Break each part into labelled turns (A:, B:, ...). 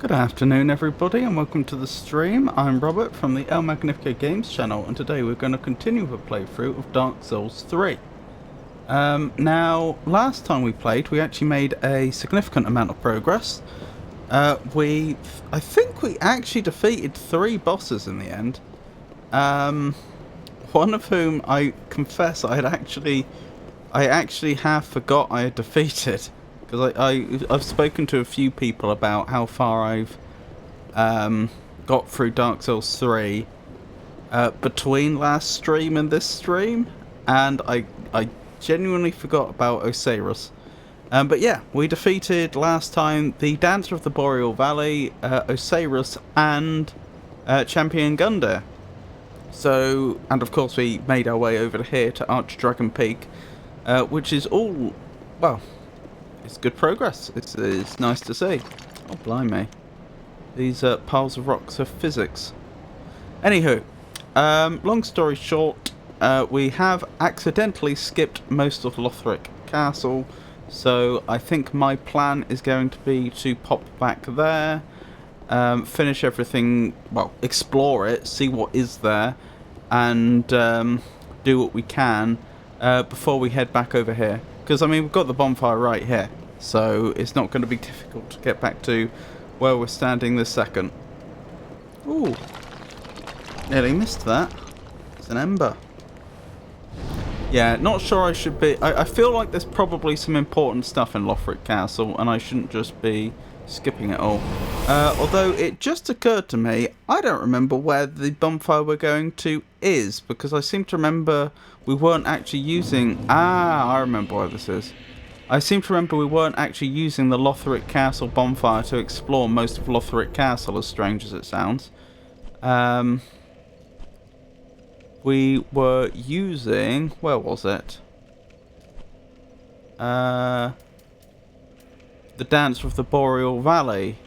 A: Good afternoon everybody and welcome to the stream. I'm Robert from the El Magnifico Games channel and today we're going to continue the playthrough of Dark Souls 3. Now, last time we played we actually made a significant amount of progress. I think we actually defeated 3 bosses in the end. One of whom I confess I actually have forgot I had defeated. Because I've spoken to a few people about how far I've got through Dark Souls 3 between last stream and this stream, and I genuinely forgot about Osiris. But yeah, we defeated last time the Dancer of the Boreal Valley, Osiris, and Champion Gundyr. So, and of course we made our way over here to Archdragon Peak, which is all, well, it's good progress. It's nice to see. Oh, blimey. These piles of rocks are physics. Anywho, long story short, we have accidentally skipped most of Lothric Castle, so I think my plan is going to be to pop back there, finish everything, well, explore it, see what is there, and do what we can before we head back over here. Because, I mean, we've got the bonfire right here, so it's not going to be difficult to get back to where we're standing this second. Ooh. Nearly missed that. It's an ember. Yeah, not sure I should be... I feel like there's probably some important stuff in Lothric Castle, and I shouldn't just be skipping it all. Although, it just occurred to me, I don't remember where the bonfire we're going to is, because I seem to remember we weren't actually using... Ah, I remember where this is. I seem to remember we weren't actually using the Lothric Castle bonfire to explore most of Lothric Castle, as strange as it sounds. We were using... Where was it? The Dancer of the Boreal Valley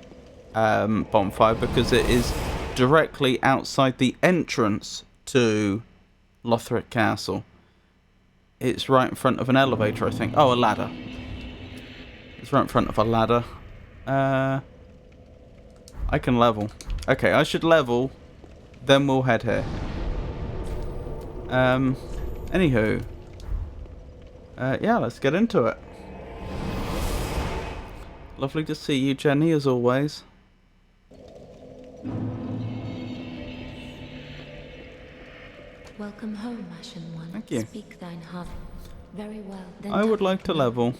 A: bonfire, because it is directly outside the entrance to Lothric Castle. It's right in front of an elevator, I think. Oh, a ladder. It's right in front of a ladder. I can level. Okay, I should level. Then we'll head here. Anywho. Yeah, let's get into it. Lovely to see you, Jenny, as always.
B: Welcome home, Ashen One.
A: Thank you.
B: Speak thine heart. Very well. Then
A: I would like to level.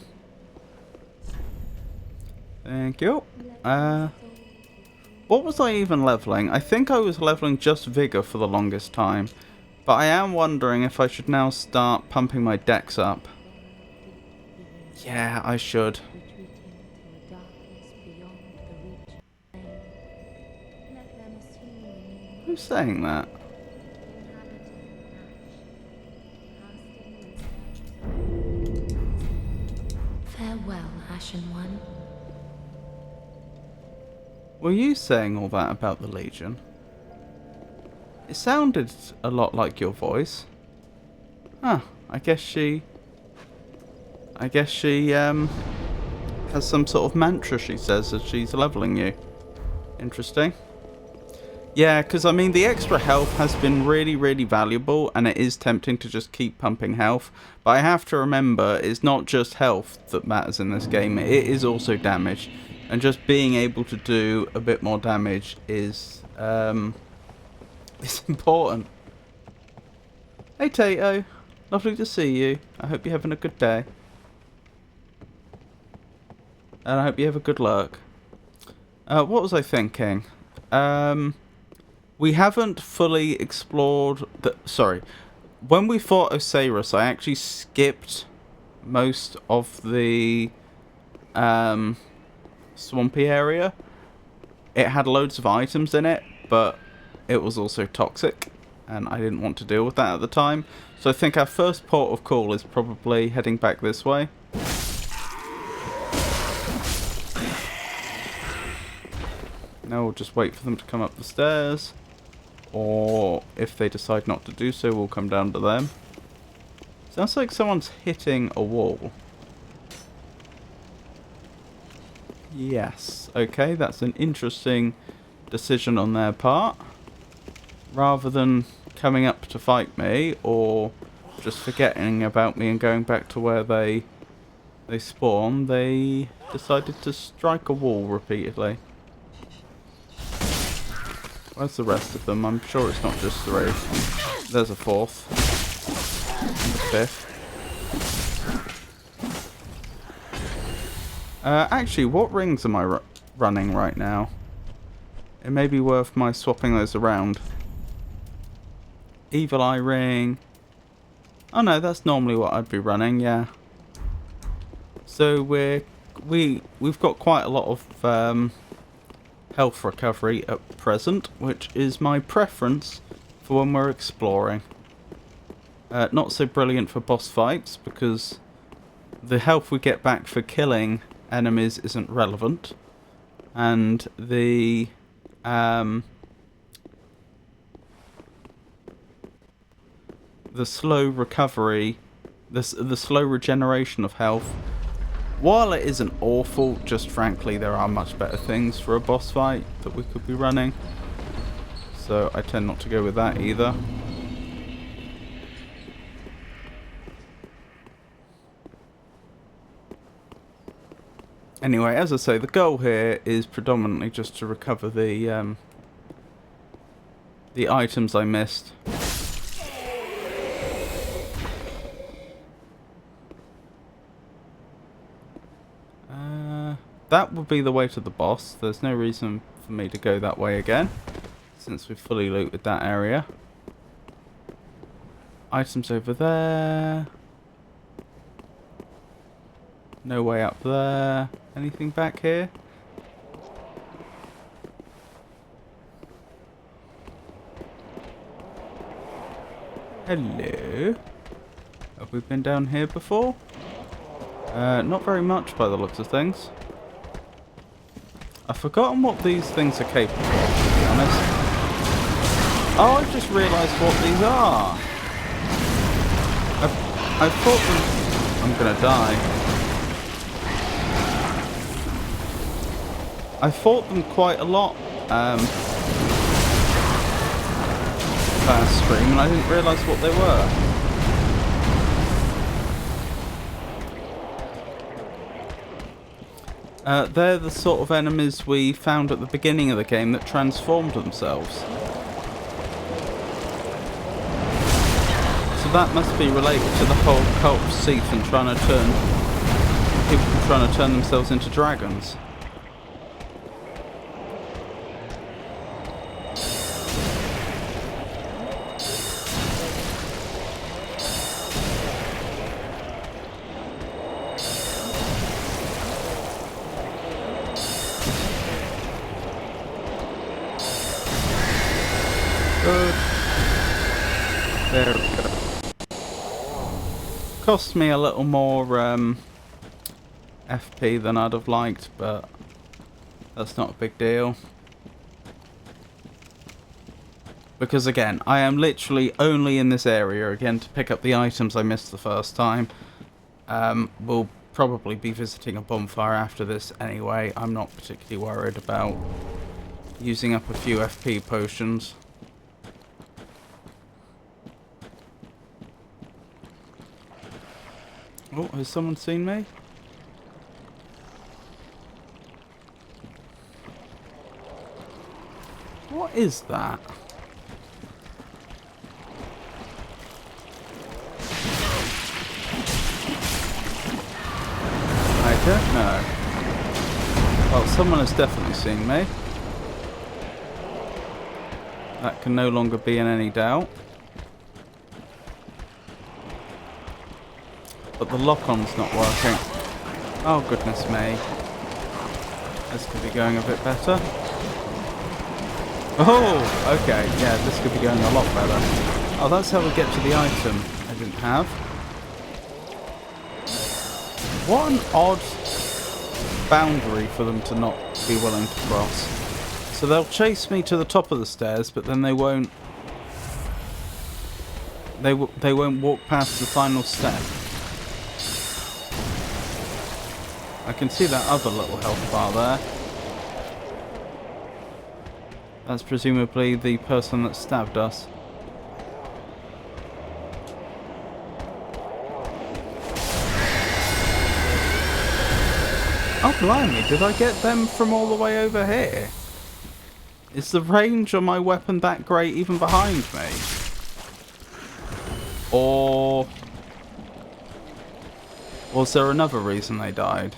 A: Thank you. What was I even leveling? I think I was leveling just Vigor for the longest time. But I am wondering if I should now start pumping my dex up. Yeah, I should. Who's saying that?
B: Farewell, Ashen One.
A: Were you saying all that about the Legion? It sounded a lot like your voice. Huh, I guess she has some sort of mantra she says as she's leveling you. Interesting. Yeah, because I mean the extra health has been really, really valuable, and it is tempting to just keep pumping health. But I have to remember, it's not just health that matters in this game, it is also damage. And just being able to do a bit more damage is it's important. Hey Tato, lovely to see you. I hope you're having a good day. And I hope you have a good lurk. What was I thinking? We haven't fully explored the... Sorry. When we fought Osiris, I actually skipped most of the swampy area. It had loads of items in it, but it was also toxic, and I didn't want to deal with that at the time. So I think our first port of call is probably heading back this way. Now we'll just wait for them to come up the stairs. Or if they decide not to do so, we'll come down to them. Sounds like someone's hitting a wall. Yes. Okay, that's an interesting decision on their part. Rather than coming up to fight me, or just forgetting about me and going back to where they spawn, they decided to strike a wall repeatedly. Where's the rest of them? I'm sure it's not just 3. There's a 4th. And a 5th. Actually, what rings am I running right now? It may be worth my swapping those around. Evil Eye Ring. Oh no, that's normally what I'd be running, yeah. So we've got quite a lot of health recovery at present, which is my preference for when we're exploring. Not so brilliant for boss fights, because the health we get back for killing enemies isn't relevant, and the slow recovery, the slow regeneration of health, while it isn't awful, just frankly there are much better things for a boss fight that we could be running, so I tend not to go with that either. Anyway, as I say, the goal here is predominantly just to recover the items I missed. That would be the way to the boss. There's no reason for me to go that way again, since we've fully looted that area. Items over there. No way up there. Anything back here? Hello. Have we been down here before? Not very much by the looks of things. I've forgotten what these things are capable of, to be honest. Oh, I've just realised what these are. I've thought them... I'm gonna die. I fought them quite a lot last stream, and I didn't realise what they were. They're the sort of enemies we found at the beginning of the game that transformed themselves. So that must be related to the whole cult Seath and people trying to turn themselves into dragons. Good. There we go. Cost me a little more FP than I'd have liked, but that's not a big deal. Because again, I am literally only in this area again to pick up the items I missed the first time. We'll probably be visiting a bonfire after this anyway. I'm not particularly worried about using up a few FP potions. Oh, has someone seen me? What is that? I don't know. Well, someone has definitely seen me. That can no longer be in any doubt. But the lock-on's not working. Oh, goodness me. This could be going a bit better. Oh, okay. Yeah, this could be going a lot better. Oh, that's how we get to the item I didn't have. What an odd boundary for them to not be willing to cross. So they'll chase me to the top of the stairs, but then they won't... They won't walk past the final step. I can see that other little health bar there. That's presumably the person that stabbed us. Oh, blimey, did I get them from all the way over here? Is the range on my weapon that great even behind me? Or was there another reason they died?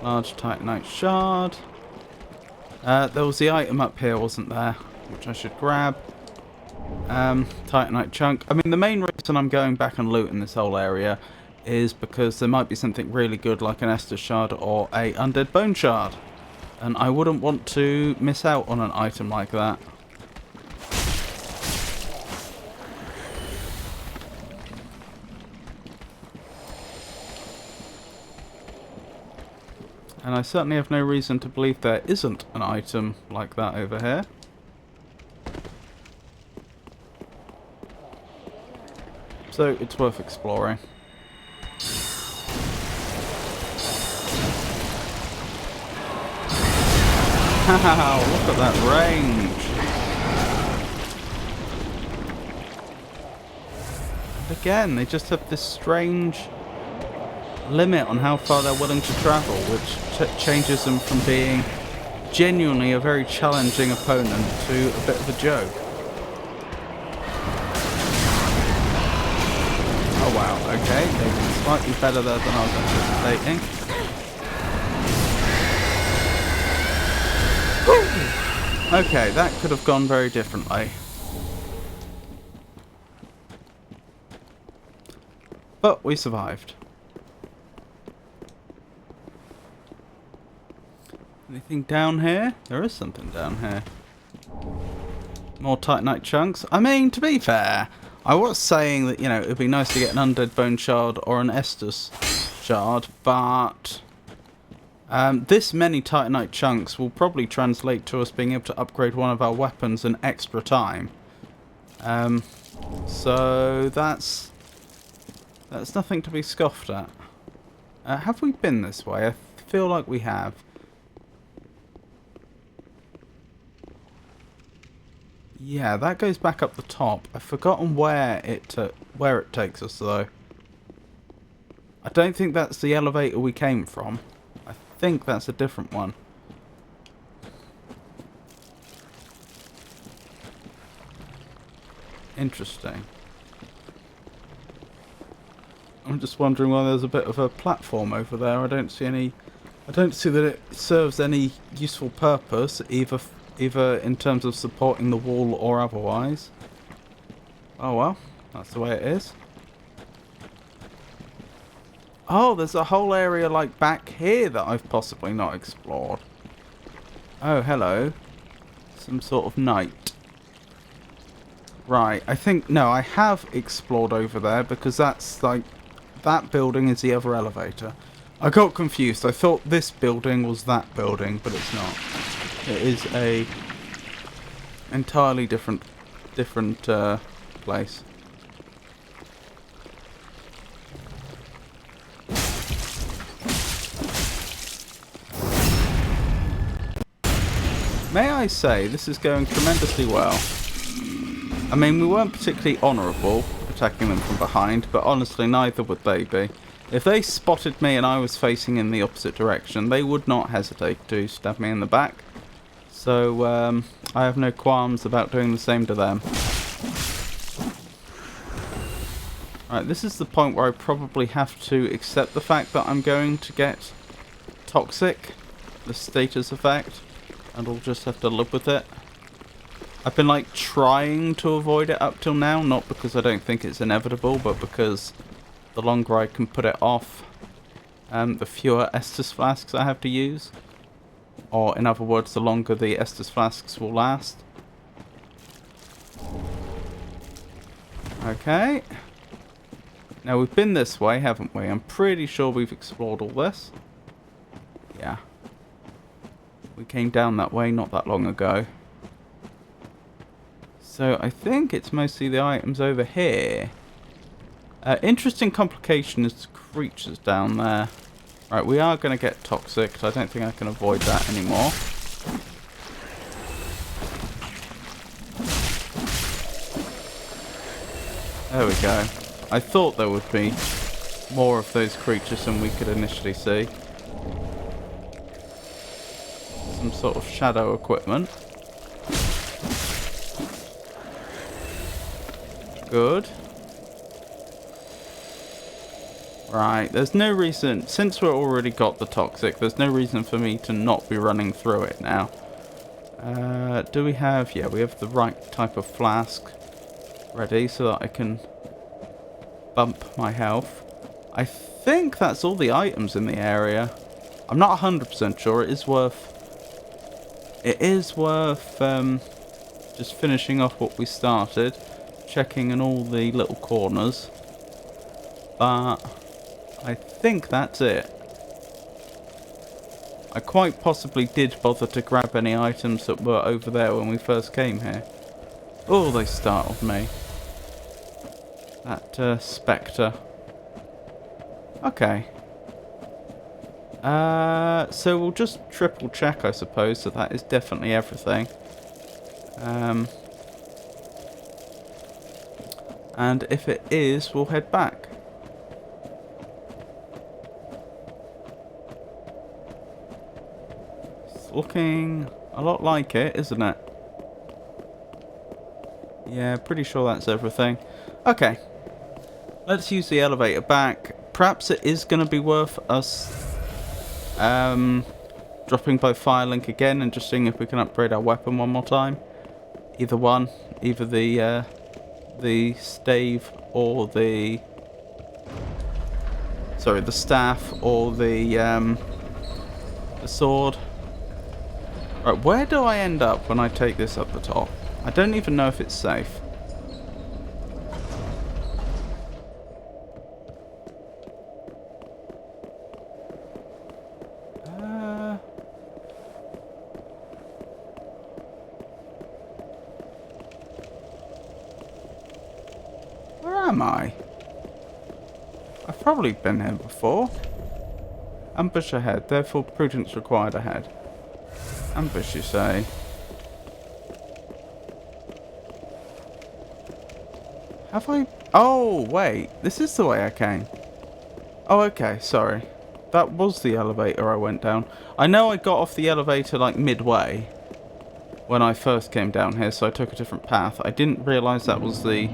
A: Large titanite shard. There was the item up here, wasn't there? Which I should grab. Titanite chunk. I mean, the main reason I'm going back and looting this whole area is because there might be something really good like an Estus shard or a undead bone shard. And I wouldn't want to miss out on an item like that. And I certainly have no reason to believe there isn't an item like that over here. So it's worth exploring. Wow, look at that range. And again, they just have this strange limit on how far they're willing to travel, which changes them from being genuinely a very challenging opponent to a bit of a joke. Oh wow, okay, they've been slightly better there than I was anticipating. Okay, that could have gone very differently. But we survived. Anything down here? There is something down here. More titanite chunks. I mean, to be fair, I was saying that, you know, it would be nice to get an undead bone shard or an Estus shard, but this many titanite chunks will probably translate to us being able to upgrade one of our weapons in extra time. So that's nothing to be scoffed at. Have we been this way? I feel like we have. Yeah, that goes back up the top. I've forgotten where it takes us though. I don't think that's the elevator we came from. I think that's a different one. Interesting. I'm just wondering why there's a bit of a platform over there. I don't see that it serves any useful purpose, either in terms of supporting the wall or otherwise. Oh well, that's the way it is. Oh, there's a whole area like back here that I've possibly not explored. Oh, hello. Some sort of night. Right, I think, no, I have explored over there because that's like, that building is the other elevator. I got confused. I thought this building was that building, but it's not. It is a entirely different place. May I say, this is going tremendously well. I mean, we weren't particularly honourable attacking them from behind, but honestly, neither would they be. If they spotted me and I was facing in the opposite direction, they would not hesitate to stab me in the back. So, I have no qualms about doing the same to them. Right, this is the point where I probably have to accept the fact that I'm going to get toxic, the status effect, and I'll just have to live with it. I've been like trying to avoid it up till now, not because I don't think it's inevitable, but because the longer I can put it off, the fewer Estus flasks I have to use. Or in other words, the longer the Estus flasks will last. Okay. Now we've been this way, haven't we? I'm pretty sure we've explored all this. Yeah. We came down that way not that long ago. So I think it's mostly the items over here. Interesting complication is the creatures down there. Right, we are going to get toxic. I don't think I can avoid that anymore. There we go. I thought there would be more of those creatures than we could initially see. Some sort of shadow equipment. Good. Right, there's no reason, since we've already got the toxic, there's no reason for me to not be running through it now. Do we have, yeah, we have the right type of flask ready so that I can bump my health. I think that's all the items in the area. I'm not 100% sure. It is worth just finishing off what we started, checking in all the little corners. But I think that's it. I quite possibly did bother to grab any items that were over there when we first came here. Oh, they startled me. That spectre. Okay. So we'll just triple check, I suppose, that is definitely everything. And if it is, we'll head back. It's looking a lot like it, isn't it? Yeah, pretty sure that's everything. Okay. Let's use the elevator back. Perhaps it is going to be worth us dropping by Firelink again and just seeing if we can upgrade our weapon one more time. Either one. Either the stave or the... Sorry, the staff or the sword. Right, where do I end up when I take this up the top? I don't even know if it's safe. Where am I? I've probably been here before. Ambush ahead, therefore prudence required ahead. Ambush, you say? Have I... Oh, wait. This is the way I came. Oh, okay. Sorry. That was the elevator I went down. I know I got off the elevator, like, midway when I first came down here, so I took a different path. I didn't realise that was the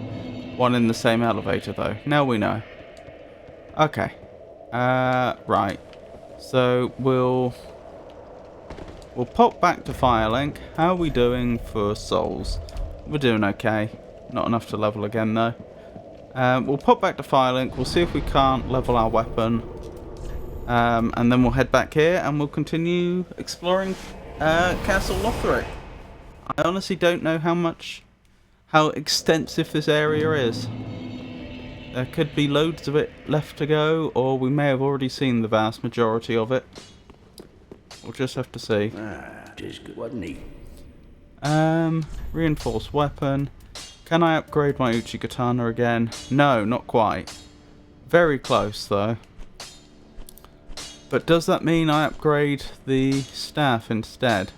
A: one in the same elevator, though. Now we know. Okay. Right. So, we'll pop back to Firelink. How are we doing for souls? We're doing okay. Not enough to level again, though. We'll pop back to Firelink. We'll see if we can't level our weapon. And then we'll head back here and we'll continue exploring Castle Lothric. I honestly don't know how extensive this area is. There could be loads of it left to go, or we may have already seen the vast majority of it. We'll just have to see.
C: Tis good, wasn't he?
A: Reinforced weapon. Can I upgrade my Uchi Katana again? No, not quite. Very close, though. But does that mean I upgrade the staff instead?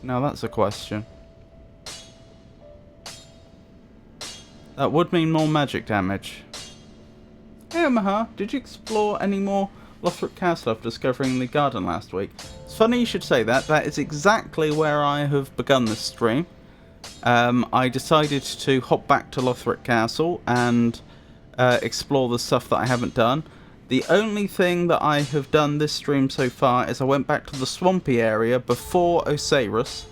A: Now that's a question. That would mean more magic damage. Hey Omaha, did you explore any more Lothric Castle after discovering the garden last week? It's funny you should say that. That is exactly where I have begun this stream. I decided to hop back to Lothric Castle and explore the stuff that I haven't done. The only thing that I have done this stream so far is I went back to the swampy area before Osiris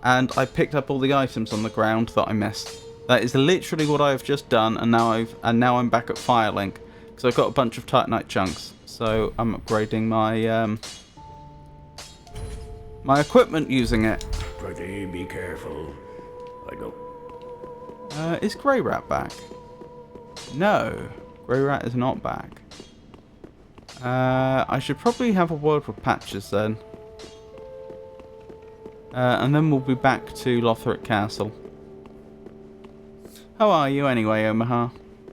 A: and I picked up all the items on the ground that I missed. That is literally what I've just done, and now I'm back at Firelink because I've got a bunch of Titanite chunks. So I'm upgrading my my equipment using it.
C: Pretty be careful. I go.
A: Is Grey Rat back? No, Grey Rat is not back. I should probably have a word with Patches then. And then we'll be back to Lothric Castle. How are you anyway, Omaha?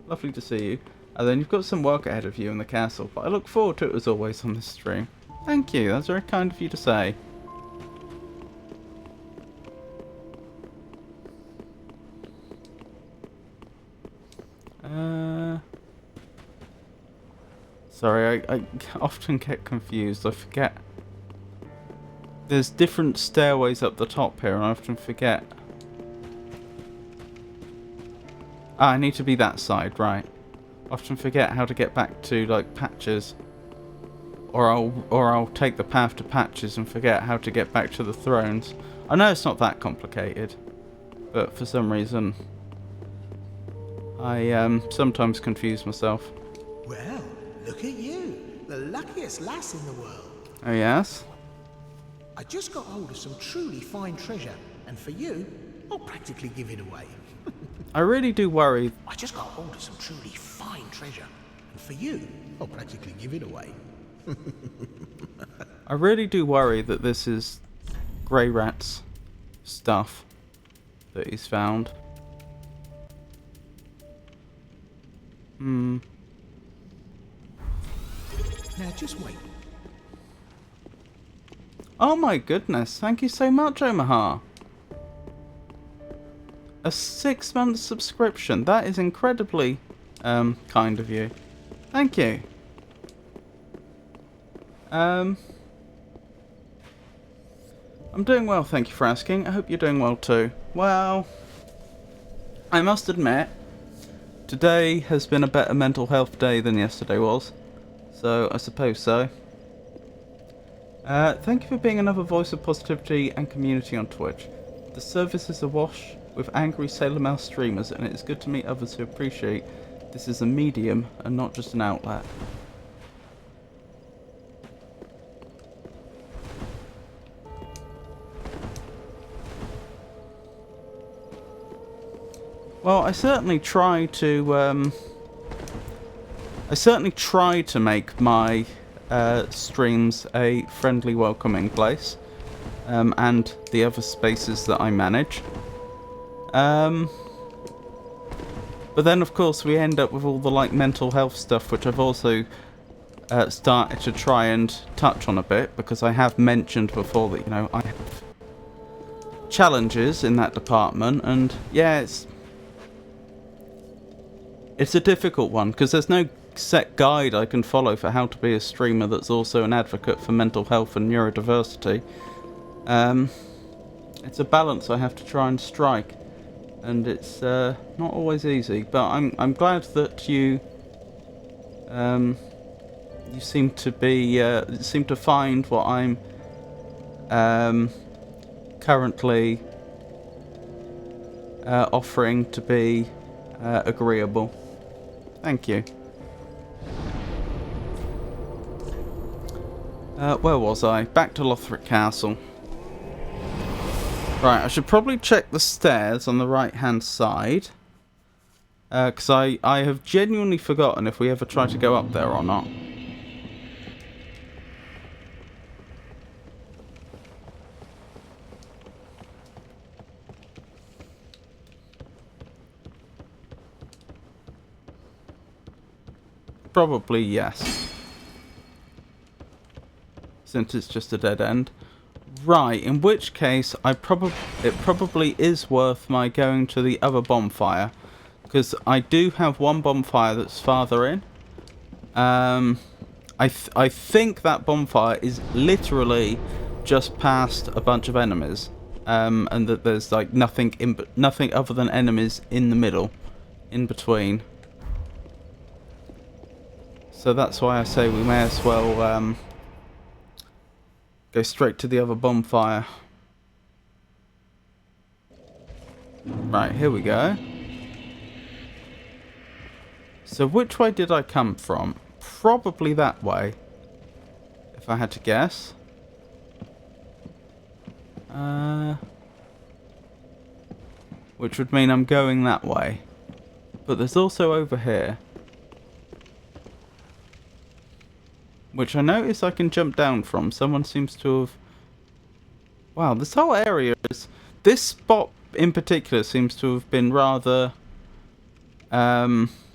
A: Lovely to see you. And then you've got some work ahead of you in the castle, but I look forward to it as always on this stream. Thank you, that's very kind of you to say. Sorry, I often get confused. I forget. There's different stairways up the top here, and I often forget. Ah, I need to be that side, right. I often forget how to get back to, like, Patches. Or I'll take the path to Patches and forget how to get back to the thrones. I know it's not that complicated, but for some reason I sometimes confuse myself.
D: Well, look at you, the luckiest lass in the world.
A: Oh yes?
D: I just got hold of some truly fine treasure, and for you, I'll practically give it away.
A: I really do worry.
D: I just got hold of some truly fine treasure, and for you, I'll practically give it away.
A: I really do worry that this is Grey Rat's stuff that he's found.
D: Now just wait.
A: Oh my goodness, thank you so much, Omaha. A 6-month subscription. That is incredibly kind of you. Thank you. I'm doing well, thank you for asking. I hope you're doing well too. Well, I must admit, today has been a better mental health day than yesterday was. So, I suppose so. Thank you for being another voice of positivity and community on Twitch. The service is awash with angry Sailor Mouse streamers, and it is good to meet others who appreciate this is a medium and not just an outlet. Well, I certainly try to make my streams a friendly, welcoming place, and the other spaces that I manage. But then, of course, we end up with all the like mental health stuff, which I've also started to try and touch on a bit, because I have mentioned before that, you know, I have challenges in that department, and yeah, it's a difficult one, because there's no set guide I can follow for how to be a streamer that's also an advocate for mental health and neurodiversity. It's a balance I have to try and strike, and it's not always easy. But I'm glad that you seem to find what I'm currently offering to be agreeable. Thank you. Where was I? Back to Lothric Castle. Right, I should probably check the stairs on the right-hand side. Because I have genuinely forgotten if we ever tried to go up there or not. Probably yes. Since it's just a dead end. Right, in which case it probably is worth my going to the other bonfire, because I do have one bonfire that's farther in. I think that bonfire is literally just past a bunch of enemies, and that there's like nothing other than enemies in the middle, in between. So that's why I say we may as well go straight to the other bonfire. Right, here we go. So which way did I come from? Probably that way, if I had to guess. Which would mean I'm going that way. But there's also over here, which I notice I can jump down from. Someone seems to have... Wow, this whole area is... This spot in particular seems to have been rather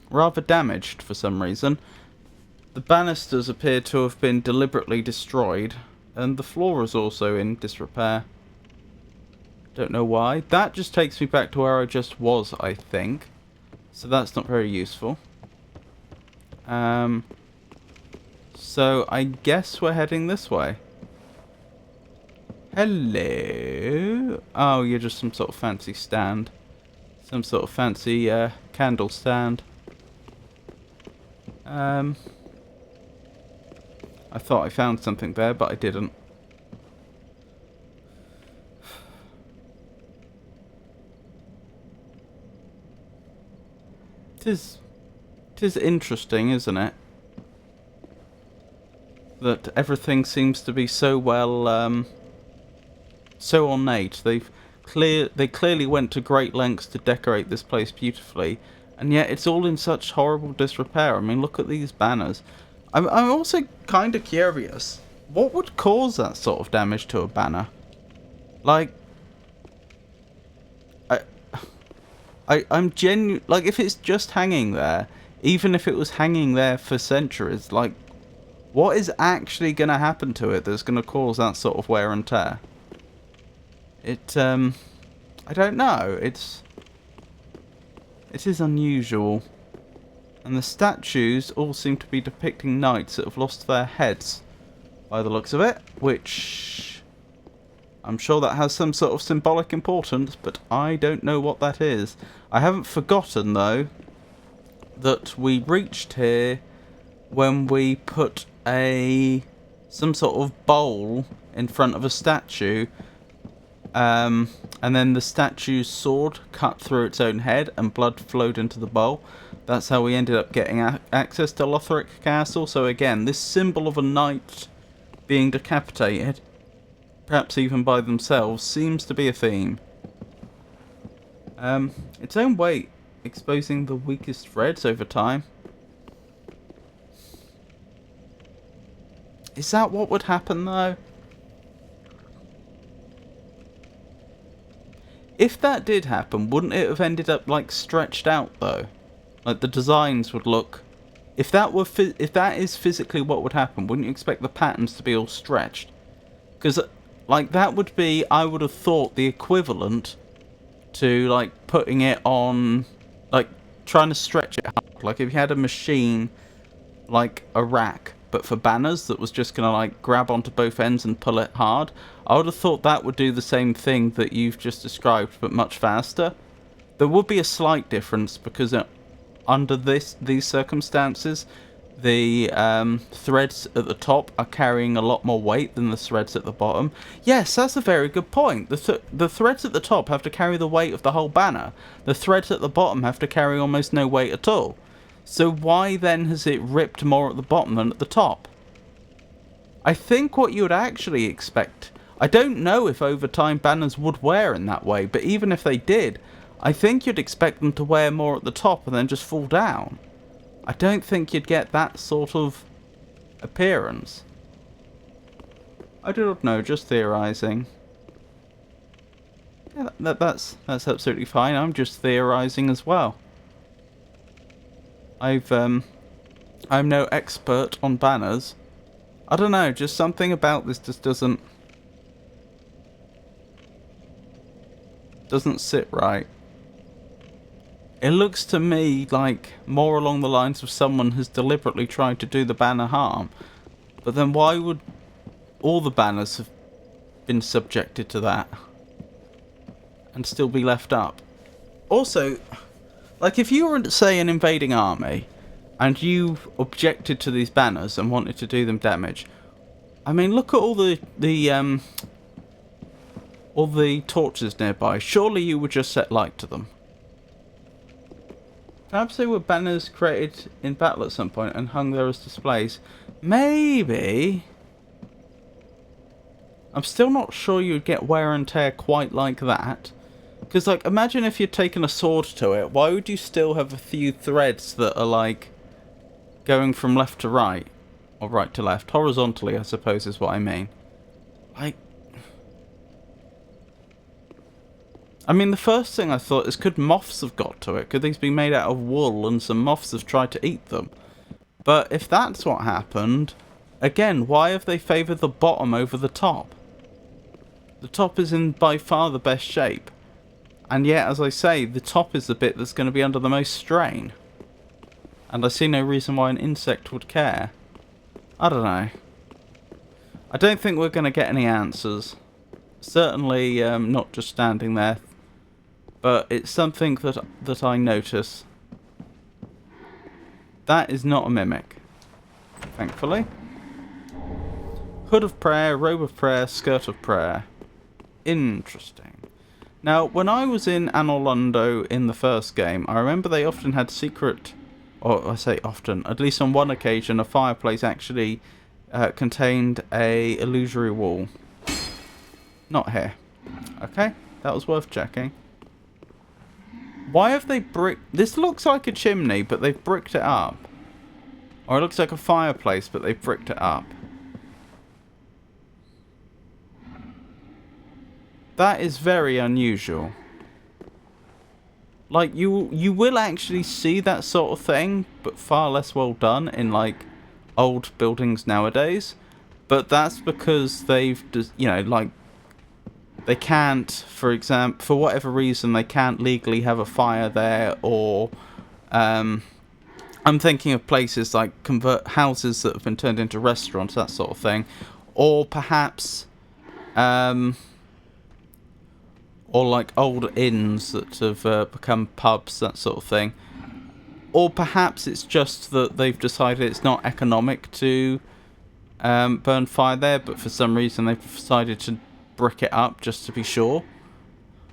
A: rather damaged for some reason. The banisters appear to have been deliberately destroyed, and the floor is also in disrepair. Don't know why. That just takes me back to where I just was, I think. So that's not very useful. So I guess we're heading this way. Hello? Oh, you're just some sort of fancy stand. Some sort of fancy candle stand. I thought I found something there, but I didn't. It is interesting, isn't it? That everything seems to be so well, so ornate. They clearly went to great lengths to decorate this place beautifully, and yet it's all in such horrible disrepair. I mean, look at these banners. I'm also kind of curious. What would cause that sort of damage to a banner? Like, I'm like, if it's just hanging there, even if it was hanging there for centuries, like, what is actually going to happen to it that's going to cause that sort of wear and tear? I don't know. It is unusual. And the statues all seem to be depicting knights that have lost their heads, by the looks of it, which I'm sure that has some sort of symbolic importance, but I don't know what that is. I haven't forgotten, though, that we reached here when we put some sort of bowl in front of a statue, and then the statue's sword cut through its own head and blood flowed into the bowl. That's how we ended up getting access to Lothric Castle. So again, this symbol of a knight being decapitated, perhaps even by themselves, seems to be a theme. Its own weight, exposing the weakest threads over time. Is that what would happen, though? If that did happen, wouldn't it have ended up, like, stretched out, though? Like, the designs would look... If that is physically what would happen, wouldn't you expect the patterns to be all stretched? Because, like, that would be, I would have thought, the equivalent to, like, putting it on... Like, trying to stretch it hard. Like, if you had a machine, like a rack, but for banners that was just going to, like, grab onto both ends and pull it hard, I would have thought that would do the same thing that you've just described, but much faster. There would be a slight difference, because under these circumstances, the threads at the top are carrying a lot more weight than the threads at the bottom. Yes, that's a very good point. The threads at the top have to carry the weight of the whole banner. The threads at the bottom have to carry almost no weight at all. So why then has it ripped more at the bottom than at the top? I think what you would actually expect... I don't know if over time banners would wear in that way, but even if they did, I think you'd expect them to wear more at the top and then just fall down. I don't think you'd get that sort of appearance. I do not know, just theorising. Yeah, that's absolutely fine. I'm just theorising as well. I'm no expert on banners. I don't know, just something about this just doesn't sit right. It looks to me like more along the lines of someone has deliberately tried to do the banner harm. But then why would all the banners have been subjected to that and still be left up? Also, like, if you were, say, an invading army and you objected to these banners and wanted to do them damage, I mean, look at all the torches nearby. Surely you would just set light to them. Perhaps they were banners created in battle at some point and hung there as displays. Maybe. I'm still not sure you'd get wear and tear quite like that. Because, like, imagine if you'd taken a sword to it. Why would you still have a few threads that are, like, going from left to right? Or right to left. Horizontally, I suppose, is what I mean. Like... I mean, the first thing I thought is, could moths have got to it? Could these be made out of wool and some moths have tried to eat them? But if that's what happened, again, why have they favoured the bottom over the top? The top is in by far the best shape. And yet, as I say, the top is the bit that's going to be under the most strain. And I see no reason why an insect would care. I don't know. I don't think we're going to get any answers. Certainly not just standing there. But it's something that I notice. That is not a mimic. Thankfully. Hood of prayer, robe of prayer, skirt of prayer. Interesting. Now, when I was in Anor Londo in the first game, I remember they often had secret... Or I say often, at least on one occasion, a fireplace actually contained a illusory wall. Not here. Okay, that was worth checking. Why have they bricked... This looks like a chimney, but they've bricked it up. Or it looks like a fireplace, but they've bricked it up. That is very unusual. Like, you will actually see that sort of thing, but far less well done in, like, old buildings nowadays. But that's because they've, you know, like... They can't, for example, for whatever reason, they can't legally have a fire there, or I'm thinking of places like convert houses that have been turned into restaurants, that sort of thing, or perhaps, or like old inns that have become pubs, that sort of thing, or perhaps it's just that they've decided it's not economic to burn fire there, but for some reason they've decided to brick it up just to be sure.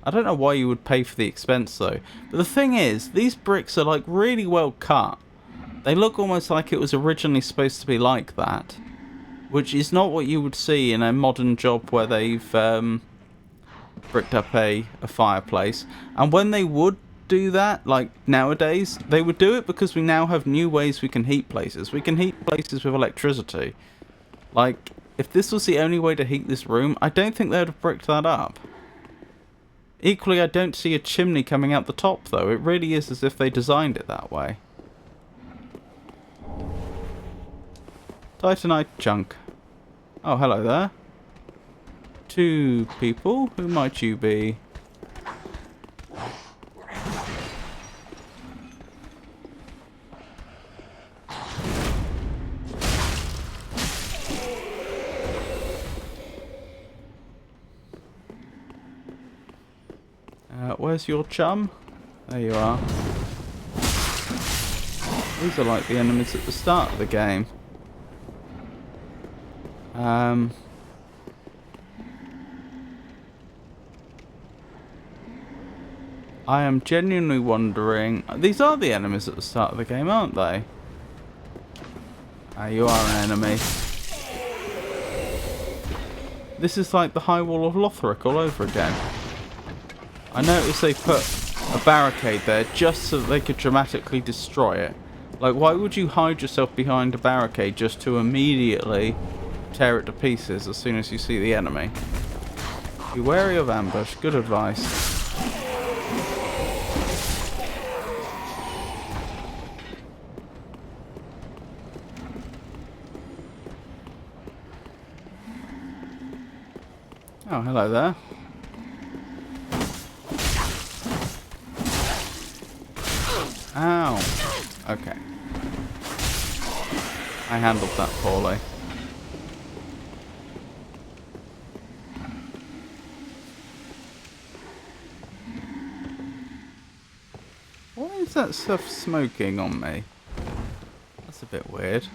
A: I don't know why you would pay for the expense though. But the thing is, these bricks are like really well cut. They look almost like it was originally supposed to be like that, which is not what you would see in a modern job where they've bricked up a fireplace. And when they would do that, like nowadays, they would do it because we now have new ways we can heat places. We can heat places with electricity. Like, if this was the only way to heat this room, I don't think they would have bricked that up. Equally, I don't see a chimney coming out the top, though. It really is as if they designed it that way. Titanite chunk. Oh, hello there. 2 people. Who might you be? Where's your chum? There you are. These are like the enemies at the start of the game. I am genuinely wondering... These are the enemies at the start of the game, aren't they? You are an enemy. This is like the High Wall of Lothric all over again. I noticed they put a barricade there just so that they could dramatically destroy it. Like, why would you hide yourself behind a barricade just to immediately tear it to pieces as soon as you see the enemy? Be wary of ambush. Good advice. Oh, hello there. Ow. Okay. I handled that poorly. Why is that stuff smoking on me? That's a bit weird.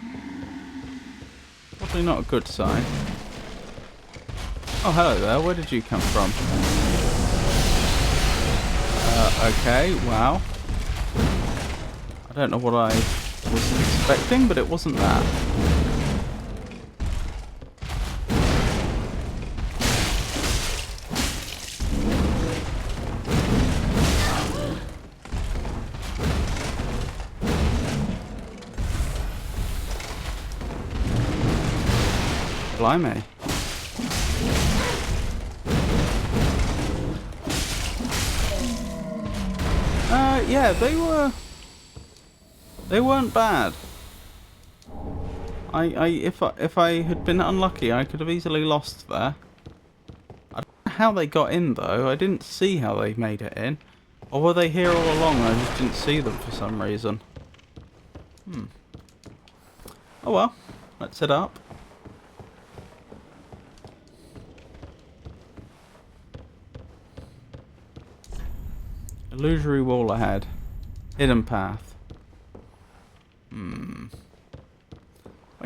A: Probably not a good sign. Oh, hello there. Where did you come from? Okay, wow. I don't know what I was expecting, but it wasn't that. Blimey. Yeah, they weren't bad. If I had been unlucky, I could have easily lost there. I don't know how they got in though. I didn't see how they made it in. Or were they here all along? I just didn't see them for some reason. Oh well, let's head up. Illusory wall ahead. Hidden path. When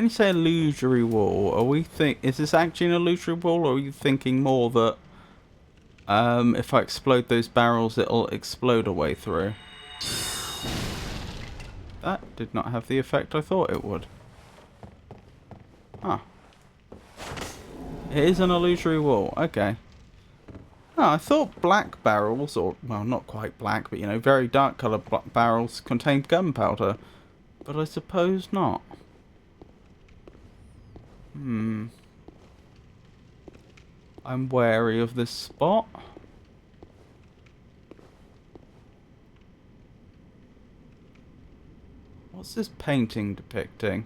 A: you say illusory wall, are we is this actually an illusory wall, or are you thinking more that if I explode those barrels, it'll explode a way through? That did not have the effect I thought it would. Huh. It is an illusory wall. Okay. Oh, I thought black barrels, or, well, not quite black, but, you know, very dark coloured barrels contained gunpowder. But I suppose not. I'm wary of this spot. What's this painting depicting?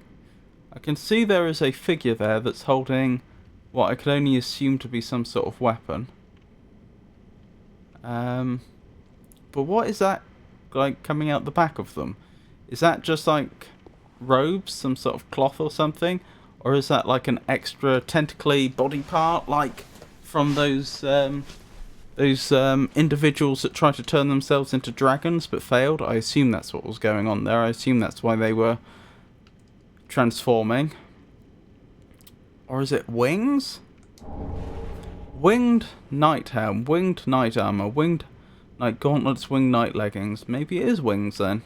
A: I can see there is a figure there that's holding what I could only assume to be some sort of weapon. But what is that, like, coming out the back of them? Is that just like robes, some sort of cloth or something? Or is that like an extra tentacly body part, like from those individuals that tried to turn themselves into dragons but failed? I assume that's what was going on there. I assume that's why they were transforming. Or is it wings? Winged night helm, winged night armor, winged night gauntlets, winged night leggings. Maybe it is wings then.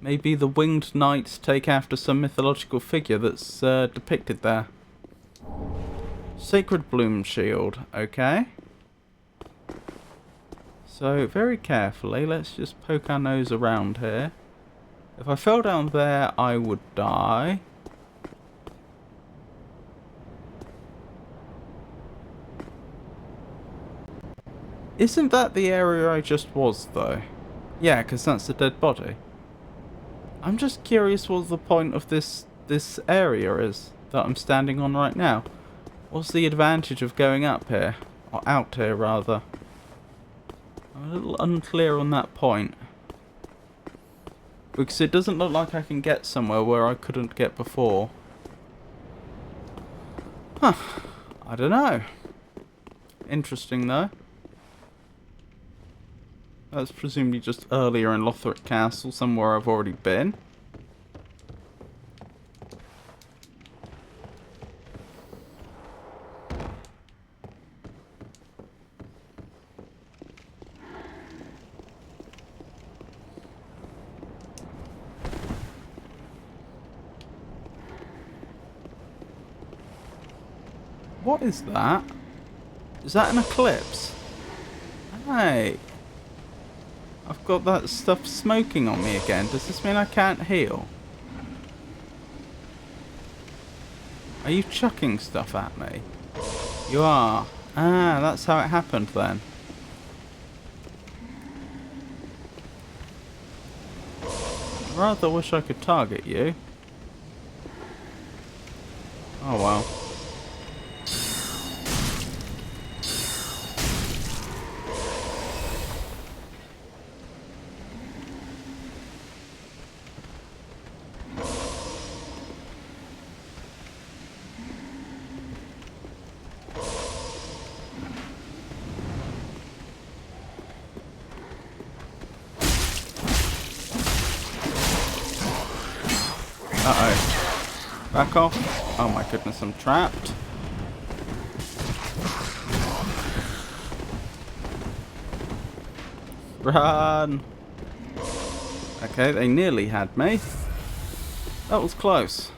A: Maybe the winged knights take after some mythological figure that's depicted there. Sacred bloom shield, okay. So very carefully, let's just poke our nose around here. If I fell down there, I would die. Isn't that the area I just was, though? Yeah, because that's the dead body. I'm just curious what the point of this area is that I'm standing on right now. What's the advantage of going up here? Or out here, rather. I'm a little unclear on that point. Because it doesn't look like I can get somewhere where I couldn't get before. Huh. I don't know. Interesting, though. That's presumably just earlier in Lothric Castle, somewhere I've already been. What is that? Is that an eclipse? Hey. I've got that stuff smoking on me again. Does this mean I can't heal? Are you chucking stuff at me? You are. Ah, that's how it happened then. I rather wish I could target you. Oh well. Uh-oh. Back off. Oh my goodness, I'm trapped. Run! Okay, they nearly had me. That was close.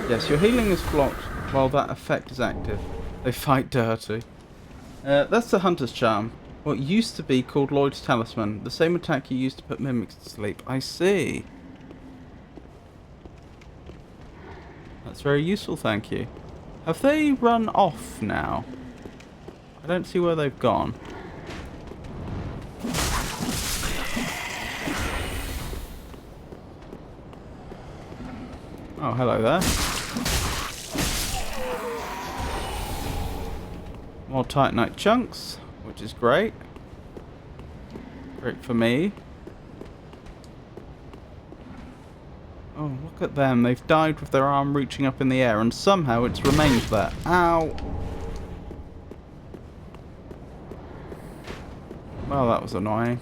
A: Yes, your healing is blocked while that effect is active. They fight dirty. That's the Hunter's Charm. What used to be called Lloyd's Talisman. The same attack you used to put mimics to sleep. I see. That's very useful, thank you. Have they run off now? I don't see where they've gone. Oh, hello there. More Titanite chunks, which is great. Great for me. Oh, look at them. They've dived with their arm reaching up in the air, and somehow it's remained there. Ow! Well, that was annoying.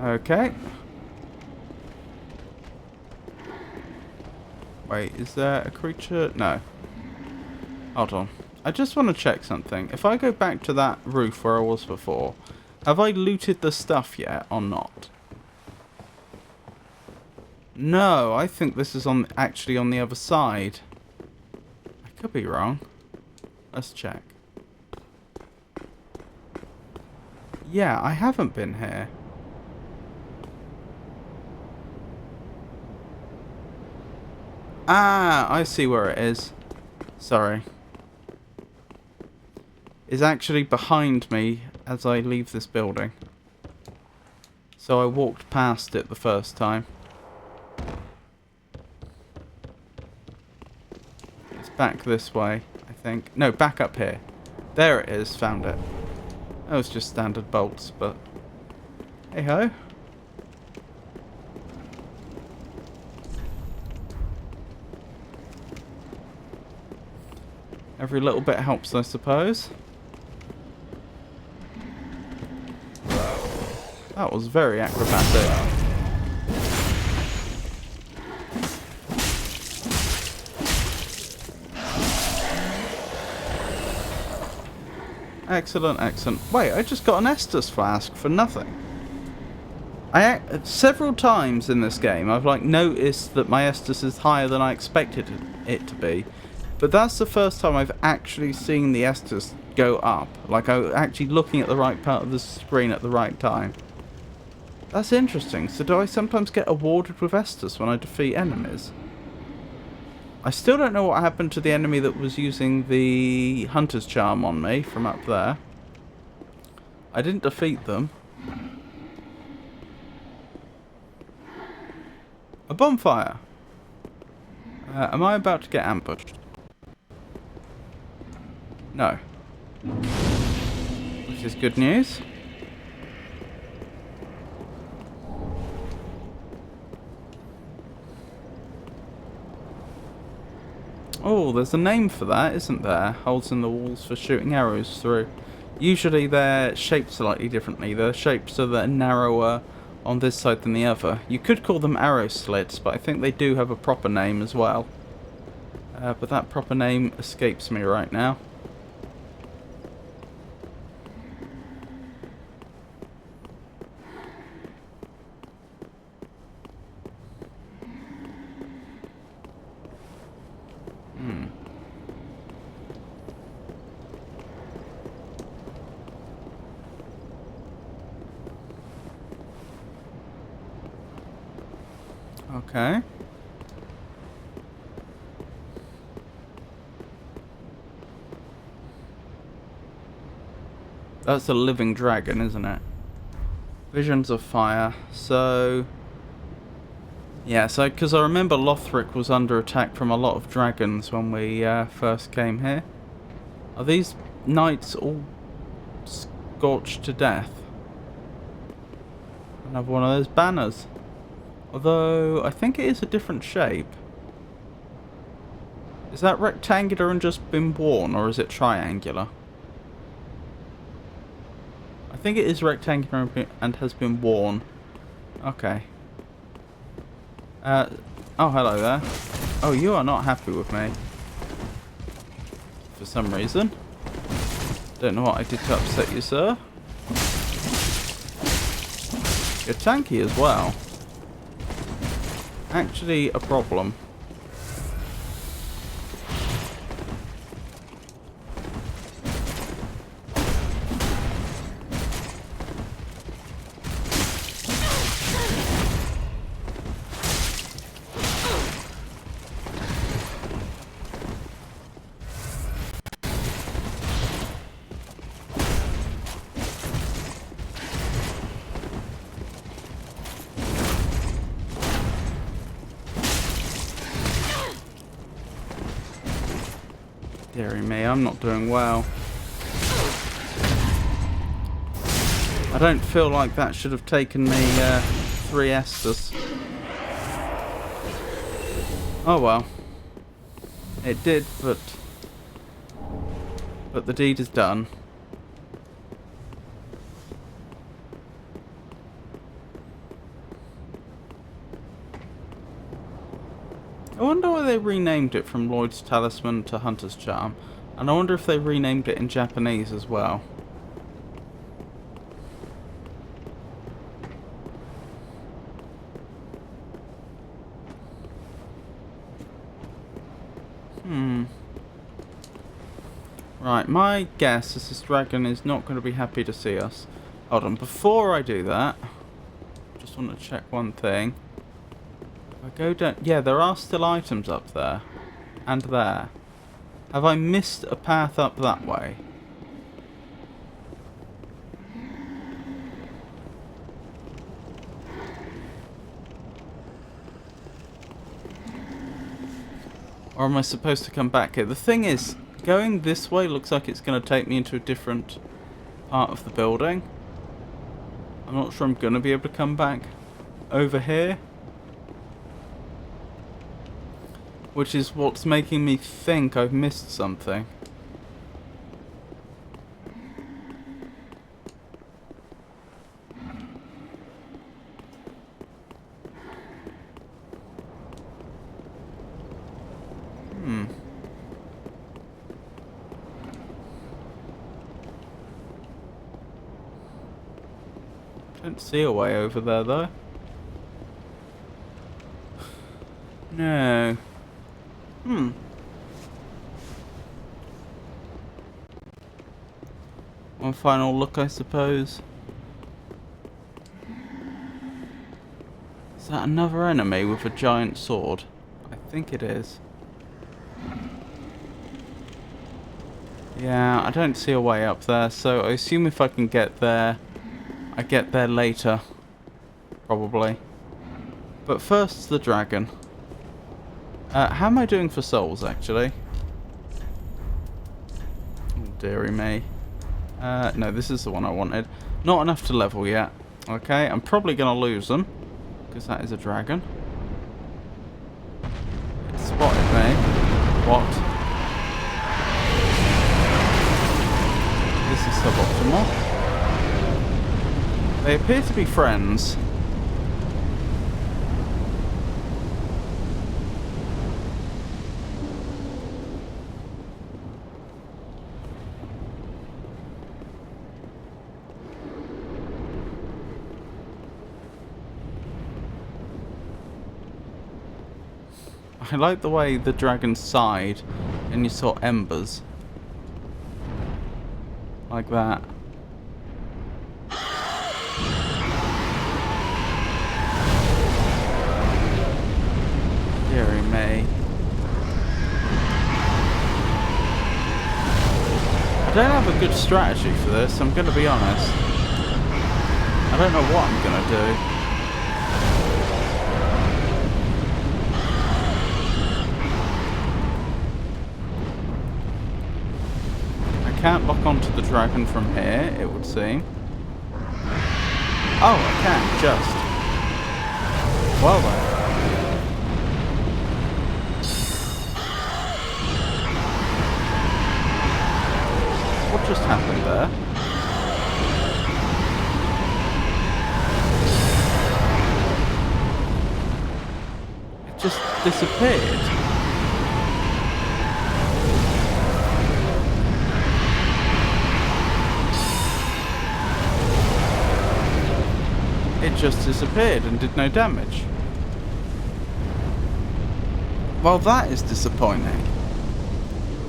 A: Okay. Wait, is there a creature? No. Hold on. I just want to check something. If I go back to that roof where I was before, have I looted the stuff yet or not? No, I think this is actually on the other side. I could be wrong. Let's check. Yeah, I haven't been here. Ah, I see where it is. Sorry. It's actually behind me as I leave this building. So I walked past it the first time. It's back this way, I think. No, back up here. There it is, found it. That was just standard bolts, but hey ho. Every little bit helps, I suppose. That was very acrobatic. Excellent, excellent. Wait, I just got an Estus flask for nothing. Several times in this game, I've noticed that my Estus is higher than I expected it to be. But that's the first time I've actually seen the Estus go up. Like, I'm actually looking at the right part of the screen at the right time. That's interesting. So do I sometimes get awarded with Estus when I defeat enemies? I still don't know what happened to the enemy that was using the Hunter's Charm on me from up there. I didn't defeat them. A bonfire. Am I about to get ambushed? No. Which is good news. Oh, there's a name for that, isn't there? Holes in the walls for shooting arrows through. Usually they're shaped slightly differently. They're shaped so they're narrower on this side than the other. You could call them arrow slits, but I think they do have a proper name as well. But that proper name escapes me right now. Okay. That's a living dragon, isn't it? Visions of fire. So... yeah, so because I remember Lothric was under attack from a lot of dragons when we first came here. Are these knights all scorched to death? Another one of those banners. Although, I think it is a different shape. Is that rectangular and just been worn, or is it triangular? I think it is rectangular and has been worn. Okay. Oh, hello there. Oh, you are not happy with me. For some reason. Don't know what I did to upset you, sir. You're tanky as well. Actually a problem. Dearie me, I'm not doing well. I don't feel like that should have taken me 3 Estus. Oh well. It did, but the deed is done. I wonder why they renamed it from Lloyd's Talisman to Hunter's Charm. And I wonder if they renamed it in Japanese as well. Right, my guess is this dragon is not going to be happy to see us. Hold on, before I do that, just want to check one thing. If I go down... Yeah, there are still items up there. And there. Have I missed a path up that way? Or am I supposed to come back here? The thing is, going this way looks like it's going to take me into a different part of the building. I'm not sure I'm going to be able to come back over here. Which is what's making me think I've missed something. Don't see a way over there though. No. One final look, I suppose. Is that another enemy with a giant sword? I think it is. Yeah, I don't see a way up there, so I assume if I can get there, I get there later. Probably. But first, the dragon. How am I doing for souls, actually? Oh, dearie me. No, this is the one I wanted. Not enough to level yet. Okay, I'm probably going to lose them. Because that is a dragon. It spotted me. What? This is suboptimal. They appear to be friends. I like the way the dragon sighed and you saw embers. Like that. Dearie me. I don't have a good strategy for this, I'm going to be honest. I don't know what I'm going to do. Can't lock onto the dragon from here, it would seem. Oh, I can, just. Well then. What just happened there? It just disappeared. It just disappeared and did no damage. Well, that is disappointing.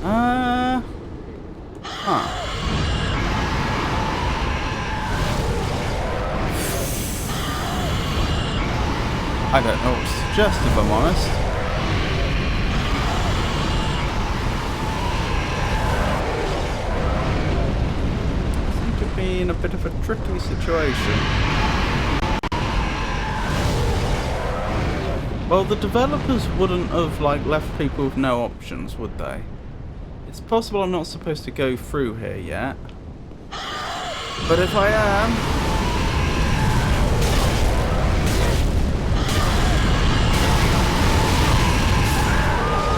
A: Huh. I don't know what to suggest, if I'm honest. I seem to be in a bit of a tricky situation. Well, the developers wouldn't have, like, left people with no options, would they? It It's possible I'm not supposed to go through here yet. But if I am...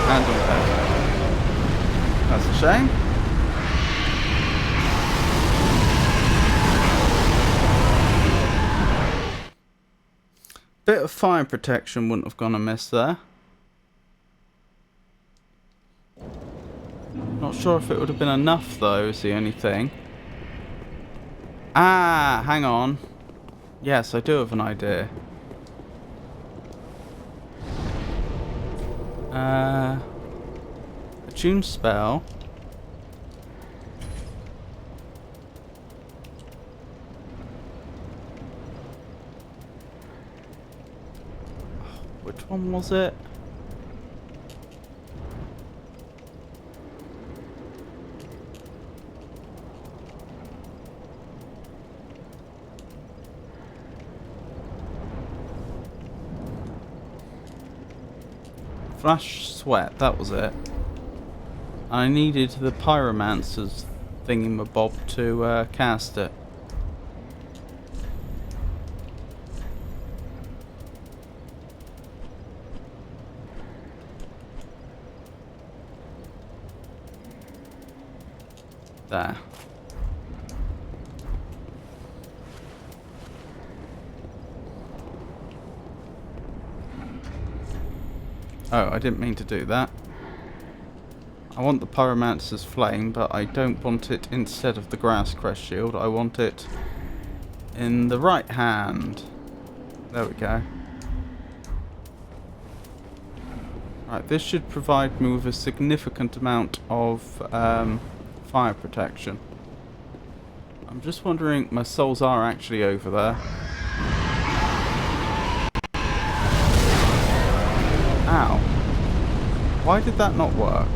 A: And I'm dead. That's a shame. Bit of fire protection wouldn't have gone amiss there. Not sure if it would have been enough though, is the only thing. Ah, hang on. Yes, I do have an idea. A tune spell. Which one was it? Flash Sweat, that was it. I needed the Pyromancer's thingamabob to cast it. There. Oh, I didn't mean to do that. I want the Pyromancer's Flame, but I don't want it instead of the Grass Crest Shield. I want it in the right hand. There we go. Right, this should provide me with a significant amount of fire protection. I'm just wondering, my souls are actually over there. Ow. Why did that not work?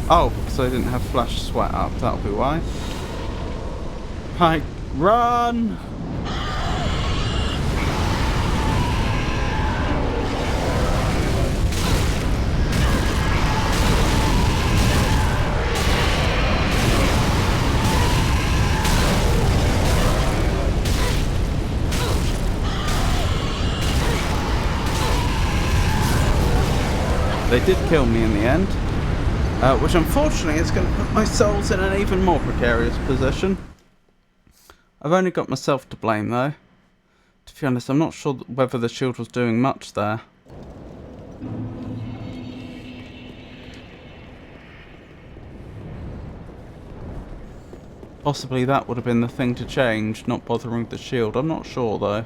A: Oh, because I didn't have Flash Sweat up, that'll be why. Right, run! They did kill me in the end, which unfortunately is going to put my souls in an even more precarious position. I've only got myself to blame though. To be honest, I'm not sure whether the shield was doing much there. Possibly that would have been the thing to change, not bothering with the shield. I'm not sure though.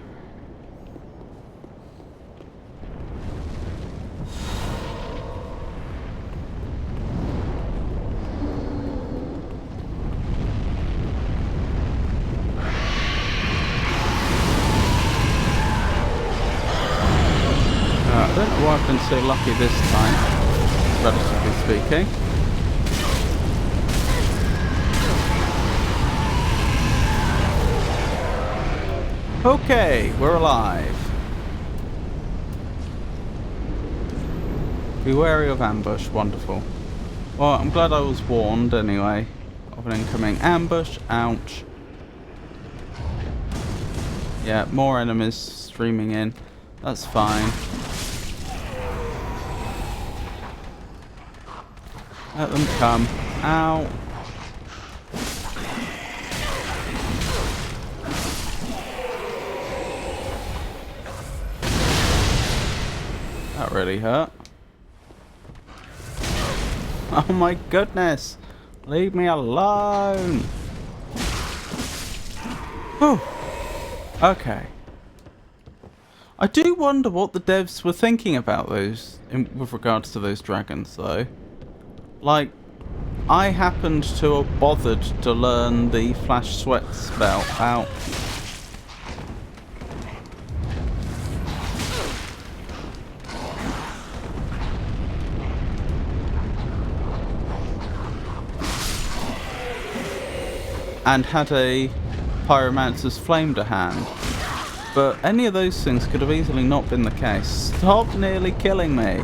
A: I don't know why I've been so lucky this time, relatively speaking. Okay, we're alive. Be wary of ambush, wonderful. Well, I'm glad I was warned anyway of an incoming ambush. Ouch. Yeah, more enemies streaming in. That's fine. Let them come. Ow. That really hurt. Oh my goodness. Leave me alone. Whew. Okay. I do wonder what the devs were thinking about those, with regards to those dragons though. Like, I happened to have bothered to learn the Flash Sweat spell out. And had a Pyromancer's Flame to hand. But any of those things could have easily not been the case. Stop nearly killing me.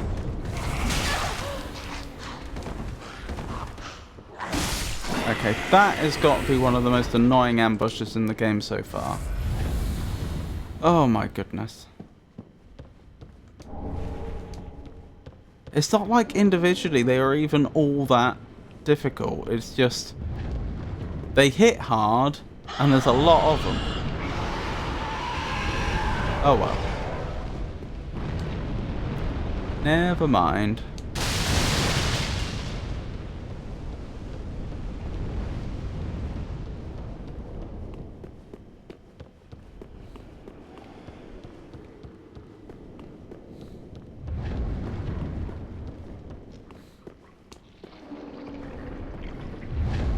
A: Okay, that has got to be one of the most annoying ambushes in the game so far. Oh my goodness. It's not like individually they are even all that difficult. It's just they hit hard and there's a lot of them. Oh well. Never mind.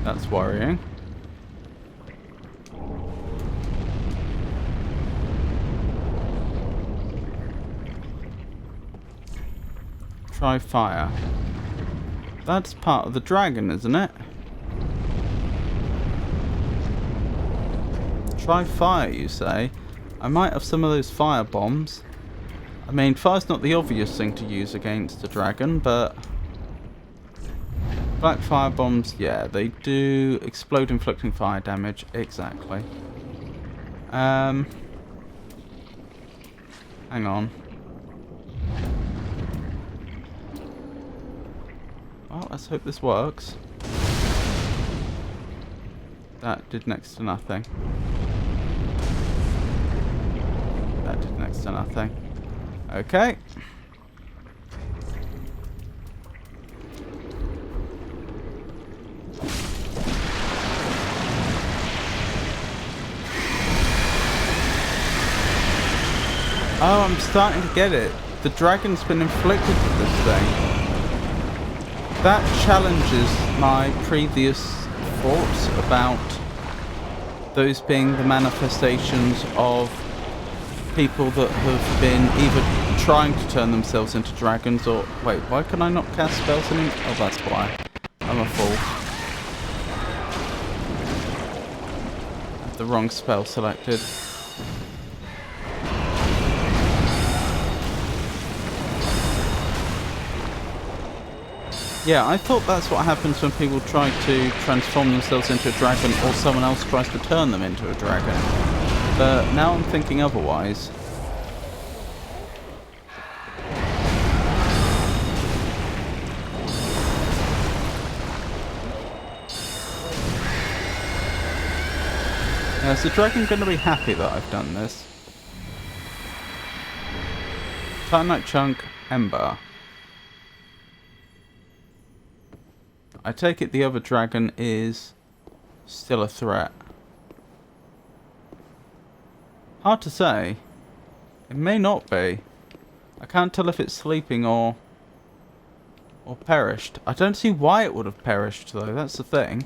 A: That's worrying. Try fire. That's part of the dragon, isn't it? Try fire, you say? I might have some of those fire bombs. I mean, fire's not the obvious thing to use against a dragon, but... Black fire bombs, yeah, they do explode, inflicting fire damage. Exactly. Hang on. Well, let's hope this works. That did next to nothing. That did next to nothing. Okay. Oh, I'm starting to get it. The dragon's been inflicted with this thing. That challenges my previous thoughts about those being the manifestations of people that have been either trying to turn themselves into dragons or... Wait, why can I not cast spells anymore? Oh, that's why. I'm a fool. I have the wrong spell selected. Yeah, I thought that's what happens when people try to transform themselves into a dragon or someone else tries to turn them into a dragon. But now I'm thinking otherwise. Is the dragon going to be happy that I've done this? Titanite chunk, ember. I take it the other dragon is still a threat. Hard to say. It may not be. I can't tell if it's sleeping or perished. I don't see why it would have perished though, that's the thing.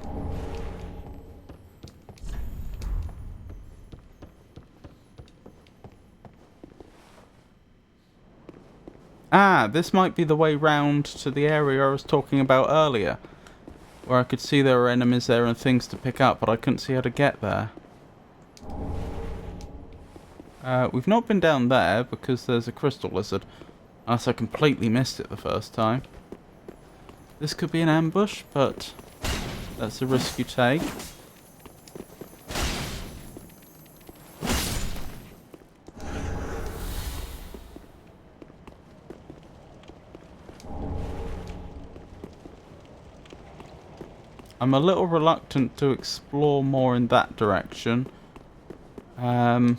A: Ah, this might be the way round to the area I was talking about earlier. Where I could see there were enemies there and things to pick up, but I couldn't see how to get there. We've not been down there because there's a crystal lizard. Unless I completely missed it the first time. This could be an ambush, but that's a risk you take. I'm a little reluctant to explore more in that direction. How am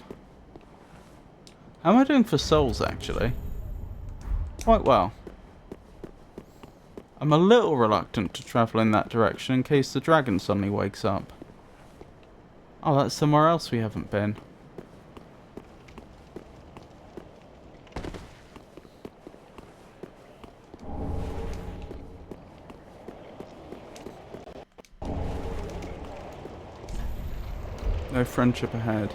A: I doing for souls, actually? Quite well. I'm a little reluctant to travel in that direction in case the dragon suddenly wakes up. Oh, that's somewhere else we haven't been. No friendship ahead.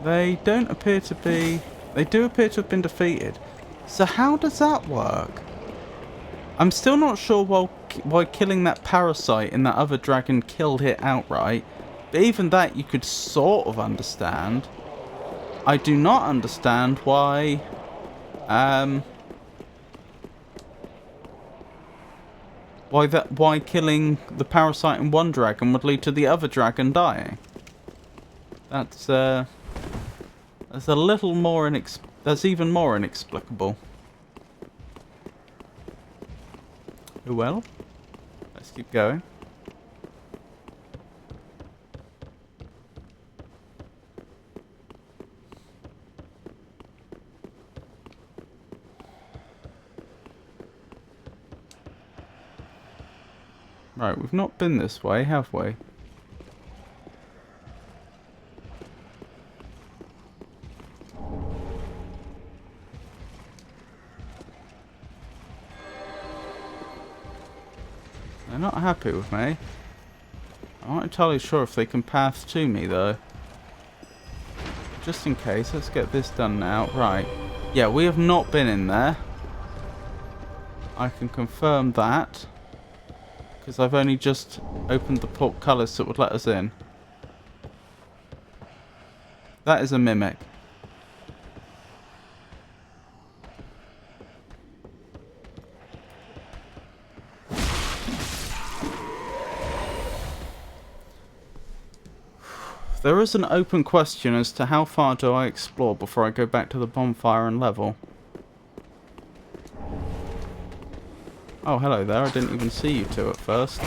A: They don't appear to be... They do appear to have been defeated. So how does that work? I'm still not sure why killing that parasite in that other dragon killed it outright. But even that you could sort of understand. I do not understand why... Why killing the parasite in one dragon would lead to the other dragon dying. That's a little more that's even more inexplicable. Oh well. Let's keep going. Right, we've not been this way, have we? They're not happy with me. I'm not entirely sure if they can path to me, though. Just in case, let's get this done now. Right. Yeah, we have not been in there. I can confirm that. Because I've only just opened the portcullis that would let us in. That is a mimic. There is an open question as to how far do I explore before I go back to the bonfire and level. Oh, hello there. I didn't even see you two at first.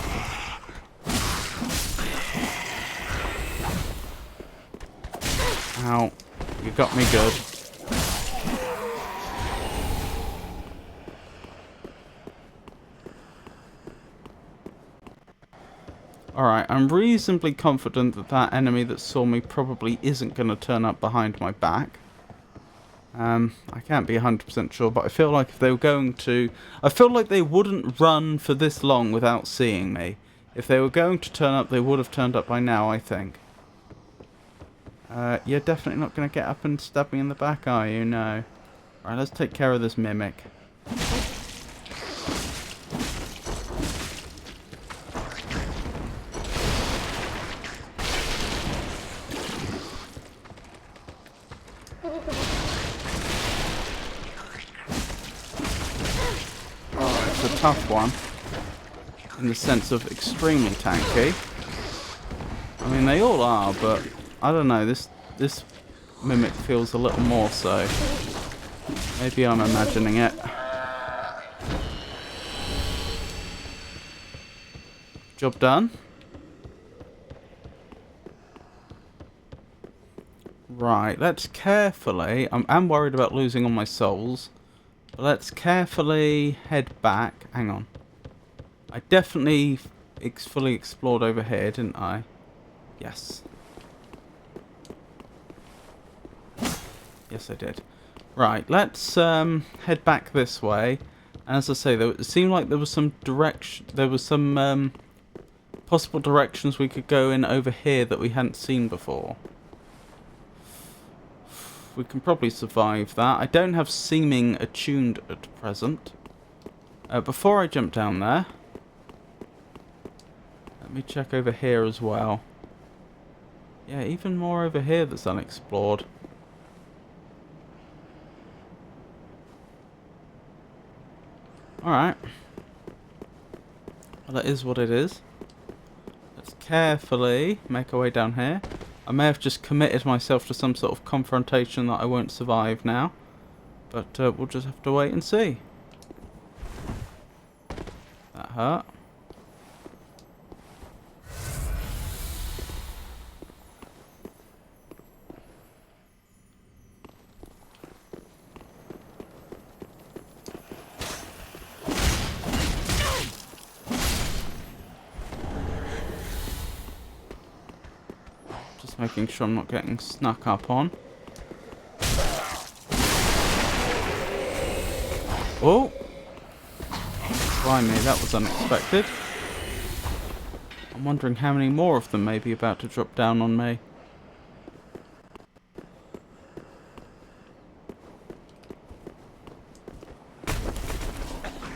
A: Ow. You got me good. Alright, I'm reasonably confident that that enemy that saw me probably isn't going to turn up behind my back. I can't be 100% sure, but I feel like if they were going to... I feel like they wouldn't run for this long without seeing me. If they were going to turn up, they would have turned up by now, I think. You're definitely not going to get up and stab me in the back, are you? No. Right, let's take care of this mimic. It's a tough one. In the sense of extremely tanky. I mean, they all are, but... I don't know, this mimic feels a little more so. Maybe I'm imagining it. Job done. Right, let's carefully... I'm worried about losing all my souls. But let's carefully head back. Hang on. I definitely fully explored over here, didn't I? Yes. Yes, I did. Right, let's head back this way. And as I say, it seemed like there was some direction. There was some possible directions we could go in over here that we hadn't seen before. We can probably survive that. I don't have seeming attuned at present. Before I jump down there, let me check over here as well. Yeah, even more over here that's unexplored. Alright. Well, that is what it is. Let's carefully make our way down here. I may have just committed myself to some sort of confrontation that I won't survive now. But we'll just have to wait and see. That hurt. Making sure I'm not getting snuck up on. Oh! Blimey, that was unexpected. I'm wondering how many more of them may be about to drop down on me.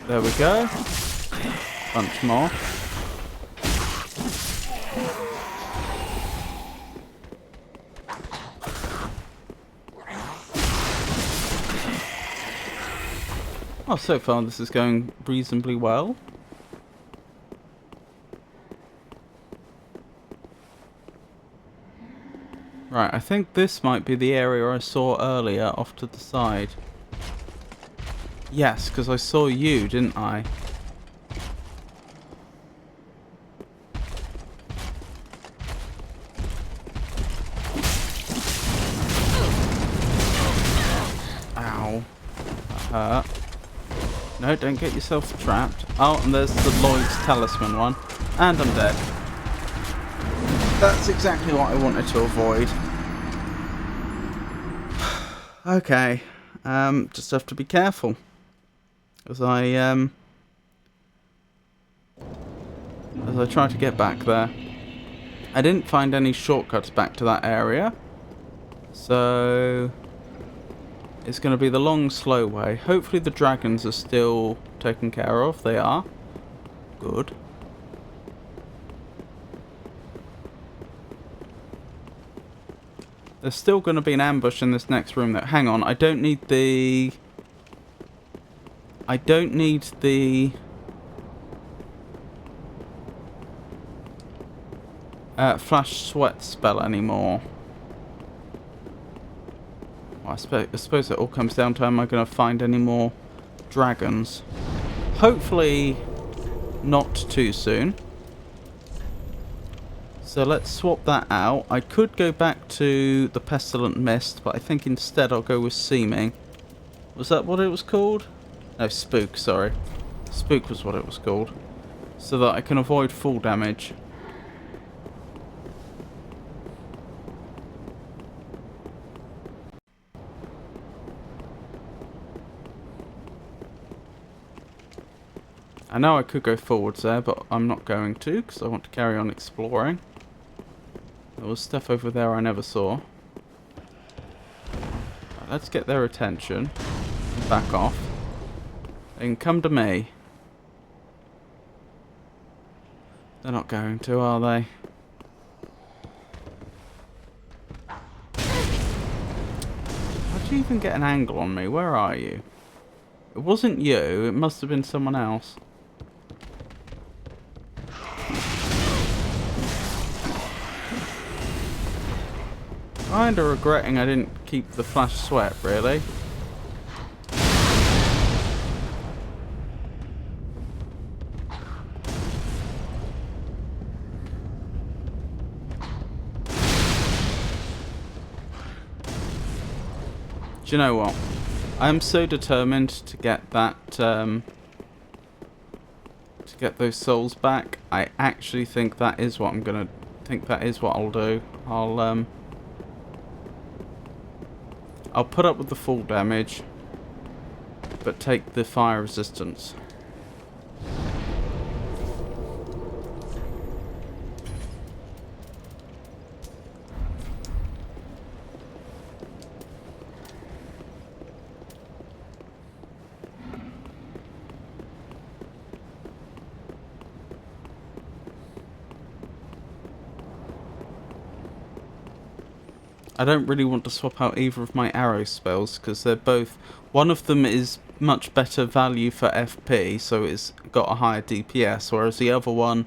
A: There we go. Bunch more. Oh, so far this is going reasonably well. Right, I think this might be the area I saw earlier off to the side. Yes, because I saw you, didn't I? Ow. That hurt. No, don't get yourself trapped. Oh, and there's the Lloyd's Talisman one. And I'm dead. That's exactly what I wanted to avoid. Okay. Just have to be careful. As I try to get back there. I didn't find any shortcuts back to that area. So it's going to be the long, slow way. Hopefully the dragons are still taken care of. They are. Good. There's still going to be an ambush in this next room. Hang on, I don't need the flash sweat spell anymore. Well, I suppose it all comes down to, am I going to find any more dragons? Hopefully not too soon. So let's swap that out. I could go back to the Pestilent Mist, but I think instead I'll go with Seeming. Was that what it was called? No, Spook, sorry. Spook was what it was called. So that I can avoid full damage. I know I could go forwards there, but I'm not going to, because I want to carry on exploring. There was stuff over there I never saw. Right, let's get their attention. Back off. They can come to me. They're not going to, are they? How'd you even get an angle on me? Where are you? It wasn't you. It must have been someone else. Kinda regretting I didn't keep the flash sweat, really. Do you know what? I am so determined to get that, to get those souls back. I actually think that is what I'm gonna, that is what I'll do. I'll put up with the full damage, but take the fire resistance. I don't really want to swap out either of my arrow spells because they're both... One of them is much better value for FP, so it's got a higher DPS, whereas the other one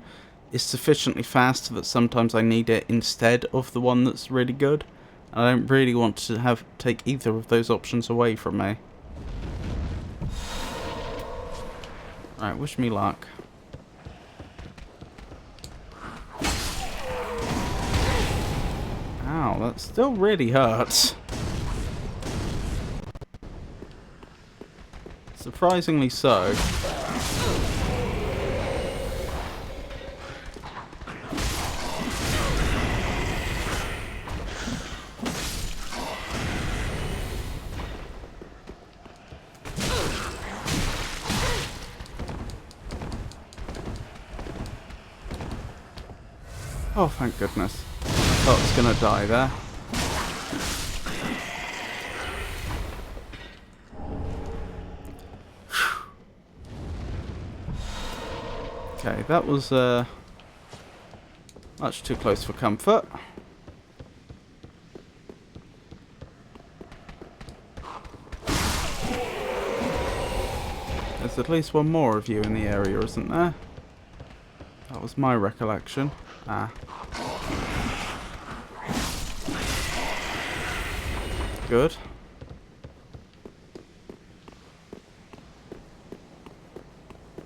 A: is sufficiently fast that sometimes I need it instead of the one that's really good. And I don't really want to take either of those options away from me. Right, wish me luck. Ow, that still really hurts. Surprisingly so. Oh, thank goodness. I thought I was going to die there. Okay, that was much too close for comfort. There's at least one more of you in the area, isn't there? That was my recollection. Ah. Good.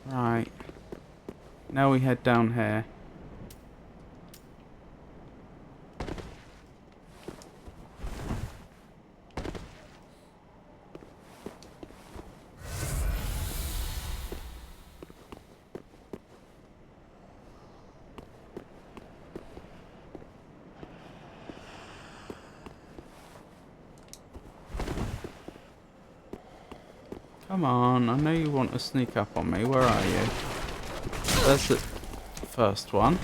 A: Right. Now we head down here. Come on, I know you want to sneak up on me. Where are you? There's the first one.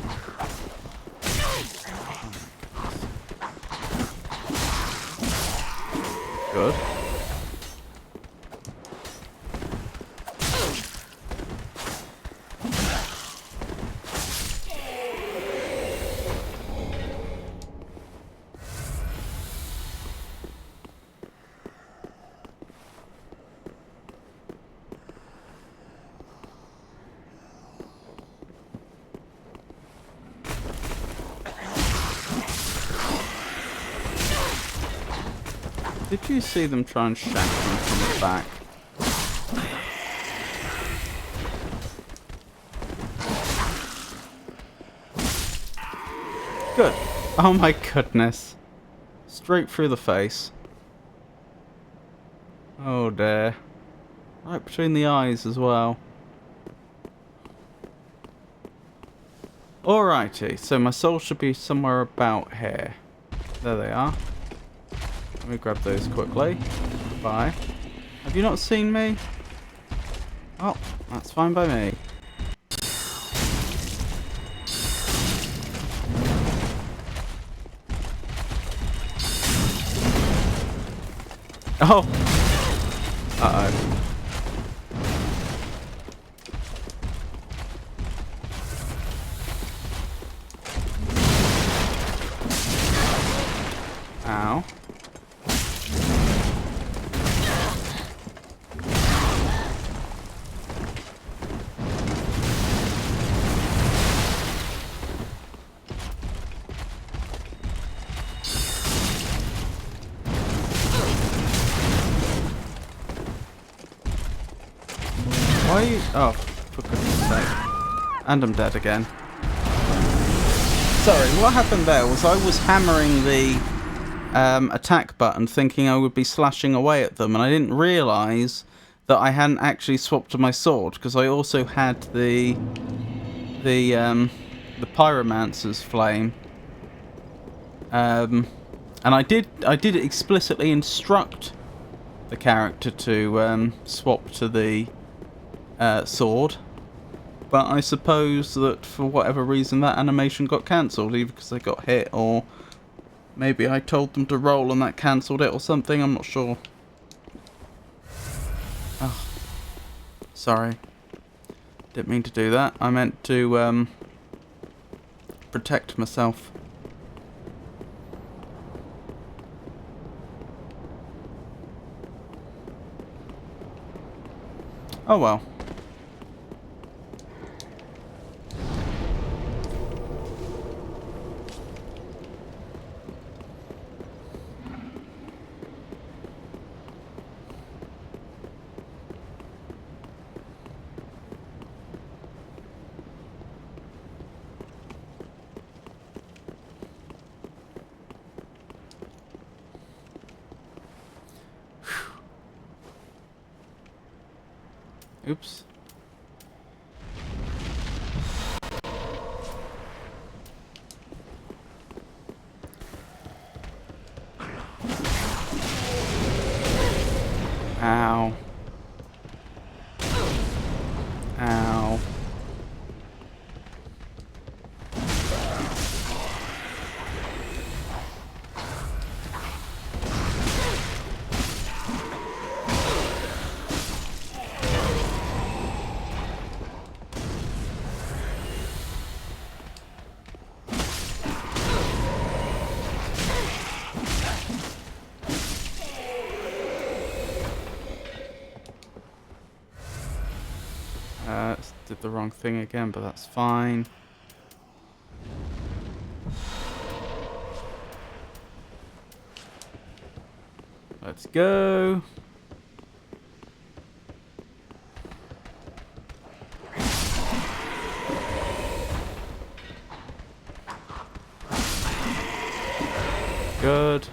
A: Good. Did you see them try and shank him from the back? Good. Oh my goodness. Straight through the face. Oh dear. Right between the eyes as well. Alrighty, so my soul should be somewhere about here. There they are. Let me grab those quickly. Bye. Have you not seen me? Oh, that's fine by me. Oh! Uh-oh. Ow. Why are you... Oh, for goodness sake. And I'm dead again. Sorry, what happened there was I was hammering the attack button thinking I would be slashing away at them, and I didn't realise that I hadn't actually swapped to my sword, because I also had the pyromancer's flame. And I did explicitly instruct the character to swap to the sword, but I suppose that for whatever reason that animation got cancelled, either because they got hit or maybe I told them to roll and that cancelled it or something, I'm not sure. Oh, sorry. Didn't mean to do that. I meant to protect myself. Oh well. Oops. Ow. Ow. Did the wrong thing again, but that's fine. go. Good.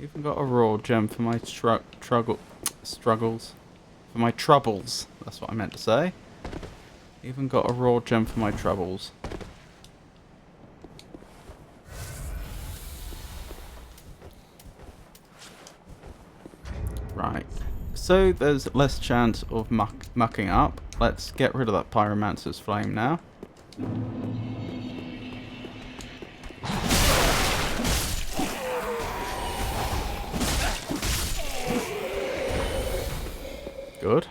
A: Even got a raw gem for my struggles. For my troubles. That's what I meant to say. Even got a raw gem for my troubles. Right. So there's less chance of mucking up. Let's get rid of that pyromancer's flame now. Good.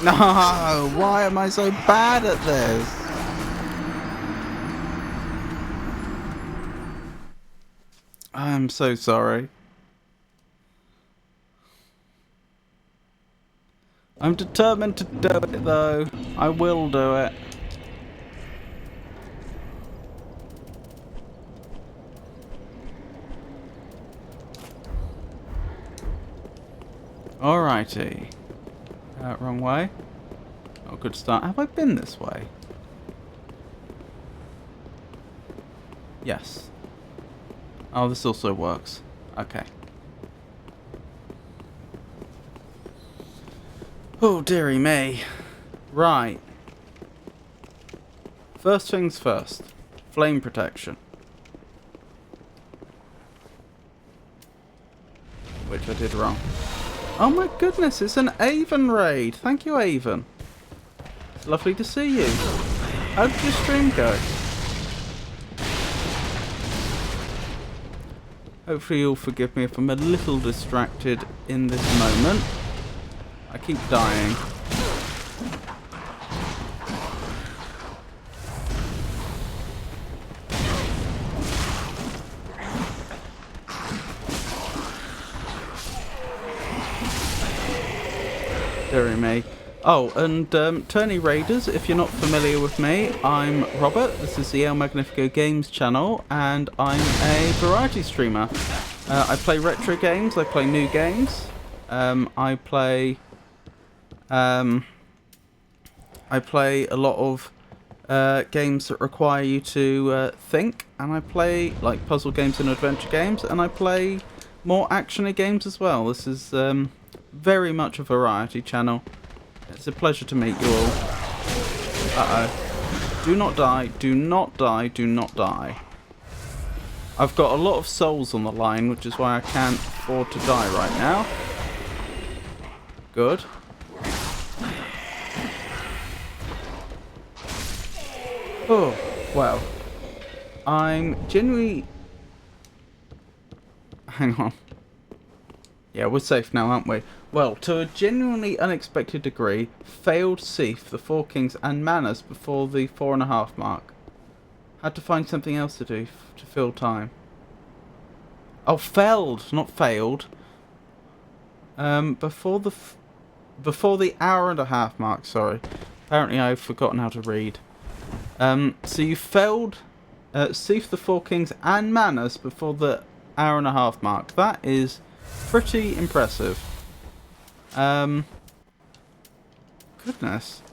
A: No, why am I so bad at this? I'm so sorry. I'm determined to do it though. I will do it. Alrighty. Wrong way. Oh, good start. Have I been this way? Yes. Oh, this also works. Okay. Oh, dearie me. Right. First things first. Flame protection. Which I did wrong. Oh my goodness, it's an Avon raid. Thank you, Avon. It's lovely to see you. How did your stream go? Hopefully you'll forgive me if I'm a little distracted in this moment. I keep dying. Dearie me. Oh, and Tourney Raiders, if you're not familiar with me, I'm Robert. This is the El Magnifico Games channel, and I'm a variety streamer. I play retro games, I play new games. I play a lot of games that require you to think, and I play like puzzle games and adventure games, and I play more actiony games as well. This is very much a variety channel. It's a pleasure to meet you all. Uh-oh. Do not die, do not die, do not die. I've got a lot of souls on the line, which is why I can't afford to die right now. Good. Oh, well. I'm genuinely... Hang on. Yeah, we're safe now, aren't we? Well, to a genuinely unexpected degree, failed Seif, the Four Kings, and Manners before the 4.5 mark. Had to find something else to do to fill time. Oh, failed, not failed. Before the 1.5 mark, sorry. Apparently I've forgotten how to read. So you failed Seif, the Four Kings, and Manners before the 1.5 mark. That is pretty impressive. Goodness.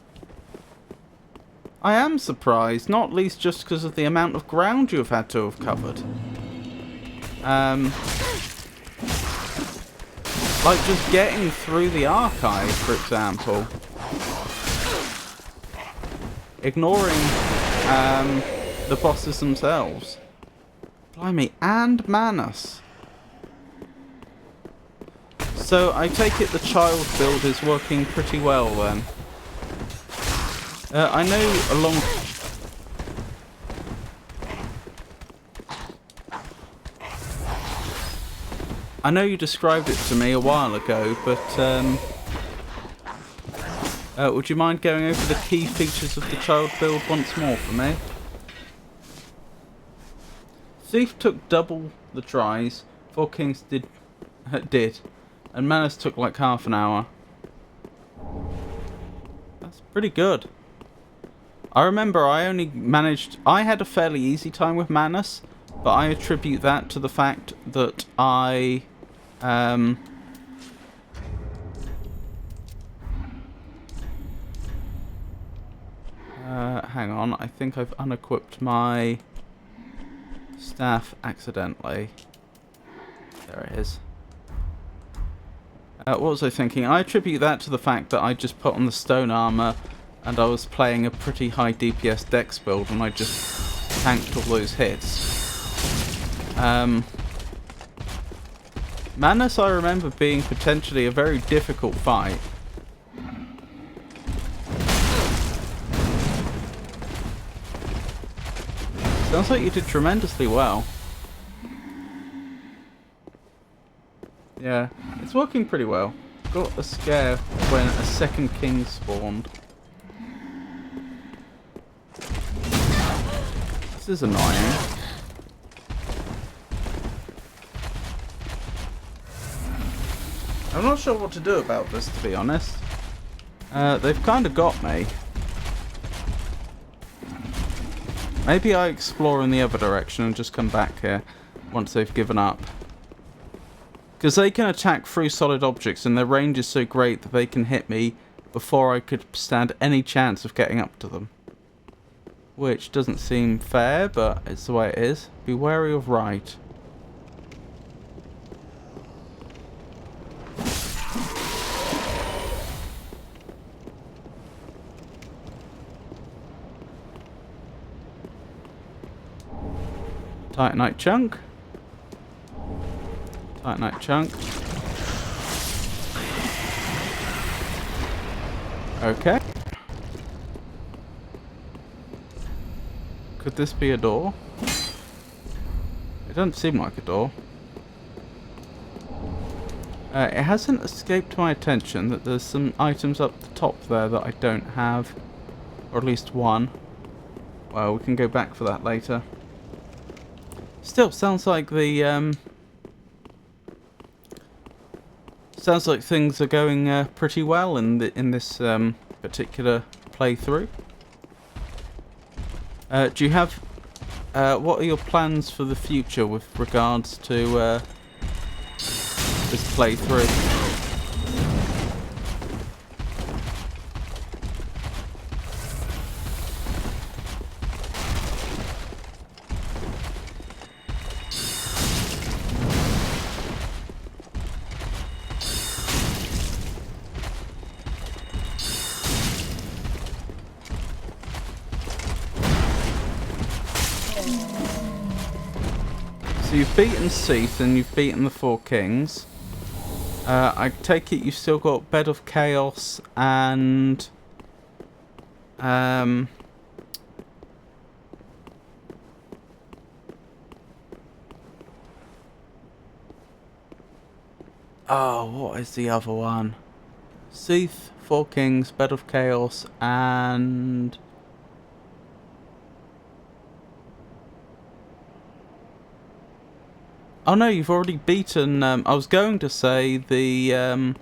A: I am surprised, not least just because of the amount of ground you have had to have covered. Like just getting through the archive, for example. Ignoring the bosses themselves. Blimey, and Manus. So I take it the child build is working pretty well then. I know along... I know you described it to me a while ago, but would you mind going over the key features of the child build once more for me? Thief took double the tries. Four Kings did, and Manus took like half an hour. That's pretty good. I remember I only managed... I had a fairly easy time with Manus, but I attribute that to the fact that I... hang on, I think I've unequipped my staff accidentally. There it is. What was I thinking? I attribute that to the fact that I just put on the stone armor and I was playing a pretty high DPS dex build and I just tanked all those hits. Manus, I remember being potentially a very difficult fight. Sounds like you did tremendously well. Yeah, it's working pretty well. Got a scare when a second king spawned. This is annoying. I'm not sure what to do about this, to be honest. They've kind of got me. Maybe I explore in the other direction and just come back here once they've given up. Because they can attack through solid objects and their range is so great that they can hit me before I could stand any chance of getting up to them. Which doesn't seem fair, but it's the way it is. Be wary of right. Titanite chunk. Titanite chunk. Okay. Could this be a door? It doesn't seem like a door. It hasn't escaped my attention that there's some items up the top there that I don't have. Or at least one. Well, we can go back for that later. Still, sounds like the sounds like things are going pretty well in this particular playthrough. Do you have what are your plans for the future with regards to this playthrough? So you've beaten Seath and you've beaten the Four Kings. I take it you've still got Bed of Chaos and... oh, what is the other one? Seath, Four Kings, Bed of Chaos, and... oh no, you've already beaten. I was going to say the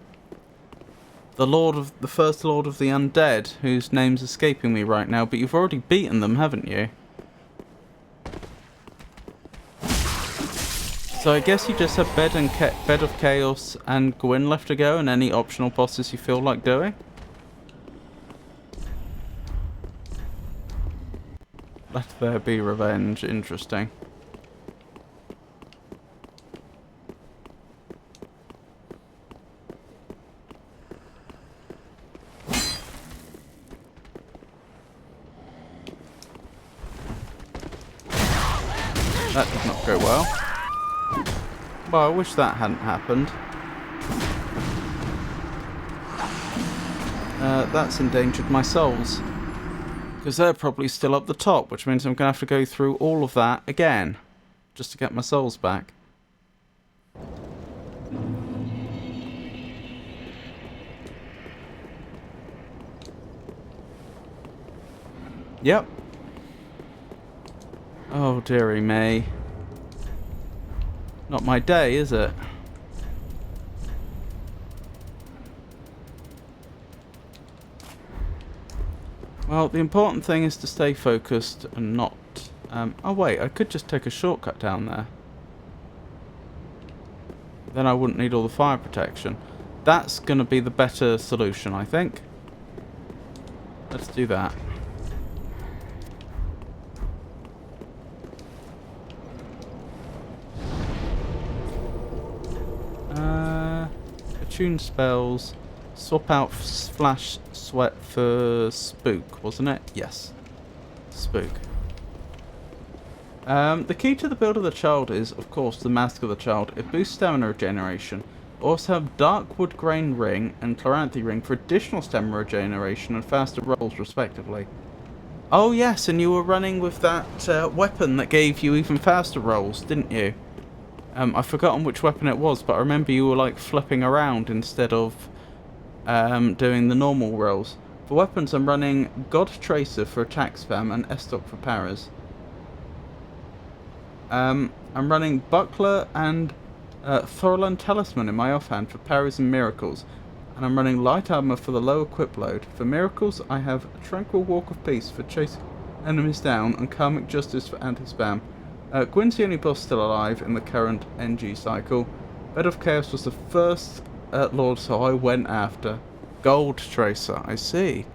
A: first Lord of the Undead, whose name's escaping me right now. But you've already beaten them, haven't you? So I guess you just have Bed of Chaos and Gwyn left to go, and any optional bosses you feel like doing. Let there be revenge. Interesting. That did not go well. Well, I wish that hadn't happened. That's endangered my souls. Because they're probably still up the top, which means I'm going to have to go through all of that again. Just to get my souls back. Yep. Oh, dearie me. Not my day, is it? Well, the important thing is to stay focused and not... oh wait, I could just take a shortcut down there. Then I wouldn't need all the fire protection. That's going to be the better solution, I think. Let's do that. Attune spells. Swap out Splash Sweat for Spook, wasn't it? Yes. Spook. The key to the build of the child is, of course, the Mask of the Child. It boosts stamina regeneration. Also have Darkwood Grain Ring and Chloranthy Ring for additional stamina regeneration and faster rolls, respectively. Oh yes, and you were running with that weapon that gave you even faster rolls, didn't you? I've forgotten which weapon it was, but I remember you were like flipping around instead of doing the normal rolls. For weapons, I'm running God Tracer for attack spam and Estoc for paras. I'm running Buckler and Thorland Talisman in my offhand for parries and miracles. And I'm running Light Armor for the low equip load. For miracles, I have Tranquil Walk of Peace for chasing enemies down and Karmic Justice for anti-spam. Gwyn's the only boss still alive in the current NG cycle. Bed of Chaos was the first Lord, so I went after. Gold Tracer, I see.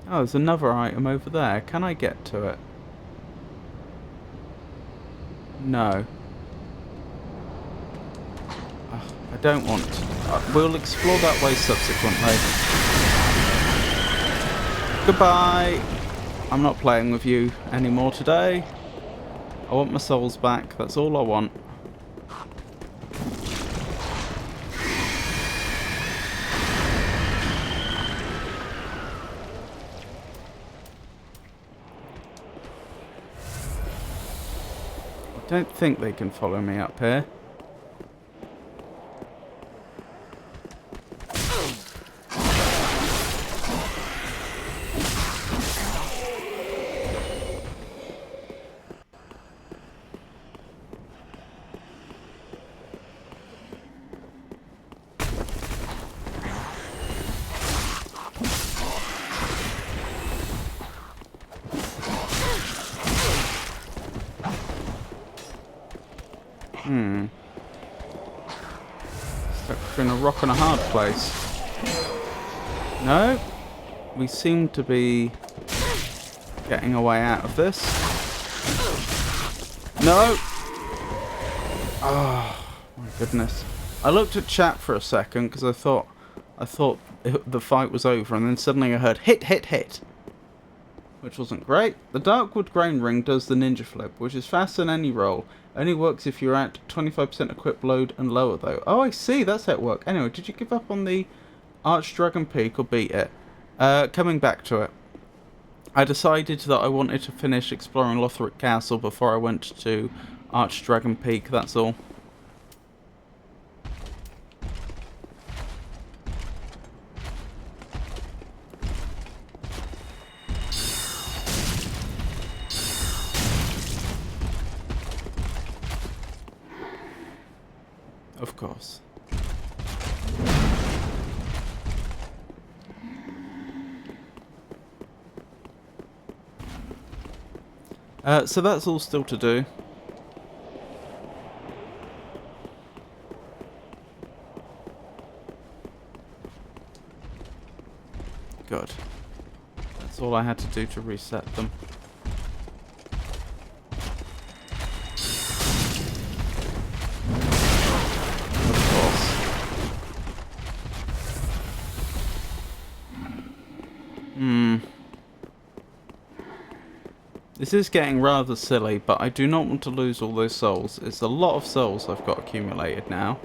A: Oh, there's another item over there. Can I get to it? No. I don't want to. We'll explore that way subsequently. Goodbye! I'm not playing with you anymore today. I want my souls back. That's all I want. I don't think they can follow me up here. Stuck between a rock and a hard place. No. We seem to be getting a way out of this. No! Oh, my goodness. I looked at chat for a second because I thought the fight was over, and then suddenly I heard hit, hit, hit. Which wasn't great. The Darkwood Grain Ring does the ninja flip, which is faster than any roll. Only works if you're at 25% equip load and lower though. Oh, I see, that's how it works. Anyway, did you give up on the Archdragon Peak or beat it? Coming back to it. I decided that I wanted to finish exploring Lothric Castle before I went to Archdragon Peak, that's all. Of course. So that's all still to do. Good. That's all I had to do to reset them. This is getting rather silly, but I do not want to lose all those souls. It's a lot of souls I've got accumulated now.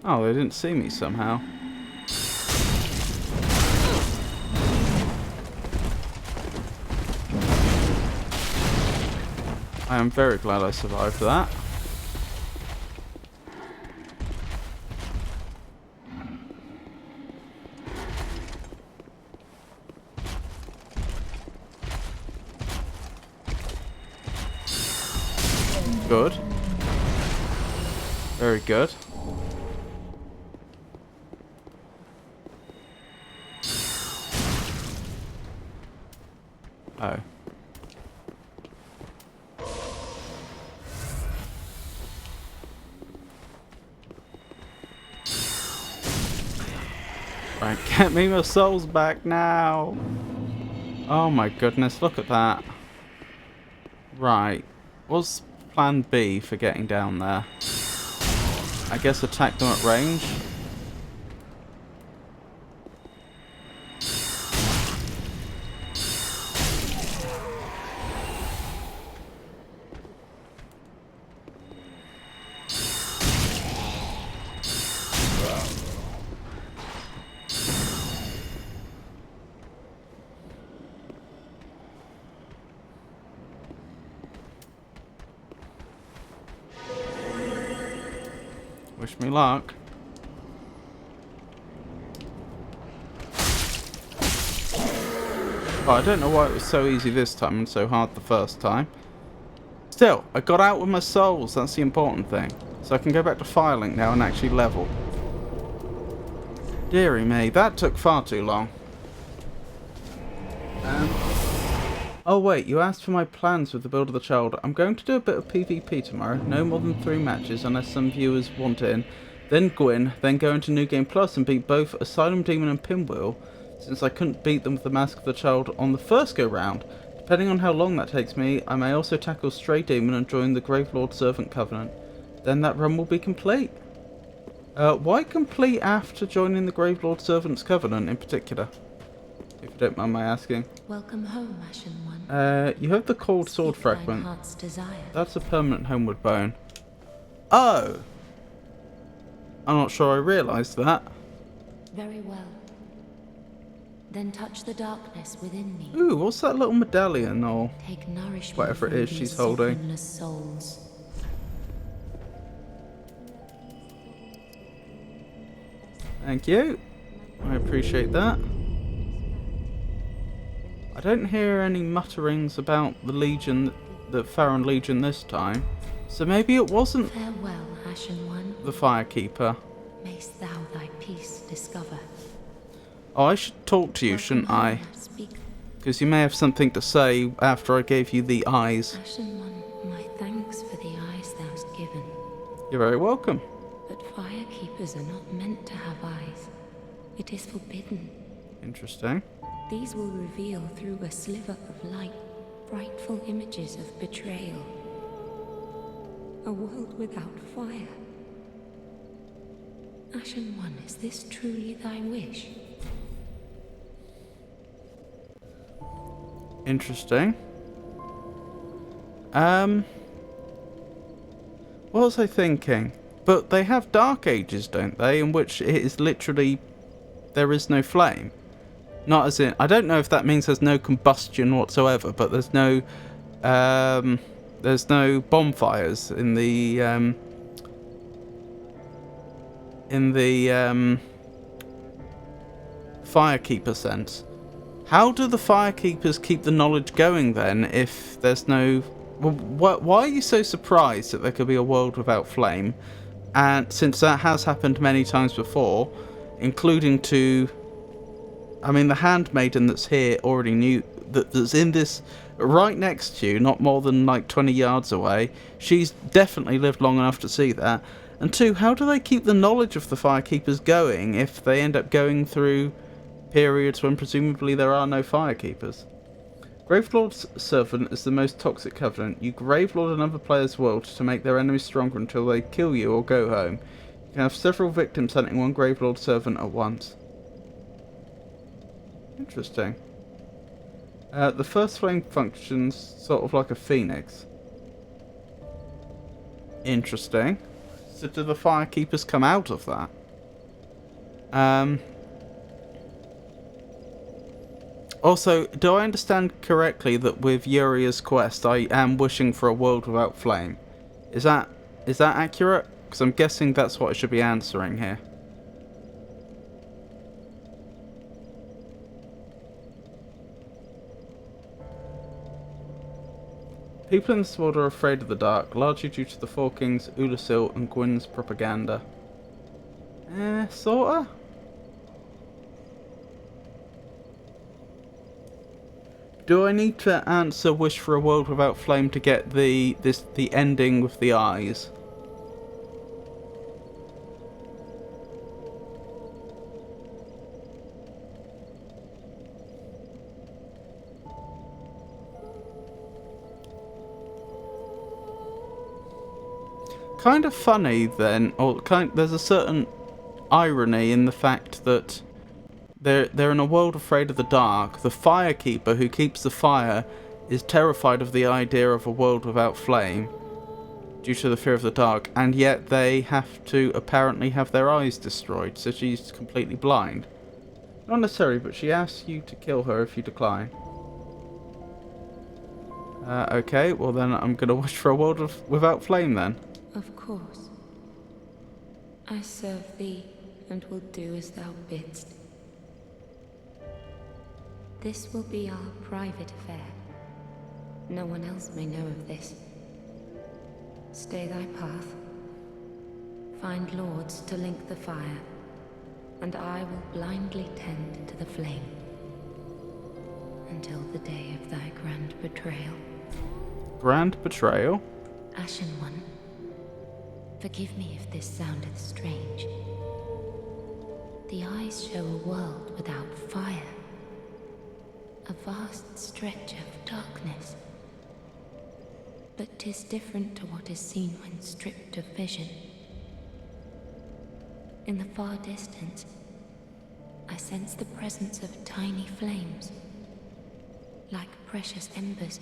A: Oh, they didn't see me somehow. I am very glad I survived that. Good. Very good. Oh. Right, get me my souls back now. Oh my goodness, look at that. Right. What's plan B for getting down there? I guess attack them at range. Wish me luck. Oh, I don't know why it was so easy this time and so hard the first time. Still, I got out with my souls, that's the important thing. So I can go back to filing now and actually level. Deary me, that took far too long. Oh wait, you asked for my plans with the build of the child. I'm going to do a bit of PvP tomorrow, no more than 3 matches unless some viewers want in. Then Gwyn, then go into New Game Plus and beat both Asylum Demon and Pinwheel, since I couldn't beat them with the Mask of the Child on the first go round. Depending on how long that takes me, I may also tackle Stray Demon and join the Gravelord Servant Covenant. Then that run will be complete. Why complete after joining the Gravelord Servant's Covenant in particular? If you don't mind my asking.
B: Welcome home, Ashen One.
A: You have the cold sword
B: Speak thine
A: fragment.
B: heart's desire.
A: That's a permanent homeward bone. Oh! I'm not sure I realised that.
B: Very well. Then touch the darkness within me.
A: Ooh, what's that little medallion or
B: Take nourishment
A: whatever it
B: from
A: is
B: these
A: she's holding?
B: softenless souls.
A: Thank you. I appreciate that. I don't hear any mutterings about the Legion, the Farron Legion this time. So maybe it wasn't
B: Farewell, Ashen One.
A: the Firekeeper.
B: Mayst thou thy peace discover.
A: Oh, I should talk to you,
B: Welcome
A: shouldn't
B: home,
A: I?
B: Speak,
A: Because you may have something to say after I gave you the eyes.
B: Ashen One, my thanks for the eyes thou'st given.
A: You're very welcome.
B: But firekeepers are not meant to have eyes. It is forbidden.
A: Interesting.
B: These will reveal through a sliver of light frightful images of betrayal. A world without fire. Ashen One, is this truly thy wish?
A: Interesting. What was I thinking? But they have Dark Ages, don't they? In which it is literally there is no flame. Not as in, I don't know if that means there's no combustion whatsoever, but there's no bonfires in the Firekeeper sense. How do the Firekeepers keep the knowledge going then if there's no... Well, why are you so surprised that there could be a world without flame? And since that has happened many times before, including to... I mean, the handmaiden that's here already knew... That's in this... Right next to you, not more than like 20 yards away. She's definitely lived long enough to see that. And 2, how do they keep the knowledge of the Firekeepers going if they end up going through periods when presumably there are no Firekeepers? Gravelord's Servant is the most toxic covenant. You Gravelord another player's world to make their enemies stronger until they kill you or go home. You can have several victims hunting one Gravelord Servant at once. Interesting. The first flame functions sort of like a phoenix. Interesting. So do the firekeepers come out of that? Also, do I understand correctly that with Uria's quest, I am wishing for a world without flame? Is that accurate? Because I'm guessing that's what I should be answering here. People in this world are afraid of the dark, largely due to the Four Kings, Ulasil, and Gwyn's propaganda. Sorta? Do I need to answer wish for a world without flame to get the ending with the eyes? Kind of funny then, or there's a certain irony in the fact that they're in a world afraid of the dark. The firekeeper who keeps the fire is terrified of the idea of a world without flame due to the fear of the dark, and yet they have to apparently have their eyes destroyed, so she's completely blind. Not necessarily, but she asks you to kill her if you decline. Okay, well then I'm gonna wish for a world without flame then.
B: Of course. I serve thee, and will do as thou bidst. This will be our private affair. No one else may know of this. Stay thy path. Find lords to link the fire, and I will blindly tend to the flame. Until the day of thy grand betrayal.
A: Grand betrayal?
B: Ashen One, forgive me if this soundeth strange. The eyes show a world without fire. A vast stretch of darkness. But 'tis different to what is seen when stripped of vision. In the far distance, I sense the presence of tiny flames, like precious embers,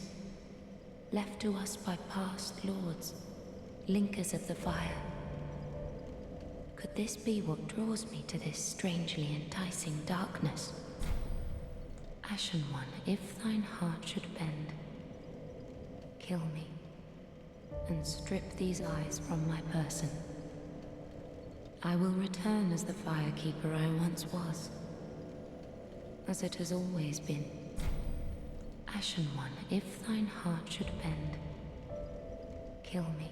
B: left to us by past lords, linkers of the fire. Could this be what draws me to this strangely enticing darkness? Ashen One, if thine heart should bend, kill me, and strip these eyes from my person. I will return as the firekeeper I once was, as it has always been. Ashen One, if thine heart should bend, kill me,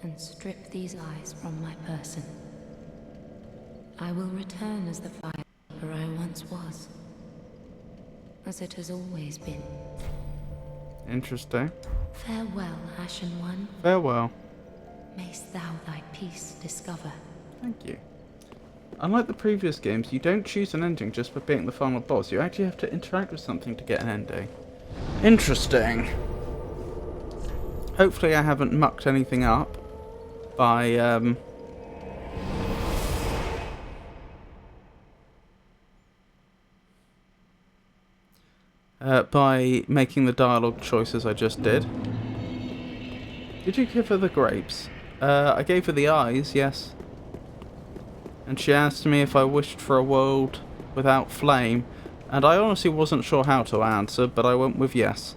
B: and strip these eyes from my person. I will return as the firekeeper I once was, as it has always been.
A: Interesting.
B: Farewell, Ashen One.
A: Farewell.
B: Mayst thou thy peace discover.
A: Thank you. Unlike the previous games, you don't choose an ending just for beating the final boss. You actually have to interact with something to get an ending. Interesting. Hopefully I haven't mucked anything up by making the dialogue choices I just did. Did you give her the grapes? I gave her the eyes, yes. And she asked me if I wished for a world without flame, and I honestly wasn't sure how to answer, but I went with yes.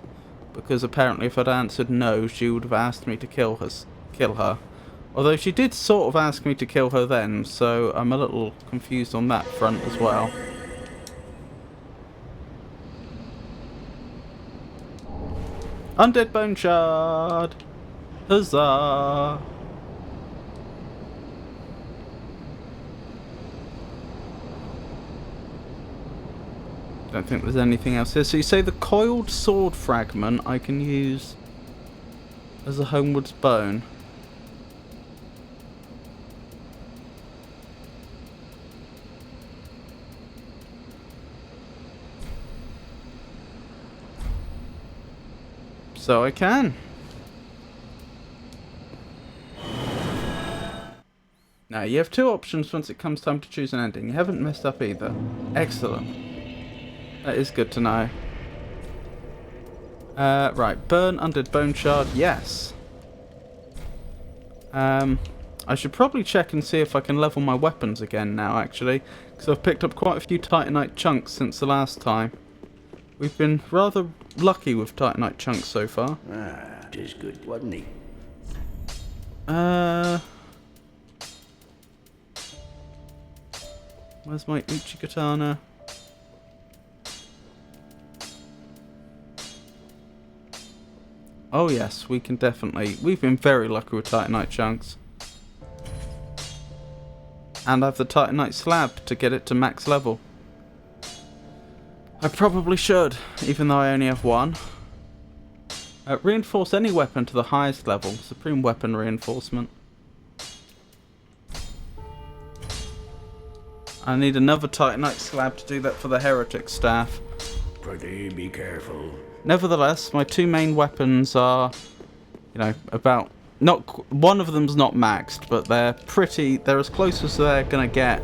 A: Because apparently if I'd answered no, she would have asked me to kill her. Although she did sort of ask me to kill her then, so I'm a little confused on that front as well. Undead Bone Shard! Huzzah! Don't think there's anything else here. So you say the coiled sword fragment I can use as a homewards bone. So I can. Now you have two options once it comes time to choose an ending. You haven't messed up either. Excellent. That is good to know. Right, burn undead bone shard, yes. I should probably check and see if I can level my weapons again now, actually, because I've picked up quite a few Titanite chunks since the last time. We've been rather lucky with Titanite chunks so far.
C: Ah, 'tis good, wasn't he?
A: Where's my Uchigatana? Oh yes, we can definitely... We've been very lucky with Titanite chunks. And I have the Titanite slab to get it to max level. I probably should, even though I only have one. Reinforce any weapon to the highest level. Supreme weapon reinforcement. I need another Titanite slab to do that for the heretic staff.
C: Prithee, be careful.
A: Nevertheless, my two main weapons are, you know, about... One of them's not maxed, but they're as close as they're gonna get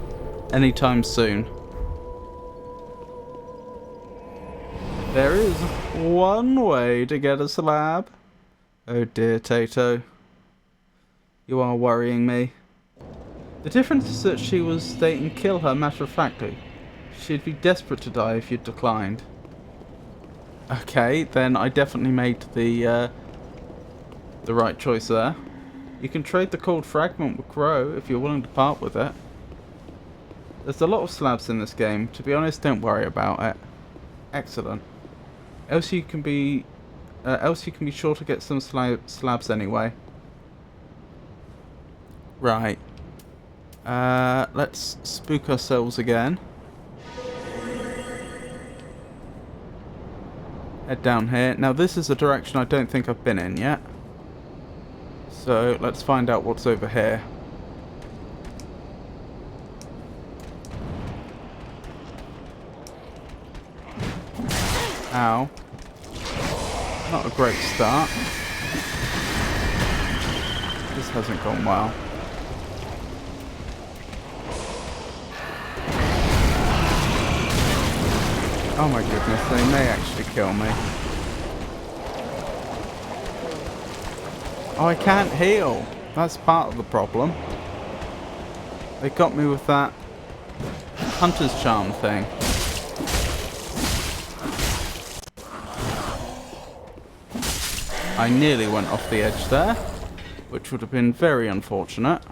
A: anytime soon. There is one way to get a slab. Oh dear, Tato. You are worrying me. The difference is that she was stating kill her matter-of-factly. She'd be desperate to die if you declined. Okay, then I definitely made the right choice there. You can trade the cold fragment with Crow if you're willing to part with it. There's a lot of slabs in this game. To be honest, don't worry about it. Excellent. Else you can be sure to get some slabs anyway. Right. Let's spook ourselves again. Head down here. Now this is a direction I don't think I've been in yet. So let's find out what's over here. Ow. Not a great start. This hasn't gone well. Oh my goodness, they may actually kill me. Oh, I can't heal. That's part of the problem. They got me with that Hunter's Charm thing. I nearly went off the edge there, which would have been very unfortunate.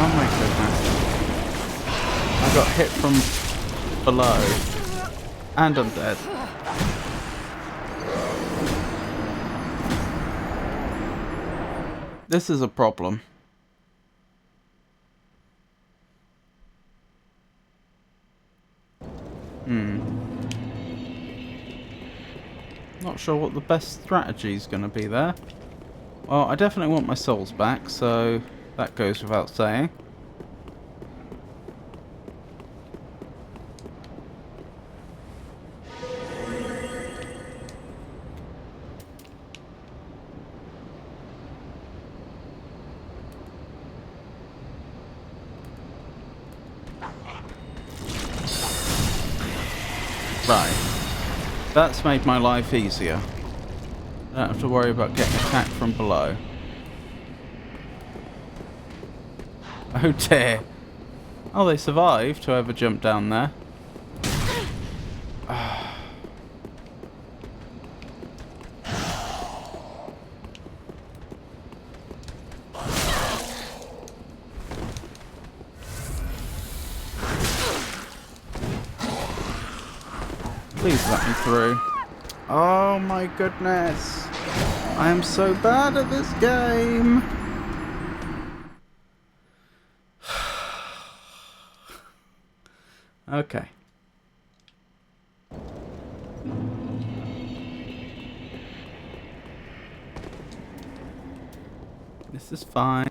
A: Oh my goodness. I got hit from below. And I'm dead. This is a problem. Not sure what the best strategy is going to be there. Well, I definitely want my souls back, so that goes without saying. Right. That's made my life easier. I don't have to worry about getting attacked from below. Oh dear. Oh, they survived, whoever jumped down there. Please let me through. Oh my goodness. I am so bad at this game. Okay. This is fine.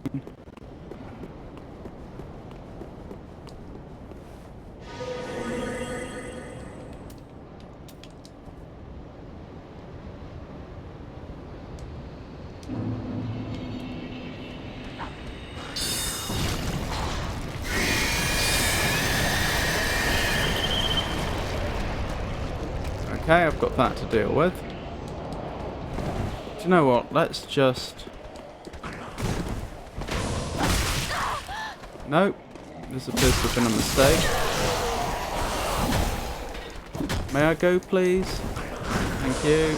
A: Okay, I've got that to deal with. Do you know what? Let's just... Nope. This appears to have been a mistake. May I go, please? Thank you.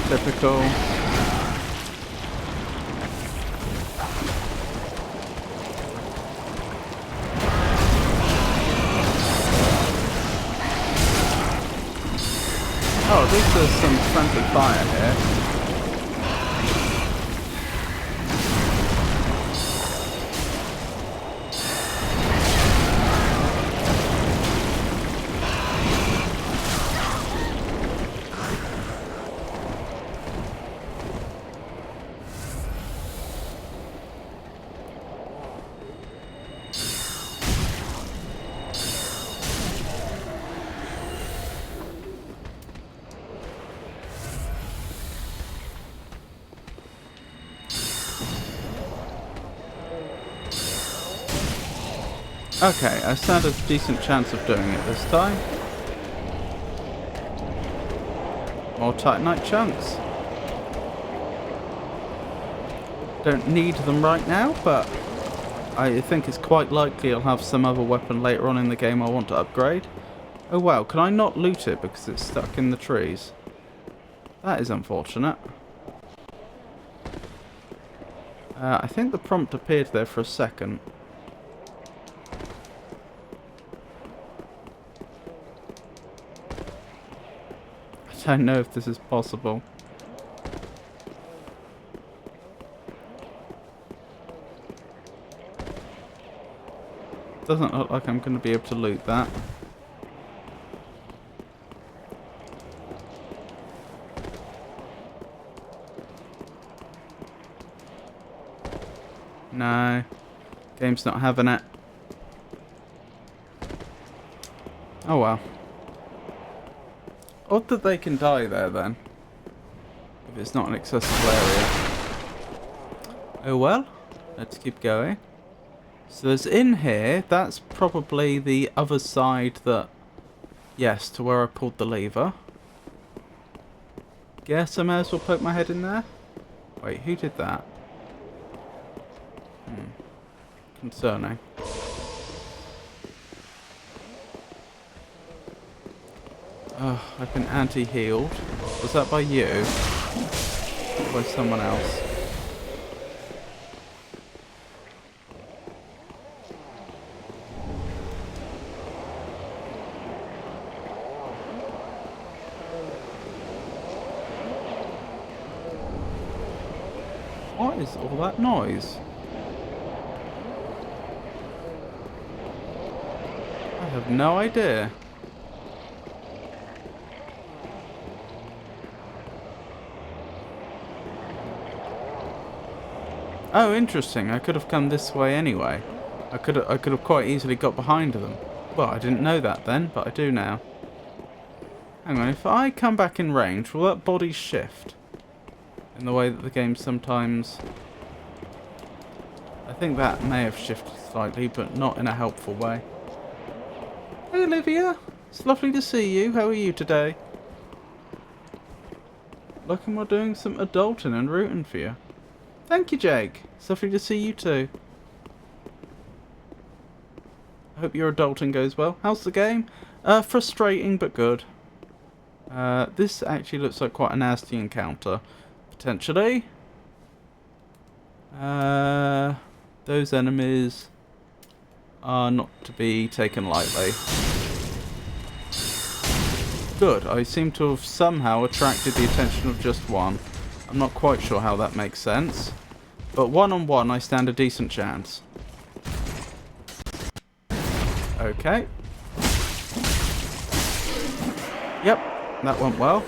A: Typical. Oh, at least there's some friendly fire here. Okay, I stand a decent chance of doing it this time. More Titanite chunks. Don't need them right now, but I think it's quite likely I'll have some other weapon later on in the game I want to upgrade. Oh wow, can I not loot it because it's stuck in the trees? That is unfortunate. I think the prompt appeared there for a second. I don't know if this is possible. Doesn't look like I'm going to be able to loot that. No. Game's not having it. Oh well. Odd that they can die there then. If it's not an accessible area. Oh well. Let's keep going. So there's in here. That's probably the other side that... Yes, to where I pulled the lever. Guess I may as well poke my head in there. Wait, who did that? Concerning. Oh, I've been anti-healed. Was that by you? Or by someone else? What is all that noise? I have no idea. Oh, interesting. I could have come this way anyway. I could have quite easily got behind them. Well, I didn't know that then, but I do now. Hang on, if I come back in range, will that body shift? In the way that the game sometimes... I think that may have shifted slightly, but not in a helpful way. Hey Olivia, it's lovely to see you. How are you today? Looking we're doing some adulting and rooting for you. Thank you, Jake. It's lovely to see you too. I hope your adulting goes well. How's the game? Frustrating but good. This actually looks like quite a nasty encounter. Potentially. Those enemies are not to be taken lightly. Good. I seem to have somehow attracted the attention of just one. I'm not quite sure how that makes sense. But one-on-one, I stand a decent chance. Okay. Yep, that went well.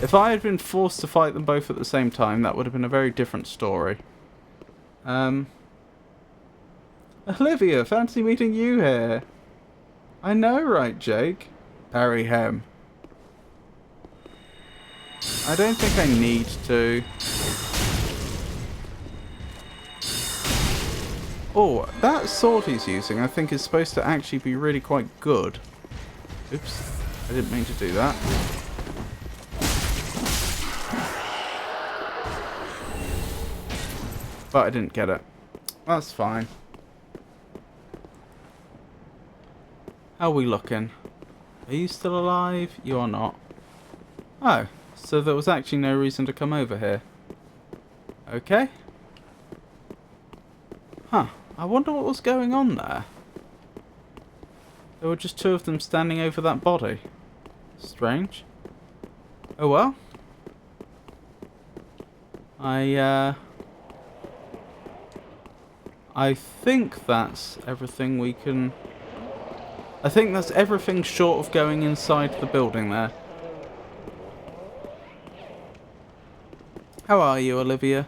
A: If I had been forced to fight them both at the same time, that would have been a very different story. Olivia, fancy meeting you here. I know, right, Jake? Parry hem. I don't think I need to. Oh, that sword he's using I think is supposed to actually be really quite good. Oops, I didn't mean to do that. But I didn't get it. That's fine. How are we looking? Are you still alive? You are not. Oh, so there was actually no reason to come over here. Okay. Huh. I wonder what was going on there. There were just two of them standing over that body. Strange. Oh well. I think that's everything we can... I think that's everything short of going inside the building there. How are you, Olivia?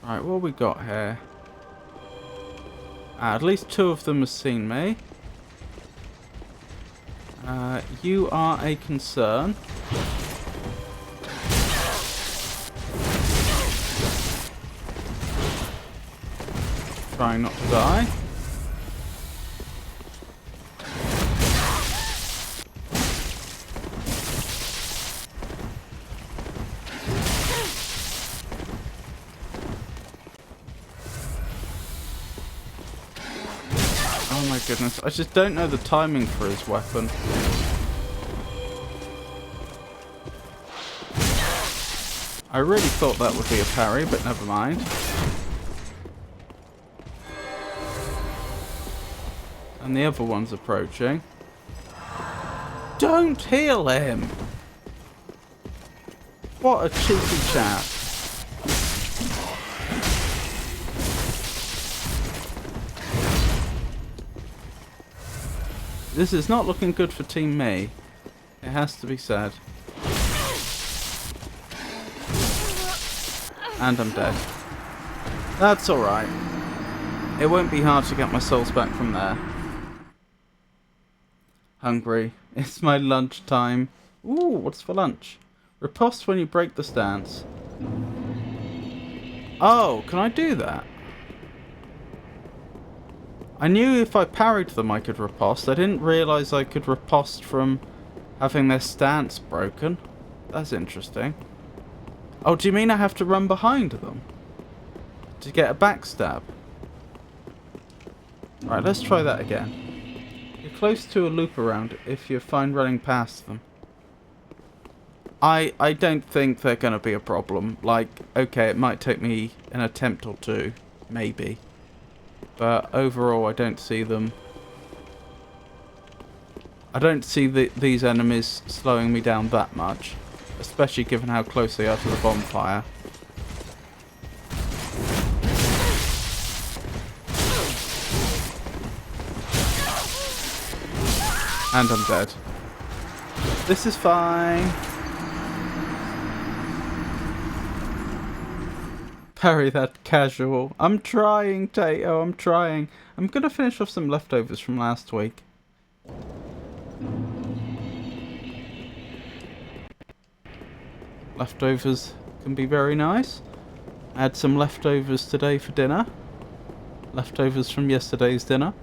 A: Right, what have we got here? At least two of them have seen me. You are a concern. Trying not to die. Oh my goodness, I just don't know the timing for his weapon. I really thought that would be a parry, but never mind. And the other one's approaching. Don't heal him! What a cheeky chap. This is not looking good for Team Me. It has to be said. And I'm dead. That's alright. It won't be hard to get my souls back from there. Hungry. It's my lunch time. Ooh, what's for lunch? Riposte when you break the stance. Oh, can I do that? I knew if I parried them I could riposte. I didn't realise I could riposte from having their stance broken. That's interesting. Oh, do you mean I have to run behind them? To get a backstab? Right, let's try that again. You're close to a loop around if you're fine running past them. I don't think they're going to be a problem. Like, okay, it might take me an attempt or two. Maybe. But overall, I don't see them. I don't see these enemies slowing me down that much. Especially given how close they are to the bonfire. And I'm dead. This is fine. Parry that casual. I'm trying, Tato. I'm trying. I'm going to finish off some leftovers from last week. Leftovers can be very nice. I had some leftovers today for dinner. Leftovers from yesterday's dinner.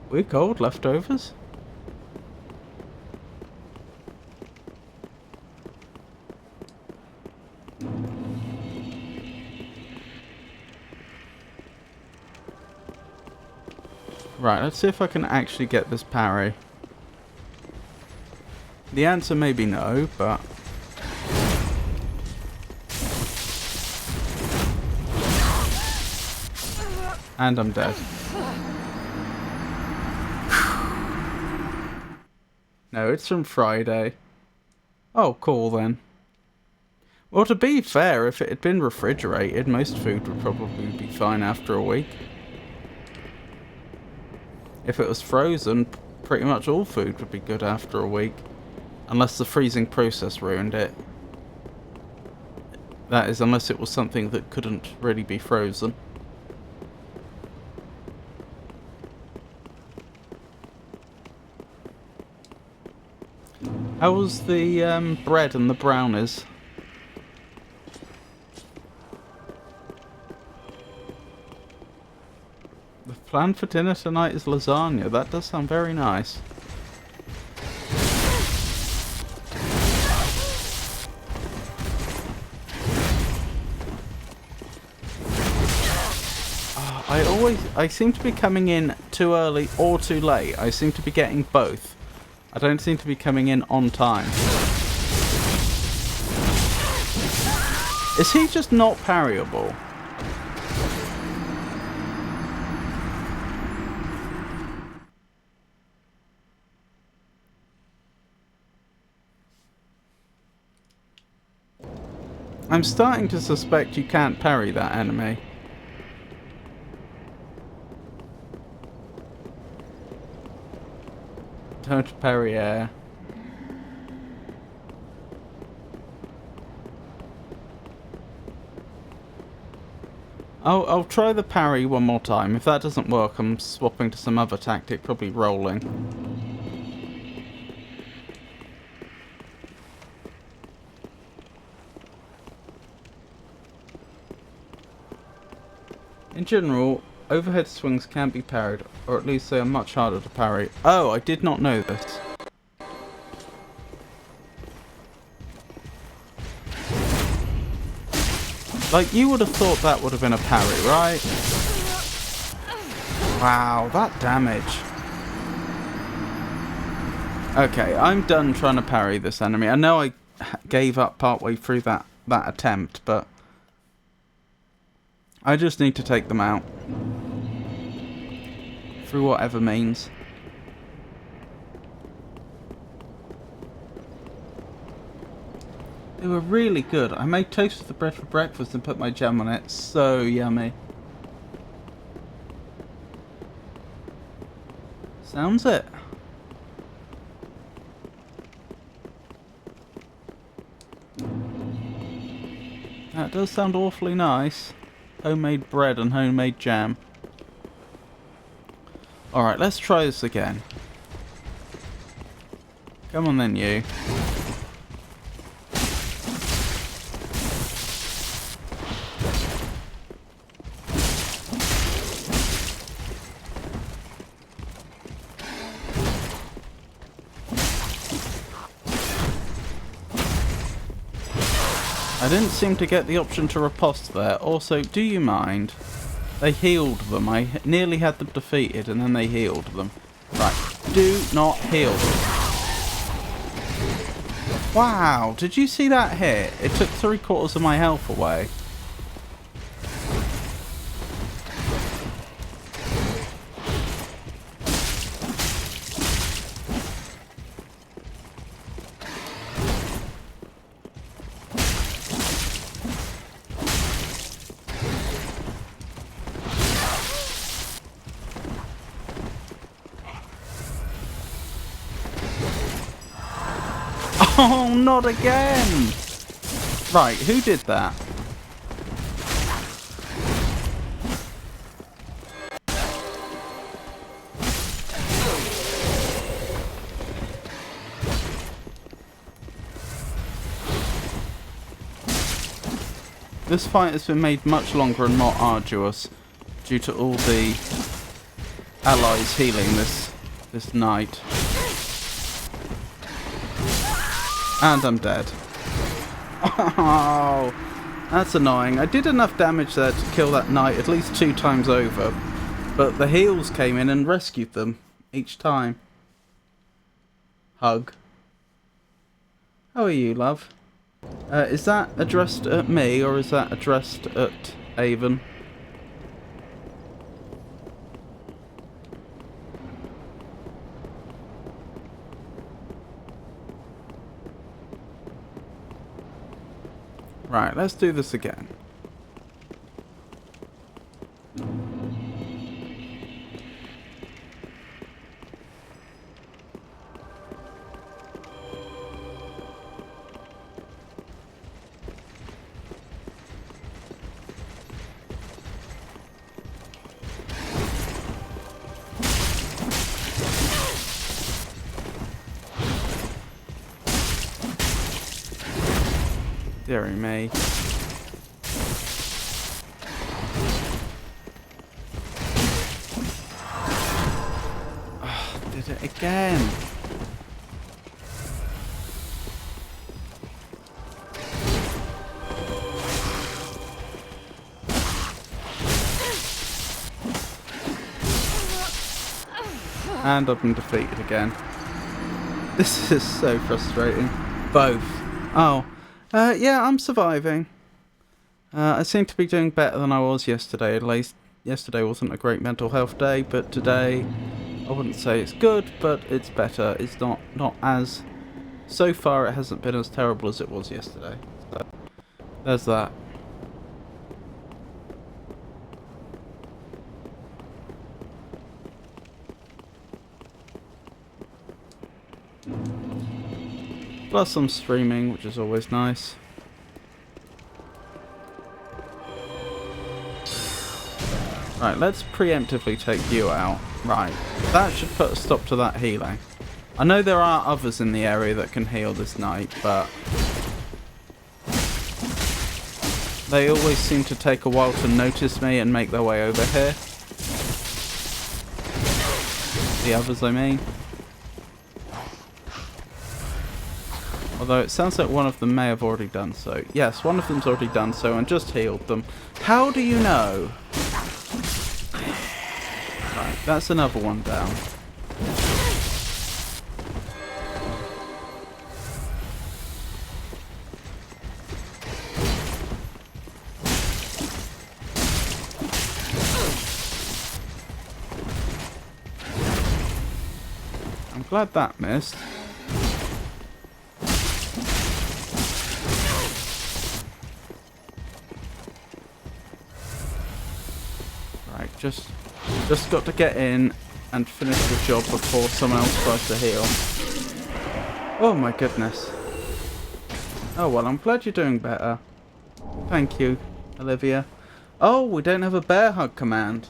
A: We're cold leftovers. Right, let's see if I can actually get this parry. The answer may be no, but... And I'm dead. No, it's from Friday. Oh, cool then. Well, to be fair, if it had been refrigerated, most food would probably be fine after a week. If it was frozen, pretty much all food would be good after a week. Unless the freezing process ruined it. That is, unless it was something that couldn't really be frozen. How was the bread and the brownies? The plan for dinner tonight is lasagna. That does sound very nice. I seem to be coming in too early or too late. I seem to be getting both. I don't seem to be coming in on time. Is he just not parryable? I'm starting to suspect you can't parry that enemy. Don't parry air. I'll try the parry one more time. If that doesn't work, I'm swapping to some other tactic, probably rolling. In general, overhead swings can be parried, or at least they are much harder to parry. Oh, I did not know this. Like, you would have thought that would have been a parry, right? Wow, that damage. Okay, I'm done trying to parry this enemy. I know I gave up partway through that attempt, but I just need to take them out. Through whatever means. They were really good. I made toast with the bread for breakfast and put my jam on it. So yummy. Sounds it. That does sound awfully nice. Homemade bread and homemade jam. Alright, let's try this again. Come on then, you. I didn't seem to get the option to riposte there. Also, do you mind? They healed them. I nearly had them defeated and then they healed them. Right, do not heal them. Wow, did you see that hit? It took 3/4 of my health away. Oh, not again! Right, who did that? This fight has been made much longer and more arduous due to all the allies healing this night. And I'm dead. Oh, that's annoying. I did enough damage there to kill that knight at least 2 times over. But the heals came in and rescued them each time. Hug. How are you, love? Is that addressed at me or is that addressed at Avon? Right, let's do this again. Deary me. Oh, did it again. And I've been defeated again. This is so frustrating. Both. Oh. Yeah, I'm surviving. I seem to be doing better than I was yesterday. At least yesterday wasn't a great mental health day, but today I wouldn't say it's good, but it's better. It's not as... So far it hasn't been as terrible as it was yesterday. So, there's that. Plus I'm streaming, which is always nice. Right, let's preemptively take you out. Right, that should put a stop to that healing. I know there are others in the area that can heal this night, but they always seem to take a while to notice me and make their way over here. The others, I mean. Although it sounds like one of them may have already done so. Yes, one of them's already done so and just healed them. How do you know? Right, that's another one down. I'm glad that missed. Just got to get in and finish the job before someone else tries to heal. Oh my goodness. Oh well, I'm glad you're doing better. Thank you, Olivia. Oh, we don't have a bear hug command.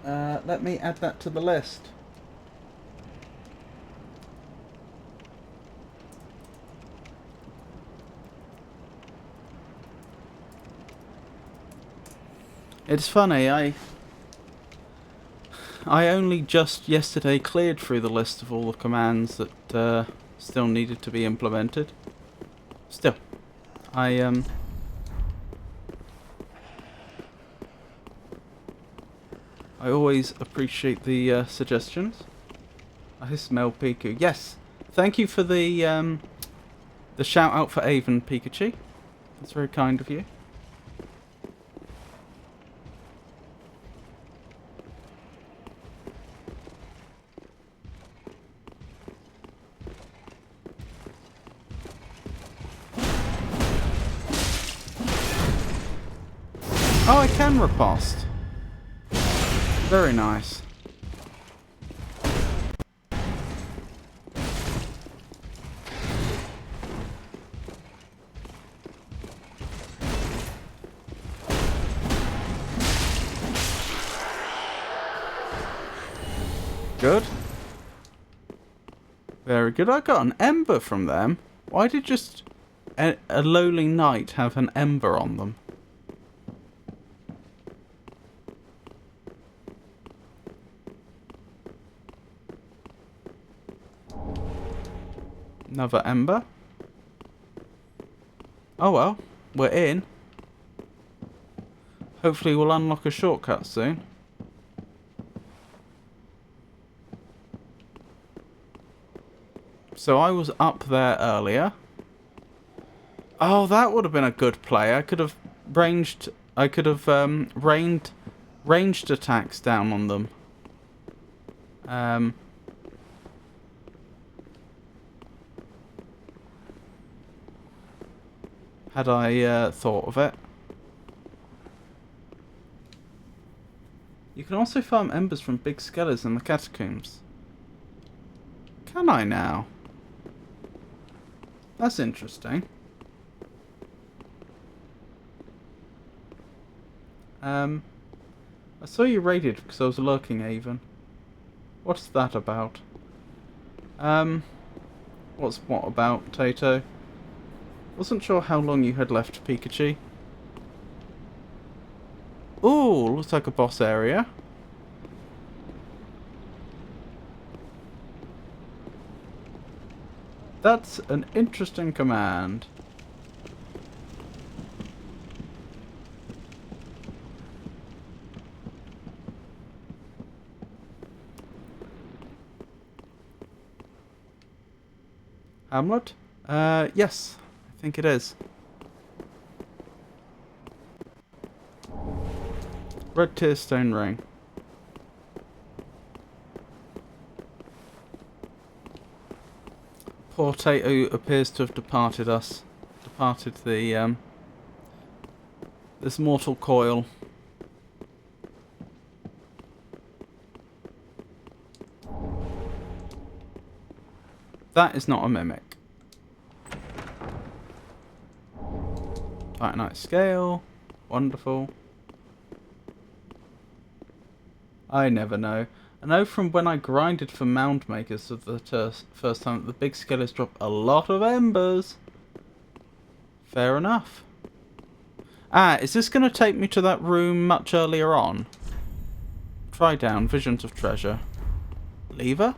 A: Let me add that to the list. It's funny, I only just yesterday cleared through the list of all the commands that still needed to be implemented. Still, I always appreciate the suggestions. I smell Piku. Yes, thank you for the shout out for Avon, Pikachu. That's very kind of you. Oh, I can riposte. Very nice. Good. Very good. I got an ember from them. Why did just a lowly knight have an ember on them? Another ember. Oh well, we're in. Hopefully we'll unlock a shortcut soon. So I was up there earlier. Oh, that would have been a good play. I could have ranged attacks down on them. Had I thought of it. You can also farm embers from big skeletons in the catacombs. Can I now? That's interesting. I saw you raided because I was lurking, Avon. What's that about? What's what about, Tato? Wasn't sure how long you had left, Pikachu. Ooh, looks like a boss area. That's an interesting command. Hamlet? Yes, I think it is. Red Tear Stone Ring. Poor Tato appears to have departed us. Departed the, this mortal coil. That is not a mimic. Titanite scale. Wonderful. I never know. I know from when I grinded for mound makers for the first time that the big skeletons drop a lot of embers. Fair enough. Ah, is this going to take me to that room much earlier on? Try down, Visions of Treasure. Lever?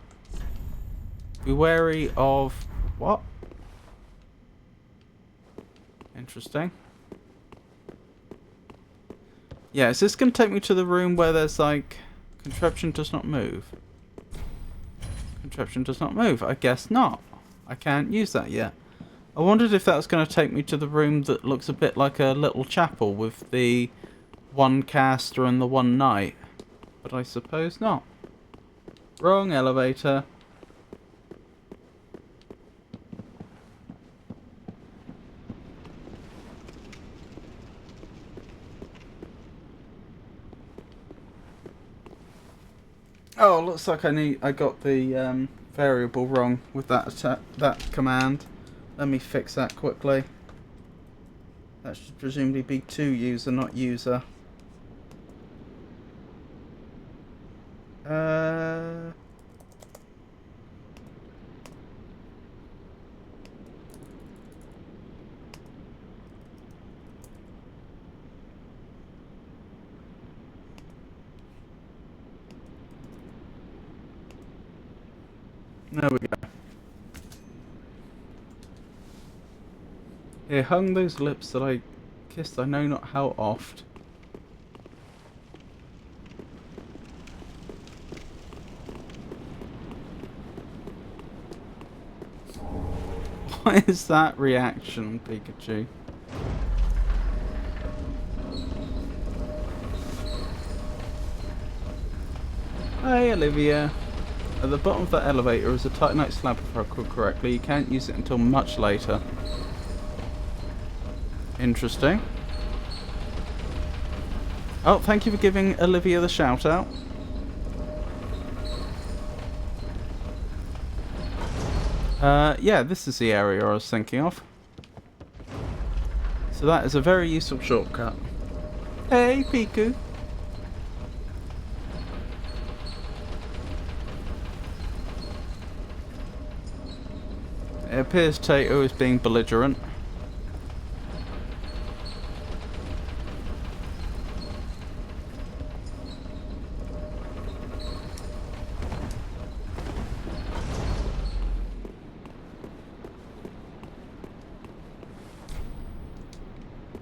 A: Be wary of... what? Interesting. Yeah, is this going to take me to the room where there's like... contraption does not move? Contraption does not move. I guess not. I can't use that yet. I wondered if that was going to take me to the room that looks a bit like a little chapel with the one caster and the one knight. But I suppose not. Wrong elevator. Oh, looks like I got the variable wrong with that command. Let me fix that quickly. That should presumably be to user, not user. There we go. Here hung those lips that I kissed I know not how oft. What is that reaction, Pikachu? Hey, Olivia. At the bottom of that elevator is a titanite slab, if I recall correctly. You can't use it until much later. Interesting. Oh, thank you for giving Olivia the shout out. Yeah, this is the area I was thinking of. So that is a very useful shortcut. Hey, Piku. It appears Tato is being belligerent.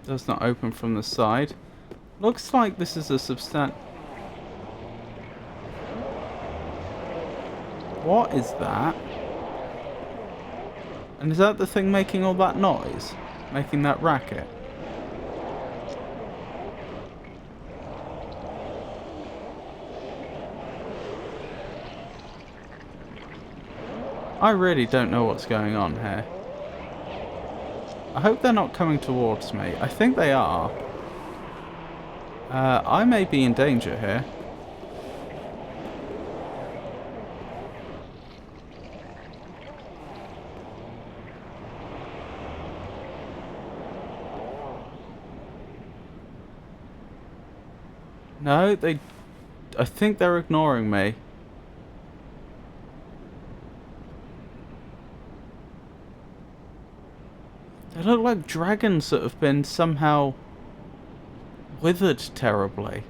A: Does not open from the side. Looks like this is a What is that? And is that the thing making all that noise? Making that racket? I really don't know what's going on here. I hope they're not coming towards me. I think they are. I may be in danger here. No, I think they're ignoring me. They look like dragons that have been somehow withered terribly.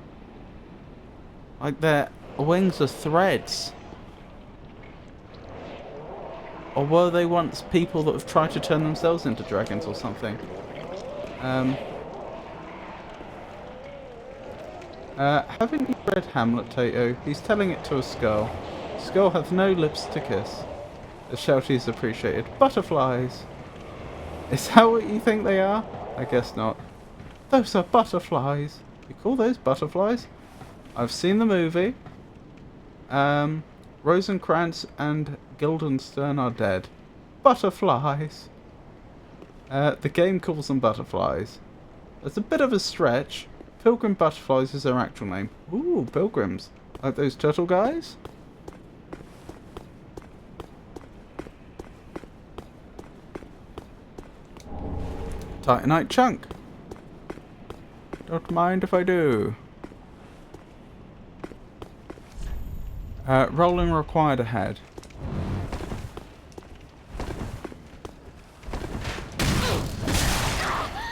A: Like their wings are threads. Or were they once people that have tried to turn themselves into dragons or something? Haven't you read Hamlet, Tato? He's telling it to a skull. Skull hath no lips to kiss. The shouty is appreciated. Butterflies! Is that what you think they are? I guess not. Those are butterflies. You call those butterflies? I've seen the movie. Rosencrantz and Guildenstern are dead. Butterflies! The game calls them butterflies. That's a bit of a stretch. Pilgrim butterflies is their actual name. Ooh, pilgrims. Like those turtle guys? Titanite chunk. Don't mind if I do. Rolling required ahead.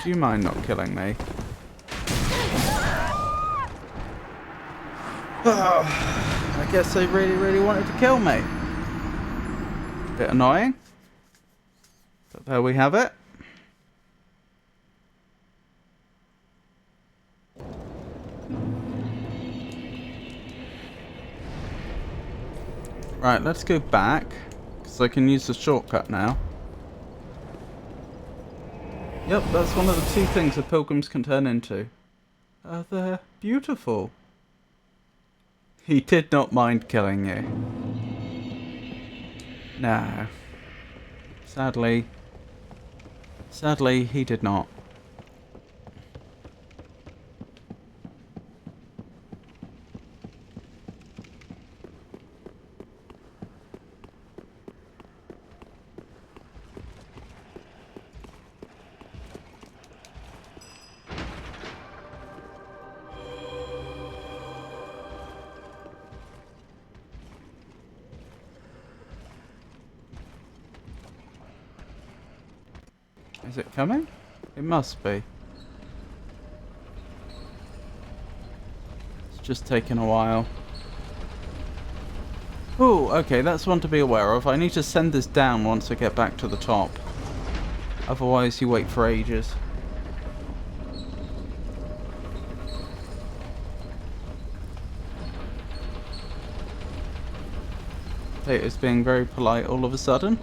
A: Do you mind not killing me? Oh, I guess they really wanted to kill me. Bit annoying. But there we have it. Right, let's go back, because I can use the shortcut now. Yep, that's one of the two things that pilgrims can turn into. They're beautiful. He did not mind killing you. No. Sadly, he did not. Is it coming? It must be. It's just taken a while. Ooh, okay, that's one to be aware of. I need to send this down once I get back to the top. Otherwise you wait for ages. Potato's being very polite all of a sudden.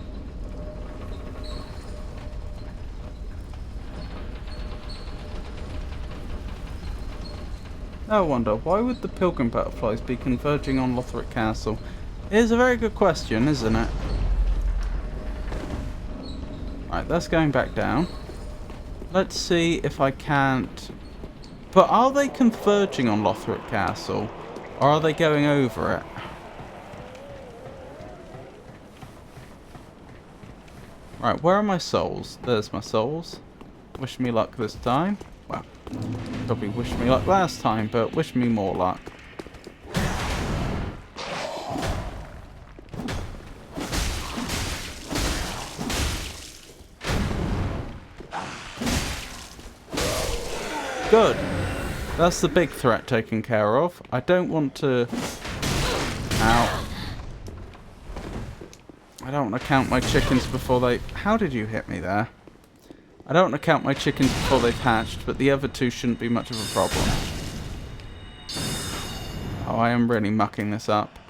A: No wonder, why would the pilgrim butterflies be converging on Lothric Castle? It is a very good question, isn't it? Right, that's going back down. Let's see if I can't... But are they converging on Lothric Castle? Or are they going over it? Right, where are my souls? There's my souls. Wish me luck this time. Well, probably wish me luck last time, but wish me more luck. Good. That's the big threat taken care of. I don't want to... Ow. I don't want to count my chickens before they... How did you hit me there? I don't want to count my chickens before they've hatched, but the other two shouldn't be much of a problem. Oh, I am really mucking this up.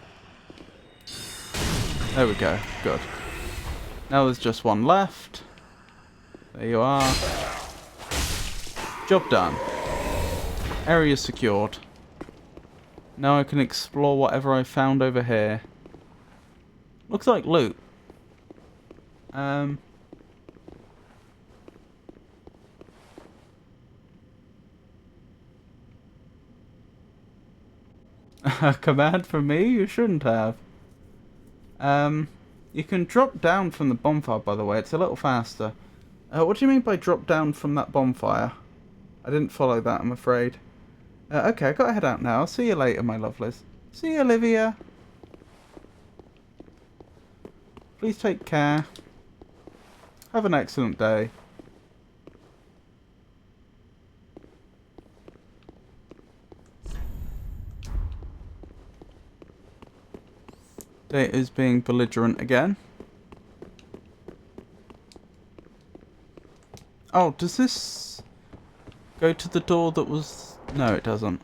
A: There we go. Good. Now there's just one left. There you are. Job done. Area secured. Now I can explore whatever I found over here. Looks like loot. A command from me? You shouldn't have. You can drop down from the bonfire, by the way. It's a little faster. What do you mean by drop down from that bonfire? I didn't follow that, I'm afraid. Okay, I've got to head out now. I'll see you later, my lovelies. See you, Olivia. Please take care. Have an excellent day. Data's being belligerent again. Oh, does this go to the door that was... No, it doesn't.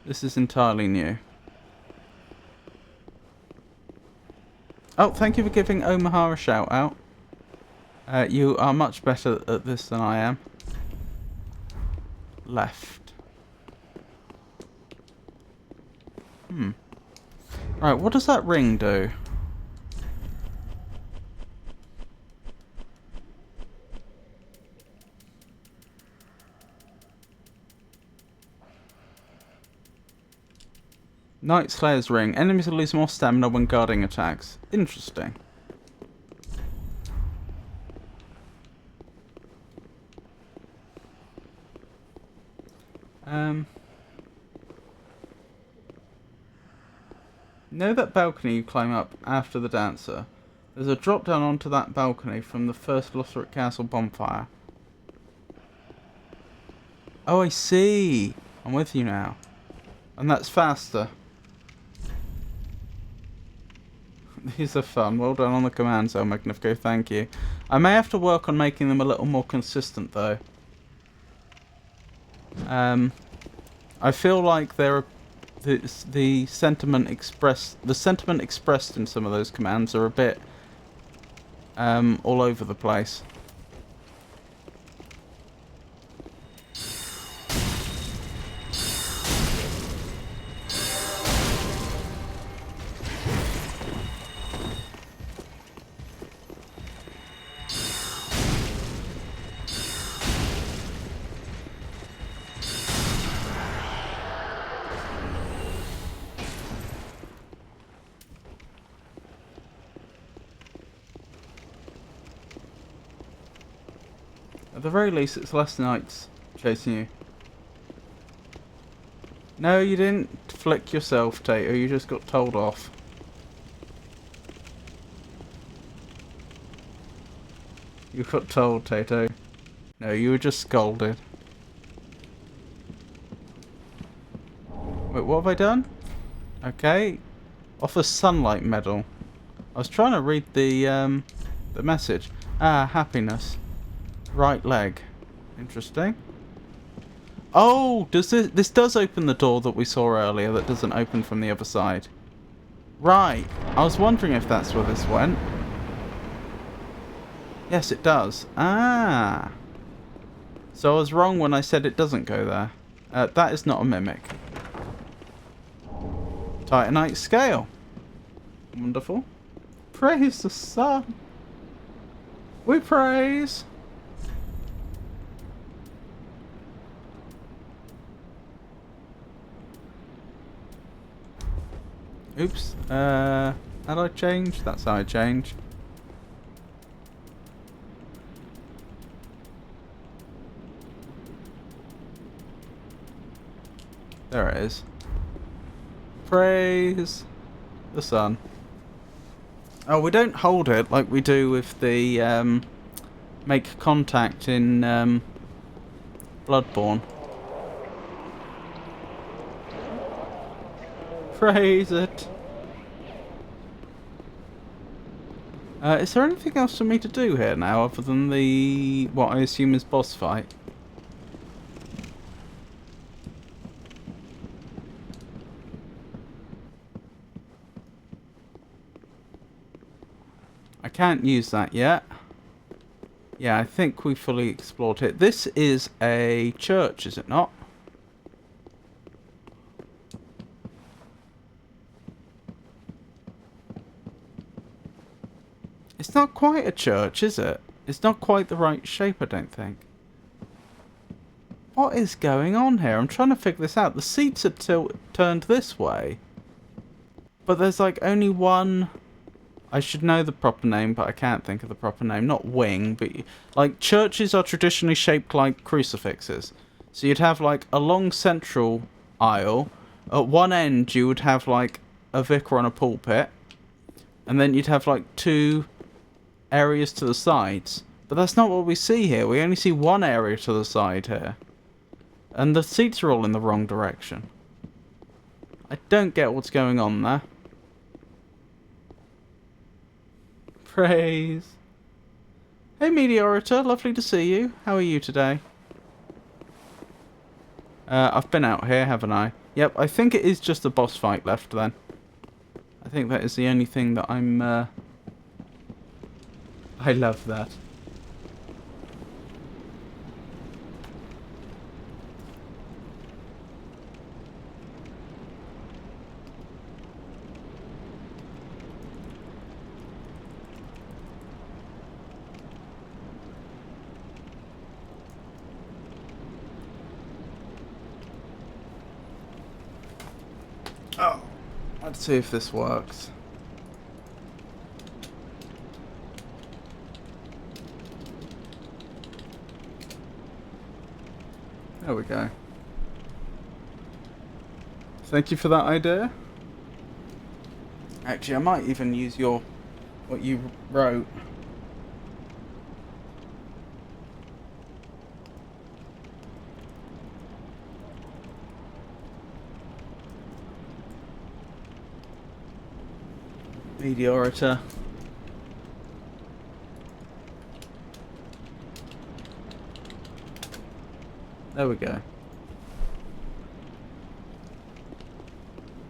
A: This is entirely new. Oh, thank you for giving Omaha a shout out. You are much better at this than I am. Left. Right, what does that ring do? Night Slayer's ring. Enemies will lose more stamina when guarding attacks. Interesting. Know that balcony you climb up after the dancer? There's a drop down onto that balcony from the first Lothric Castle bonfire. Oh, I see. I'm with you now. And that's faster. These are fun. Well done on the commands, El Magnifico. Thank you. I may have to work on making them a little more consistent, though. I feel like there are the sentiment expressed in some of those commands are a bit all over the place. At the very least, it's less knights chasing you. No, you didn't flick yourself, Tato. You just got told off. You got told, Tato. No, you were just scolded. Wait, what have I done? Okay. Offer sunlight medal. I was trying to read the message. Ah, happiness. Right leg. Interesting. Oh, does this does open the door that we saw earlier that doesn't open from the other side. Right. I was wondering if that's where this went. Yes, it does. Ah. So I was wrong when I said it doesn't go there. That is not a mimic. Titanite scale. Wonderful. Praise the sun. We praise. Oops. How do I change? That's how I change. There it is. Praise the sun. Oh, we don't hold it like we do with the make contact in Bloodborne. Praise it. Is there anything else for me to do here now other than the what I assume is boss fight? I can't use that yet. Yeah, I think we fully explored it. This is a church, is it not? It's not quite a church, is it? It's not quite the right shape, I don't think. What is going on here? I'm trying to figure this out. The seats are turned this way. But there's like only one... I should know the proper name, but I can't think of the proper name. Not wing, but... Like, churches are traditionally shaped like crucifixes. So you'd have like a long central aisle. At one end you would have like a vicar on a pulpit. And then you'd have like two areas to the sides. But that's not what we see here. We only see one area to the side here. And the seats are all in the wrong direction. I don't get what's going on there. Praise. Hey, Meteorita. Lovely to see you. How are you today? I've been out here, haven't I? Yep, I think it is just the boss fight left then. I think that is the only thing that I'm... I love that. Oh, let's see if this works. There we go. Thank you for that idea. Actually, I might even use what you wrote. Meteorita. There we go.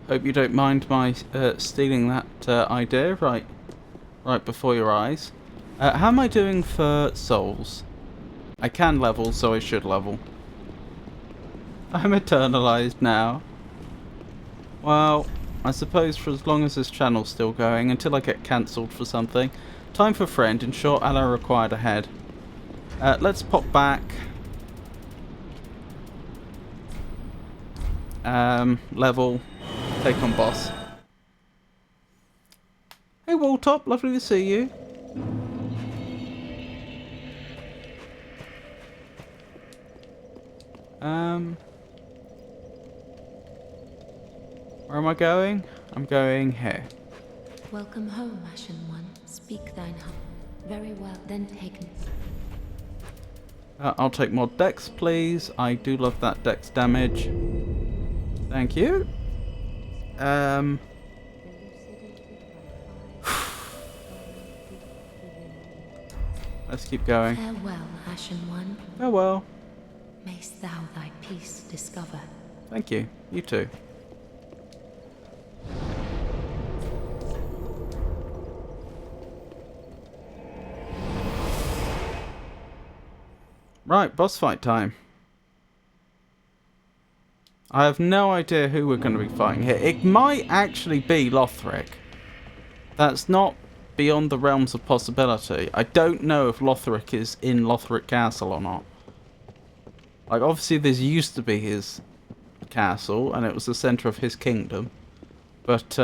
A: Hope you don't mind my stealing that idea right before your eyes. How am I doing for souls? I can level, so I should level. I'm eternalized now. Well, I suppose for as long as this channel's still going, until I get cancelled for something. Time for friend, ensure ally required ahead. Let's pop back. Level. Take on boss. Hey Walltop, lovely to see you. Where am I going? I'm going here.
B: Welcome home, Ashen One. Speak thine heart. Very well, then taken.
A: I'll take more dex, please. I do love that dex damage. Thank you. Let's keep going.
B: Farewell, Ashen One.
A: Farewell.
B: Mayst thou thy peace discover.
A: Thank you. You too. Right, boss fight time. I have no idea who we're going to be fighting here. It might actually be Lothric. That's not beyond the realms of possibility. I don't know if Lothric is in Lothric Castle or not. Like, obviously this used to be his castle, and it was the centre of his kingdom. But,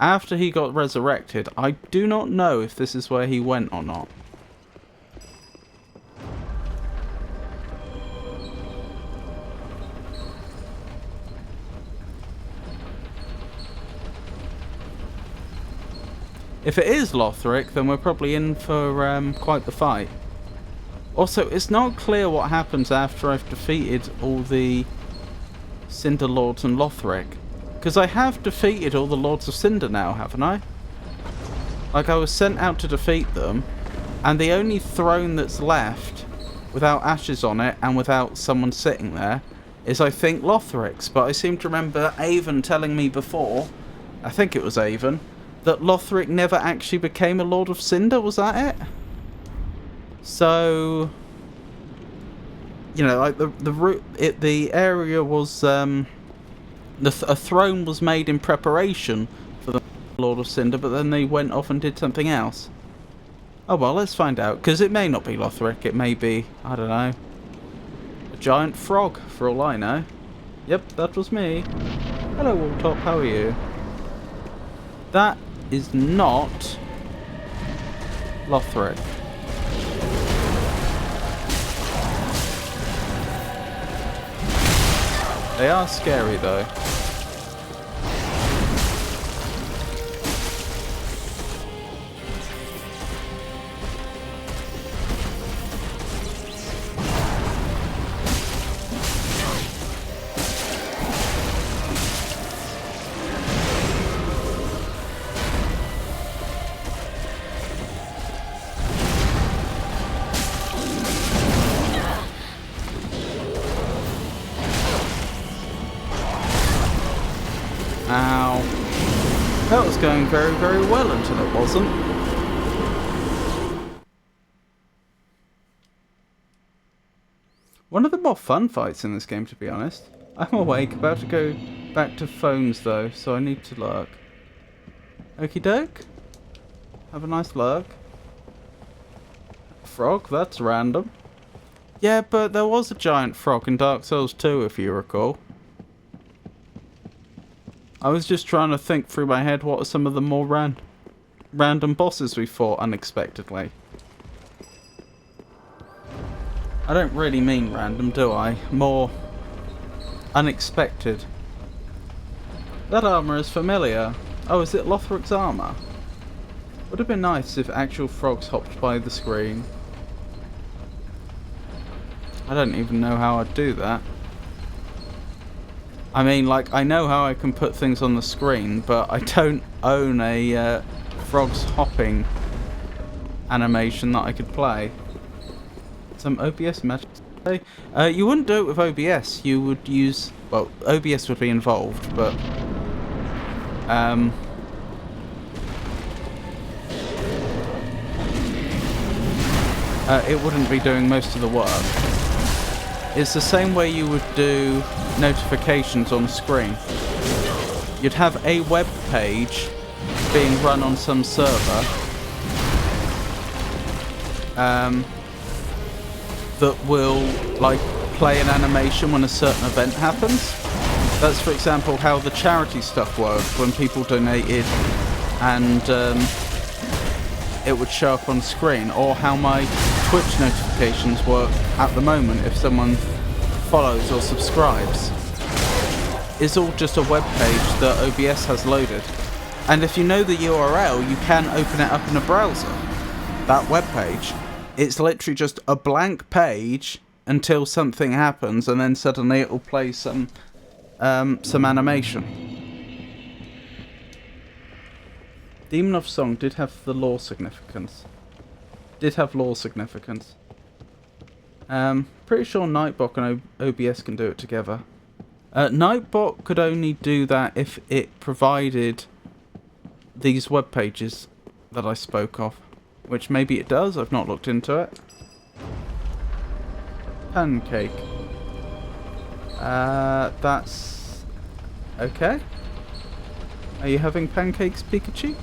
A: after he got resurrected, I do not know if this is where he went or not. If it is Lothric, then we're probably in for quite the fight. Also, it's not clear what happens after I've defeated all the Cinder Lords and Lothric. Because I have defeated all the Lords of Cinder now, haven't I? Like, I was sent out to defeat them, and the only throne that's left, without ashes on it, and without someone sitting there, is, I think, Lothric's. But I seem to remember Avon telling me before, I think it was Avon, that Lothric never actually became a Lord of Cinder. Was that it? So, you know, like the area was a throne was made in preparation for the Lord of Cinder, but then they went off and did something else. Oh well, let's find out, because it may not be Lothric. It may be, I don't know, a giant frog for all I know. Yep, that was me. Hello, Walltop. How are you? That is not Lothric. They are scary though. going very, very well until it wasn't. One of the more fun fights in this game, to be honest. I'm awake, about to go back to phones though, so I need to lurk. Okie doke. Have a nice lurk. Frog, that's random. Yeah, but there was a giant frog in Dark Souls 2, if you recall. I was just trying to think through my head what are some of the more random bosses we fought unexpectedly. I don't really mean random, do I? More unexpected. That armour is familiar. Oh, is it Lothric's armour? Would have been nice if actual frogs hopped by the screen. I don't even know how I'd do that. I mean, like, I know how I can put things on the screen, but I don't own a frogs hopping animation that I could play. Some OBS magic. You wouldn't do it with OBS. You would use... Well, OBS would be involved, but... it wouldn't be doing most of the work. It's the same way you would do notifications on screen. You'd have a web page being run on some server that will, like, play an animation when a certain event happens. That's, for example, how the charity stuff worked when people donated and it would show up on screen, or how my Twitch notifications work at the moment if someone follows or subscribes. It's all just a web page that OBS has loaded. And if you know the URL, you can open it up in a browser. That web page. It's literally just a blank page until something happens, and then suddenly it will play some animation. Demon of Song did have the lore significance. Pretty sure Nightbot and OBS can do it together. Nightbot could only do that if it provided these web pages that I spoke of. Which maybe it does, I've not looked into it. Pancake. That's... okay. Are you having pancakes, Pikachu?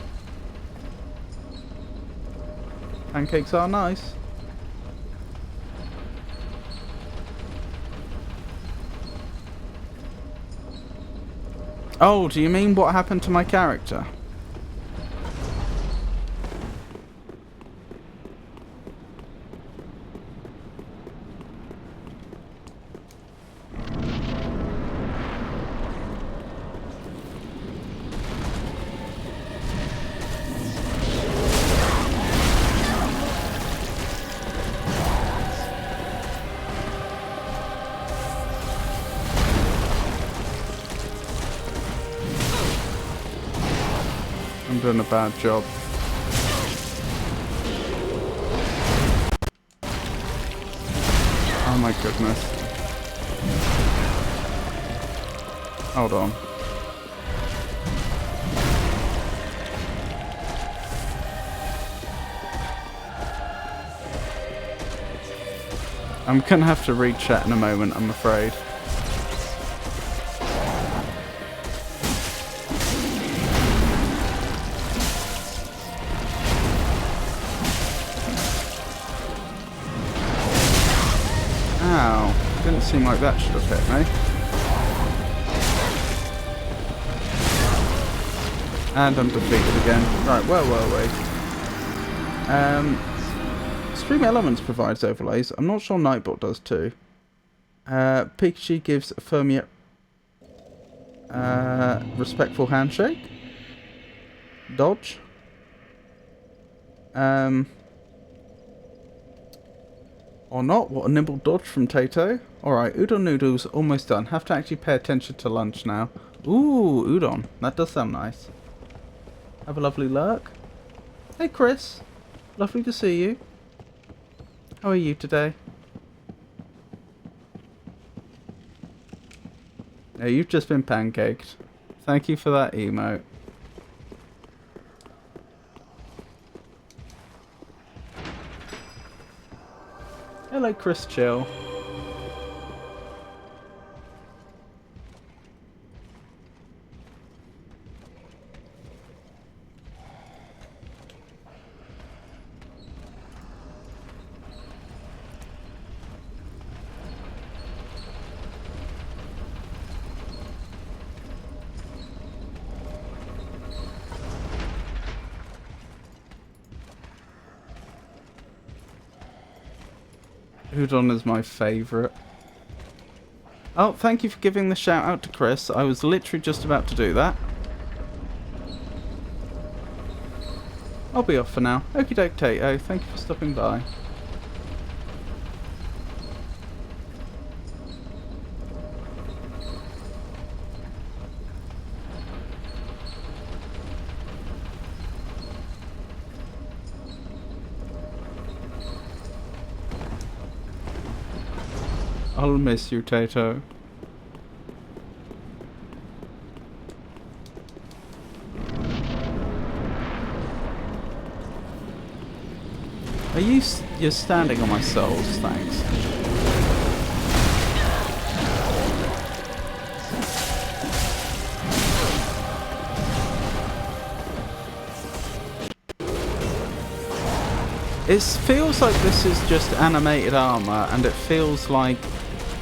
A: Pancakes are nice. Oh, do you mean what happened to my character? I'm doing a bad job. Oh my goodness. Hold on. I'm gonna have to read chat in a moment, I'm afraid. Ow, didn't seem like that should have hit me. And I'm defeated again. Right, where were we? Stream Elements provides overlays. I'm not sure Nightbot does too. Pikachu gives Fermia respectful handshake. Dodge. Or not. What a nimble dodge from Tato. Alright, udon noodles almost done. Have to actually pay attention to lunch now. Ooh, udon. That does sound nice. Have a lovely lurk. Hey Chris. Lovely to see you. How are you today? Yeah, you've just been pancaked. Thank you for that emote. Hello, Chris Chill. Udon is my favourite. Oh, thank you for giving the shout out to Chris. I was literally just about to do that. I'll be off for now. Okie doke, Tato. Thank you for stopping by. I'll miss you, Tato. Are you... You're standing on my souls, thanks. It feels like this is just animated armor, and it feels like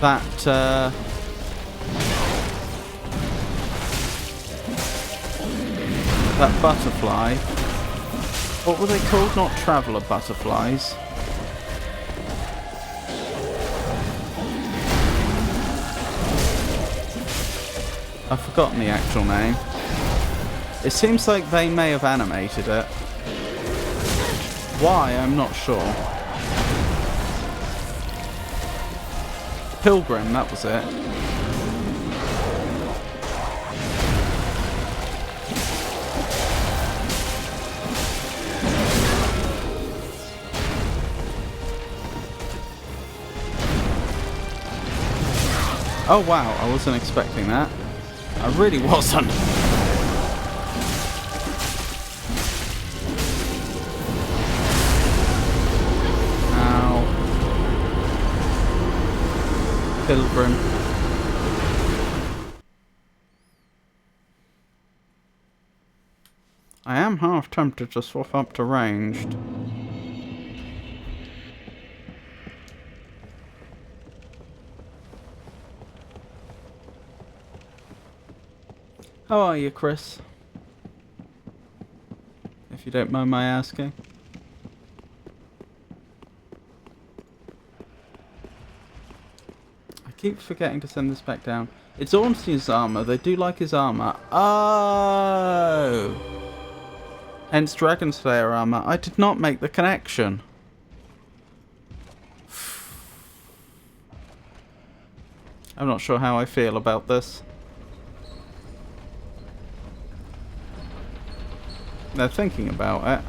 A: that, that butterfly. What were they called? Not traveller butterflies. I've forgotten the actual name. It seems like they may have animated it. Why, I'm not sure. Pilgrim, that was it. Oh wow, I wasn't expecting that. I really wasn't. Ow. Pilgrim. I am half tempted to swap up to ranged. How are you, Chris? If you don't mind my asking. I keep forgetting to send this back down. It's Ornstein's armor. They do like his armor. Oh! Hence Dragon Slayer armor. I did not make the connection. I'm not sure how I feel about this. They're thinking about it.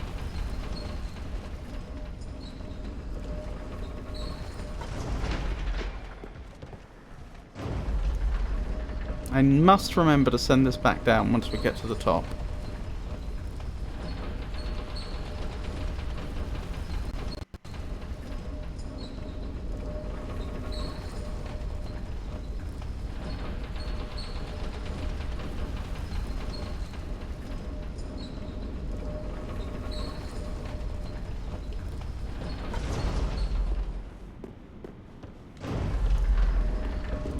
A: I must remember to send this back down once we get to the top.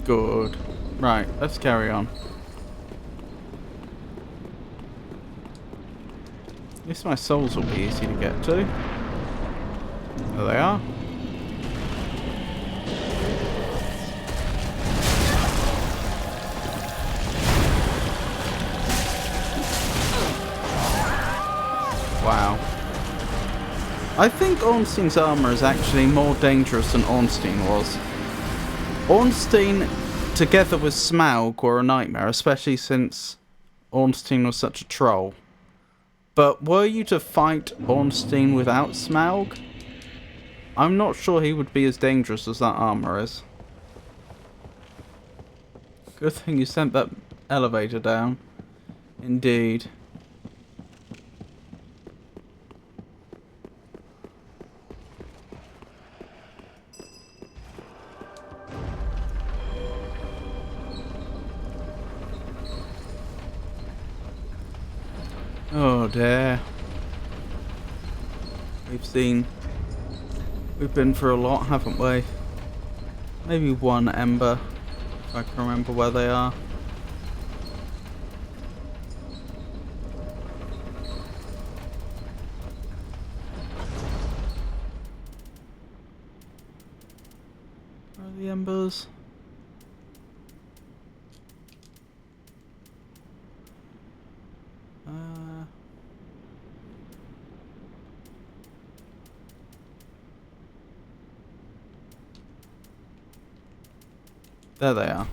A: Good. Right, let's carry on. At least my souls will be easy to get to. There they are. Wow. I think Ornstein's armor is actually more dangerous than Ornstein was. Ornstein, together with Smaug, were a nightmare, especially since Ornstein was such a troll. But were you to fight Ornstein without Smaug, I'm not sure he would be as dangerous as that armor is. Good thing you sent that elevator down. Indeed. dear. We've been through a lot, haven't we? Maybe one ember, if I can remember where they are. Where are the embers? There they are.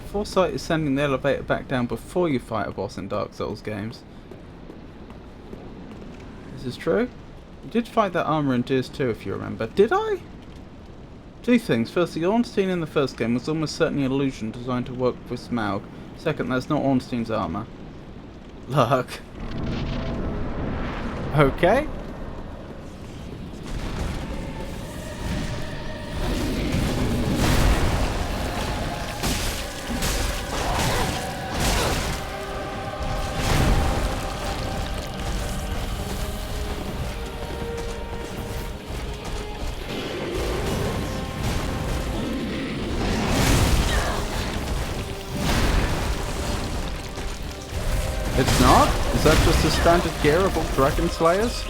A: Foresight is sending the elevator back down before you fight a boss in Dark Souls games. This is true. You did fight that armor in Gears 2 if you remember. Did I? Two things. Firstly, Ornstein in the first game was almost certainly an illusion designed to work with Smaug. Second, that's not Ornstein's armor. Look. Okay. It's not? Is that just the standard gear of all Dragon Slayers?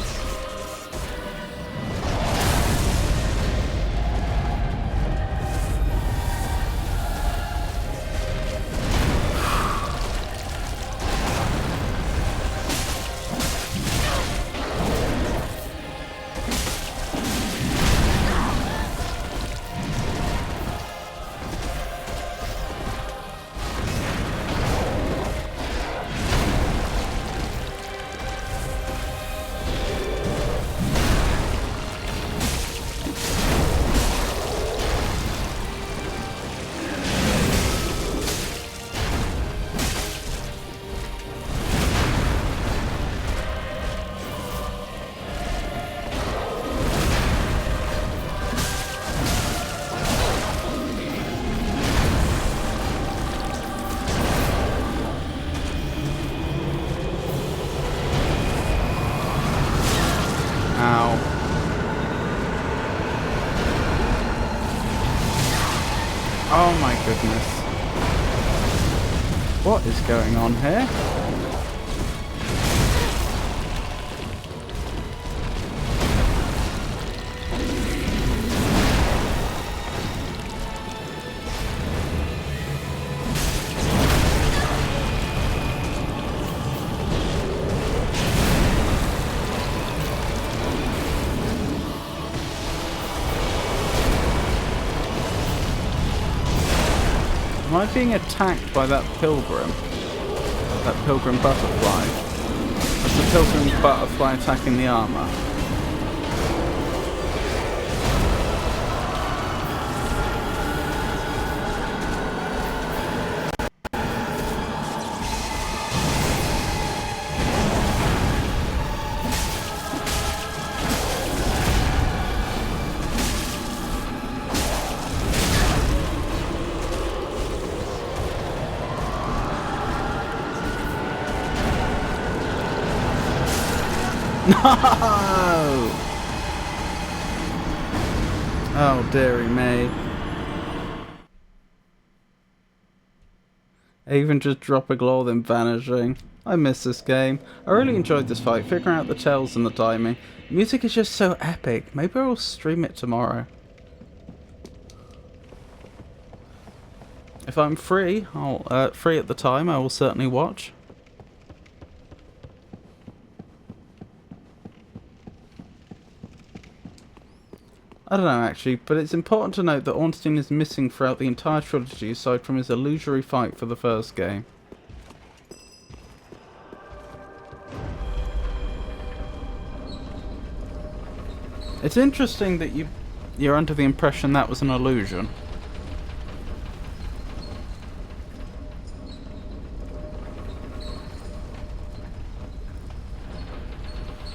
A: Oh my goodness. What is going on here? Am I being attacked by that pilgrim? That pilgrim butterfly? That's the pilgrim butterfly attacking the armor. No! Oh, dearie me. Even just dropping glow then vanishing. I miss this game. I really enjoyed this fight, figuring out the tells and the timing. Music is just so epic. Maybe I'll stream it tomorrow. If I'm free, free at the time, I will certainly watch. I don't know actually, but it's important to note that Ornstein is missing throughout the entire trilogy aside from his illusory fight for the first game. It's interesting that you're under the impression that was an illusion.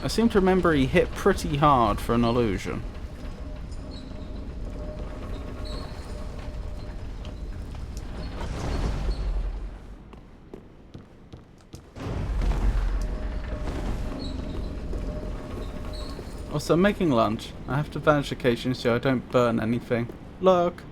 A: I seem to remember he hit pretty hard for an illusion. Also, I'm making lunch. I have to vanish occasionally so I don't burn anything. Look!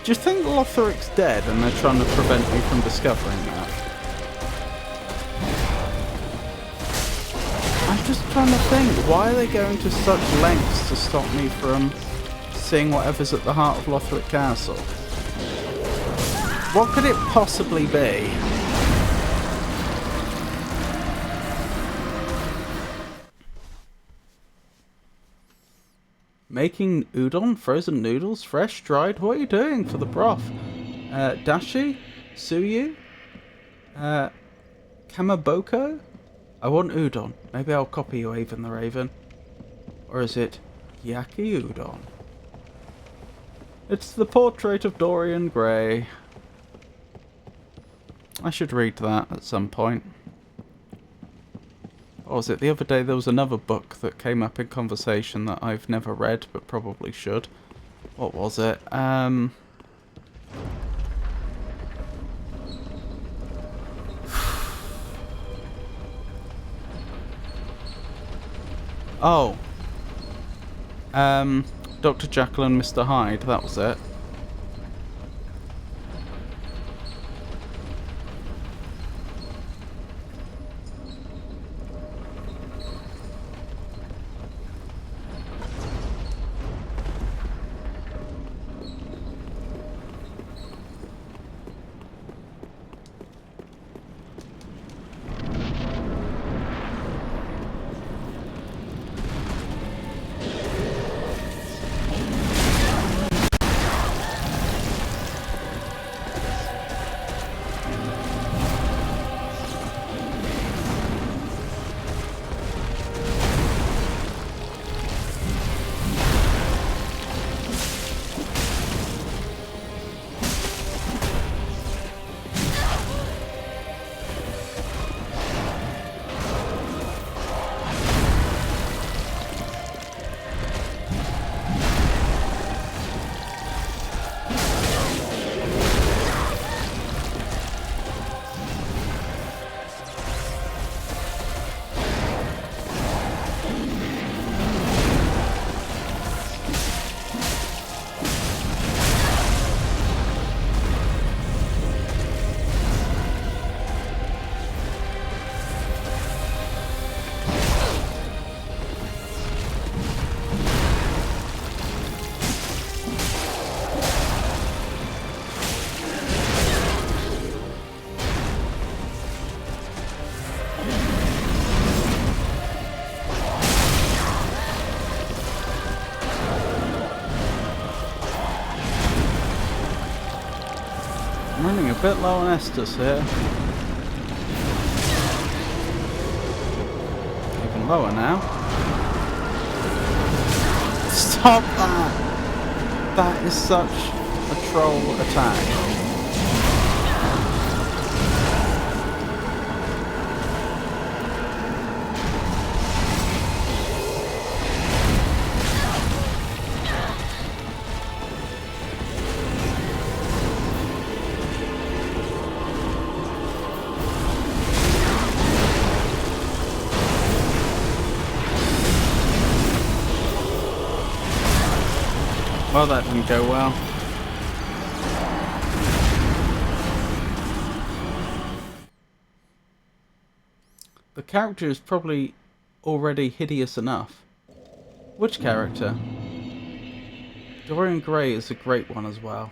A: Do you think Lotharic's dead and they're trying to prevent me from discovering that? I'm just trying to think, why are they going to such lengths to stop me from seeing whatever's at the heart of Lotharic Castle? What could it possibly be? Making udon, frozen noodles, fresh, dried. What are you doing for the broth? Dashi? Suyu? Kamaboko? I want udon. Maybe I'll copy you, Avon the Raven. Or is it Yaki Udon? It's the portrait of Dorian Gray. I should read that at some point. Or was it the other day there was another book that came up in conversation that I've never read but probably should. What was it? Oh. Dr. Jekyll and Mr. Hyde, that was it. I'm running a bit low on Estus here. Even lower now. Stop that! That is such a troll attack. Well, that didn't go well. The character is probably already hideous enough. Which character? Dorian Gray is a great one as well.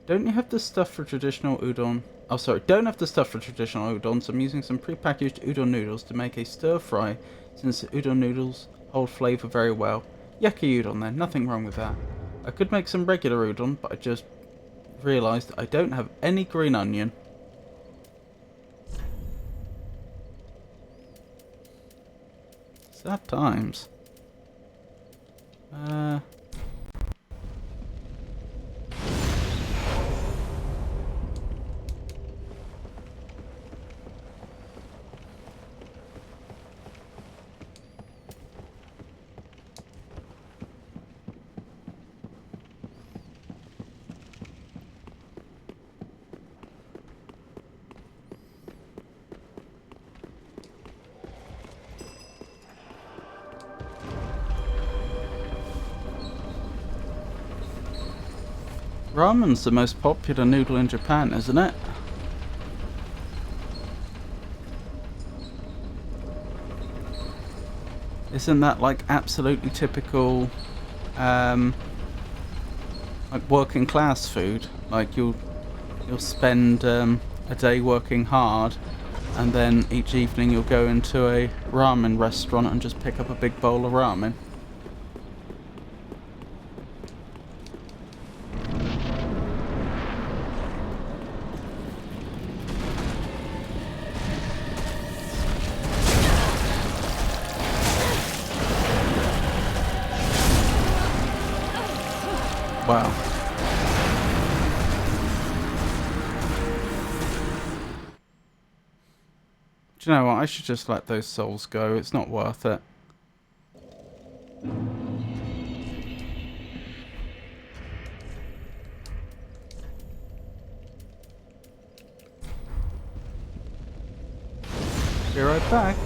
A: Don't you have the stuff for traditional udon? Oh, sorry. Don't have the stuff for traditional udon, so I'm using some prepackaged udon noodles to make a stir fry, since udon noodles hold flavour very well. Yaki udon then, nothing wrong with that. I could make some regular udon, but I just realised I don't have any green onion. Sad times. Ramen's the most popular noodle in Japan, isn't it? Isn't that like absolutely typical like working class food? Like you'll spend a day working hard, and then each evening you'll go into a ramen restaurant and just pick up a big bowl of ramen. Wow. Do you know what? I should just let those souls go. It's not worth it. Be right back.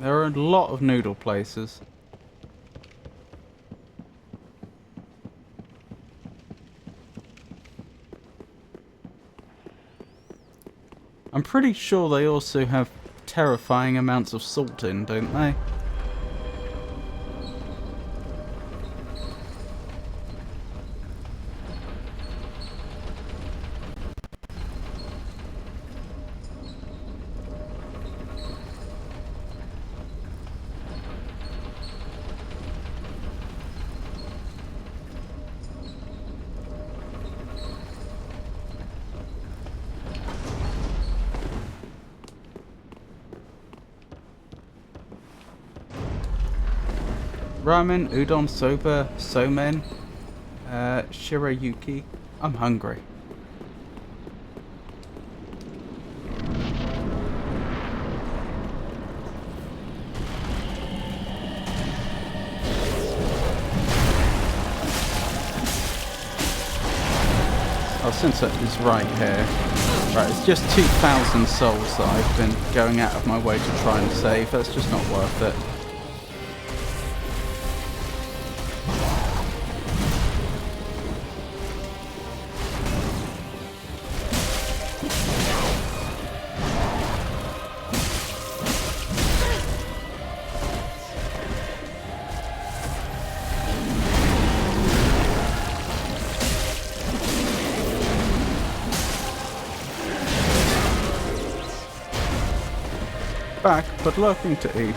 A: There are a lot of noodle places. I'm pretty sure they also have terrifying amounts of salt in, don't they? Ramen, udon, soba, somen, shirayuki. I'm hungry. Oh, since it is right here. Right, it's just 2,000 souls that I've been going out of my way to try and save. That's just not worth it. Back, but lurking to eat. You'll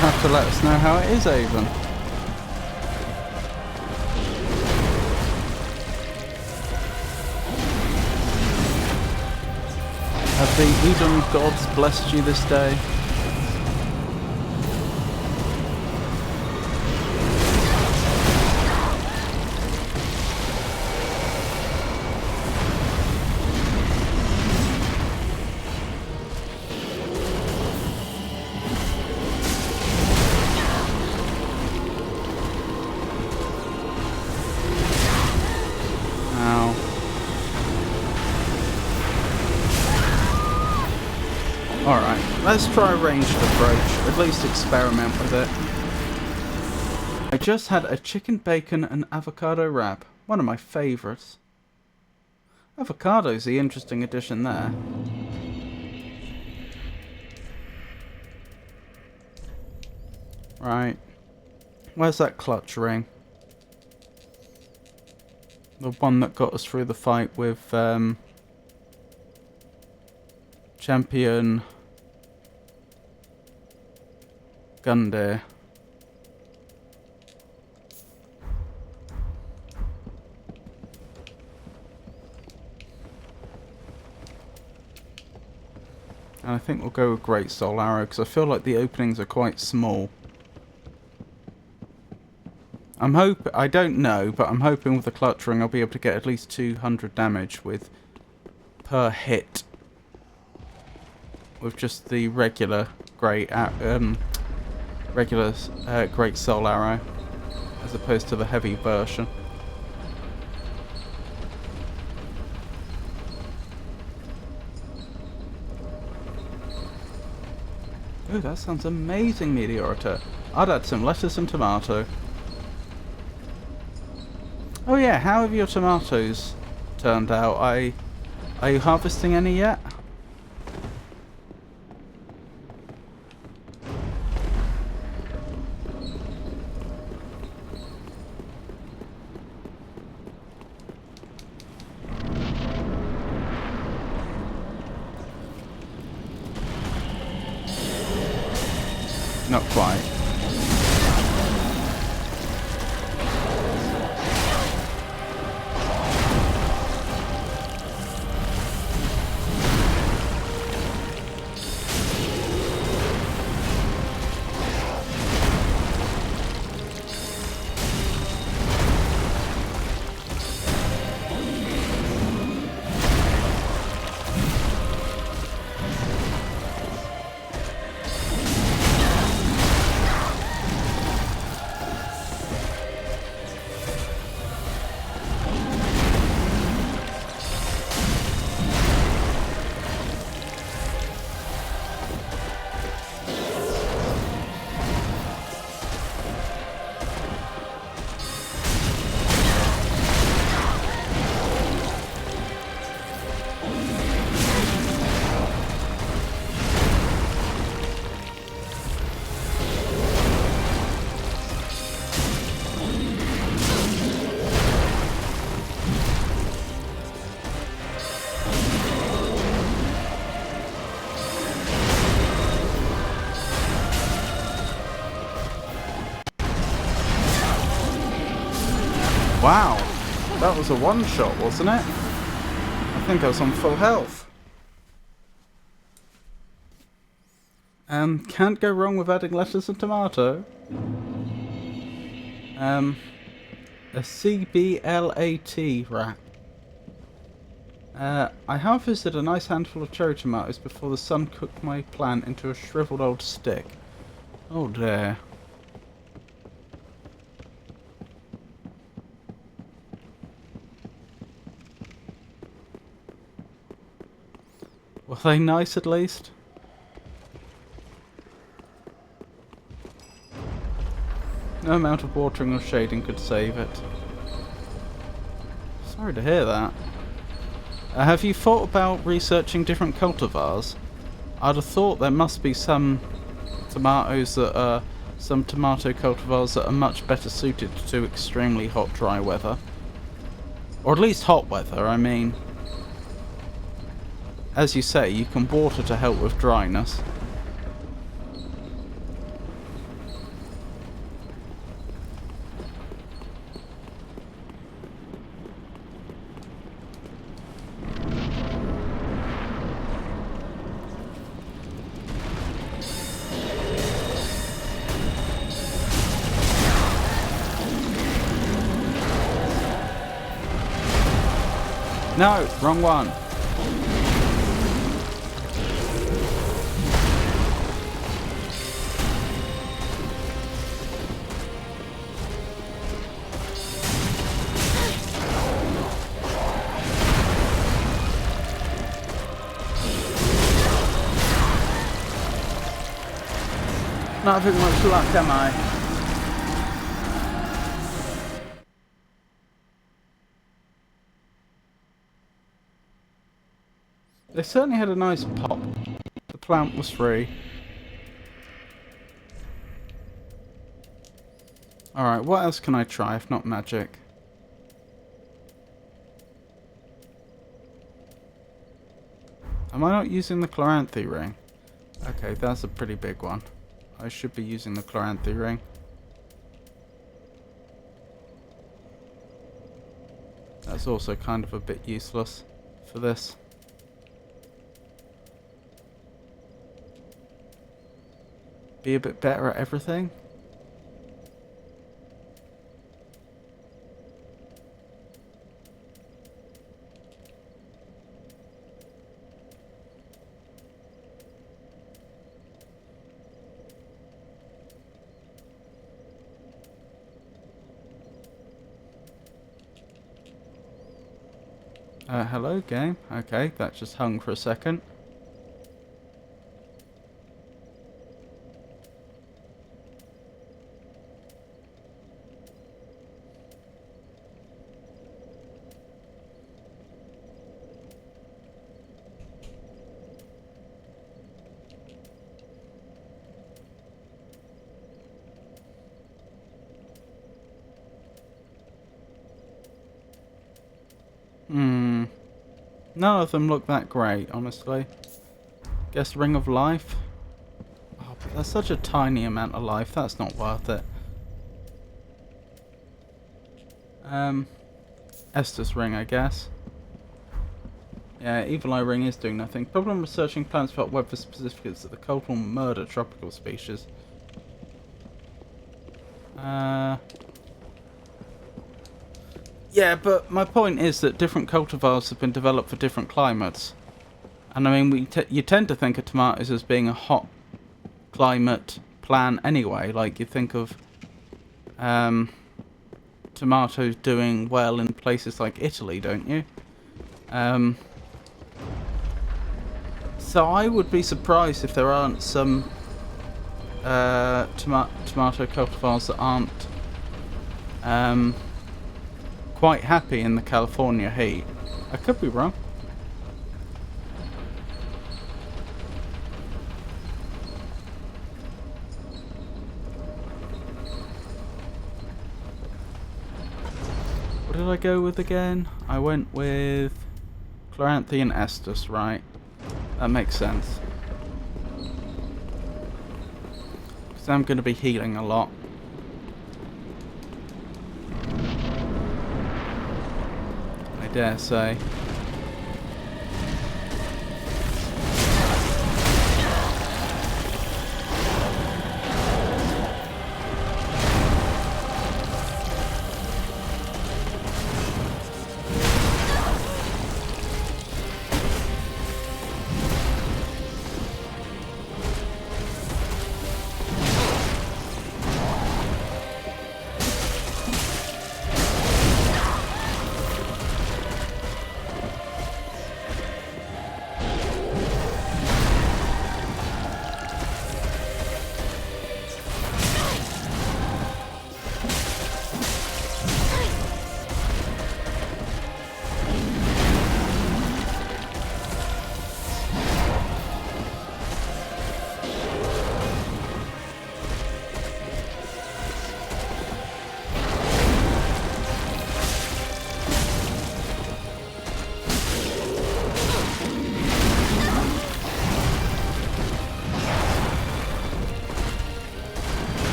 A: have to let us know how it is, Avon. Have the Udon gods blessed you this day? Let's try a ranged approach, at least experiment with it. I just had a chicken bacon and avocado wrap, one of my favourites. Avocado's the interesting addition there. Right. Where's that clutch ring? The one that got us through the fight with Champion Gundyr. And I think we'll go with Great Soul Arrow because I feel like the openings are quite small. I don't know, but I'm hoping with the clutch ring I'll be able to get at least 200 damage per hit. With just the regular Great Soul Arrow, as opposed to the heavy version. Ooh, that sounds amazing, Meteorita. I'd add some lettuce and tomato. Oh yeah, how have your tomatoes turned out? Are you harvesting any yet? Not quite. Wow, that was a one-shot, wasn't it? I think I was on full health. Can't go wrong with adding lettuce and tomato. A CBLAT wrap. I harvested a nice handful of cherry tomatoes before the sun cooked my plant into a shriveled old stick. Oh dear. Were they nice at least? No amount of watering or shading could save it. Sorry to hear that. Have you thought about researching different cultivars? I'd have thought there must be some tomato cultivars that are much better suited to extremely hot, dry weather. Or at least hot weather, I mean. As you say, you can water to help with dryness. No, wrong one. Not having much luck, am I? They certainly had a nice pop. The plant was free. Alright, what else can I try if not magic? Am I not using the Chloranthy ring? Okay, that's a pretty big one. I should be using the Chloranthy ring. That's also kind of a bit useless for this. Be a bit better at everything. Hello, game. Okay, that just hung for a second. None of them look that great, honestly. Guess Ring of Life? Oh, but that's such a tiny amount of life, that's not worth it. Estus Ring, I guess. Yeah, Evil Eye Ring is doing nothing. Problem researching plants about weather specificates that the cold will murder tropical species. Yeah, but my point is that different cultivars have been developed for different climates. And I mean, you tend to think of tomatoes as being a hot climate plant anyway. Like, you think of tomatoes doing well in places like Italy, don't you? So I would be surprised if there aren't some tomato cultivars that aren't quite happy in the California heat. I could be wrong. What did I go with again? I went with Chloranthy and Estus, right? That makes sense. Because I'm going to be healing a lot. I dare say.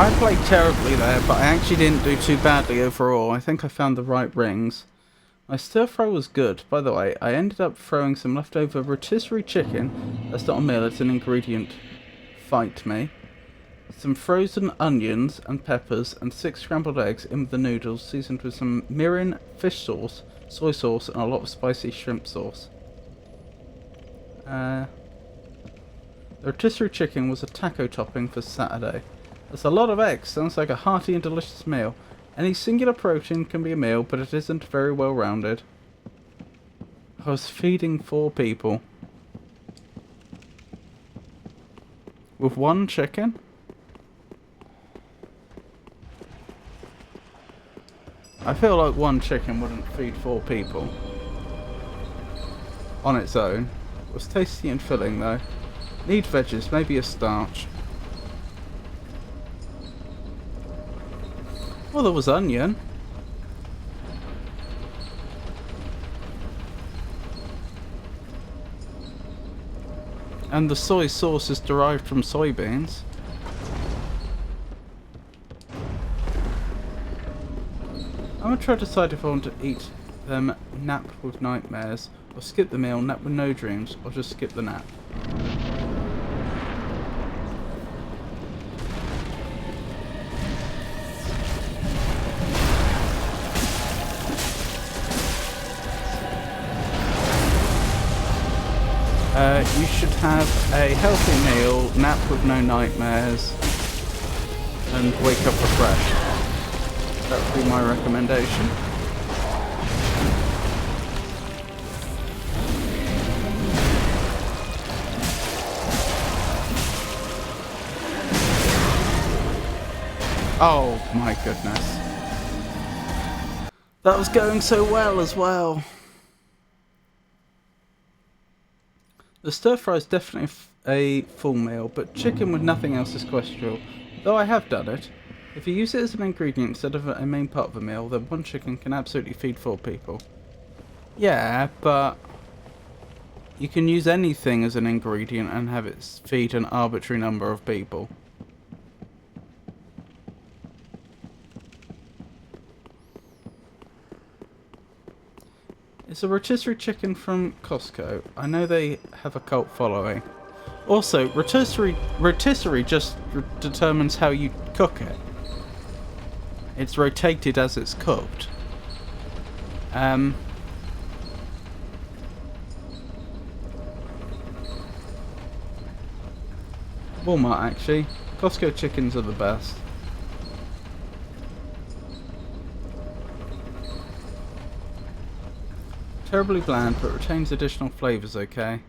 A: I played terribly there, but I actually didn't do too badly overall. I think I found the right rings. My stir fry was good. By the way, I ended up throwing some leftover rotisserie chicken. That's not a meal, it's an ingredient. Fight me. Some frozen onions and peppers and 6 scrambled eggs in with the noodles, seasoned with some mirin fish sauce, soy sauce, and a lot of spicy shrimp sauce. The rotisserie chicken was a taco topping for Saturday. That's a lot of eggs. Sounds like a hearty and delicious meal. Any singular protein can be a meal, but it isn't very well rounded. I was feeding 4 people. With 1 chicken? I feel like 1 chicken wouldn't feed 4 people. On its own. It was tasty and filling though. Need veggies, maybe a starch. Well, there was onion. And the soy sauce is derived from soybeans. I'm gonna try to decide if I want to eat them nap with nightmares, or skip the meal, nap with no dreams, or just skip the nap. You should have a healthy meal, nap with no nightmares, and wake up refreshed. That would be my recommendation. Oh my goodness. That was going so well as well. The stir fry is definitely a full meal, but chicken with nothing else is questionable. Though I have done it. If you use it as an ingredient instead of a main part of a meal, then 1 chicken can absolutely feed 4 people. Yeah, but you can use anything as an ingredient and have it feed an arbitrary number of people. It's a rotisserie chicken from Costco. I know they have a cult following. Also, rotisserie just determines how you cook it. It's rotated as it's cooked. Walmart, actually. Costco chickens are the best. Terribly bland, but retains additional flavours, okay?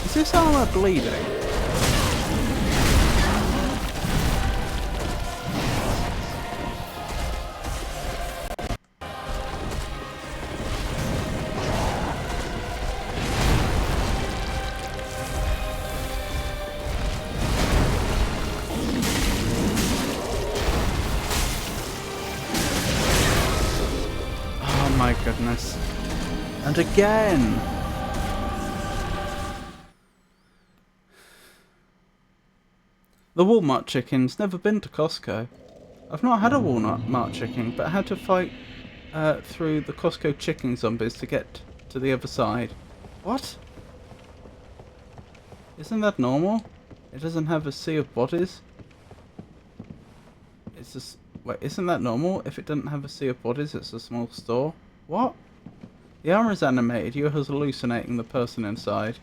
A: Is this armor bleeding? Oh my goodness. And again! The Walmart chicken's never been to Costco. I've not had a Walmart chicken, but I had to fight through the Costco chicken zombies to get to the other side. What? Isn't that normal? It doesn't have a sea of bodies? It's just... Wait, isn't that normal? If it doesn't have a sea of bodies, it's a small store? What? The armor is animated. You're hallucinating the person inside.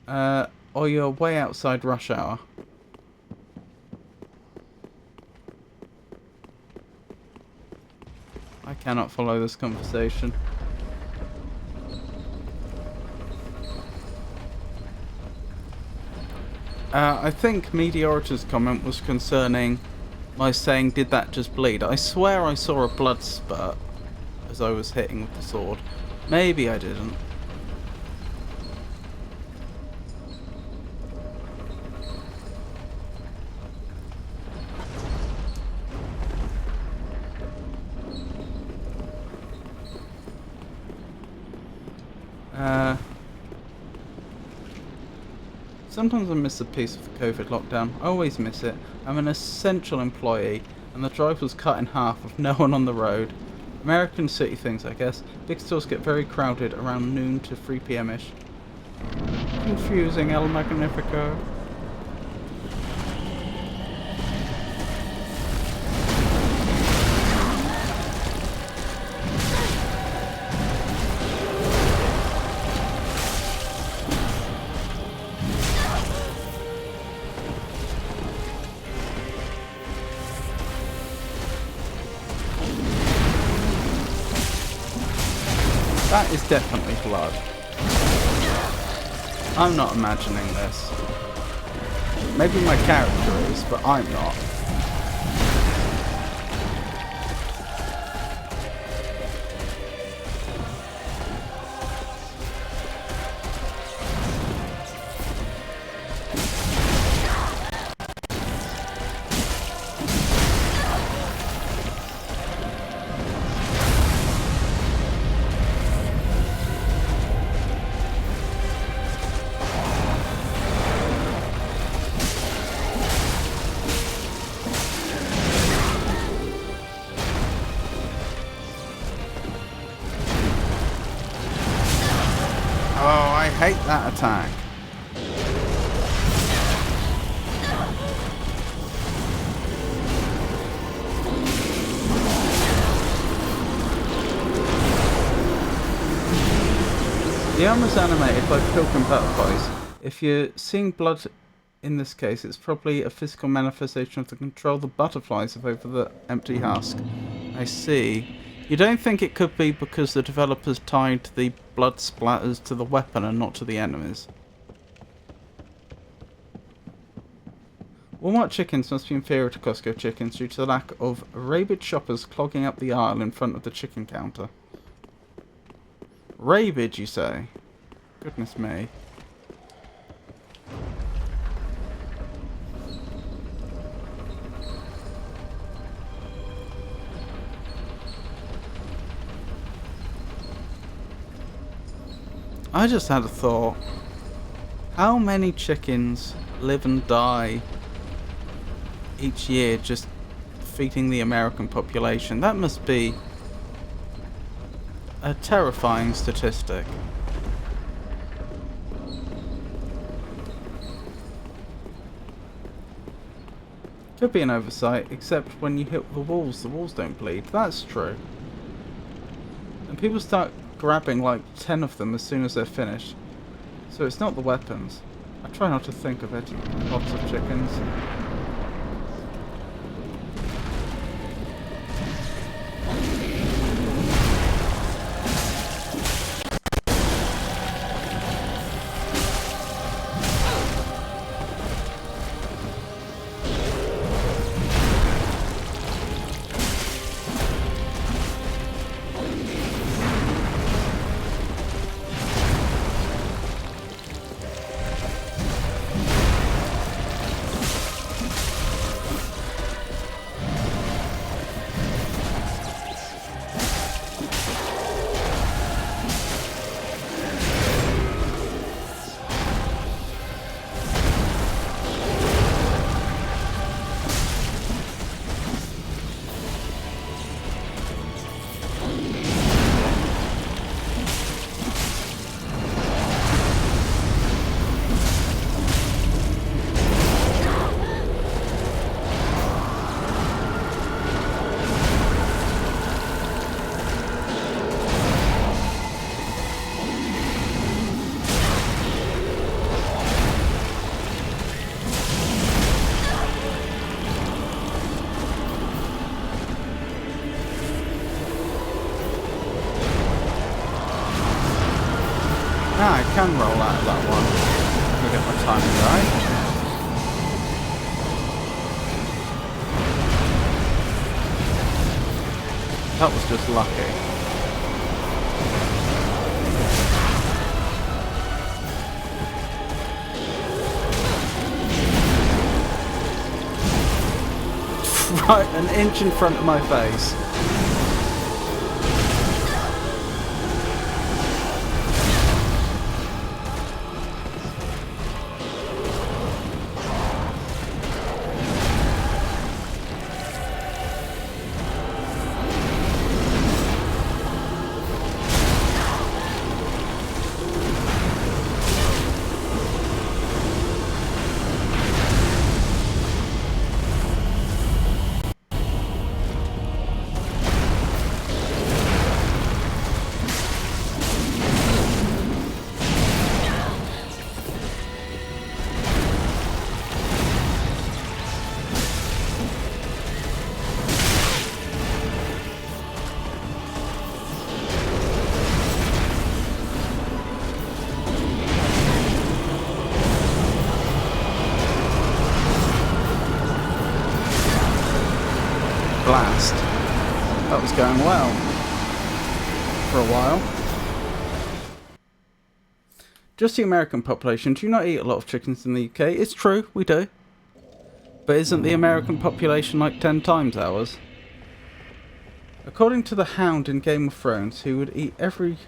A: Or you're way outside rush hour. I cannot follow this conversation. I think Meteoritor's comment was concerning my saying, did that just bleed? I swear I saw a blood spurt as I was hitting with the sword. Maybe I didn't. Sometimes I miss a piece of the COVID lockdown. I always miss it. I'm an essential employee, and the drive was cut in half with no one on the road. American city things, I guess. Big stores get very crowded around noon to 3 p.m.-ish. Confusing, El Magnifico. That is definitely blood. I'm not imagining this. Maybe my character is, but I'm not. Oh, I hate that attack. The armor is animated by pilgrim butterflies. If you're seeing blood in this case, it's probably a physical manifestation of the control the butterflies have over the empty husk. I see. You don't think it could be because the developers tied the blood splatters to the weapon and not to the enemies? Walmart chickens must be inferior to Costco chickens due to the lack of rabid shoppers clogging up the aisle in front of the chicken counter. Rabid, you say? Goodness me. I just had a thought. How many chickens live and die each year just feeding the American population? That must be a terrifying statistic. Could be an oversight, except when you hit the walls don't bleed. That's true. And people start grabbing like 10 of them as soon as they're finished. So it's not the weapons. I try not to think of it. Lots of chickens. can roll out of that one. Let me get my timing right. That was just lucky. Right, an inch in front of my face. Blast. That was going well for a while. Just the American population. Do you not eat a lot of chickens in the UK? It's true, we do. But isn't the American population like 10 times ours? According to the Hound in Game of Thrones, he would eat every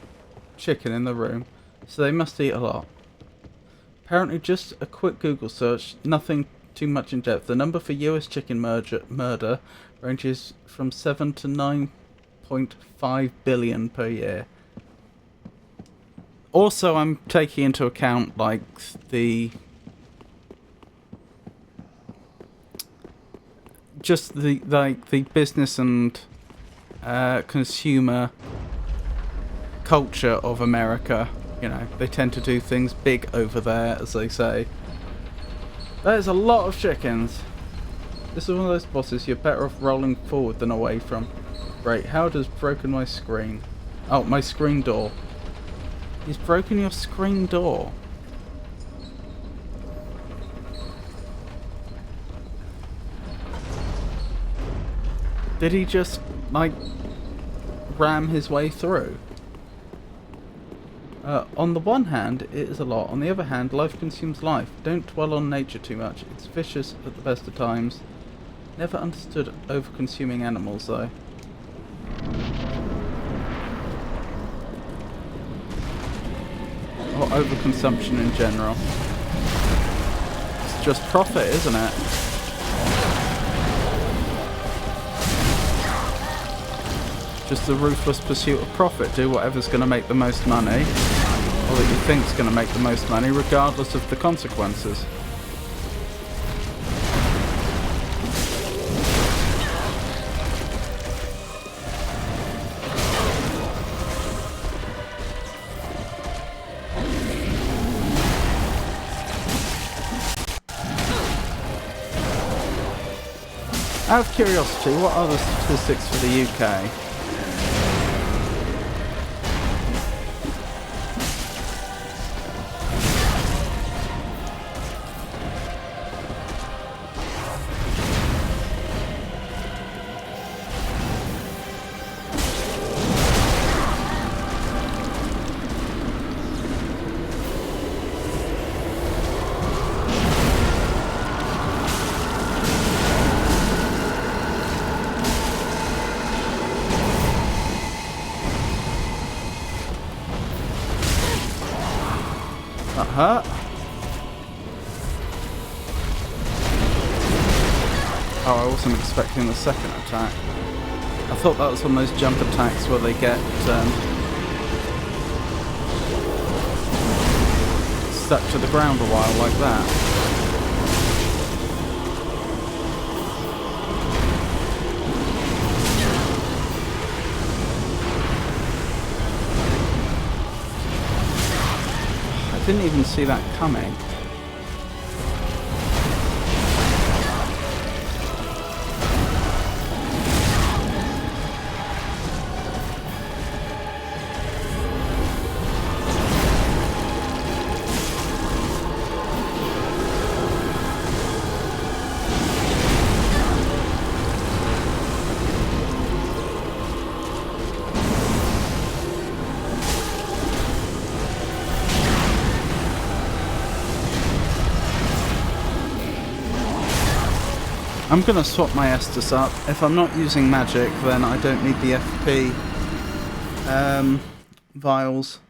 A: chicken in the room, so they must eat a lot. Apparently just a quick Google search, nothing too much in depth. The number for US chicken murder ranges from 7 to 9.5 billion per year. Also, I'm taking into account like the business and consumer culture of America. You know, they tend to do things big over there, as they say. That is a lot of chickens. This is one of those bosses you're better off rolling forward than away from. Great, Howard has broken my screen. Oh, my screen door. He's broken your screen door. Did he just, like, ram his way through? On the one hand, it is a lot. On the other hand, life consumes life. Don't dwell on nature too much. It's vicious at the best of times. Never understood over-consuming animals, though. Or overconsumption in general. It's just profit, isn't it? Just the ruthless pursuit of profit. Do whatever's going to make the most money, or that you think's going to make the most money, regardless of the consequences. Out of curiosity, what are the statistics for the UK? That hurt. Oh, I wasn't expecting the second attack. I thought that was one of those jump attacks where they get stuck to the ground a while like that. Didn't even see that coming. I'm going to swap my Estus up. If I'm not using magic, then I don't need the FP vials.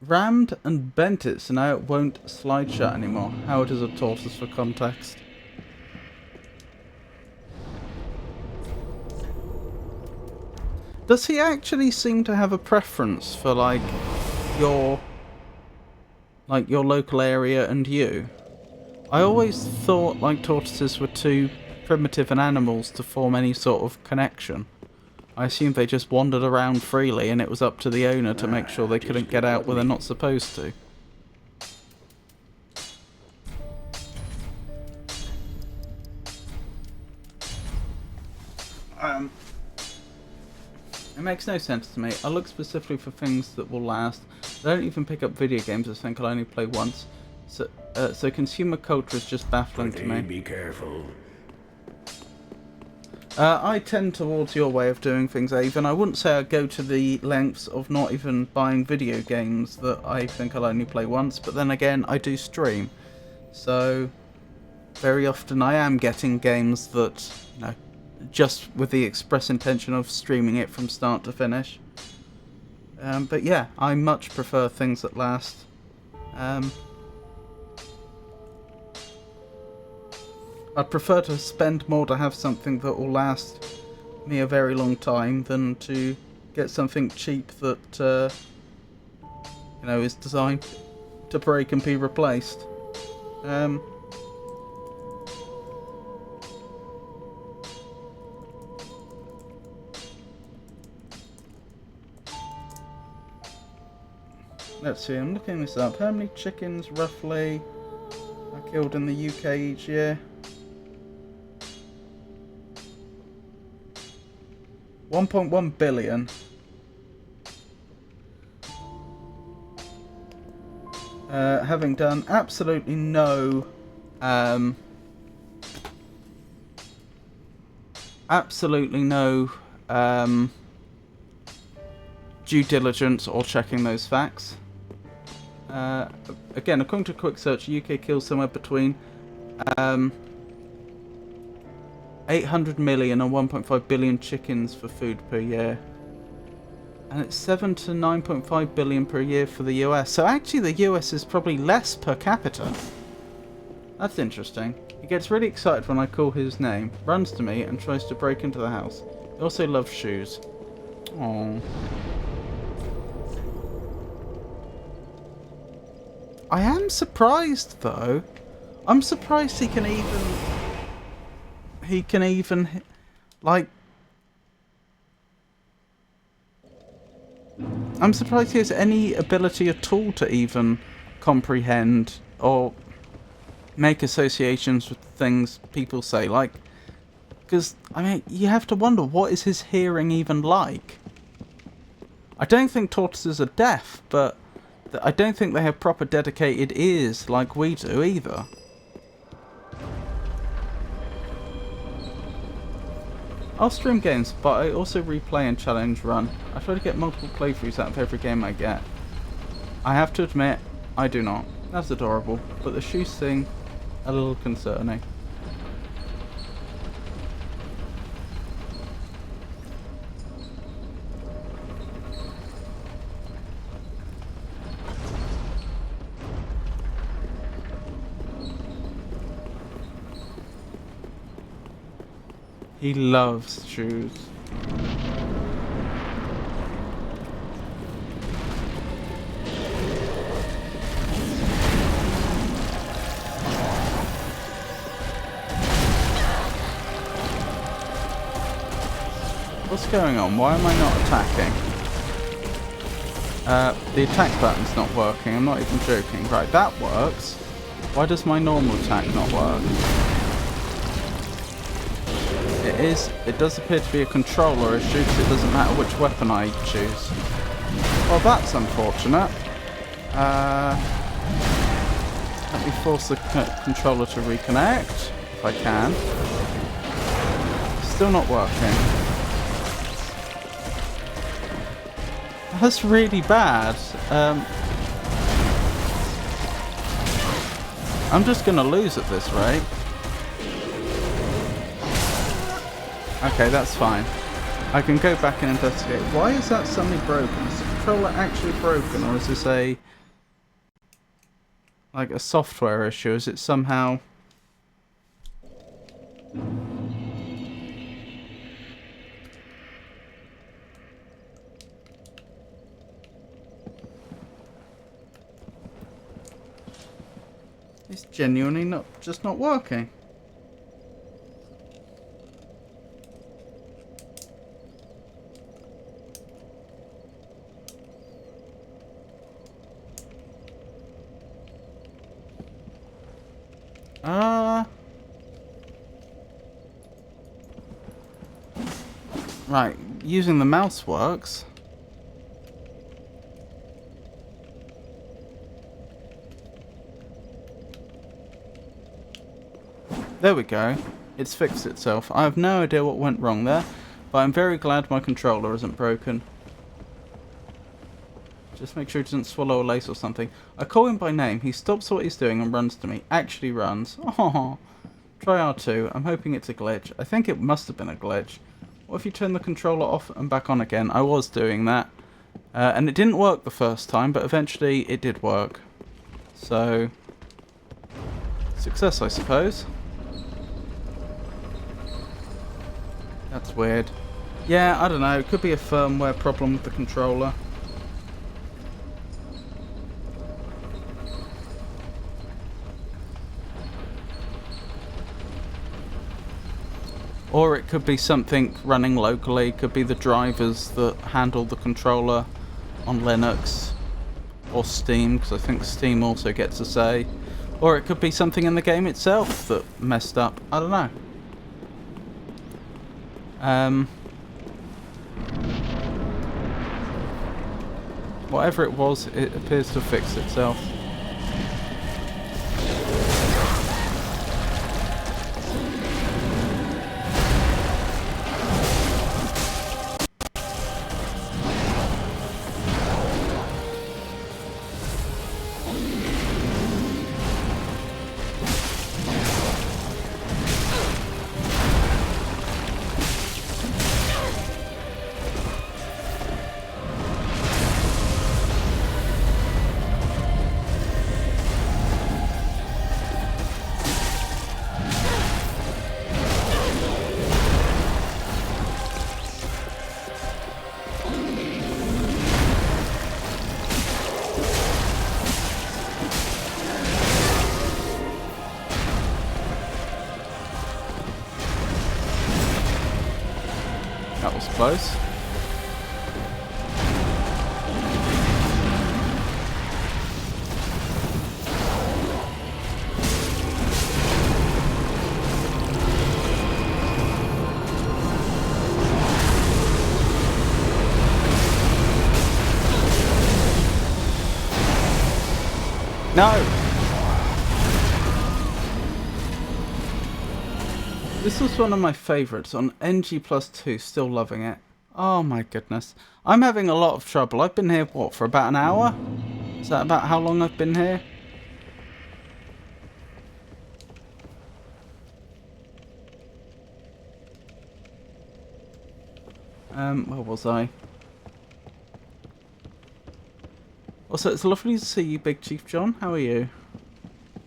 A: Rammed and bent it, so now it won't slide shut anymore. Howard is a tortoise for context. Does he actually seem to have a preference for your local area and you? I always thought tortoises were too primitive an animals to form any sort of connection. I assumed they just wandered around freely and it was up to the owner to make sure they couldn't get out where they're not supposed to. It makes no sense to me. I look specifically for things that will last. I don't even pick up video games as I think I'll only play once. So consumer culture is just baffling to me.
C: Be careful.
A: I tend towards your way of doing things, Avon. I wouldn't say I go to the lengths of not even buying video games that I think I'll only play once, but then again, I do stream. So, very often I am getting games that, just with the express intention of streaming it from start to finish. But yeah, I much prefer things that last. I'd prefer to spend more to have something that will last me a very long time than to get something cheap that, is designed to break and be replaced. Let's see, I'm looking this up. How many chickens roughly are killed in the UK each year? 1.1 billion. Having done absolutely no due diligence or checking those facts. Again, according to a quick search, UK kills somewhere between 800 million and 1.5 billion chickens for food per year. And it's 7 to 9.5 billion per year for the US. So actually the US is probably less per capita. That's interesting. He gets really excited when I call his name, runs to me and tries to break into the house. He also loves shoes. Aww. I am surprised though. I'm surprised he can even I'm surprised he has any ability at all to even comprehend or make associations with things people say, because, you have to wonder, what is his hearing even like? I don't think tortoises are deaf, but I don't think they have proper dedicated ears like we do either. I'll stream games, but I also replay and challenge run. I try to get multiple playthroughs out of every game I get. I have to admit, I do not. That's adorable, but the shoes thing, a little concerning. He loves shoes. What's going on? Why am I not attacking? The attack button's not working. I'm not even joking. Right, that works. Why does my normal attack not work? It does appear to be a controller issue, because it doesn't matter which weapon I choose. Well, that's unfortunate. Let me force the controller to reconnect, if I can. Still not working. That's really bad. I'm just going to lose at this rate. Okay, that's fine. I can go back and investigate. Why is that suddenly broken? Is the controller actually broken, or is this a like a software issue? Is it somehow... It's genuinely not working. Right, using the mouse works. There we go. It's fixed itself. I have no idea what went wrong there, but I'm very glad my controller isn't broken. Just make sure he doesn't swallow a lace or something. I call him by name. He stops what he's doing and runs to me. Actually runs. Oh, try R2. I'm hoping it's a glitch. I think it must have been a glitch. What if you turn the controller off and back on again? I was doing that. And it didn't work the first time, but eventually it did work. So, success, I suppose. That's weird. Yeah, I don't know. It could be a firmware problem with the controller. Or it could be something running locally. It could be the drivers that handle the controller on Linux or Steam, because I think Steam also gets a say. Or it could be something in the game itself that messed up. I don't know. Whatever it was, it appears to fix itself. That was close. No! This was one of my favourites on NG+2, still loving it. Oh my goodness. I'm having a lot of trouble. I've been here, what, for about an hour? Is that about how long I've been here? Where was I? Also, it's lovely to see you, Big Chief John. How are you?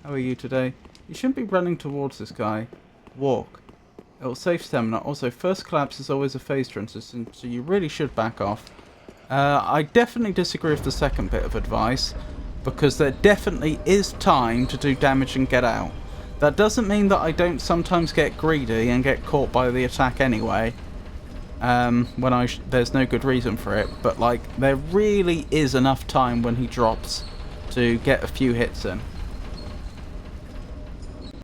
A: How are you today? You shouldn't be running towards this guy. Walk. It will save stamina. Also, first collapse is always a phase transition, so you really should back off. I definitely disagree with the second bit of advice, because there definitely is time to do damage and get out. That doesn't mean that I don't sometimes get greedy and get caught by the attack anyway, when there's no good reason for it, but like, there really is enough time when he drops to get a few hits in.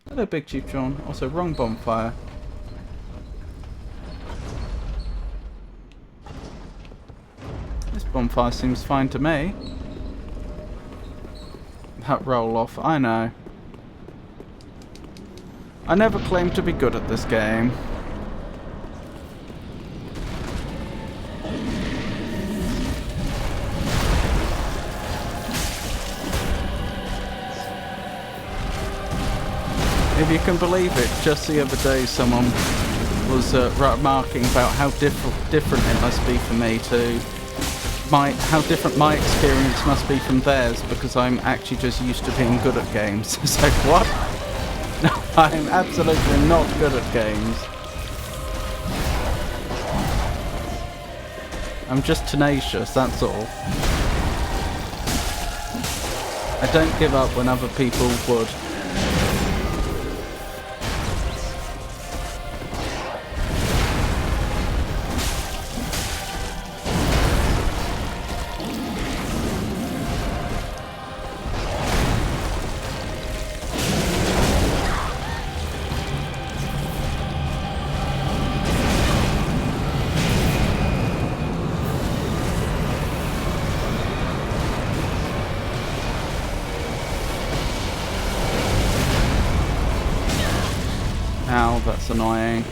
A: Hello, Big Chief John. Also, wrong bonfire. This bonfire seems fine to me. That roll off, I know. I never claimed to be good at this game. If you can believe it, just the other day someone was remarking about how different it must be for me to how different my experience must be from theirs, because I'm actually just used to being good at games. It's like, what? No, I'm absolutely not good at games. I'm just tenacious, that's all. I don't give up when other people would. Ow, that's annoying.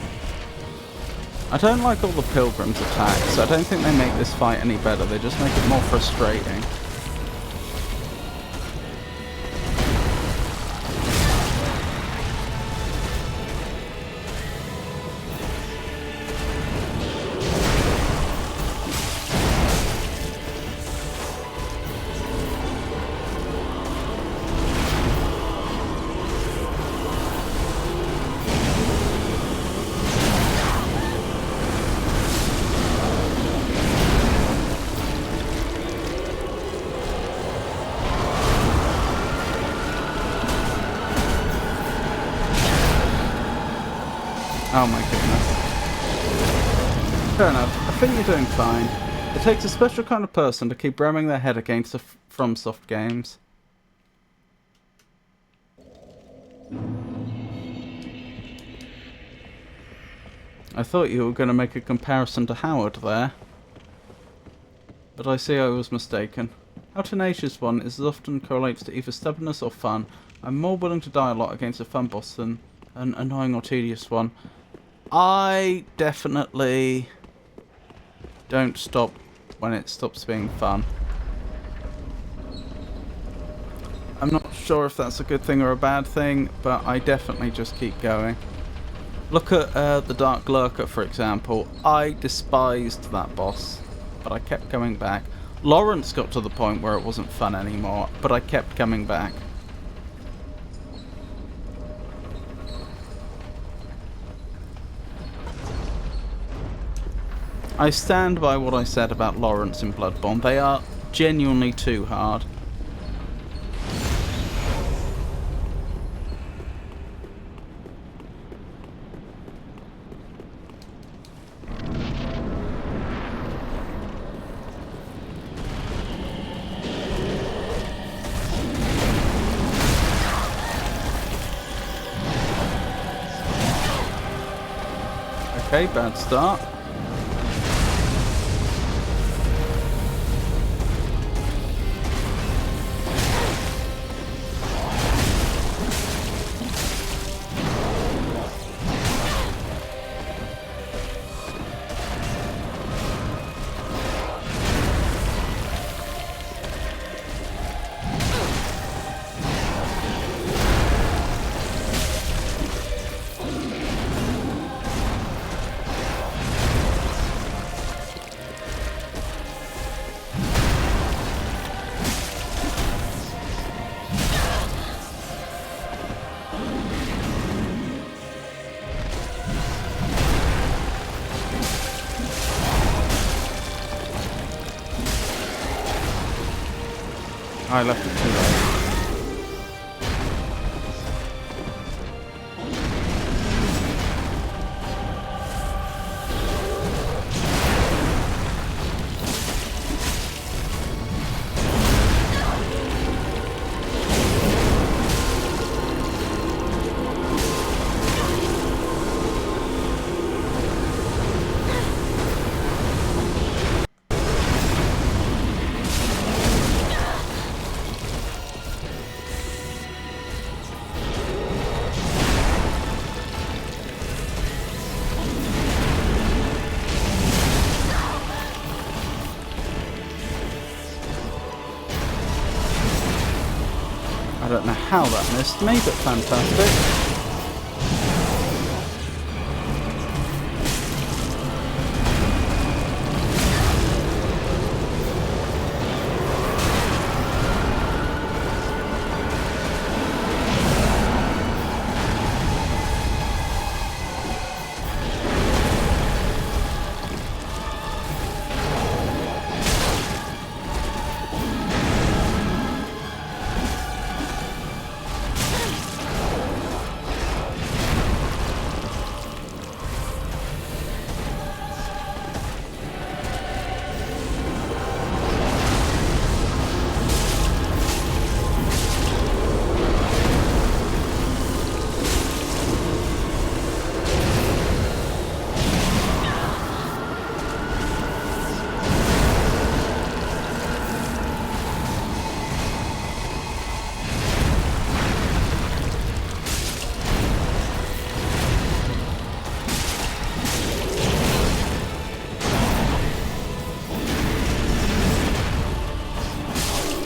A: I don't like all the pilgrims attacks. I don't think they make this fight any better. They just make it more frustrating. Oh my goodness. Fair enough. I think you're doing fine. It takes a special kind of person to keep ramming their head against the FromSoft games. I thought you were going to make a comparison to Howard there. But I see I was mistaken. How tenacious one is often correlates to either stubbornness or fun. I'm more willing to die a lot against a fun boss than an annoying or tedious one. I definitely don't stop when it stops being fun. I'm not sure if that's a good thing or a bad thing, but I definitely just keep going. Look at the Dark Lurker, for example. I despised that boss, but I kept coming back. Lawrence got to the point where it wasn't fun anymore, but I kept coming back. I stand by what I said about Lawrence in Bloodborne. They are genuinely too hard. Okay, bad start. I left it too late. I don't know how that missed me, but fantastic.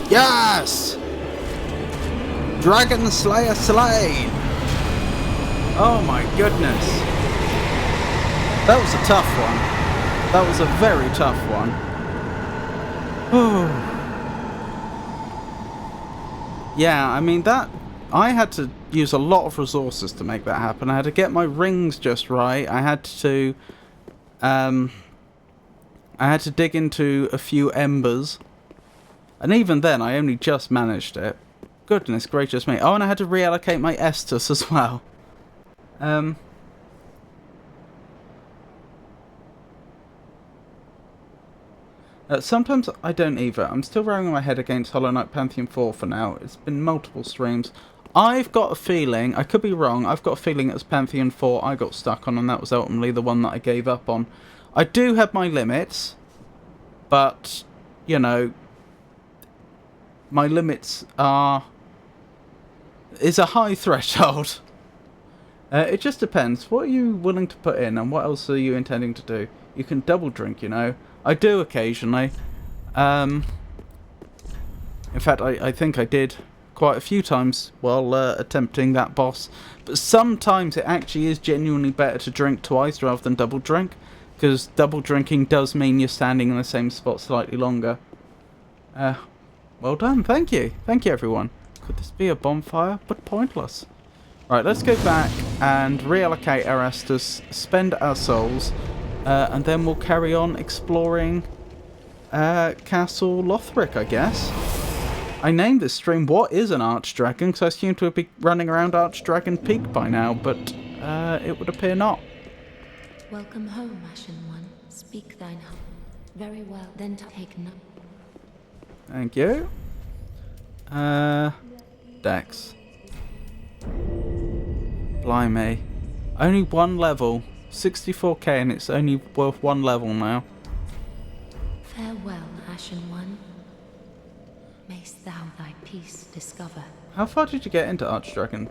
A: Yes! Dragon Slayer slain! Oh my goodness. That was a tough one. That was a very tough one. Yeah, I mean that... I had to use a lot of resources to make that happen. I had to get my rings just right. I had to dig into a few embers. And even then, I only just managed it. Goodness gracious me. Oh, and I had to reallocate my Estus as well. Sometimes I don't either. I'm still rowing my head against Hollow Knight Pantheon 4 for now. It's been multiple streams. I've got a feeling, I could be wrong, I've got a feeling it was Pantheon 4 I got stuck on, and that was ultimately the one that I gave up on. I do have my limits, but, you know, my limits is a high threshold. It just depends. What are you willing to put in, and what else are you intending to do? You can double drink, you know. I do occasionally. In fact, I think I did quite a few times while attempting that boss. But sometimes it actually is genuinely better to drink twice rather than double drink, because double drinking does mean you're standing in the same spot slightly longer. Well done, thank you. Thank you, everyone. Could this be a bonfire? But pointless. Right, let's go back and reallocate our Estus, spend our souls, and then we'll carry on exploring Castle Lothric, I guess. I named this stream What is an Archdragon, because I assumed to be running around Archdragon Peak by now, but it would appear not.
B: Welcome home, Ashen One. Speak thine heart. Very well, then take note.
A: Thank you. Dex. Blimey. Only one level. 64k, and it's only worth one level now.
B: Farewell, Ashen One. Mayst thou thy peace discover.
A: How far did you get into Archdragon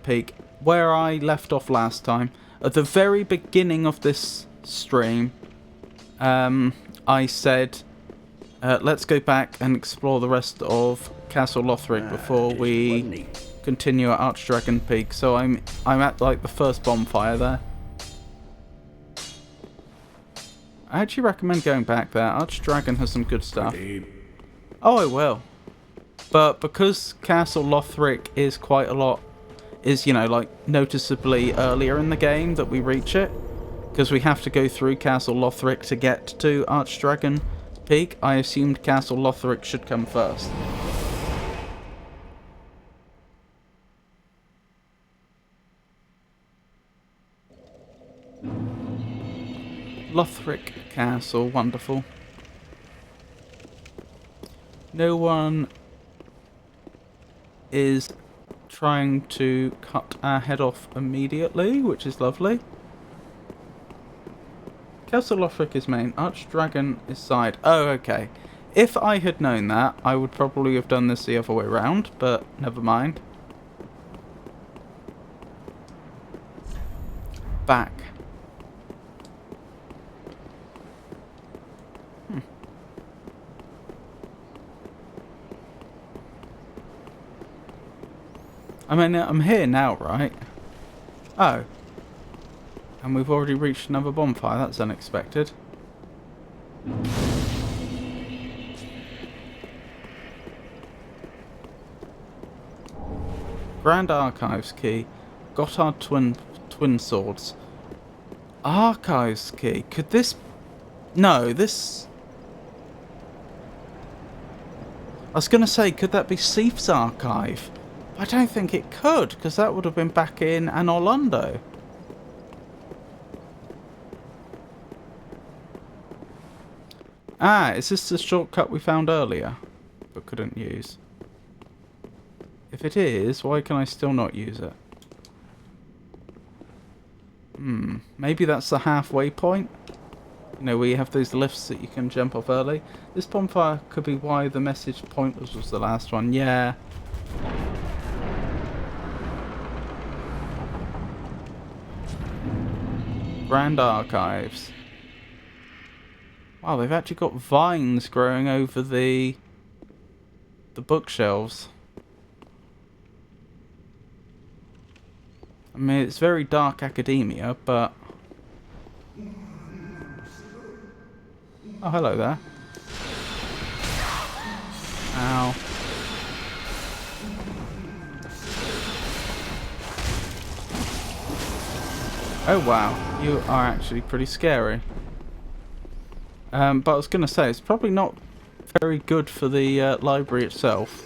A: Peak? Where I left off last time. At the very beginning of this stream, I said, let's go back and explore the rest of Castle Lothric before we continue at Archdragon Peak. So I'm at like the first bonfire there. I actually recommend going back there. Archdragon has some good stuff. Oh, I will. But because Castle Lothric is quite a lot, is, you know, like noticeably earlier in the game that we reach it, because we have to go through Castle Lothric to get to Archdragon Peak, I assumed Castle Lothric should come first. Lothric Castle, wonderful. No one is trying to cut our head off immediately, which is lovely. Castle Lothric is main, Archdragon is side. Oh, okay. If I had known that, I would probably have done this the other way around, but never mind. Back. I mean, I'm here now, right? Oh. And we've already reached another bonfire. That's unexpected. Grand Archives key. Gotthard twin swords. Archives key. Could this... No, this... I was going to say, could that be Seif's archive? I don't think it could, because that would have been back in Anor Londo. Ah, is this the shortcut we found earlier, but couldn't use? If it is, why can I still not use it? Maybe that's the halfway point? You know, where you have those lifts that you can jump off early. This bonfire could be why the message pointless was the last one, yeah. Grand Archives. Wow, they've actually got vines growing over the the bookshelves. I mean, it's very dark academia, but... Oh, hello there. Ow. Oh wow, you are actually pretty scary. But I was going to say, it's probably not very good for the library itself.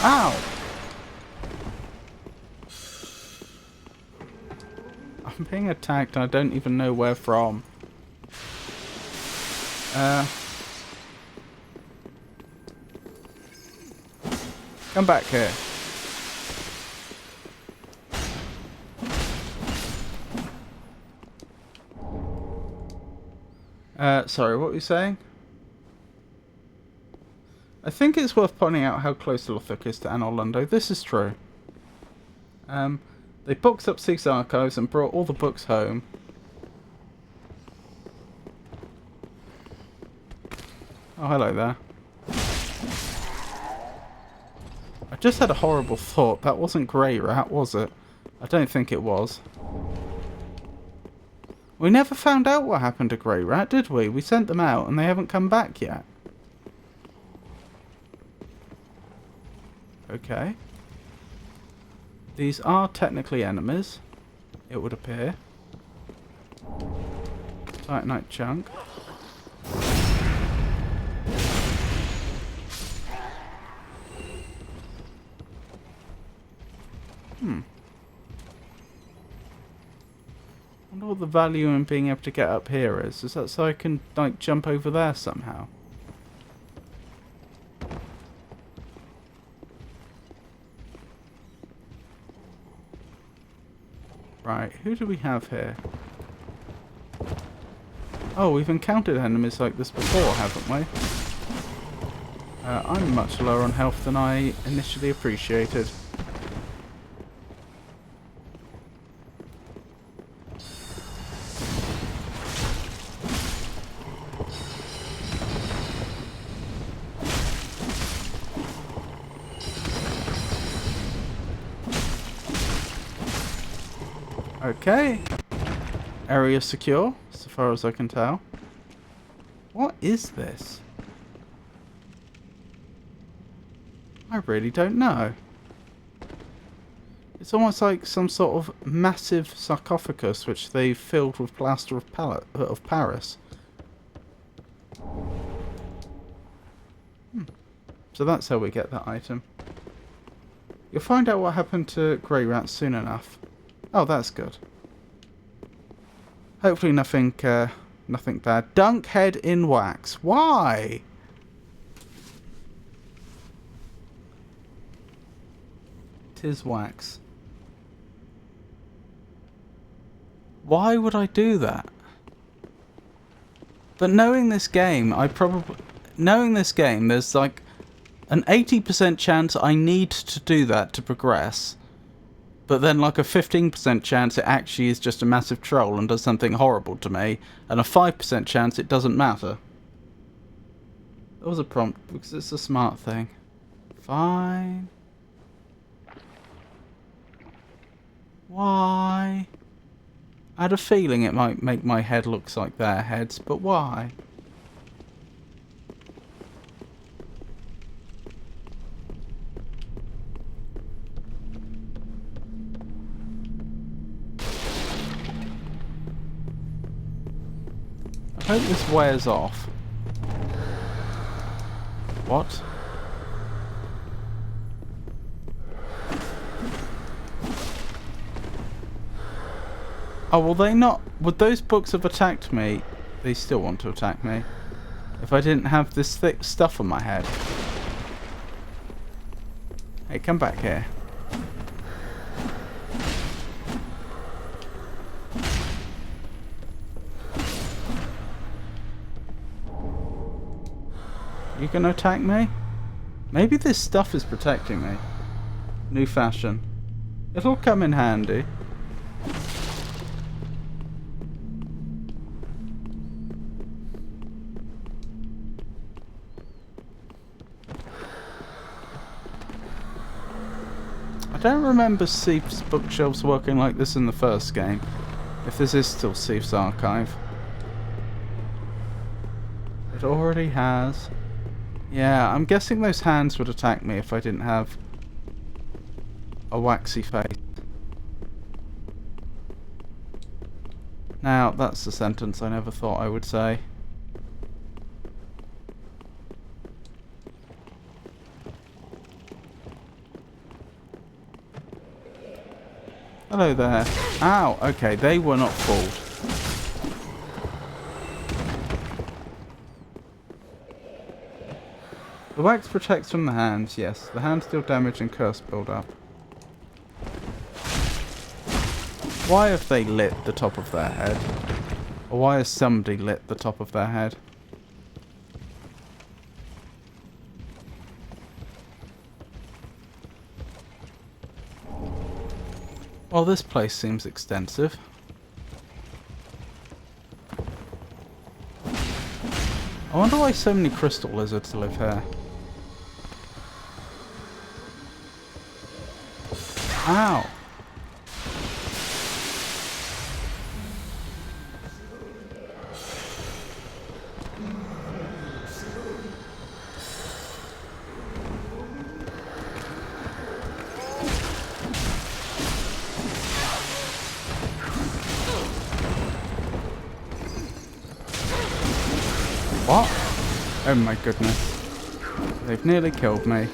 A: Ow! I'm being attacked and I don't even know where from. Come back here. Sorry, what were you saying? I think it's worth pointing out how close Lothric is to Anor Londo. This is true. They boxed up Sig's archives and brought all the books home. Oh, hello there. I just had a horrible thought. That wasn't Grey Rat, was it? I don't think it was. We never found out what happened to Grey Rat, did we? We sent them out and they haven't come back yet. Okay. These are technically enemies, it would appear. Titanite chunk. I wonder what the value in being able to get up here is. Is that so I can, like, jump over there somehow? Right, who do we have here? Oh, we've encountered enemies like this before, haven't we? I'm much lower on health than I initially appreciated. Okay. Area secure, so far as I can tell. What is this? I really don't know. It's almost like some sort of massive sarcophagus which they've filled with plaster of Paris. So that's how we get that item. You'll find out what happened to Grey Rat soon enough. Oh, that's good. Hopefully nothing bad. Dunk head in wax. Why? Tis wax. Why would I do that? But knowing this game, there's like an 80% chance I need to do that to progress. But then like a 15% chance it actually is just a massive troll and does something horrible to me. And a 5% chance it doesn't matter. That was a prompt because it's a smart thing. Fine. Why? I had a feeling it might make my head look like their heads, but why? I hope this wears off. What? Oh, will they not... Would those books have attacked me? They still want to attack me. If I didn't have this thick stuff on my head. Hey, come back here. You gonna attack me? Maybe this stuff is protecting me. New fashion. It'll come in handy. don't remember Seth's bookshelves working like this in the first game. If this is still Seth's archive. It already has. Yeah, I'm guessing those hands would attack me if I didn't have a waxy face. Now, that's the sentence I never thought I would say. Hello there. Ow, okay, they were not fooled. The wax protects from the hands, yes. The hands deal damage and curse build up. Why have they lit the top of their head? Or why has somebody lit the top of their head? Well, this place seems extensive. I wonder why so many crystal lizards live here. Ow! What? Oh my goodness. They've nearly killed me.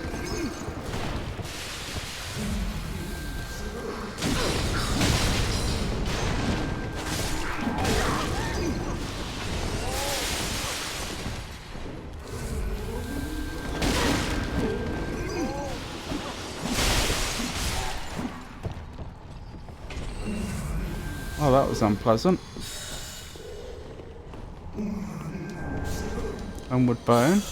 A: Oh, that was unpleasant. Onward bone.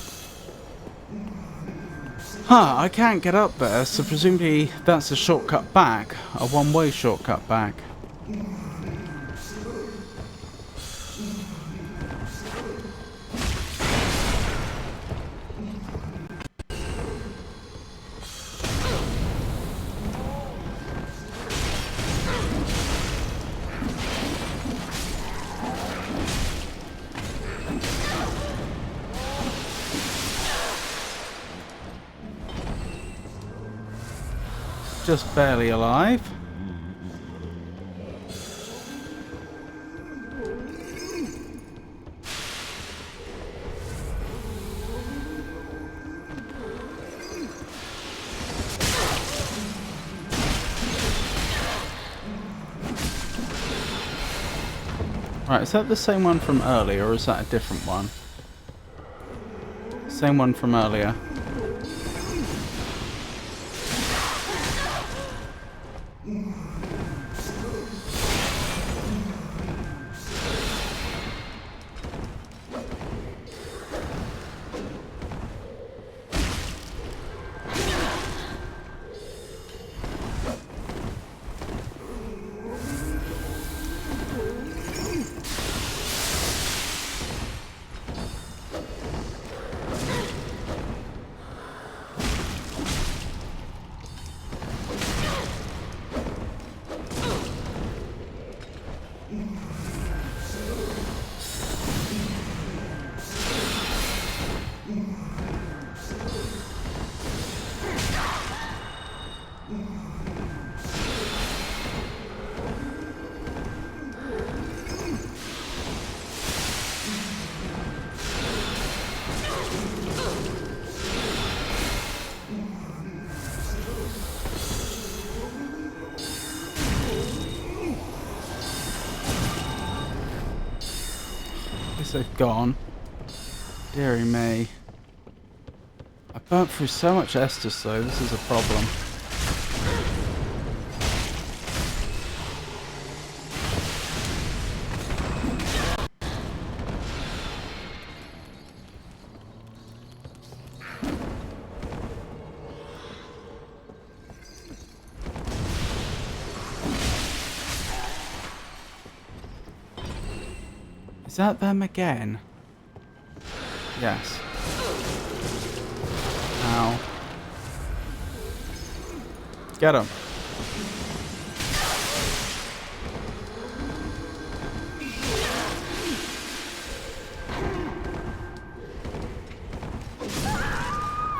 A: Huh, I can't get up there, so presumably that's a shortcut back. A one-way shortcut back. Just barely alive. Right, is that the same one from earlier, or is that a different one? Same one from earlier. They've gone. Deary me. I burnt through so much Estus though, this is a problem. Is that them again? Yes. Ow. Get him.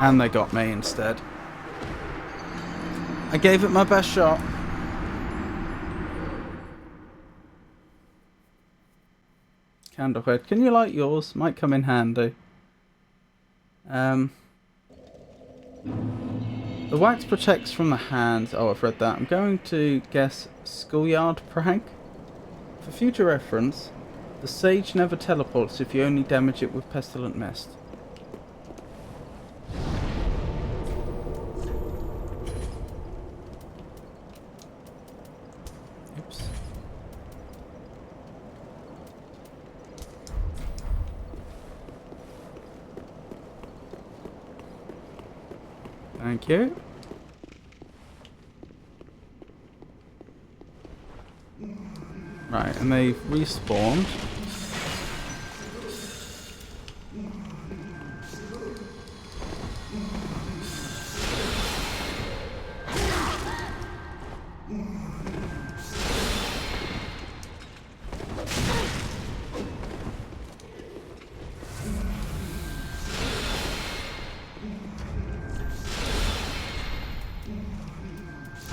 A: And they got me instead. I gave it my best shot. Candlehead, can you light yours? Might come in handy. The wax protects from the hands. Oh, I've read that. I'm going to guess schoolyard prank. For future reference, the sage never teleports if you only damage it with pestilent mist. Oops. Thank you. Right, and they've respawned.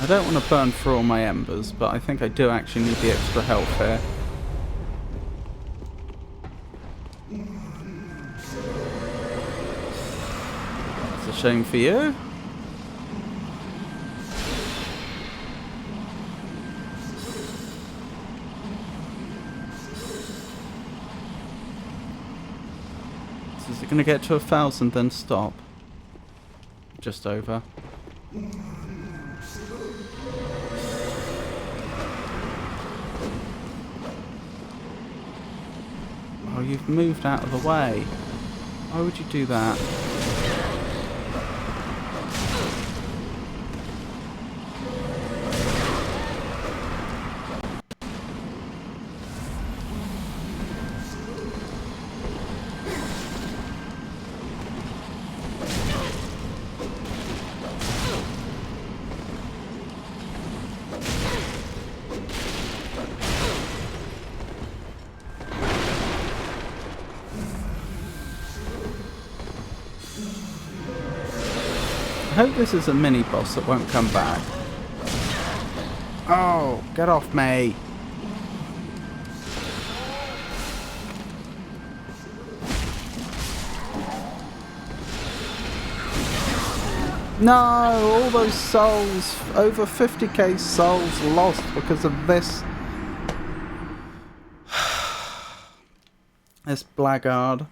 A: I don't want to burn through all my embers, but I think I do actually need the extra health here. It's a shame for you. So is it going to get to 1,000 then stop? Just over. Oh, you've moved out of the way. Why would you do that? I hope this is a mini boss that won't come back. Oh, get off me. No, all those souls, over 50k souls lost because of this. This blackguard.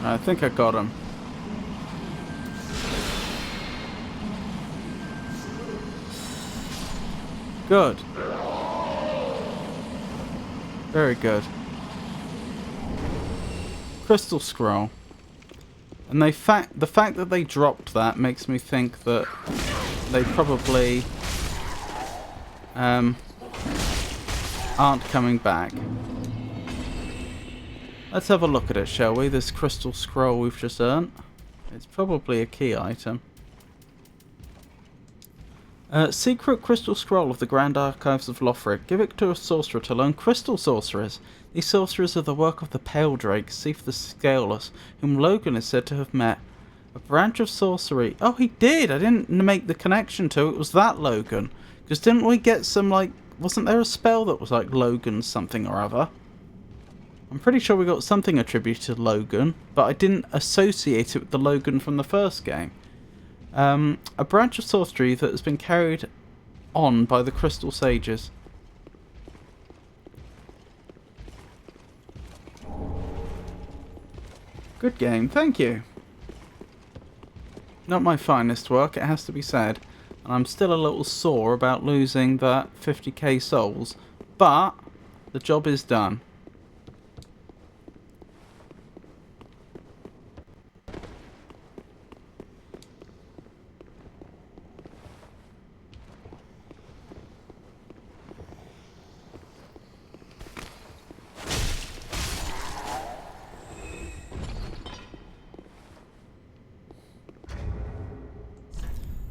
A: I think I got him. Good. Very good. Crystal scroll. And the fact that they dropped that makes me think that they probably aren't coming back. Let's have a look at it, shall we? This crystal scroll we've just earned. It's probably a key item. Secret crystal scroll of the Grand Archives of Lothric. Give it to a sorcerer to learn crystal sorcerers. These sorcerers are the work of the Pale Drake, Seif the Scaleless, whom Logan is said to have met. A branch of sorcery. Oh, he did! I didn't make the connection to it was that Logan. Because didn't we get some, like... Wasn't there a spell that was like Logan something or other? I'm pretty sure we got something attributed to Logan, but I didn't associate it with the Logan from the first game. A branch of sorcery that has been carried on by the Crystal Sages. Good game, thank you. Not my finest work, it has to be said. And I'm still a little sore about losing that 50k souls, but the job is done.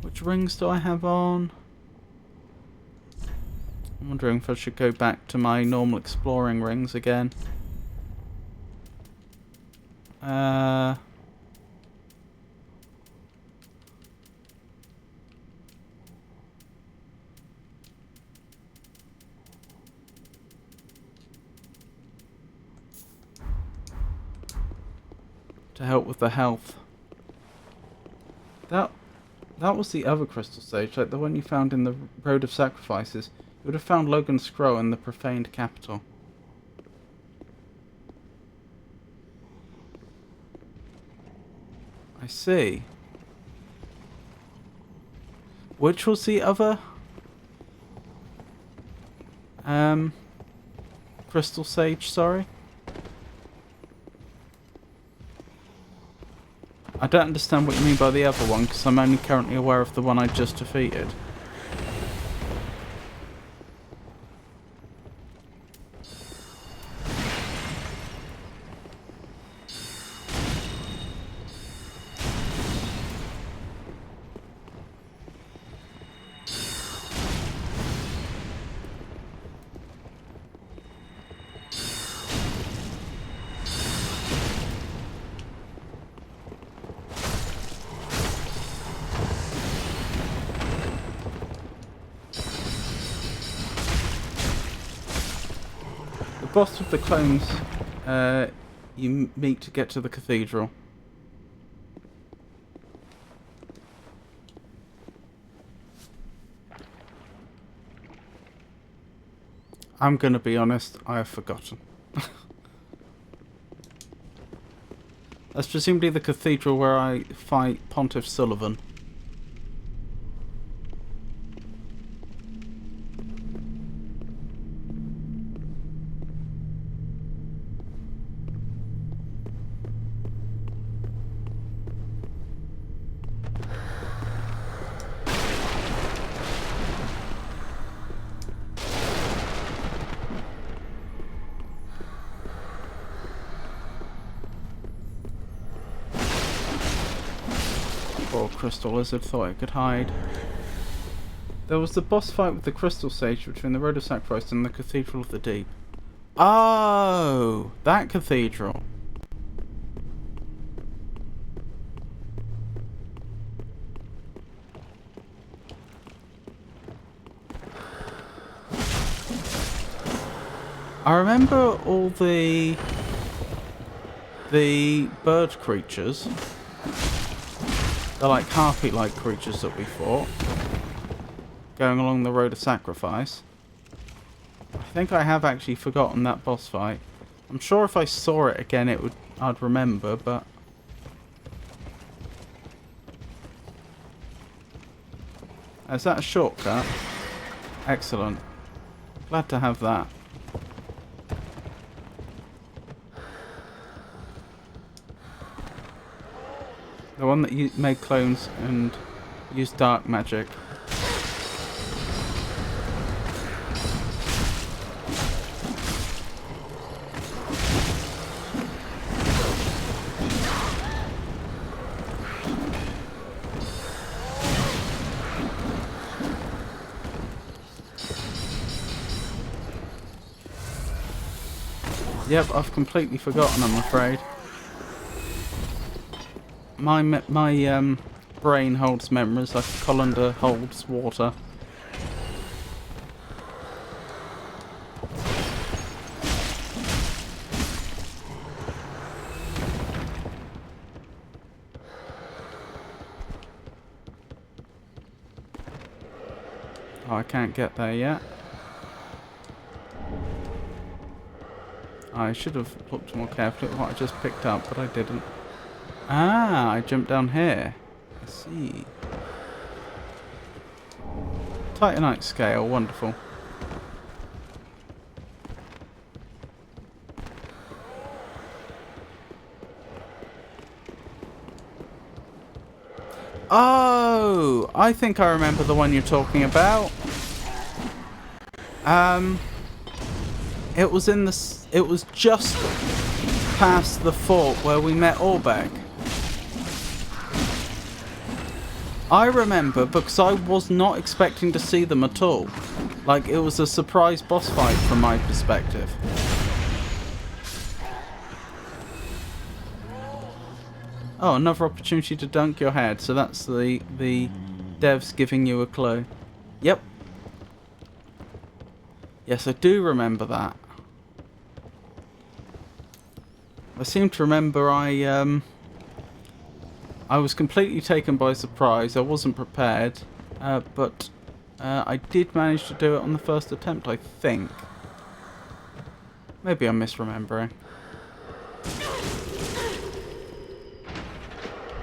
A: Which rings do I have on? I'm wondering if I should go back to my normal exploring rings again. To help with the health. That was the other crystal sage, like the one you found in the Road of Sacrifices. You would have found Logan's Scroll in the profaned capital. I see. Which was the other crystal sage, sorry? I don't understand what you mean by the other one, because I'm only currently aware of the one I just defeated. The boss of the clones you meet to get to the cathedral. I'm gonna be honest, I have forgotten. That's presumably the cathedral where I fight Pontiff Sullivan. Poor Crystal Lizard thought it could hide. There was the boss fight with the Crystal Sage between the Road of Sacrifice and the Cathedral of the Deep. Oh, that cathedral. I remember all the bird creatures. They're like harpy-like creatures that we fought. Going along the Road of Sacrifice. I think I have actually forgotten that boss fight. I'm sure if I saw it again I'd remember, but... Is that a shortcut? Excellent. Glad to have that. The one that you made clones and used dark magic. Yep, I've completely forgotten, I'm afraid. My brain holds memories like a colander holds water. Oh, I can't get there yet. I should have looked more carefully at what I just picked up, but I didn't. Ah, I jumped down here. I see. Titanite scale, wonderful. Oh, I think I remember the one you're talking about. It was in the. It was just past the fort where we met Orbeg. I remember because I was not expecting to see them at all. Like, it was a surprise boss fight from my perspective. Oh, another opportunity to dunk your head. So that's the devs giving you a clue. Yep. Yes, I do remember that. I seem to remember I was completely taken by surprise. I wasn't prepared, but I did manage to do it on the first attempt, I think. Maybe I'm misremembering.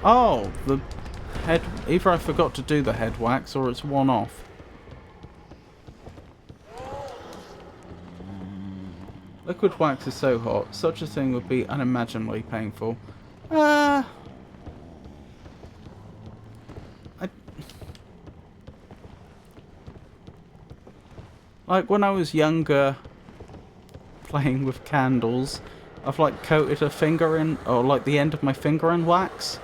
A: Oh, the head... Either I forgot to do the head wax, or it's one off. Liquid wax is so hot, such a thing would be unimaginably painful. Like when I was younger, playing with candles, I've like coated a finger in, or like the end of my finger in wax.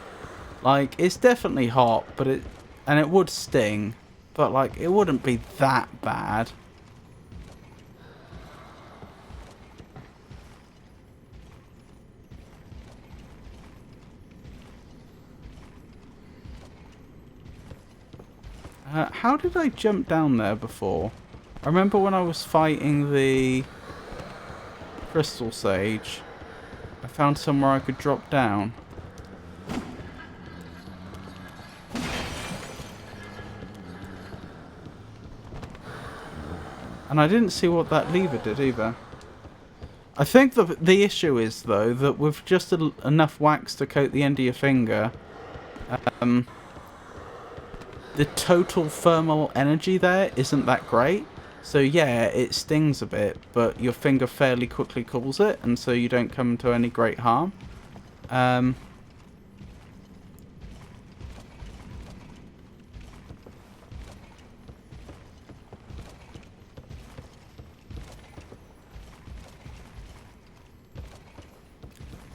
A: Like, it's definitely hot, but it would sting, but like it wouldn't be that bad. How did I jump down there before? I remember when I was fighting the Crystal Sage, I found somewhere I could drop down. And I didn't see what that lever did either. I think the issue is, though, that with just enough wax to coat the end of your finger, the total thermal energy there isn't that great. So yeah, it stings a bit, but your finger fairly quickly cools it, and so you don't come to any great harm.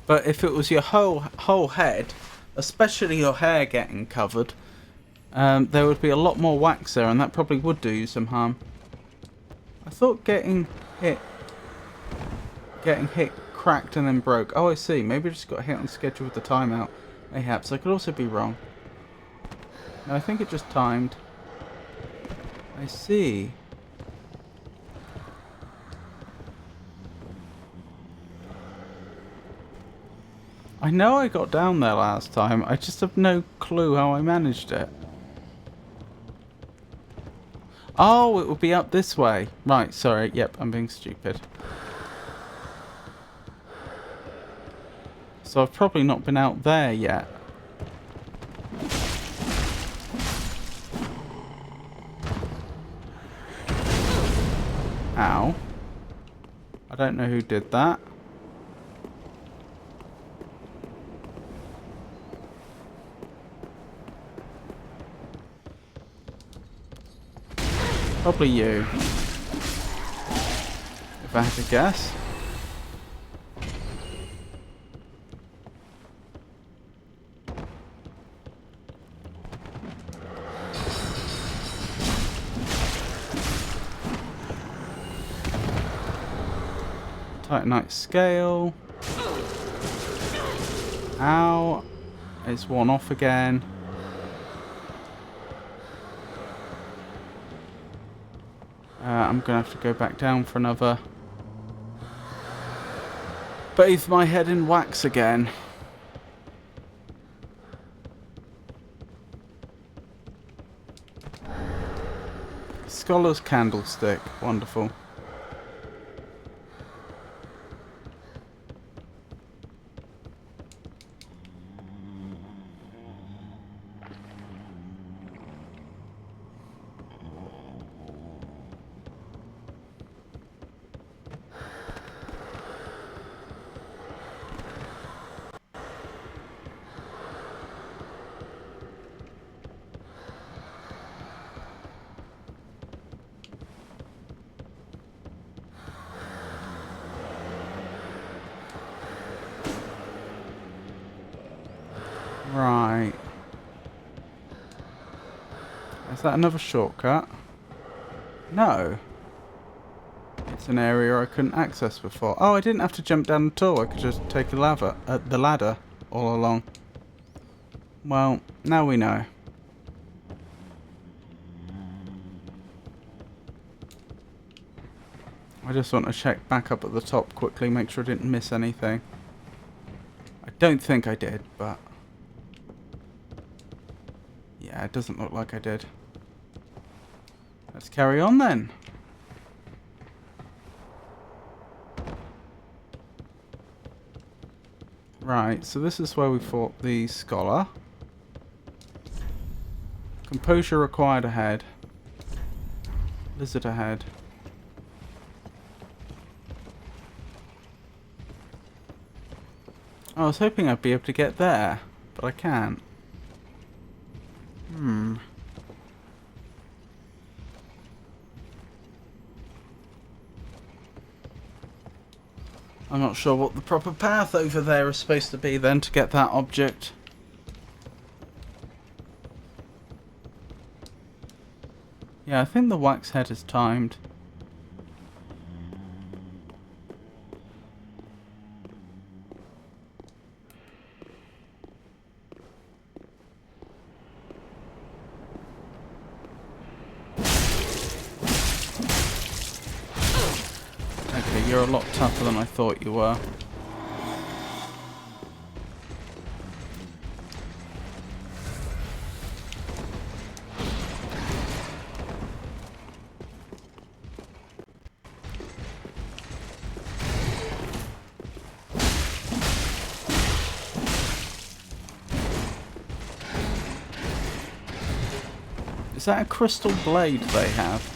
A: But if it was your whole head, especially your hair getting covered, there would be a lot more wax there, and that probably would do you some harm. I thought getting hit, cracked and then broke. Oh, I see. Maybe I just got hit on schedule with the timeout. Mayhaps. I could also be wrong. No, I think it just timed. I see. I know I got down there last time. I just have no clue how I managed it. Oh, it will be up this way. Right, sorry. Yep, I'm being stupid. So I've probably not been out there yet. don't know who did that. Probably you, if I had to guess. Titanite scale. Ow. It's worn off again. I'm going to have to go back down for another. Bathe my head in wax again. Scholar's candlestick. Wonderful. Right. Is that another shortcut? No. It's an area I couldn't access before. Oh, I didn't have to jump down at all. I could just take the ladder all along. Well, now we know. I just want to check back up at the top quickly, make sure I didn't miss anything. I don't think I did, but... yeah, it doesn't look like I did. Let's carry on then. Right, so this is where we fought the scholar. Composure required ahead. Lizard ahead. I was hoping I'd be able to get there, but I can't. I'm not sure what the proper path over there is supposed to be then to get that object. Yeah, I think the wax head is timed. Okay, you're a lot tougher than I thought you were. Is that a crystal blade they have?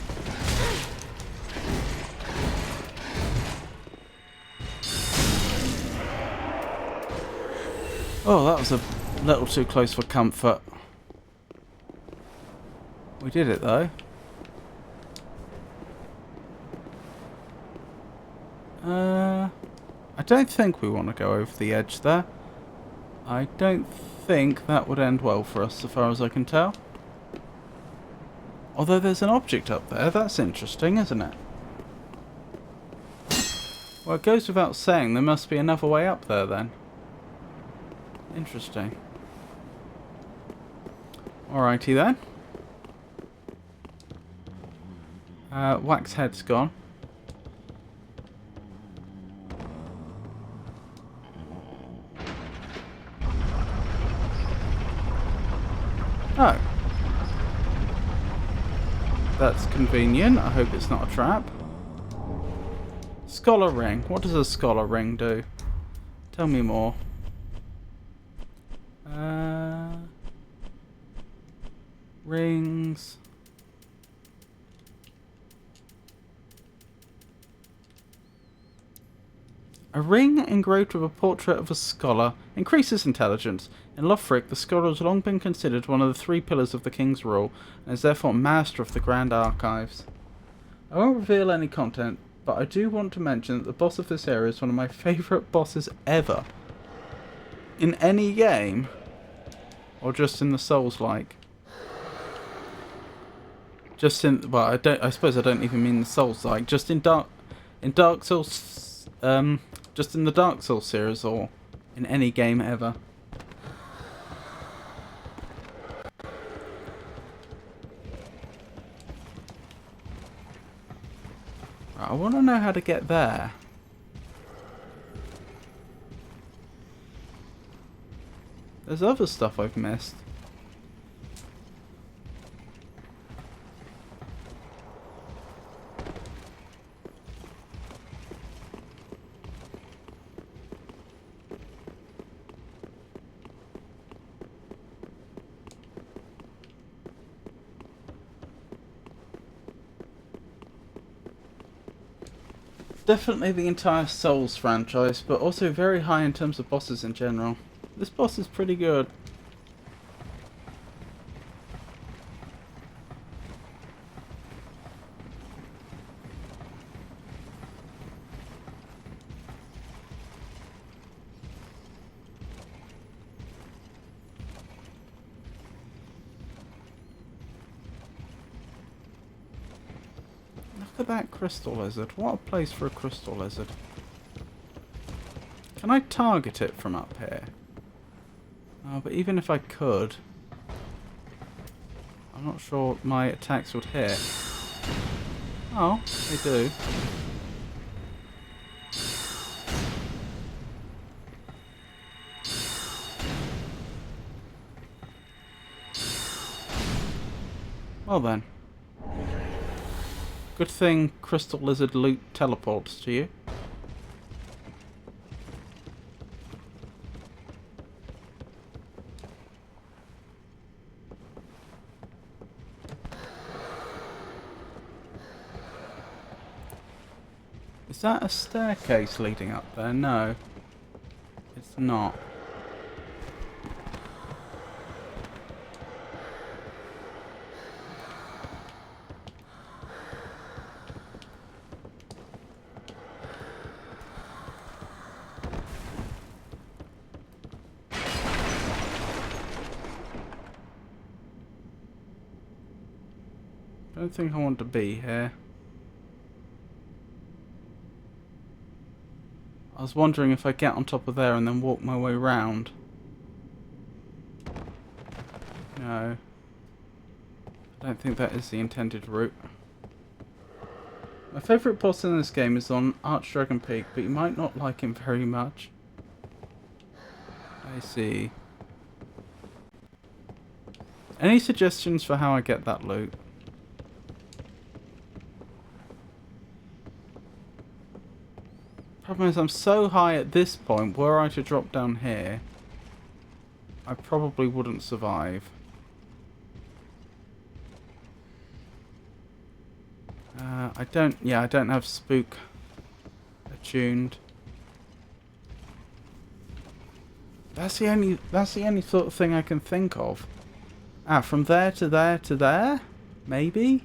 A: Oh, that was a little too close for comfort. We did it though. I don't think we want to go over the edge there. I don't think that would end well for us, so far as I can tell. Although there's an object up there, that's interesting, isn't it? Well, it goes without saying there must be another way up there then. Interesting. Alrighty then. Wax head's gone. Oh. That's convenient. I hope it's not a trap. Scholar ring. What does a scholar ring do? Tell me more. Rings. A ring engraved with a portrait of a scholar increases intelligence. In Lothric, the scholar has long been considered one of the 3 pillars of the king's rule, and is therefore master of the Grand Archives. I won't reveal any content, but I do want to mention that the boss of this area is one of my favourite bosses ever. In any game, or just in the Souls-like? Just in, well, I suppose I don't even mean the Souls-like. Just in Dark Souls, just in the Dark Souls series, or in any game ever. Right, I want to know how to get there. There's other stuff I've missed. Definitely the entire Souls franchise, but also very high in terms of bosses in general. This boss is pretty good. Look at that crystal lizard. What a place for a crystal lizard. Can I target it from up here? Oh, but even if I could, I'm not sure my attacks would hit. Oh, they do. Well then. Good thing crystal lizard loot teleports to you. Is that a staircase leading up there? No. It's not. Don't think I want to be here. I was wondering if I get on top of there and then walk my way round. No. I don't think that is the intended route. My favourite boss in this game is on Archdragon Peak, but you might not like him very much. I see. Any suggestions for how I get that loot? Problem is, I'm so high at this point, were I to drop down here, I probably wouldn't survive. I don't have Spook attuned. That's the only sort of thing I can think of. Ah, from there to there to there? Maybe?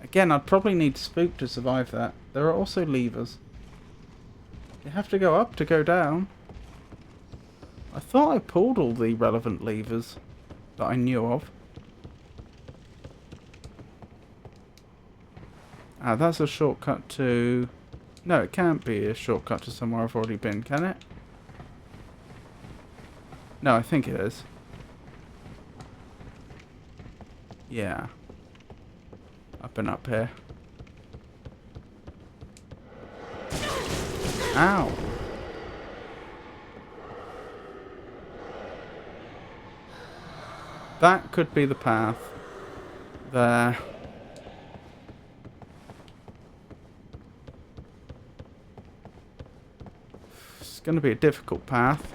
A: Again, I'd probably need Spook to survive that. There are also levers. You have to go up to go down. I thought I pulled all the relevant levers that I knew of. Ah, that's a shortcut to... No, it can't be a shortcut to somewhere I've already been, can it? No, I think it is. Yeah. I've been up here. Ow! That could be the path. There. It's going to be a difficult path.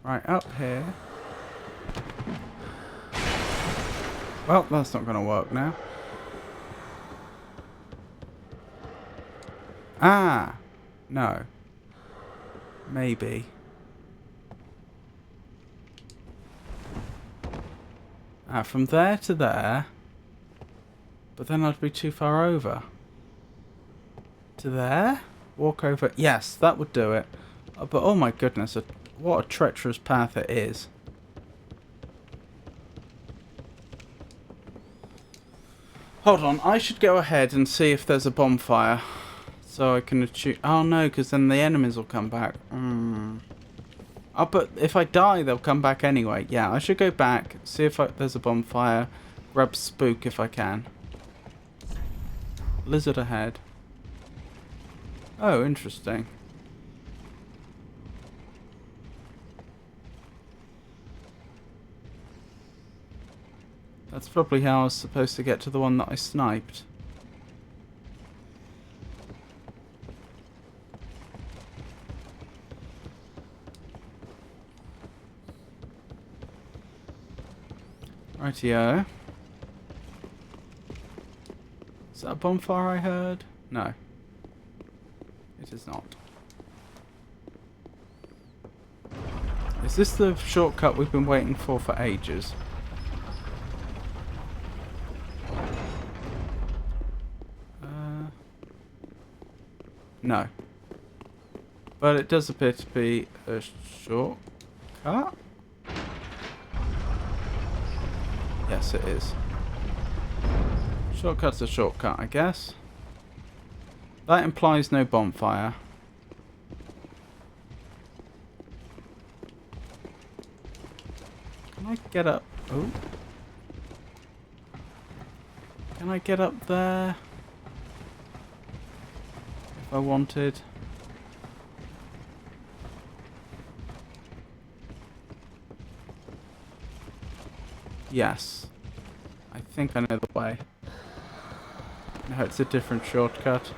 A: Right, up here. Well, that's not going to work now. Ah! No. Maybe. Ah, from there to there. But then I'd be too far over. To there? Walk over. Yes, that would do it. But oh my goodness, what a treacherous path it is. Hold on, I should go ahead and see if there's a bonfire. So I can achieve... Oh no, because then the enemies will come back. Oh, but if I die, they'll come back anyway. Yeah, I should go back, see if there's a bonfire, grab Spook if I can. Lizard ahead. Oh, interesting. That's probably how I was supposed to get to the one that I sniped. Rightio. Is that a bonfire I heard? No. It is not. Is this the shortcut we've been waiting for ages? No. But it does appear to be a shortcut? Yes, it is. Shortcut's a shortcut, I guess. That implies no bonfire. Can I get up? Oh. Can I get up there? If I wanted. Yes. I think I know the way. No, it's a different shortcut.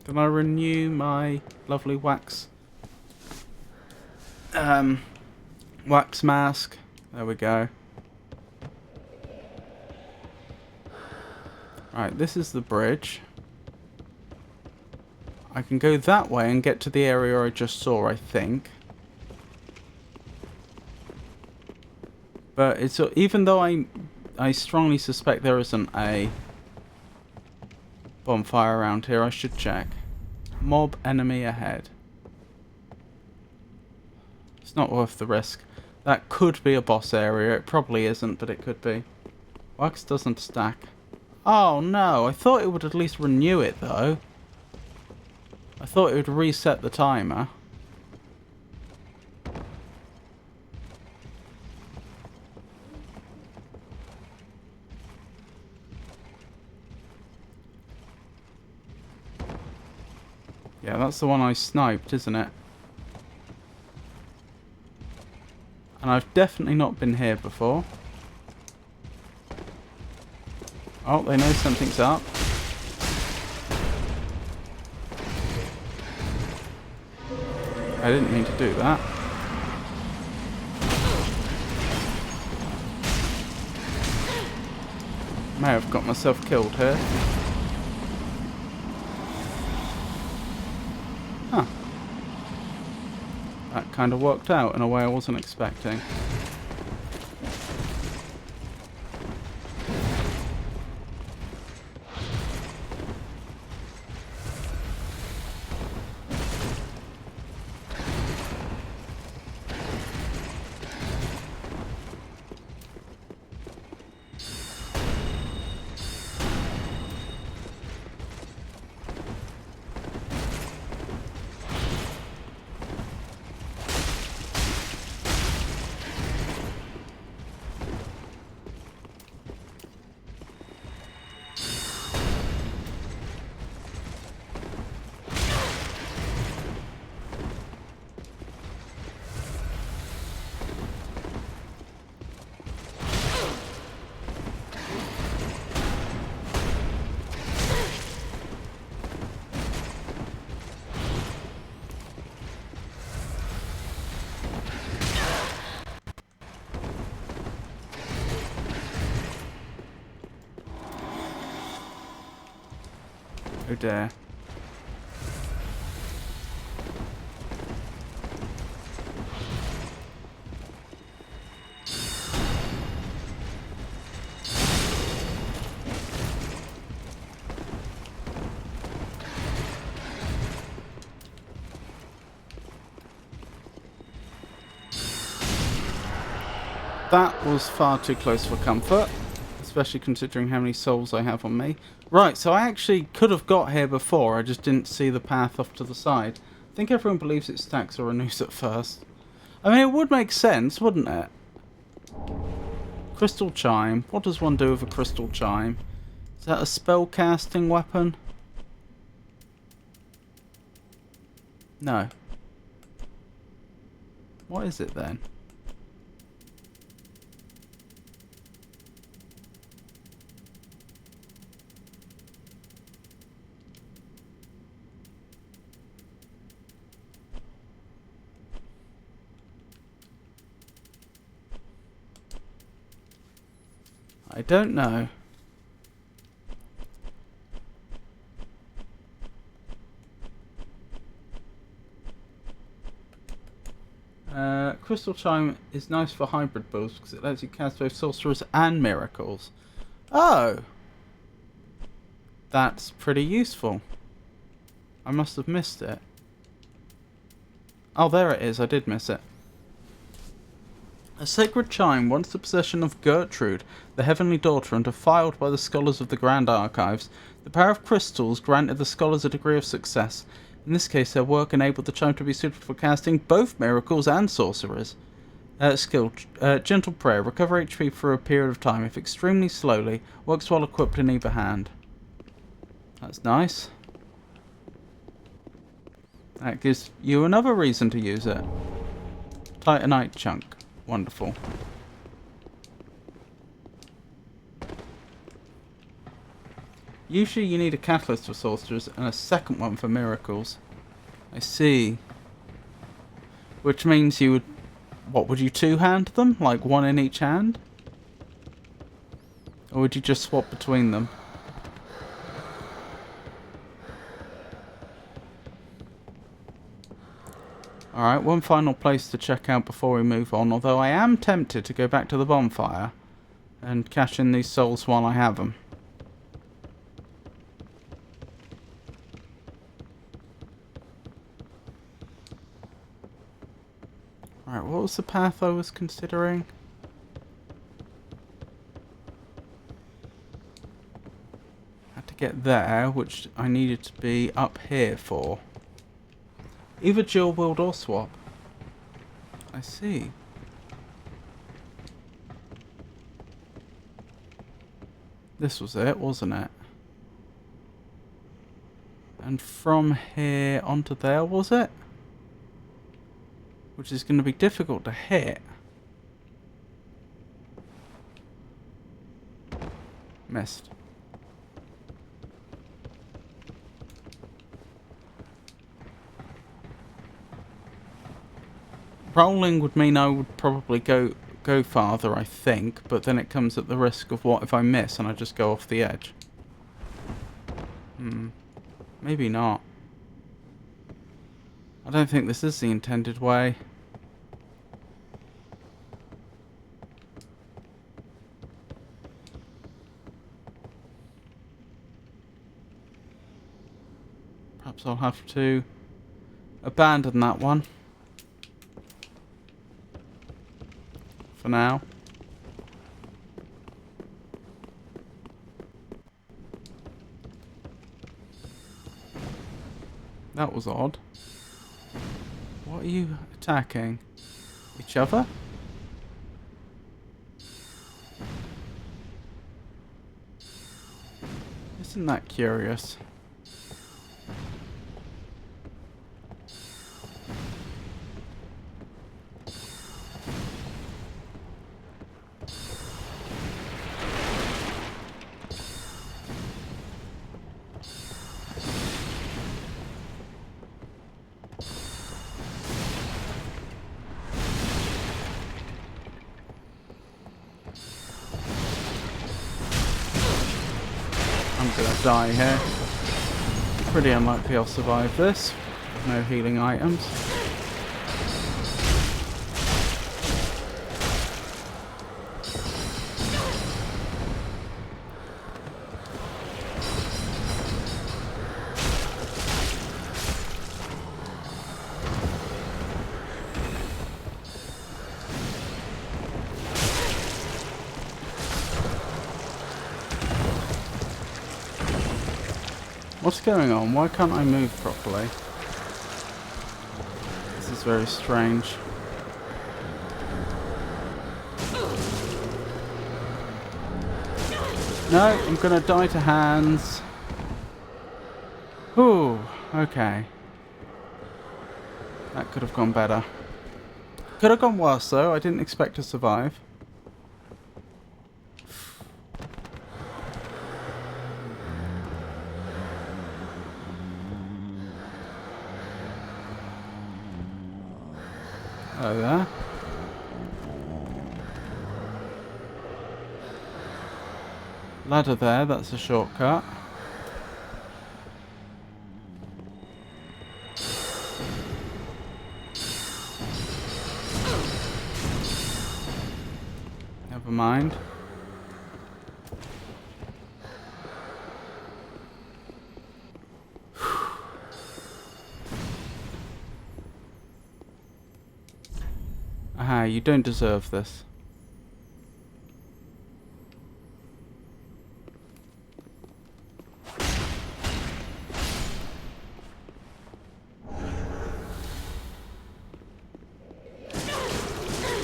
A: Can I renew my lovely wax mask? There we go. Right, this is the bridge. I can go that way and get to the area I just saw, I think. But it's even though I strongly suspect there isn't a bonfire around here, I should check. Mob enemy ahead. It's not worth the risk. That could be a boss area. It probably isn't, but it could be. Wax doesn't stack. Oh no, I thought it would at least renew it though. I thought it would reset the timer. Yeah, that's the one I sniped, isn't it? And I've definitely not been here before. Oh, they know something's up. I didn't mean to do that. May have got myself killed here. Huh. That kind of worked out in a way I wasn't expecting. Oh dear. That was far too close for comfort, especially considering how many souls I have on me. Right, so I actually could have got here before, I just didn't see the path off to the side. I think everyone believes it's Stax or Anus at first. I mean, it would make sense, wouldn't it? Crystal Chime. What does one do with a Crystal Chime? Is that a spell casting weapon? No. What is it then? I don't know. Crystal Chime is nice for hybrid builds because it lets you cast both sorcerers and miracles. Oh! That's pretty useful. I must have missed it. Oh, there it is. I did miss it. A sacred chime, once the possession of Gertrude, the heavenly daughter, and defiled by the scholars of the Grand Archives. The power of crystals granted the scholars a degree of success. In this case, their work enabled the chime to be suited for casting both miracles and sorceries. Skill, gentle prayer, recover HP for a period of time, if extremely slowly, works while equipped in either hand. That's nice. That gives you another reason to use it. Titanite chunk. Wonderful. Usually you need a catalyst for sorcerers and a second one for miracles. I see. Which means you would... What, would you two-hand them? Like one in each hand? Or would you just swap between them? Alright, one final place to check out before we move on, although I am tempted to go back to the bonfire and cash in these souls while I have them. Alright, what was the path I was considering? Had to get there, which I needed to be up here for. Either dual wield or swap. I see. This was it, wasn't it? And from here onto there, was it? Which is going to be difficult to hit. Missed. Rolling would mean I would probably go farther, I think, but then it comes at the risk of what if I miss and I just go off the edge. Maybe not. I don't think this is the intended way. Perhaps I'll have to abandon that one. For now. That was odd. What are you attacking? Each other? Isn't that curious? I'm gonna die here. Pretty unlikely I'll survive this. No healing items. What's going on? Why can't I move properly? This is very strange. No, I'm gonna die to hands. Ooh, okay. That could have gone better. Could have gone worse though, I didn't expect to survive. Hello there. Ladder there, that's a shortcut. Never mind. Aha, you don't deserve this.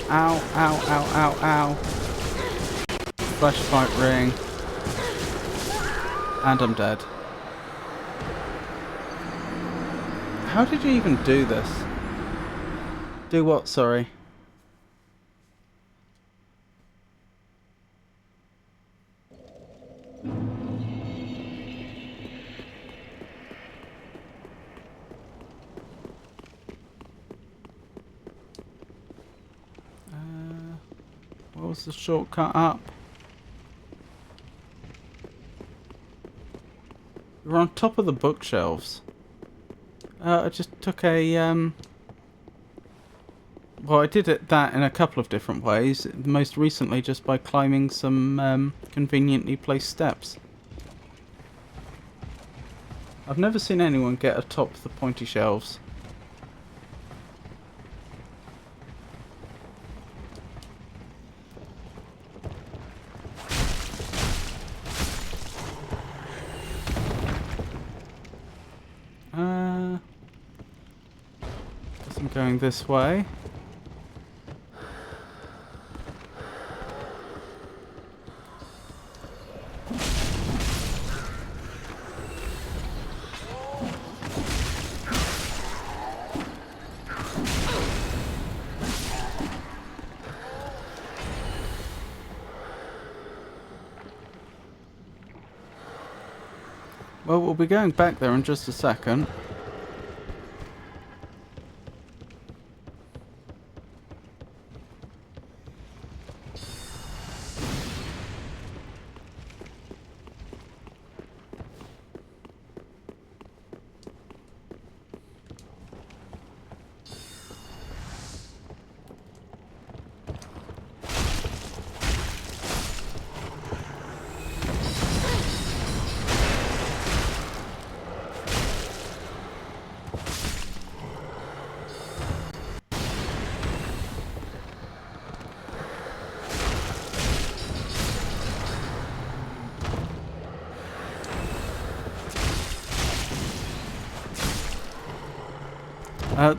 A: Ow, ow, ow, ow, ow. Flashlight ring. And I'm dead. How did you even do this? Do what, sorry? What was the shortcut up? We're on top of the bookshelves. I just took a well, I did that in a couple of different ways. Most recently just by climbing some conveniently placed steps. I've never seen anyone get atop the pointy shelves. Guess I'm going this way. Well, we'll be going back there in just a second.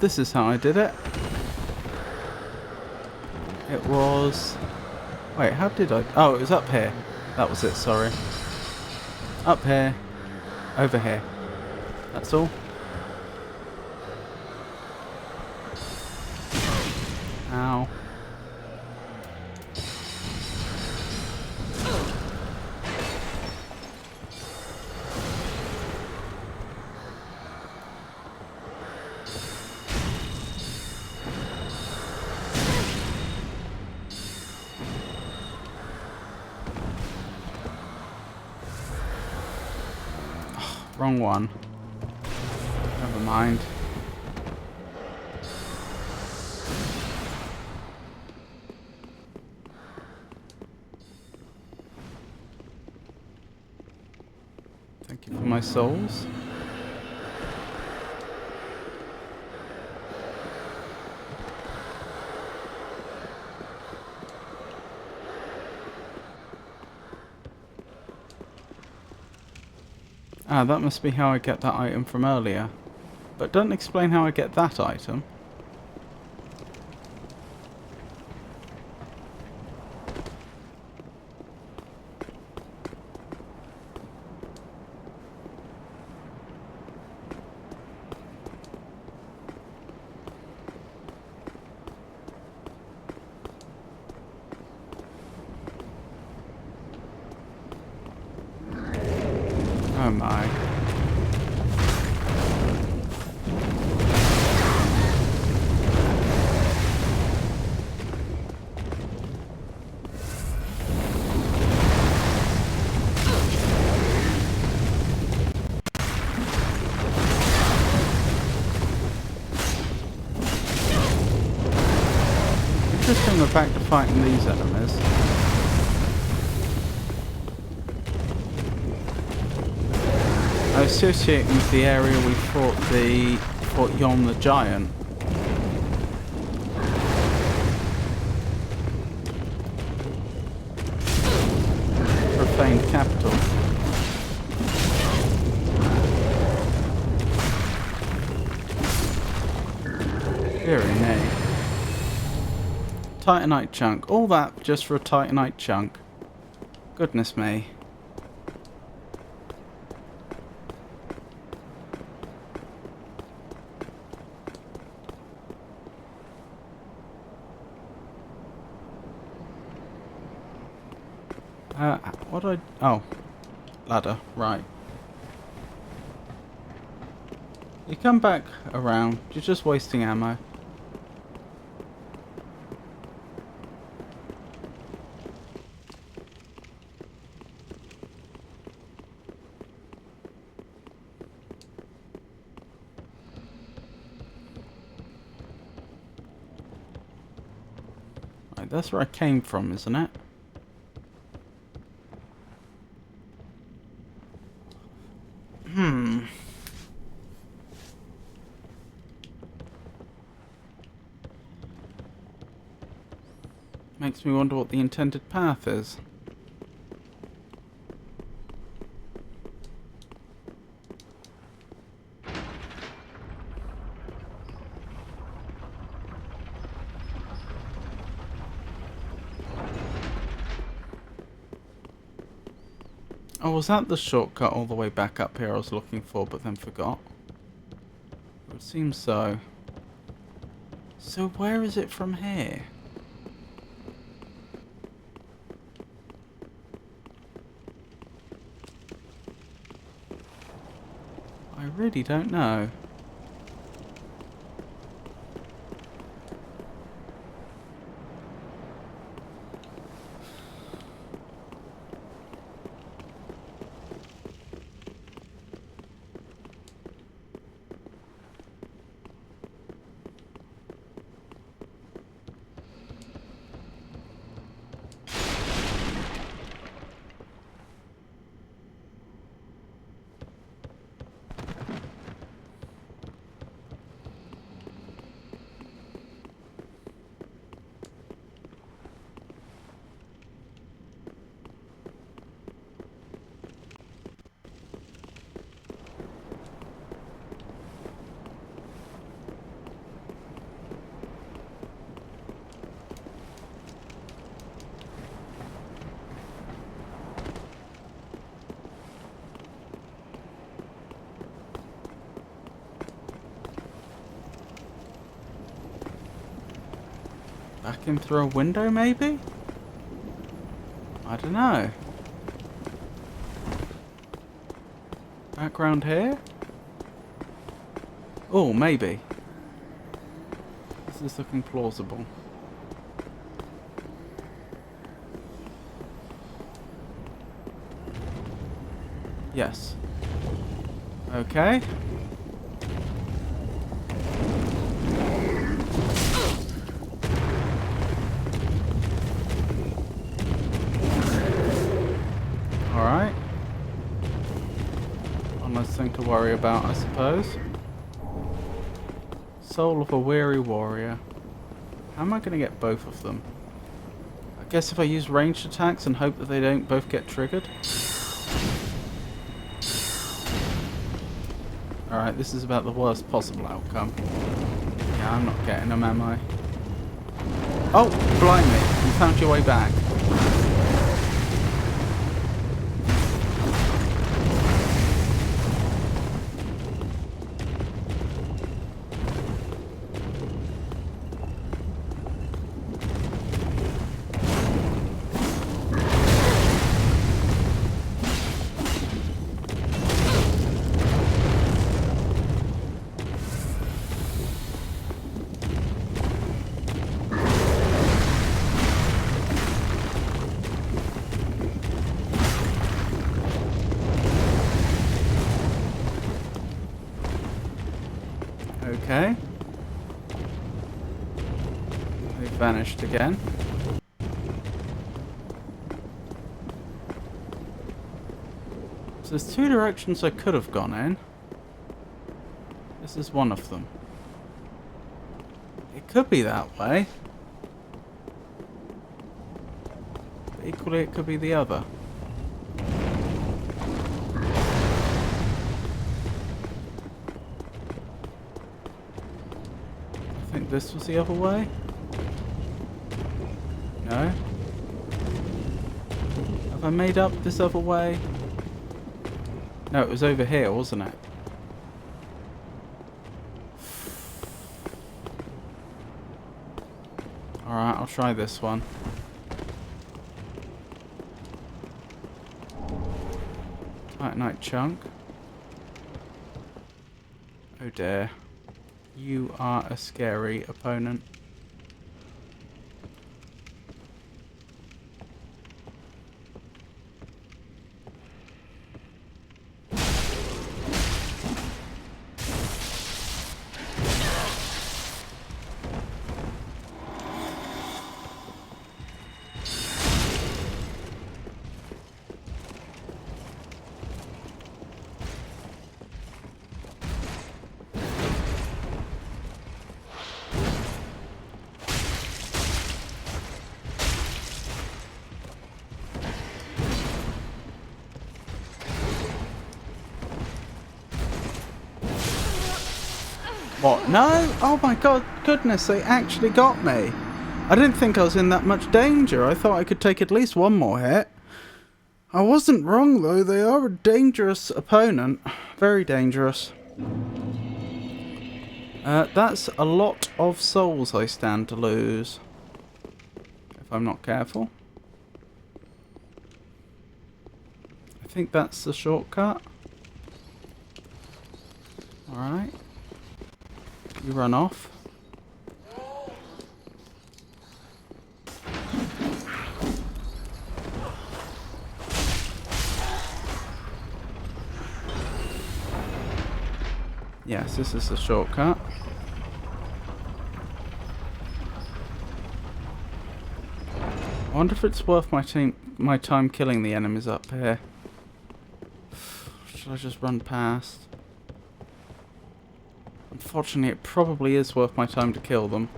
A: This is how I did it. It was... Wait, how did I... Oh, it was up here. That was it, sorry. Up here. Over here. That's all. Ow. Wrong one. never mind. Thank you for my souls. Ah, that must be how I get that item from earlier. But don't explain how I get that item. Oh my. Interesting, we're back to fighting these enemies. I associate with the area we fought Yon the Giant. Profaned capital. Very nay. Titanite chunk. All that just for a Titanite chunk. Goodness me. What do I... Oh. Ladder. Right. You come back around. You're just wasting ammo. Right, that's where I came from, isn't it? Makes me wonder what the intended path is. Oh, was that the shortcut all the way back up here I was looking for but then forgot? It would seem so. So where is it from here? I really don't know. Back in through a window, maybe? I don't know. Background here? Oh, maybe. This is looking plausible. Yes. Okay. One less thing to worry about, I suppose. Soul of a weary warrior. How am I going to get both of them? I guess if I use ranged attacks and hope that they don't both get triggered. Alright, this is about the worst possible outcome. Yeah, I'm not getting them, am I? Oh, blimey, you found your way back. Okay. They've vanished again. So there's two directions I could have gone in. This is one of them. It could be that way. But equally it could be the other. I think this was the other way. No? Have I made up this other way? No, it was over here, wasn't it? Alright, I'll try this one. Titanite chunk. Oh dear. You are a scary opponent. What? No? Oh my god, goodness, they actually got me. I didn't think I was in that much danger. I thought I could take at least one more hit. I wasn't wrong though, they are a dangerous opponent. Very dangerous. That's a lot of souls I stand to lose. If I'm not careful. I think that's the shortcut. Alright. You run off. Yes, this is the shortcut. I wonder if it's worth my time killing the enemies up here. Should I just run past? Unfortunately, it probably is worth my time to kill them.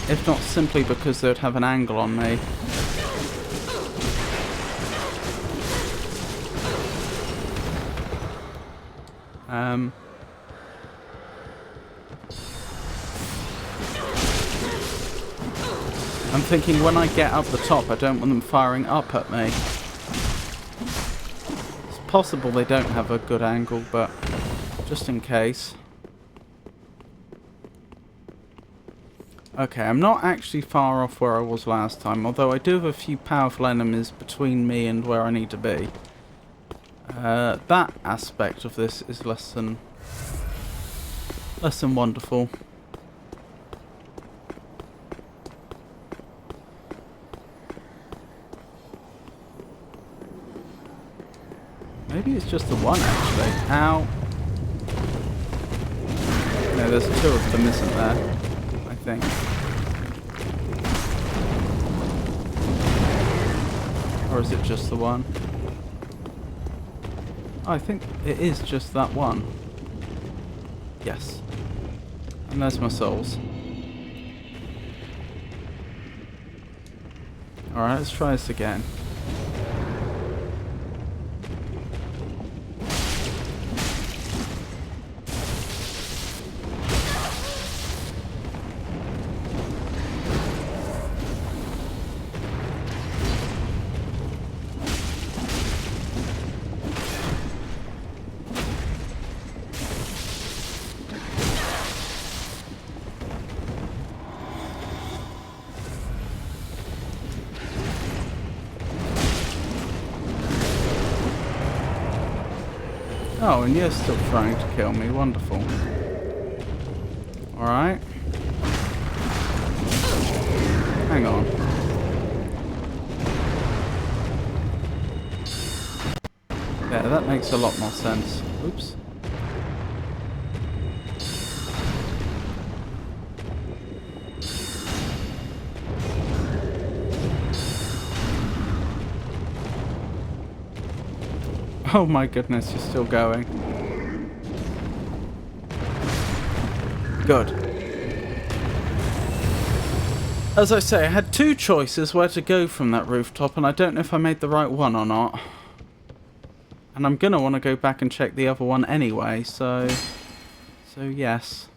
A: If not simply because they'd have an angle on me. I'm thinking when I get up the top, I don't want them firing up at me. It's possible they don't have a good angle, but just in case. Okay, I'm not actually far off where I was last time, although I do have a few powerful enemies between me and where I need to be. That aspect of this is less than wonderful. Maybe it's just the one, actually. Ow. No, there's two of them, isn't there? I think. Or is it just the one? I think it is just that one. Yes. And there's my souls. Alright, let's try this again. Oh, and you're still trying to kill me. Wonderful. Alright. Hang on. Yeah, that makes a lot more sense. Oops. Oh my goodness, you're still going. Good. As I say, I had two choices where to go from that rooftop, and I don't know if I made the right one or not. And I'm gonna want to go back and check the other one anyway, so yes.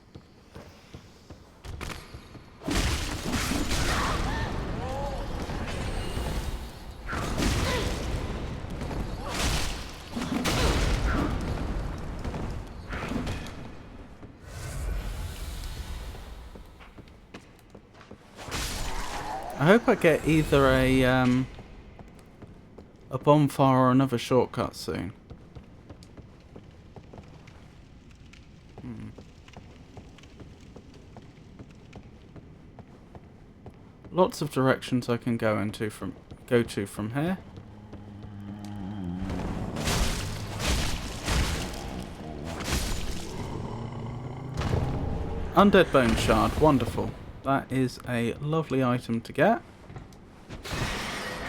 A: I hope I get either a bonfire or another shortcut soon. Lots of directions I can go to from here. Undead Bone Shard, wonderful. That is a lovely item to get.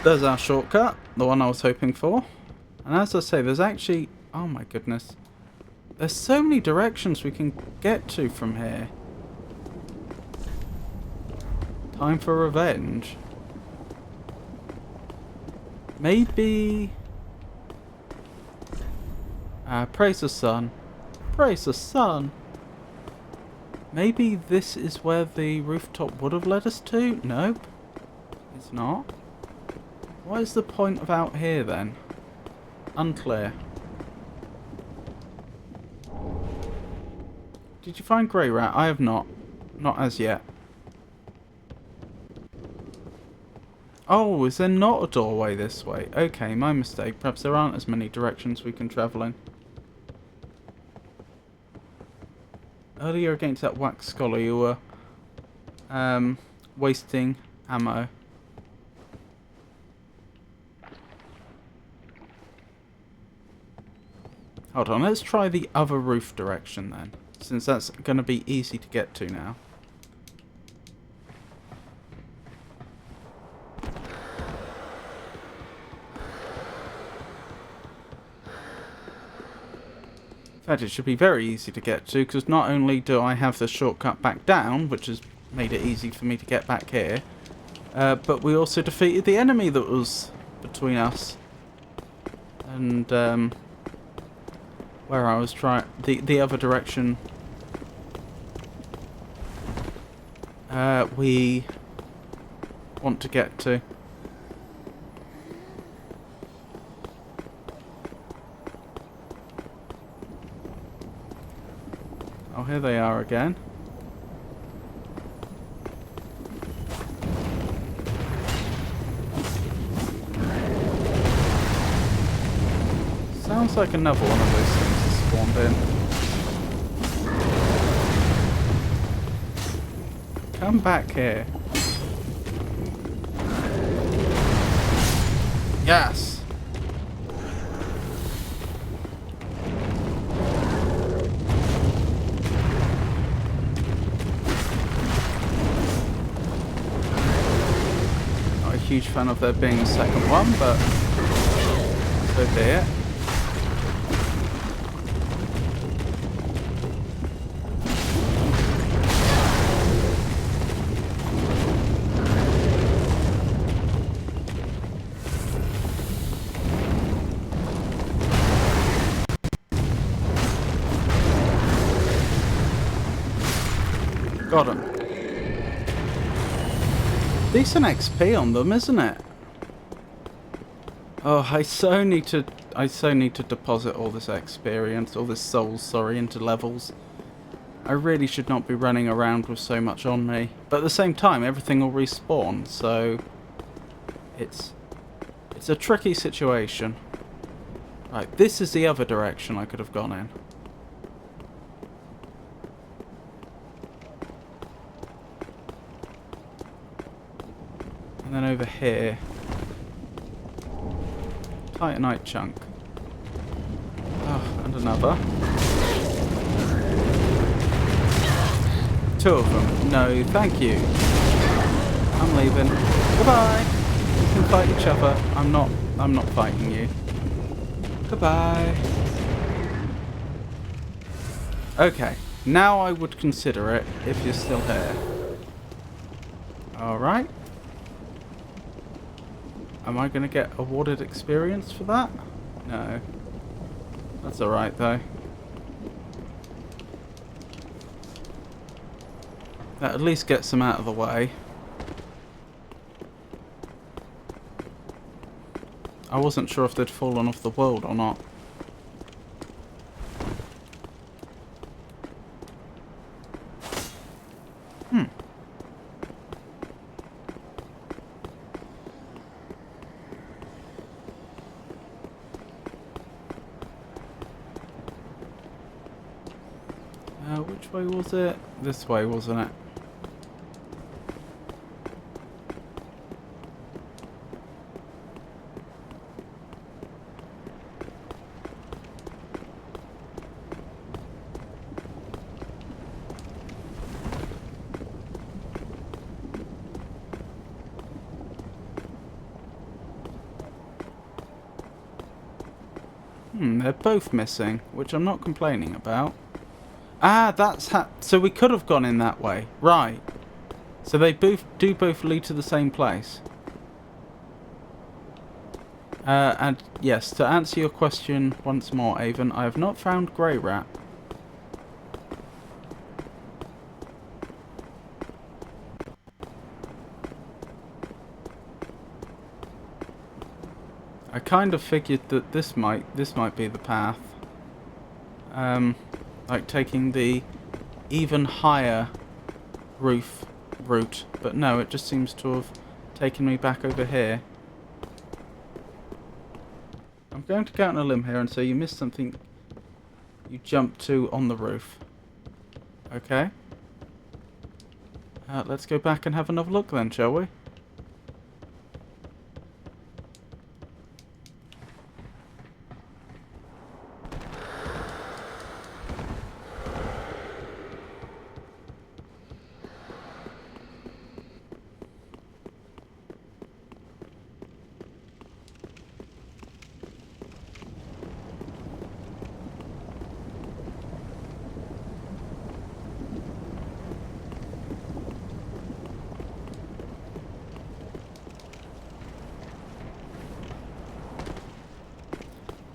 A: There's our shortcut, the one I was hoping for. And as I say, there's actually... Oh my goodness. There's so many directions we can get to from here. Time for revenge. Maybe... praise the sun. Praise the sun. Maybe this is where the rooftop would have led us to? Nope. It's not. What is the point of out here then? Unclear. Did you find Grey Rat? I have not. Not as yet. Oh, is there not a doorway this way? Okay, my mistake. Perhaps there aren't as many directions we can travel in. Earlier against that wax scholar you were wasting ammo. Hold on, let's try the other roof direction then, since that's going to be easy to get to now. In fact, it should be very easy to get to, because not only do I have the shortcut back down, which has made it easy for me to get back here, but we also defeated the enemy that was between us and where I was trying the other direction. We want to get to. Oh, here they are again. Sounds like another one of those things has spawned in. Come back here. Yes! Huge fan of there being a second one, but so be it. Got him. Decent XP on them, isn't it? Oh, I so need to deposit all this experience, all this souls, sorry, into levels. I really should not be running around with so much on me. But at the same time, everything will respawn, so it's a tricky situation. Right, this is the other direction I could have gone in. And then over here. Titanite chunk. Oh, and another. Two of them. No, thank you. I'm leaving. Goodbye. We can fight each other. I'm not fighting you. Goodbye. Okay. Now I would consider it if you're still here. Alright. Am I going to get awarded experience for that? No. That's alright though. That at least gets them out of the way. I wasn't sure if they'd fallen off the world or not. Which way was it? This way, wasn't it? They're both missing, which I'm not complaining about. Ah, that's so we could have gone in that way. Right. So they both lead to the same place. And yes, to answer your question once more, Avon, I have not found Grey Rat. I kind of figured that this might be the path. Like taking the even higher roof route, but no, it just seems to have taken me back over here. I'm going to go out on a limb here and say you missed something you jumped to on the roof. Okay. Let's go back and have another look then, shall we?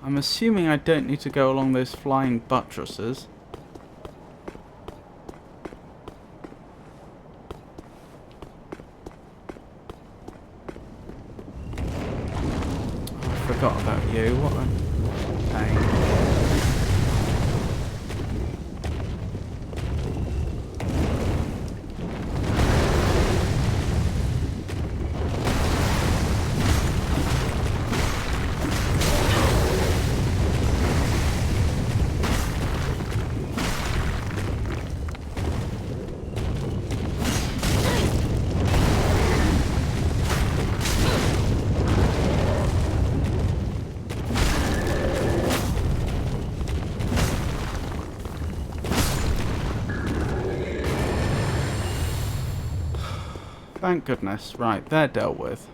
A: I'm assuming I don't need to go along those flying buttresses. Oh, I forgot about you. What a pain. Thank goodness. Right, they're dealt with.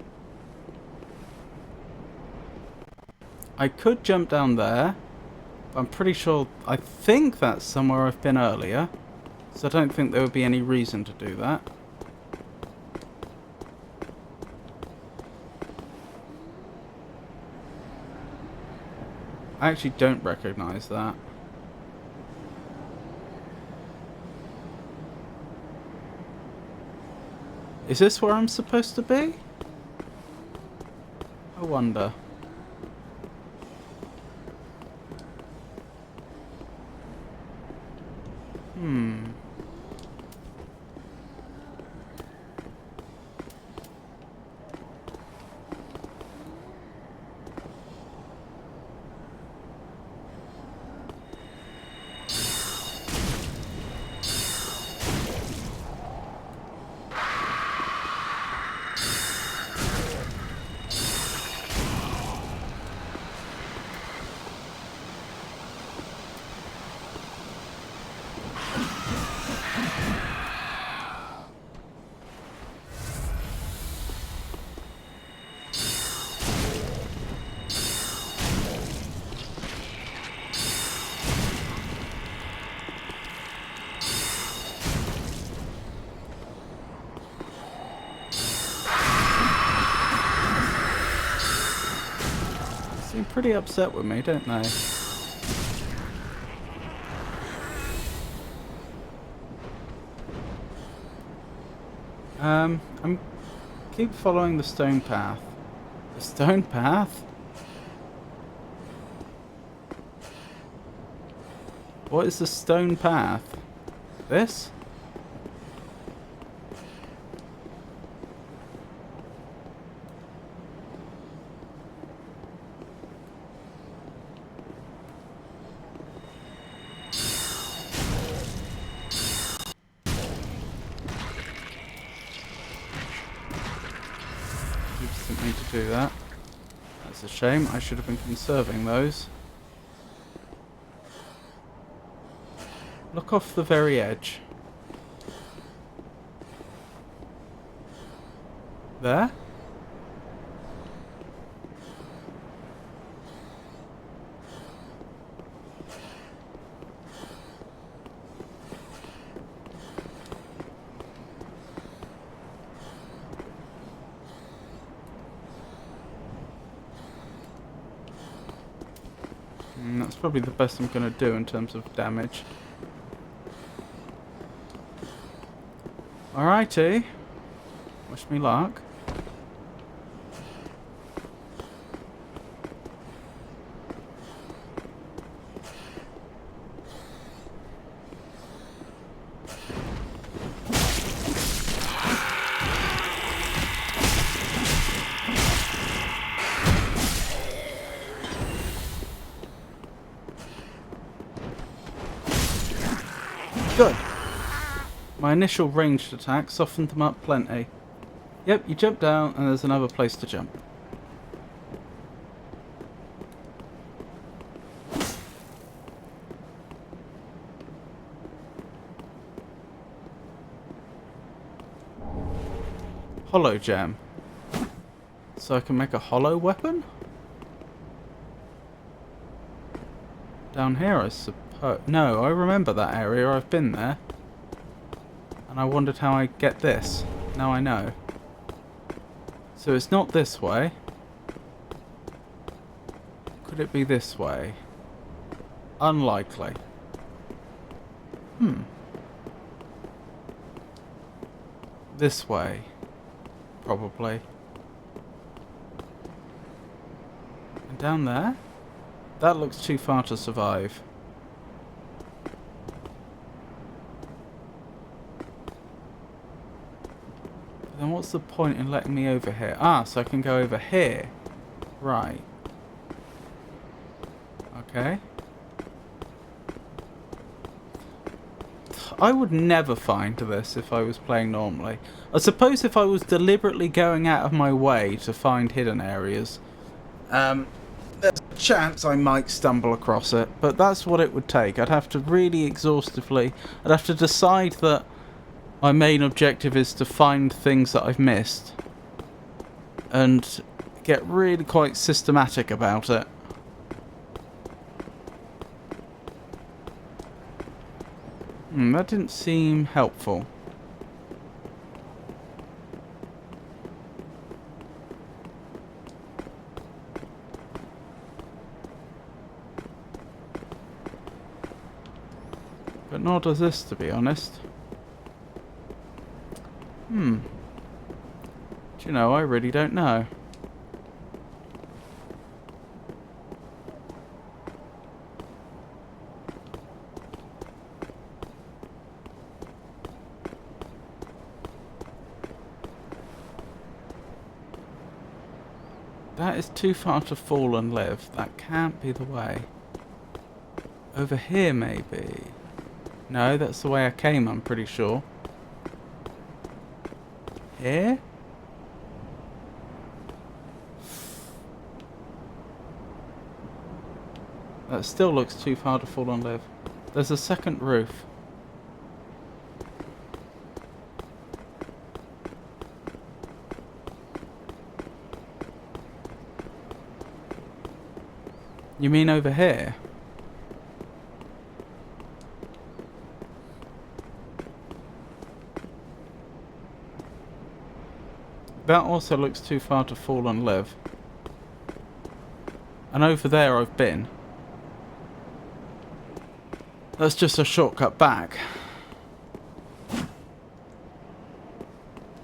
A: I could jump down there, but I'm pretty sure... I think that's somewhere I've been earlier, so I don't think there would be any reason to do that. I actually don't recognise that. Is this where I'm supposed to be? I wonder. Seem pretty upset with me, don't they? I'm keep following the stone path. The stone path? What is the stone path? This? Oops, didn't mean to do that. That's a shame. I should have been conserving those. Look off the very edge. There? That's probably the best I'm going to do in terms of damage. Alrighty. Wish me luck. Good. My initial ranged attack softened them up plenty. Yep, you jump down and there's another place to jump. Hollow gem. So I can make a hollow weapon? Down here, I suppose. No, I remember that area. I've been there. And I wondered how I get this. Now I know. So it's not this way. Could it be this way? Unlikely. This way. Probably. And down there? That looks too far to survive. Then what's the point in letting me over here? Ah, so I can go over here. Right. Okay. I would never find this if I was playing normally. I suppose if I was deliberately going out of my way to find hidden areas, there's a chance I might stumble across it, but that's what it would take. I'd have to really exhaustively... I'd have to decide that my main objective is to find things that I've missed and get really quite systematic about it. That didn't seem helpful. But nor does this, to be honest. Do you know, I really don't know. That is too far to fall and live. That can't be the way. Over here, maybe? No, that's the way I came, I'm pretty sure. Here? That still looks too far to fall and live. There's a second roof. You mean over here? That also looks too far to fall and live. And over there I've been. That's just a shortcut back.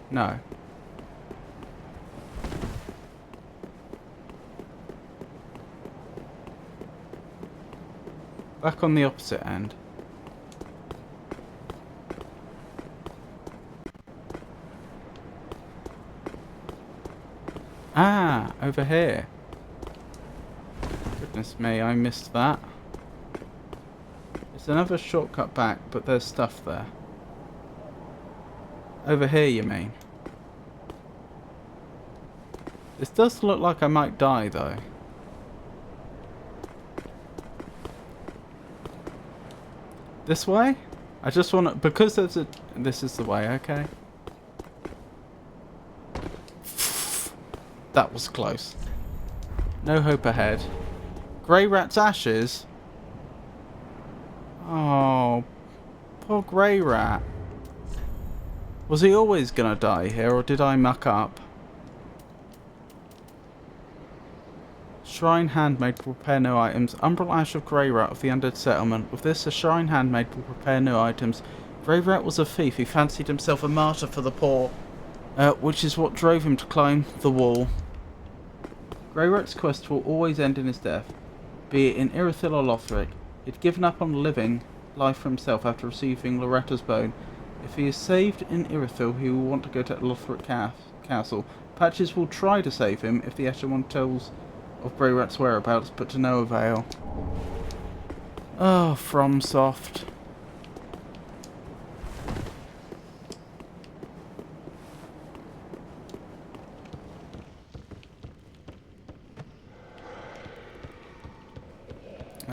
A: No. Back on the opposite end. Ah, over here. Goodness me, I missed that. It's another shortcut back, but there's stuff there. Over here, you mean? This does look like I might die, though. This way? I just want to... Because there's a... This is the way, okay. That was close. No hope ahead. Grey rat's ashes? Oh, poor grey rat. Was he always gonna die here, or did I muck up? Shrine handmaid will prepare new items. Umbral ash of grey rat of the undead settlement. With this, a shrine handmaid will prepare new items. Grey rat was a thief. He fancied himself a martyr for the poor, which is what drove him to climb the wall. Grey rat's quest will always end in his death, be it in Irithyll or Lothric. He'd given up on living life for himself after receiving Loretta's bone. If he is saved in Irithyll, he will want to go to Lothric Castle. Patches will try to save him if the Echelon tells of Grey Rat's whereabouts, but to no avail. Oh, FromSoft.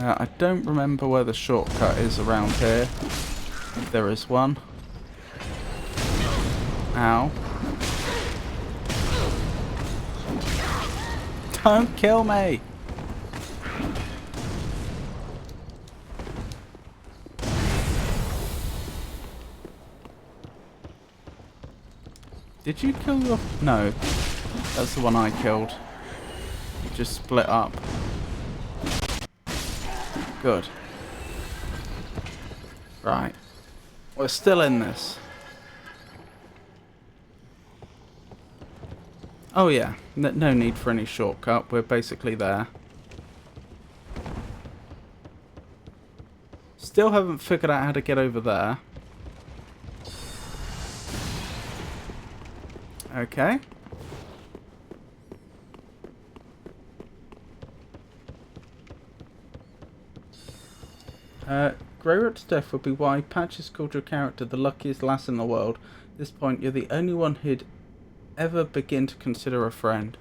A: I don't remember where the shortcut is around here. There is one. Ow. Don't kill me! Did you kill your... No. That's the one I killed. It just split up. Good. Right. We're still in this. Oh yeah, no need for any shortcut. We're basically there. Still haven't figured out how to get over there. Okay. Grey Rat's death would be why Patches called your character the luckiest lass in the world. At this point, you're the only one he'd ever begin to consider a friend.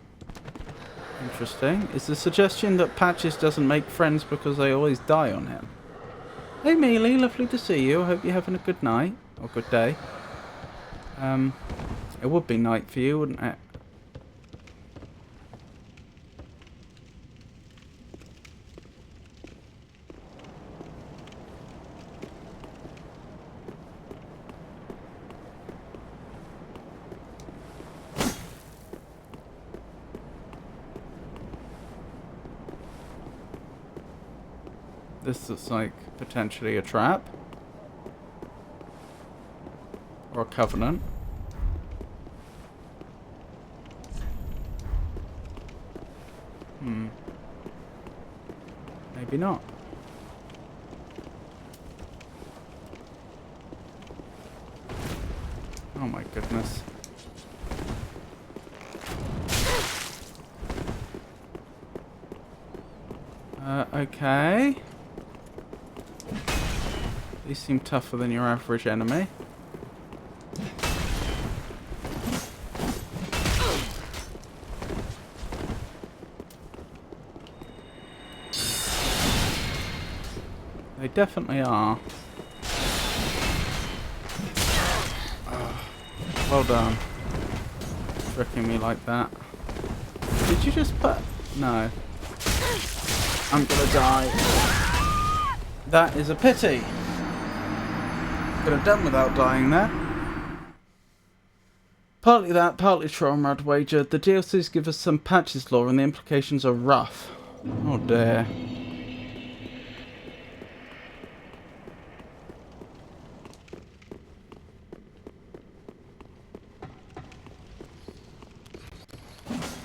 A: Interesting. Is the suggestion that Patches doesn't make friends because they always die on him? Hey Mealy, lovely to see you. I hope you're having a good night. Or good day. It would be night for you, wouldn't it? This looks like potentially a trap. Or a covenant. Maybe not. Oh my goodness. Okay. These seem tougher than your average enemy. They definitely are. Oh, well done. Tricking me like that. Did you just put... No. I'm gonna die. That is a pity. Could have done without dying there. Partly that, partly trauma, I'd wager. The DLCs give us some patches lore and the implications are rough. Oh dear.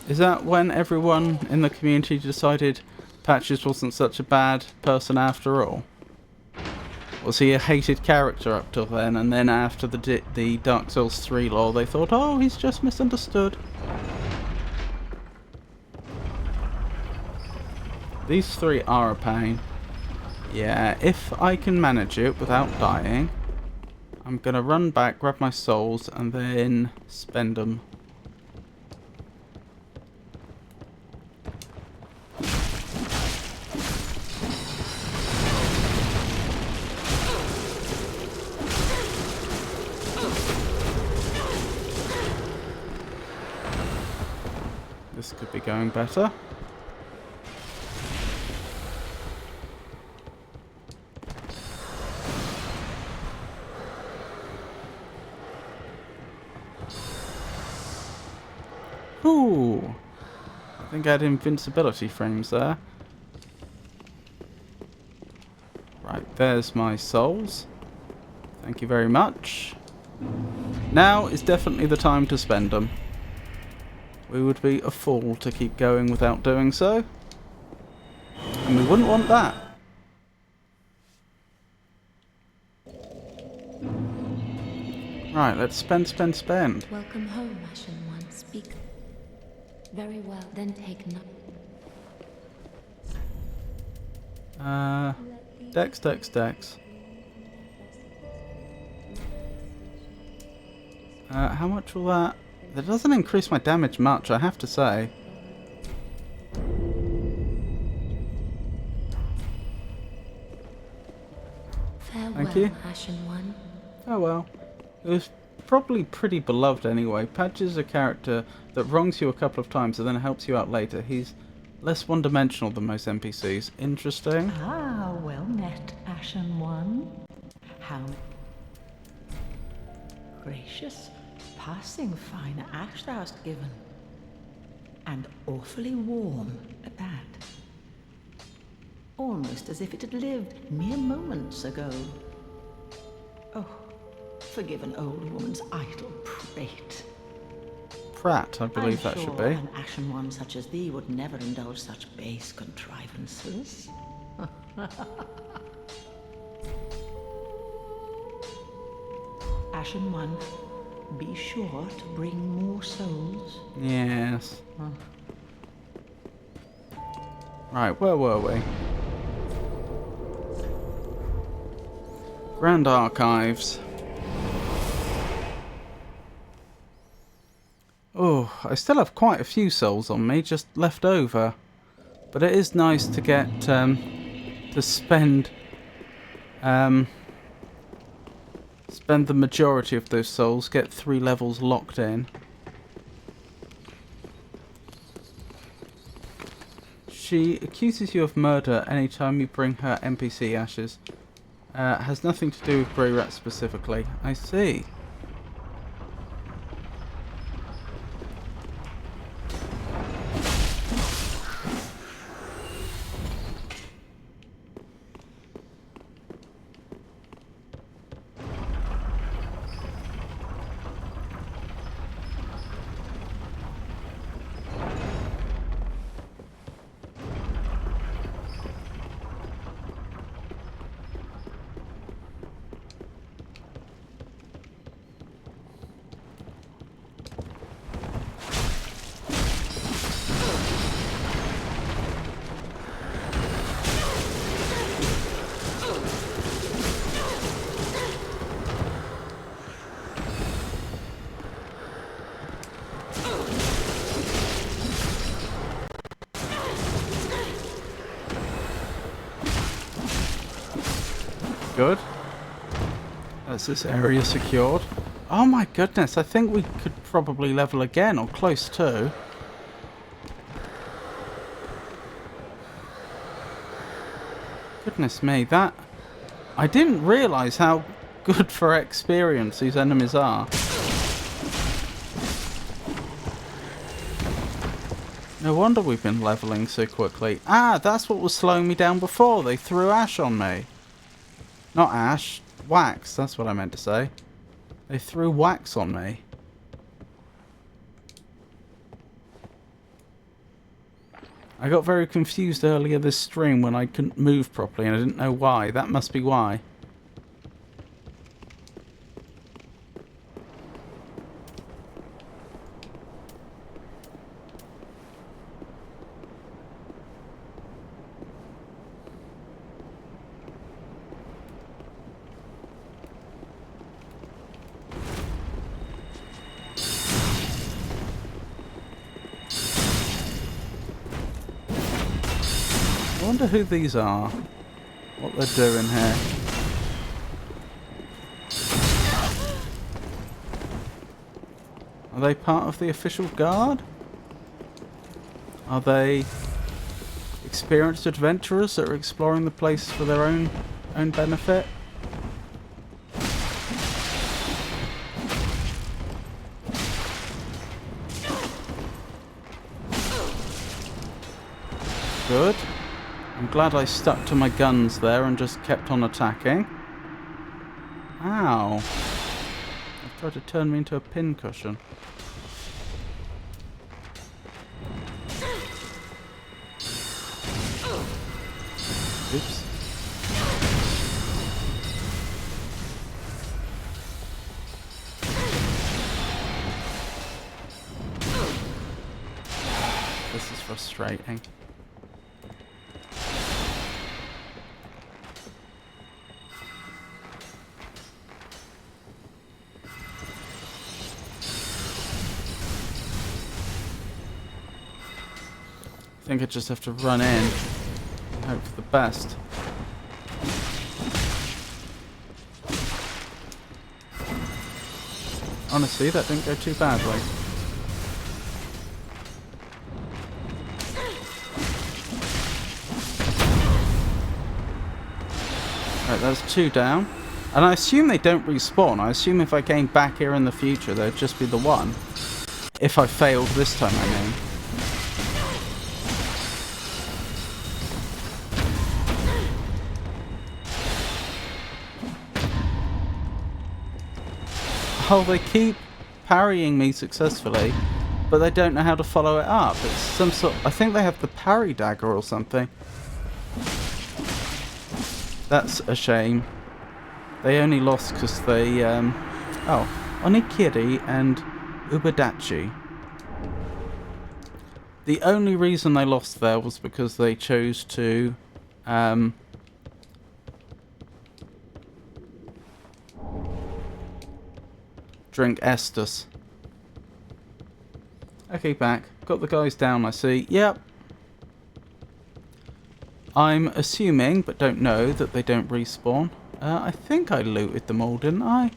A: Is that when everyone in the community decided Patches wasn't such a bad person after all? Was he a hated character up till then, and then after the Dark Souls 3 lore they thought, oh, he's just misunderstood? These three are a pain. Yeah, if I can manage it without dying, I'm gonna run back, grab my souls, and then spend them. This could be going better. Ooh. I think I had invincibility frames there. Right, there's my souls. Thank you very much. Now is definitely the time to spend them. We would be a fool to keep going without doing so. And we wouldn't want that. Right, let's spend.
B: Welcome home, Ashen One. Speak. Very well, then take note.
A: Dex. How much will that... That doesn't increase my damage much, I have to say.
B: Farewell,
A: Thank you.
B: Ashen One.
A: Oh well. It was probably pretty beloved anyway. Patch is a character that wrongs you a couple of times and then helps you out later. He's less one-dimensional than most NPCs. Interesting.
E: Ah, well met, Ashen One. How gracious, passing fine ash thou hast given. And awfully warm at that. Almost as if it had lived mere moments ago. Oh, forgive an old woman's idle prate.
A: Pratt, I believe
E: I'm
A: that
E: sure
A: should be.
E: an Ashen One such as thee would never indulge such base contrivances. Ashen One, be sure to bring more souls.
A: Yes. Right, where were we? Grand Archives. Oh, I still have quite a few souls on me, just left over. But it is nice to get, to spend the majority of those souls, get 3 levels locked in. She accuses you of murder anytime you bring her NPC ashes. Has nothing to do with Grey Rat specifically. I see. Good. That's this area secured. Oh my goodness, I think we could probably level again, or close to. Goodness me, that... I didn't realise how good for experience these enemies are. No wonder we've been levelling so quickly. Ah, that's what was slowing me down before. They threw ash on me. Not ash, wax, that's what I meant to say. They threw wax on me. I got very confused earlier this stream when I couldn't move properly and I didn't know why. That must be why. I wonder who these are. What they're doing here. Are they part of the official guard? Are they experienced adventurers that are exploring the place for their own benefit? Good. I'm glad I stuck to my guns there and just kept on attacking. Ow. They've tried to turn me into a pincushion. Oops. This is frustrating. I think I just have to run in and hope for the best. Honestly, that didn't go too badly. Right, that's 2 down. And I assume they don't respawn. I assume if I came back here in the future, there'd just be the one. If I failed this time, I mean. Oh, they keep parrying me successfully, but they don't know how to follow it up. It's some sort... I think they have the parry dagger or something. That's a shame. They only lost because they... Oh, Onikiri and Ubadachi. The only reason they lost there was because they chose to... drink Estus. Okay, back. Got the guys down, I see. Yep. I'm assuming, but don't know, that they don't respawn. I think I looted them all, didn't I?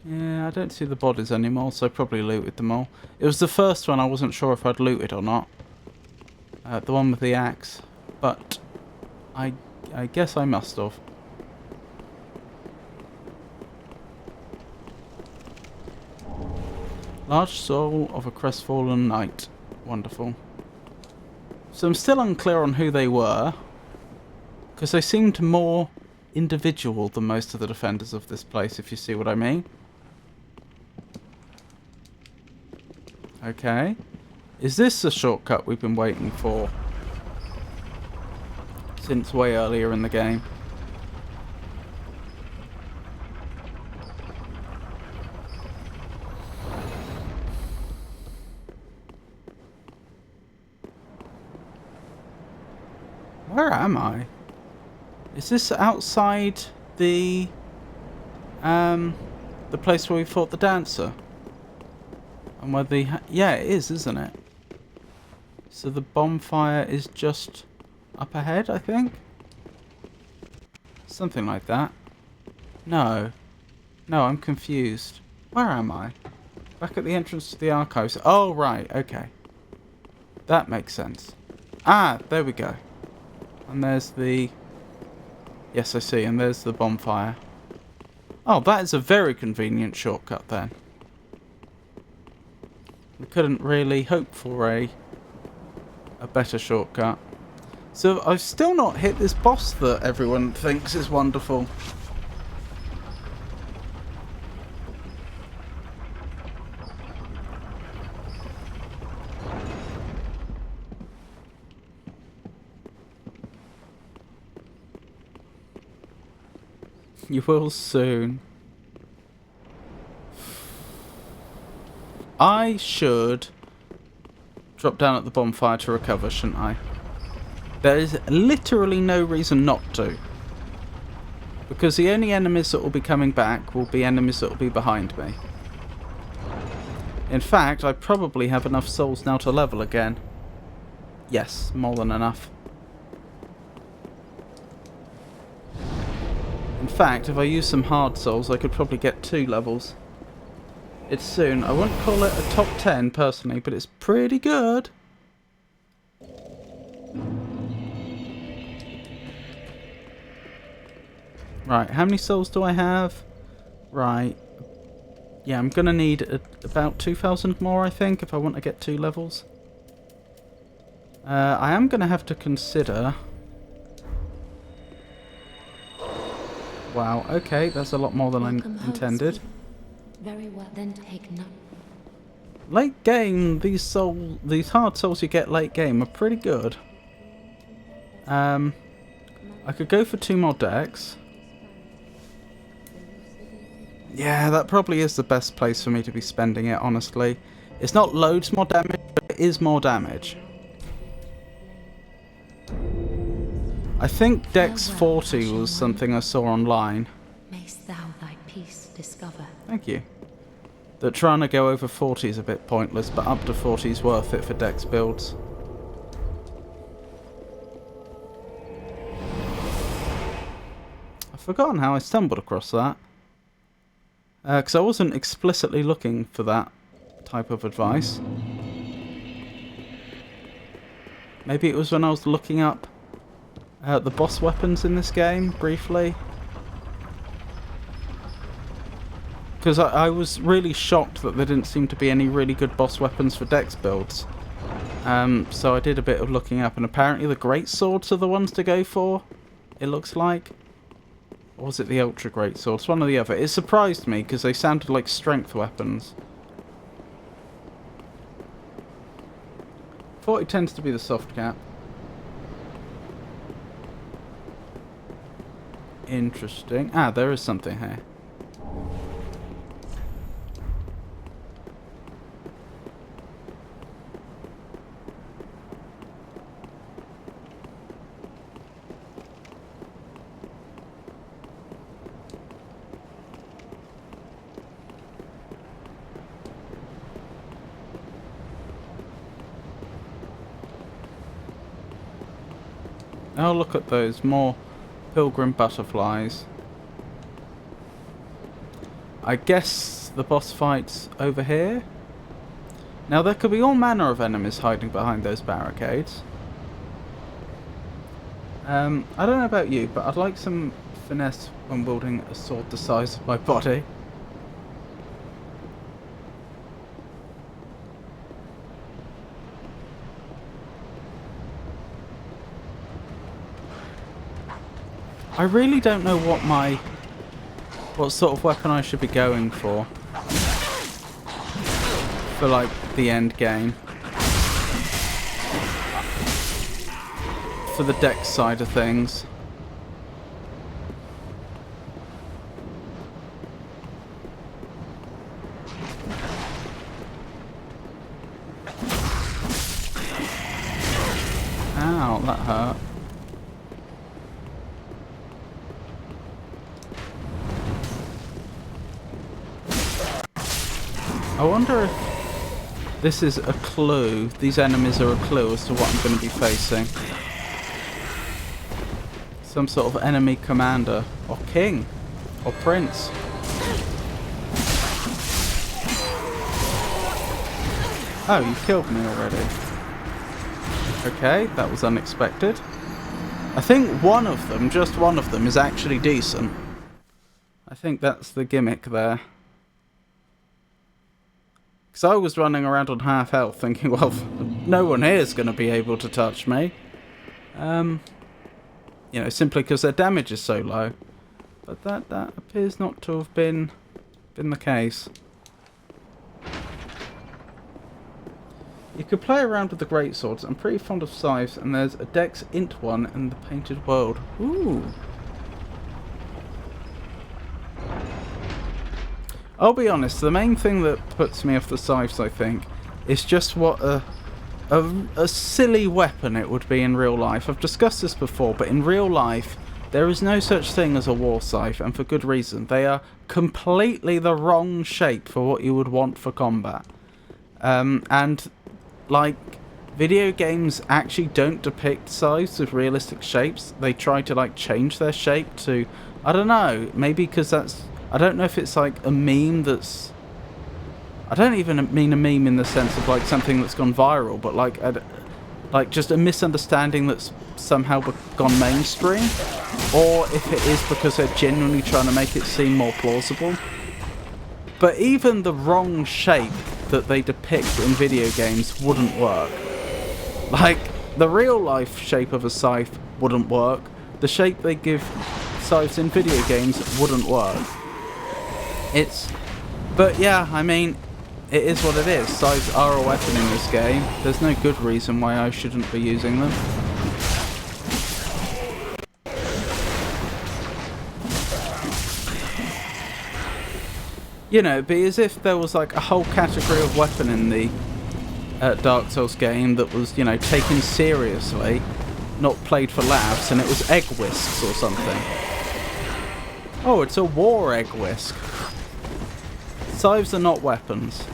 A: Yeah, I don't see the bodies anymore, so I probably looted them all. It was the first one I wasn't sure if I'd looted or not. The one with the axe. But I guess I must have. Large soul of a crestfallen knight. Wonderful. So I'm still unclear on who they were, because they seemed more individual than most of the defenders of this place, if you see what I mean. Okay. Is this the shortcut we've been waiting for? Since way earlier in the game. Where am I? Is this outside the place where we fought the dancer? And where the... yeah, it is, isn't it? So the bonfire is just up ahead, I think? Something like that. No. No, I'm confused. Where am I? Back at the entrance to the archives. Oh, right. Okay. That makes sense. Ah, there we go. And there's the... Yes, I see. And there's the bonfire. Oh, that is a very convenient shortcut then. We couldn't really hope for a better shortcut. So I've still not hit this boss that everyone thinks is wonderful. You will soon. I should drop down at the bonfire to recover, shouldn't I? There is literally no reason not to. Because the only enemies that will be coming back will be enemies that will be behind me. In fact, I probably have enough souls now to level again. Yes, more than enough. In fact, if I use some hard souls, I could probably get 2 levels. It's soon. I wouldn't call it a top 10 personally, but it's pretty good. Right, how many souls do I have? Right. Yeah, I'm going to need about 2,000 more, I think, if I want to get 2 levels. I am going to have to consider... Wow, okay, that's a lot more than I intended.
B: Very well, then take note.
A: Late game, these hard souls you get late game are pretty good. I could go for 2 more decks. Yeah, that probably is the best place for me to be spending it, honestly. It's not loads more damage, but it is more damage. I think Dex 40 was something I saw online.
B: Mayst thou thy peace discover.
A: Thank you. That trying to go over 40 is a bit pointless, but up to 40 is worth it for Dex builds. I've forgotten how I stumbled across that. Because I wasn't explicitly looking for that type of advice. Maybe it was when I was looking up the boss weapons in this game, briefly. Because I was really shocked that there didn't seem to be any really good boss weapons for Dex builds. So I did a bit of looking up, and apparently the Great Swords are the ones to go for, it looks like. Or was it the Ultra Great Swords? One or the other. It surprised me, because they sounded like strength weapons. 40 tends to be the soft cap. Interesting. Ah, there is something here. Oh, look at those. More pilgrim butterflies. I guess the boss fight's over here. Now, there could be all manner of enemies hiding behind those barricades. I don't know about you, but I'd like some finesse when wielding a sword the size of my body. I really don't know what sort of weapon I should be going for like the end game. For the dex side of things. Ow, that hurt. I wonder if this is a clue. These enemies are a clue as to what I'm going to be facing. some sort of enemy commander, or king, or prince. Oh, you killed me already. Okay, that was unexpected. I think one of them, just one of them, is actually decent. I think that's the gimmick there. Because I was running around on half health thinking, well, no one here is going to be able to touch me. You know, simply because their damage is so low. But that appears not to have been the case. You could play around with the greatswords. I'm pretty fond of scythes, and there's a Dex Int one in the Painted World. Ooh. I'll be honest, the main thing that puts me off the scythes, I think, is just what a silly weapon it would be in real life. I've discussed this before, but in real life, there is no such thing as a war scythe, and for good reason. They are completely the wrong shape for what you would want for combat. And, like, video games actually don't depict scythes with realistic shapes. They try to, like, change their shape to, I don't know, maybe because that's, I don't know if it's like a meme that's, I don't even mean a meme in the sense of like something that's gone viral, but like just a misunderstanding that's somehow gone mainstream, or if it is because they're genuinely trying to make it seem more plausible. But even the wrong shape that they depict in video games wouldn't work. Like, the real life shape of a scythe wouldn't work. The shape they give scythes in video games wouldn't work. But yeah, I mean, it is what it is. Scythes are a weapon in this game. There's no good reason why I shouldn't be using them. You know, it'd be as if there was like a whole category of weapon in the Dark Souls game that was, you know, taken seriously, not played for laughs, and it was egg whisks or something. Oh, it's a war egg whisk. Scythes are not weapons.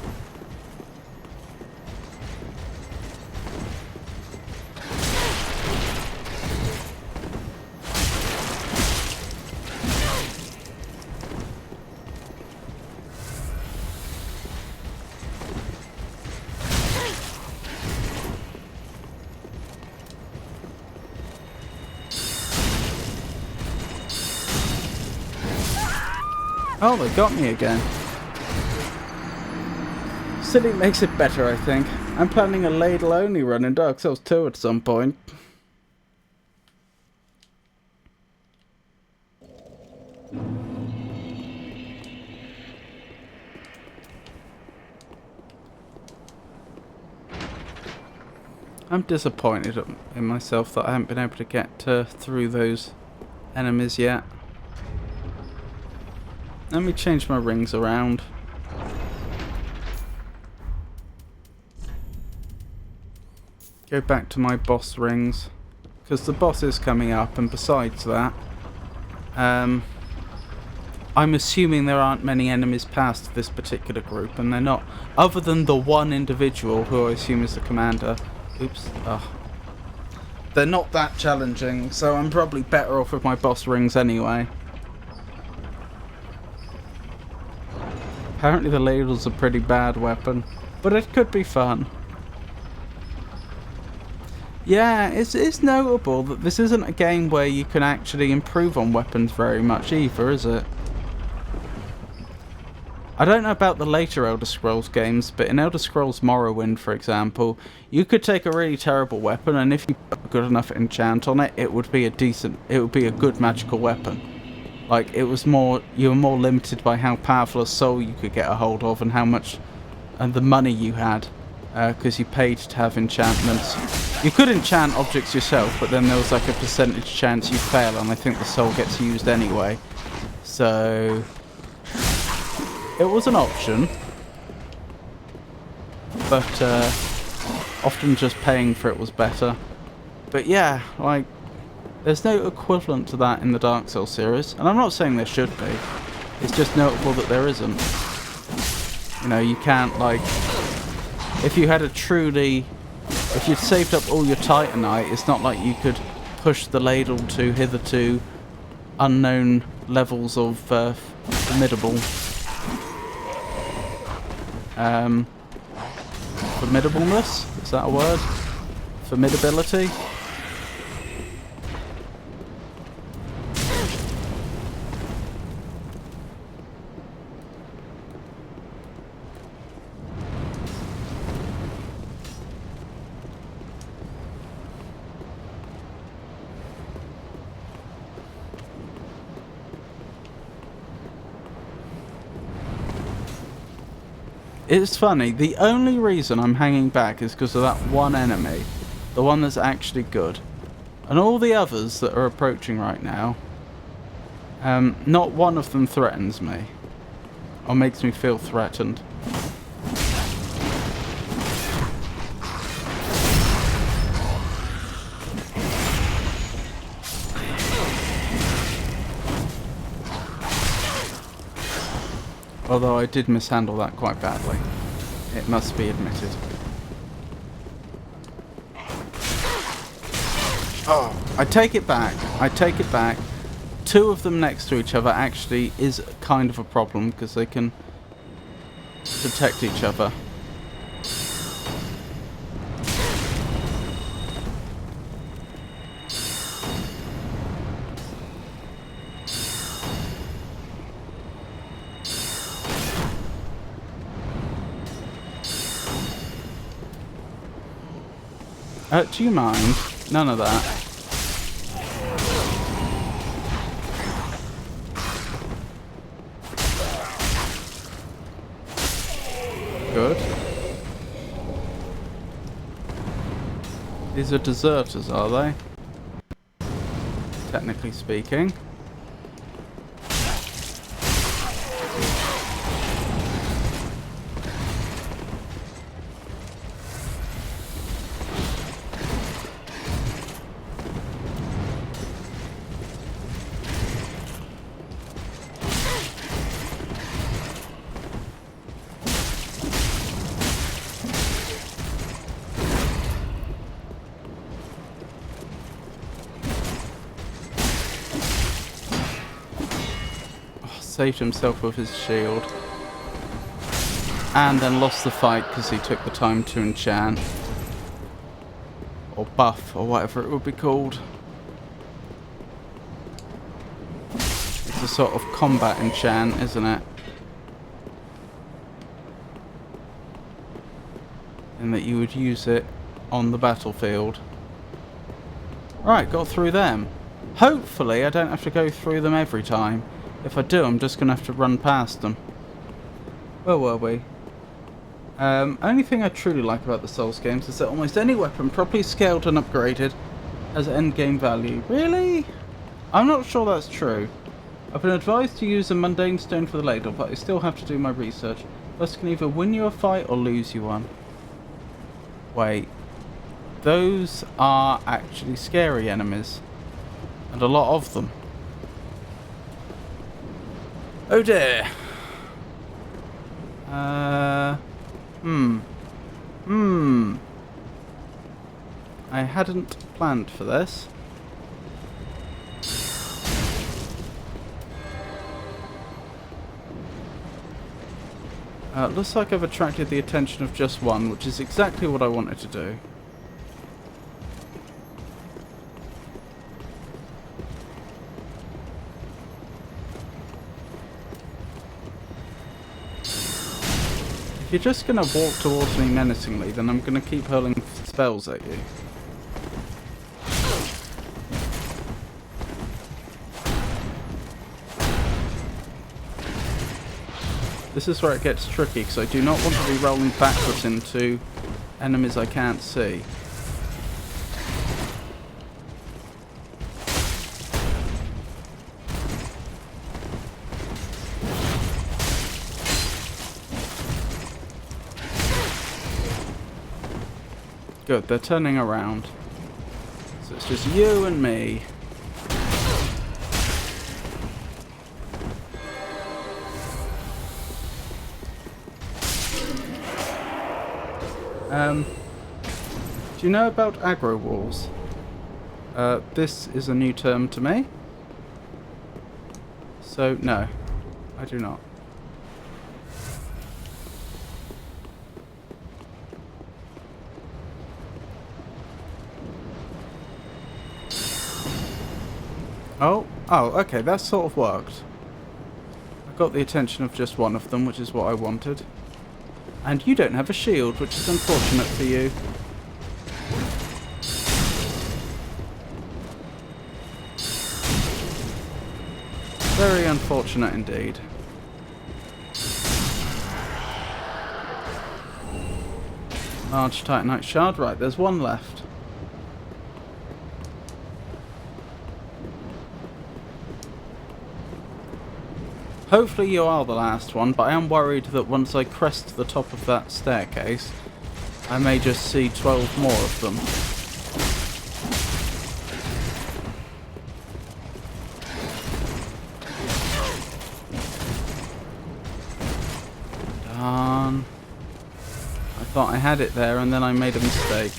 A: Oh, they got me again. Silly makes it better, I think. I'm planning a ladle-only run in Dark Souls 2 at some point. I'm disappointed in myself that I haven't been able to get through those enemies yet. Let me change my rings around. Go back to my boss rings, because the boss is coming up, and besides that, I'm assuming there aren't many enemies past this particular group, and they're not, other than the one individual who I assume is the commander. Oops. Oh. They're not that challenging, so I'm probably better off with my boss rings anyway. Apparently the ladle's a pretty bad weapon, but it could be fun. Yeah, it's notable that this isn't a game where you can actually improve on weapons very much either, is it? I don't know about the later Elder Scrolls games, but in Elder Scrolls Morrowind, for example, you could take a really terrible weapon, and if you put a good enough enchant on it, it would be a good magical weapon. Like, you were more limited by how powerful a soul you could get a hold of and how much, and the money you had, because you paid to have enchantments. You could enchant objects yourself, but then there was like a percentage chance you fail, and I think the soul gets used anyway. So it was an option, but often just paying for it was better. But yeah, like, there's no equivalent to that in the Dark Souls series, and I'm not saying there should be. It's just notable that there isn't. You know, you can't, like, if you'd saved up all your Titanite, it's not like you could push the ladle to hitherto unknown levels of formidable. Formidableness? Is that a word? Formidability? It's funny, the only reason I'm hanging back is because of that one enemy. The one that's actually good. And all the others that are approaching right now, not one of them threatens me. Or makes me feel threatened. Although I did mishandle that quite badly. It must be admitted. Oh, I take it back. I take it back. Two of them next to each other actually is kind of a problem because they can protect each other. Do you mind? None of that. Good. These are deserters, are they? Technically speaking. Saved himself with his shield. And then lost the fight because he took the time to enchant. Or buff, or whatever it would be called. It's a sort of combat enchant, isn't it? In that you would use it on the battlefield. Right, got through them. Hopefully I don't have to go through them every time. If I do, I'm just going to have to run past them. Where were we? Only thing I truly like about the Souls games is that almost any weapon properly scaled and upgraded has endgame value. Really? I'm not sure that's true. I've been advised to use a mundane stone for the ladle, but I still have to do my research. Thus can either win you a fight or lose you one. Wait. Those are actually scary enemies. And a lot of them. Oh dear. I hadn't planned for this. Looks like I've attracted the attention of just one, which is exactly what I wanted to do. If you're just going to walk towards me menacingly, then I'm going to keep hurling spells at you. This is where it gets tricky, because I do not want to be rolling backwards into enemies I can't see. Good, they're turning around. So it's just you and me. Do you know about aggro walls? This is a new term to me. So, no. I do not. Oh, okay, that sort of worked. I got the attention of just one of them, which is what I wanted. And you don't have a shield, which is unfortunate for you. Very unfortunate indeed. Large Titanite shard. Right, there's one left. Hopefully you are the last one, but I am worried that once I crest the top of that staircase, I may just see 12 more of them. Darn. I thought I had it there and then I made a mistake.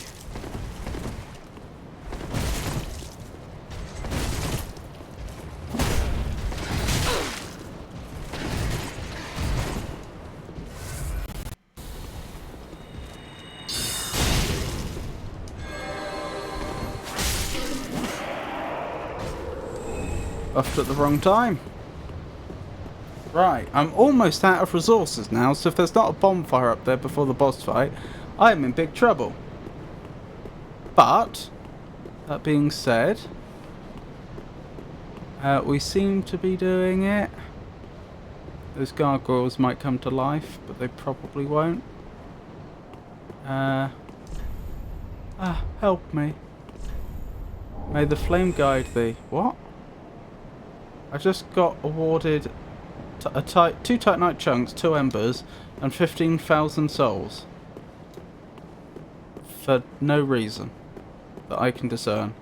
A: Buffed at the wrong time. Right, I'm almost out of resources now, so if there's not a bonfire up there before the boss fight, I'm in big trouble. But, that being said, we seem to be doing it. Those gargoyles might come to life, but they probably won't. Help me. May the flame guide thee. What? I just got awarded two Titanite chunks, 2 embers, and 15,000 souls. For no reason that I can discern.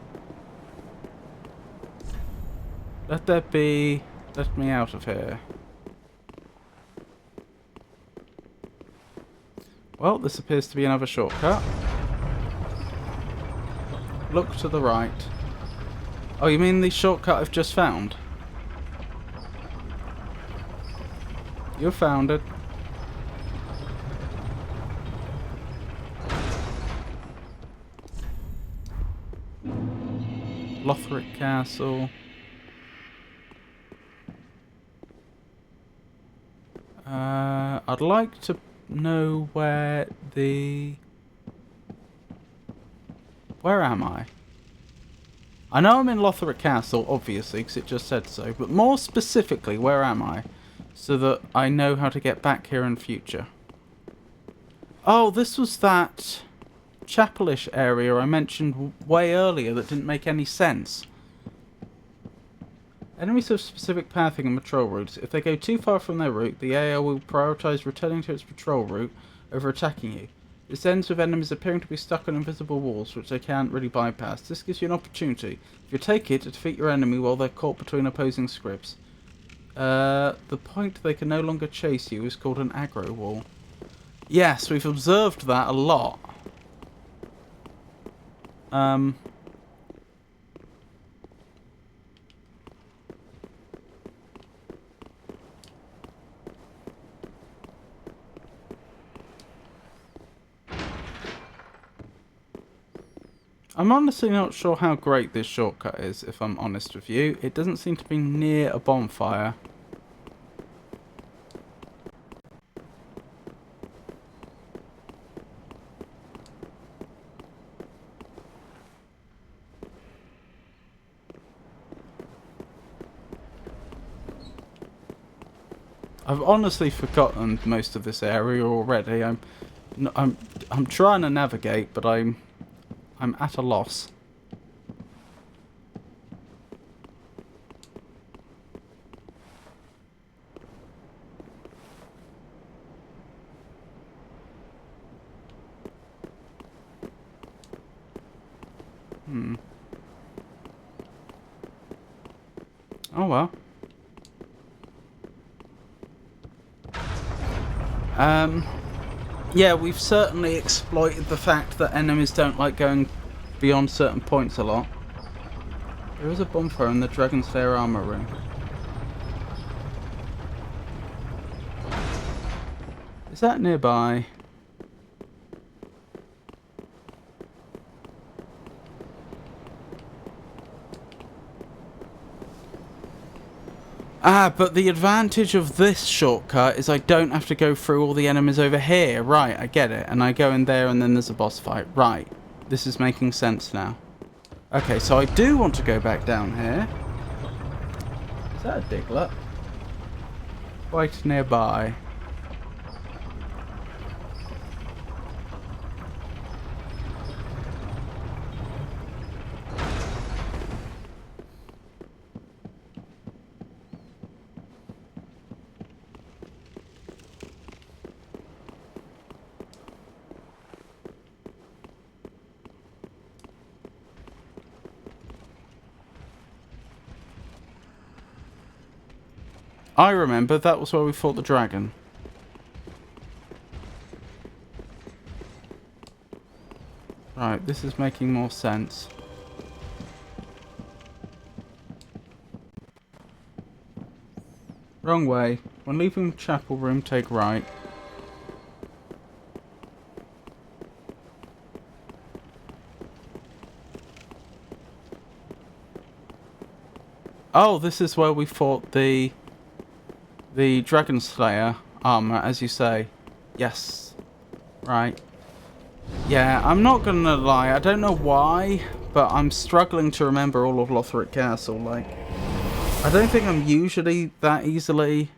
A: Let me out of here. Well, this appears to be another shortcut. Look to the right. Oh, you mean the shortcut I've just found? You found it. Lothric Castle. I'd like to know where the... Where am I? I know I'm in Lothric Castle, obviously, because it just said so, but more specifically, where am I? So that I know how to get back here in future. Oh, this was that chapelish area I mentioned way earlier that didn't make any sense. Enemies have specific pathing and patrol routes. If they go too far from their route, the AI will prioritise returning to its patrol route over attacking you. This ends with enemies appearing to be stuck on invisible walls, which they can't really bypass. This gives you an opportunity, if you take it, to defeat your enemy while they're caught between opposing scripts. The point they can no longer chase you is called an aggro wall. Yes, we've observed that a lot. I'm honestly not sure how great this shortcut is, if I'm honest with you. It doesn't seem to be near a bonfire. I've honestly forgotten most of this area already. I'm trying to navigate, but I'm at a loss. Oh well. Yeah, we've certainly exploited the fact that enemies don't like going beyond certain points a lot. There is a bonfire in the Dragon Slayer armor room. Is that nearby? Ah, but the advantage of this shortcut is I don't have to go through all the enemies over here. Right, I get it. And I go in there and then there's a boss fight. Right. This is making sense now. Okay, so I do want to go back down here. Is that a Diglett? Quite nearby. I remember that was where we fought the dragon. Right, this is making more sense. Wrong way. When leaving chapel room, take right. Oh, this is where we fought the Dragon Slayer armor, as you say. Yes. Right. Yeah, I'm not gonna lie, I don't know why, but I'm struggling to remember all of Lothric Castle. Like, I don't think I'm usually that easily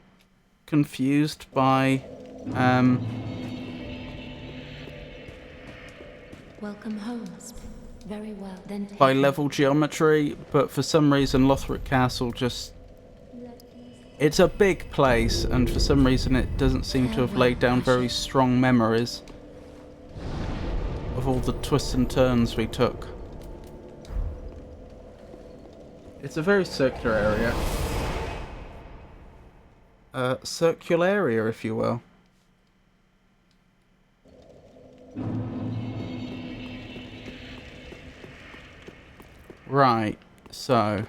A: confused by,
B: Welcome home. Very well. Then
A: by level geometry, but for some reason Lothric Castle just... It's a big place, and for some reason it doesn't seem to have laid down very strong memories of all the twists and turns we took. It's a very circular area. Circular area, if you will. Right, so...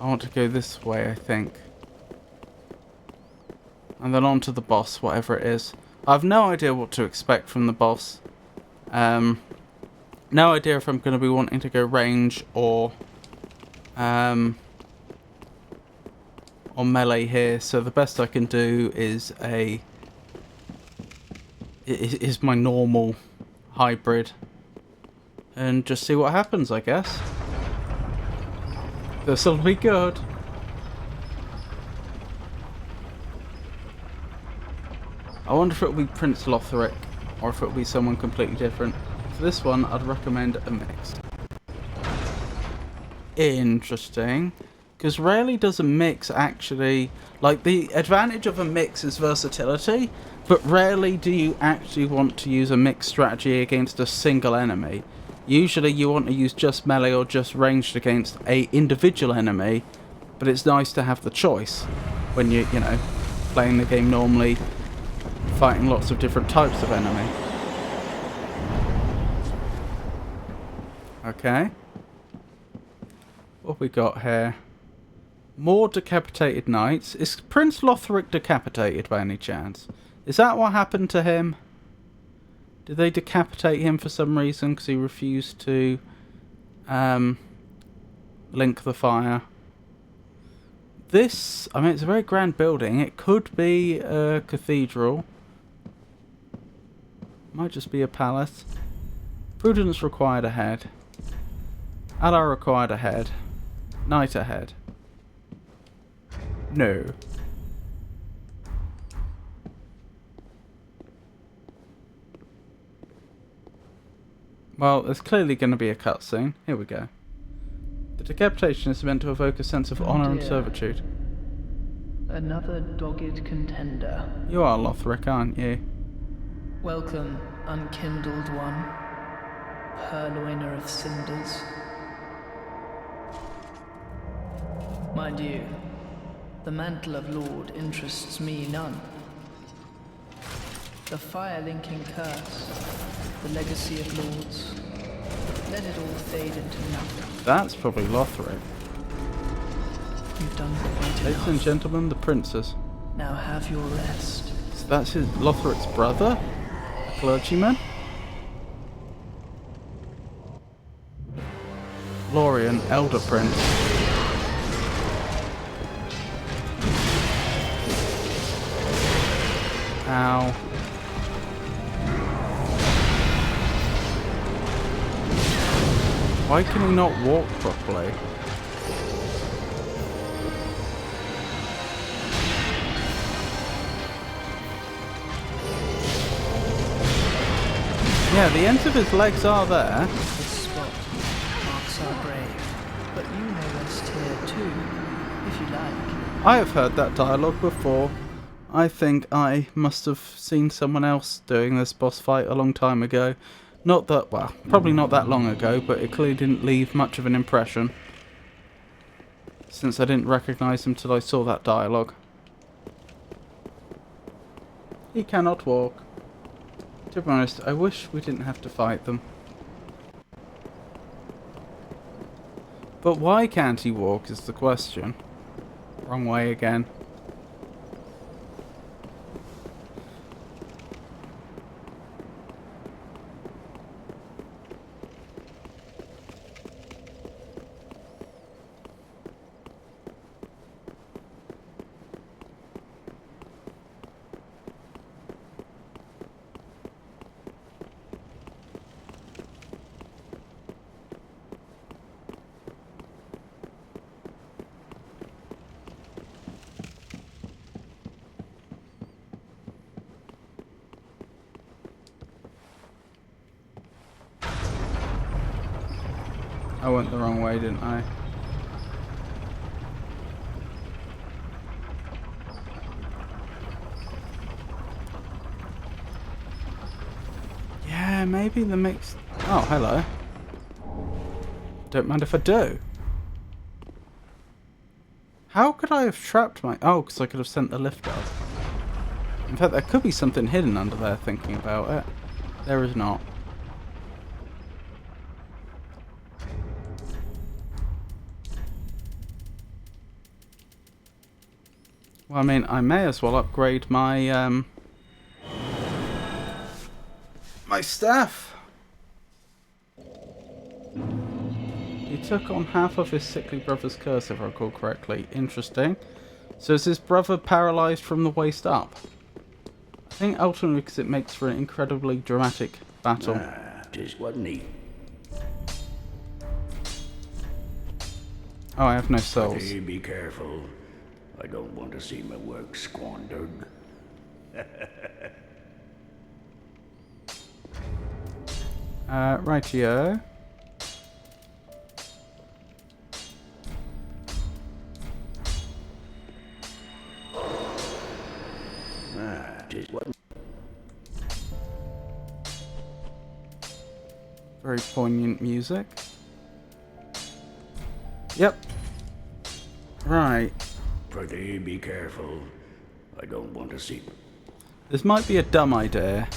A: I want to go this way, I think. And then on to the boss, whatever it is. I have no idea what to expect from the boss. No idea if I'm going to be wanting to go range or melee here. So the best I can do is my normal hybrid. And just see what happens, I guess. This'll be good. I wonder if it'll be Prince Lothric or if it'll be someone completely different. For this one, I'd recommend a mix. Interesting. Because rarely does a mix actually... Like, the advantage of a mix is versatility, but rarely do you actually want to use a mixed strategy against a single enemy. Usually you want to use just melee or just ranged against a individual enemy, but it's nice to have the choice when you know, playing the game normally, fighting lots of different types of enemy. Okay. What have we got here? More decapitated knights. Is Prince Lothric decapitated by any chance? Is that what happened to him? Did they decapitate him for some reason because he refused to link the fire? This, I mean, it's a very grand building. It could be a cathedral. Might just be a palace. Prudence required ahead. Ally required ahead. Knight ahead. No. Well, there's clearly going to be a cutscene. Here we go. The decapitation is meant to evoke a sense of honour and servitude.
F: Another dogged contender.
A: You are Lothric, aren't you?
F: Welcome, unkindled one, purloiner of cinders. Mind you, the mantle of Lord interests me none. The fire-linking curse, the legacy of lords, let it all fade into nothing.
A: That's probably Lothric.
F: You've done quite
A: Ladies and
F: enough.
A: gentlemen, the princess.
F: Now have your rest.
A: So that's his Lothric's brother? A clergyman? Lorien, Elder Prince. Ow. Why can he not walk properly? Yeah, the ends of his legs are there.
F: This spot marks our grave, but you may rest here too, if you like.
A: I have heard that dialogue before. I think I must have seen someone else doing this boss fight a long time ago. Not that, well, probably not that long ago, but it clearly didn't leave much of an impression, since I didn't recognise him till I saw that dialogue. He cannot walk. To be honest, I wish we didn't have to fight them. But why can't he walk is the question. Wrong way again. I went the wrong way, didn't I? Yeah, maybe the mix... Oh, hello. Don't mind if I do. How could I have trapped my... Oh, because I could have sent the lift up. In fact, there could be something hidden under there, thinking about it. There is not. Well, I mean, I may as well upgrade my, my staff. He took on half of his sickly brother's curse, if I recall correctly. Interesting. So is his brother paralysed from the waist up? I think ultimately because it makes for an incredibly dramatic battle.
C: Just wasn't he?
A: Oh, I have no souls.
C: Hey, be careful. I don't want to see my work squandered.
A: Rightio.
C: Just wasn't.
A: Very poignant music. Yep. Right.
C: Pretty be careful. I don't want to see.
A: This might be a dumb idea,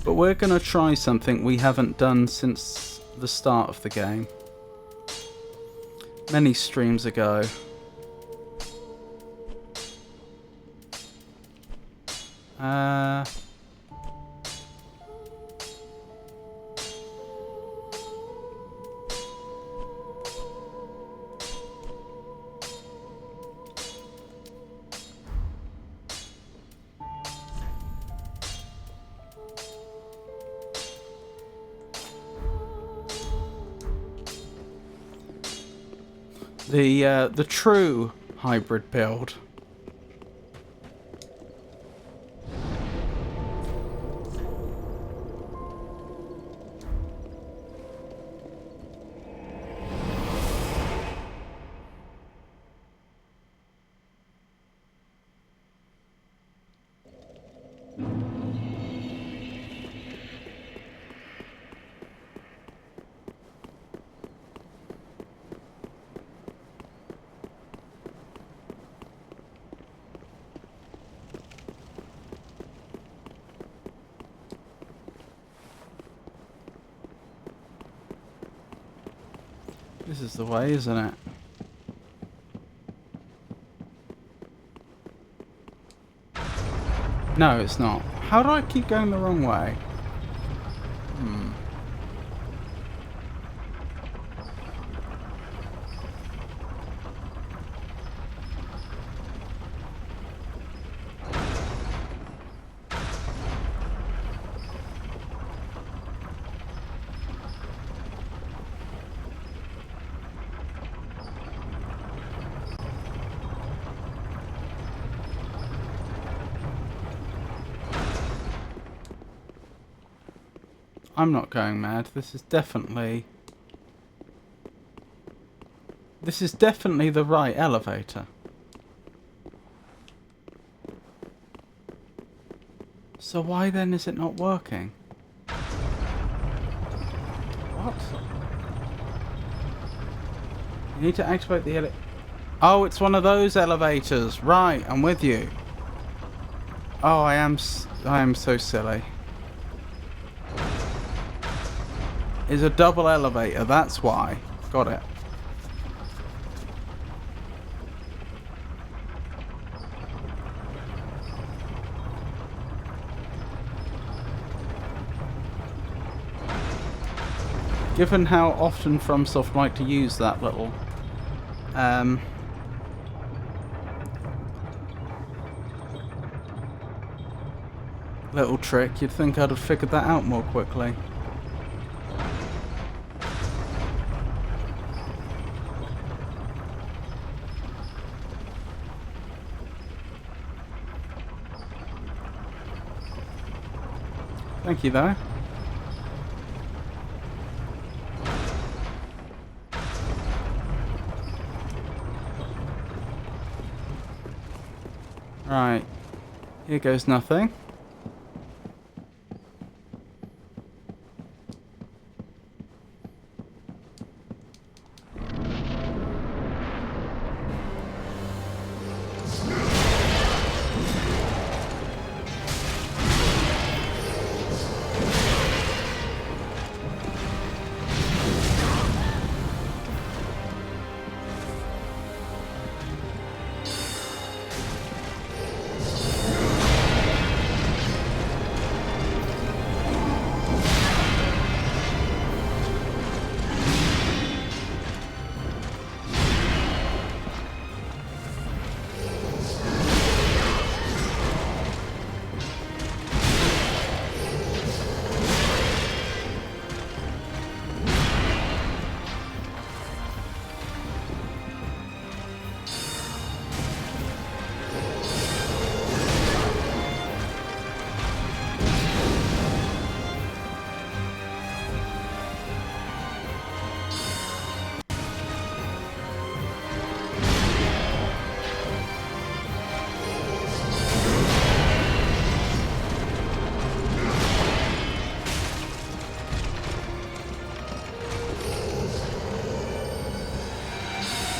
A: but we're going to try something we haven't done since the start of the game. Many streams ago. The true hybrid build. is the way, isn't it? No, it's not. How do I keep going the wrong way? I'm not going mad. This is definitely the right elevator. So why then is it not working? What? You need to activate the Oh, it's one of those elevators. Right, I'm with you. Oh, I am so silly. It's a double elevator, that's why. Got it. Given how often FromSoft like to use that little little trick, you'd think I'd have figured that out more quickly. Thank you, though. Right. Here goes nothing.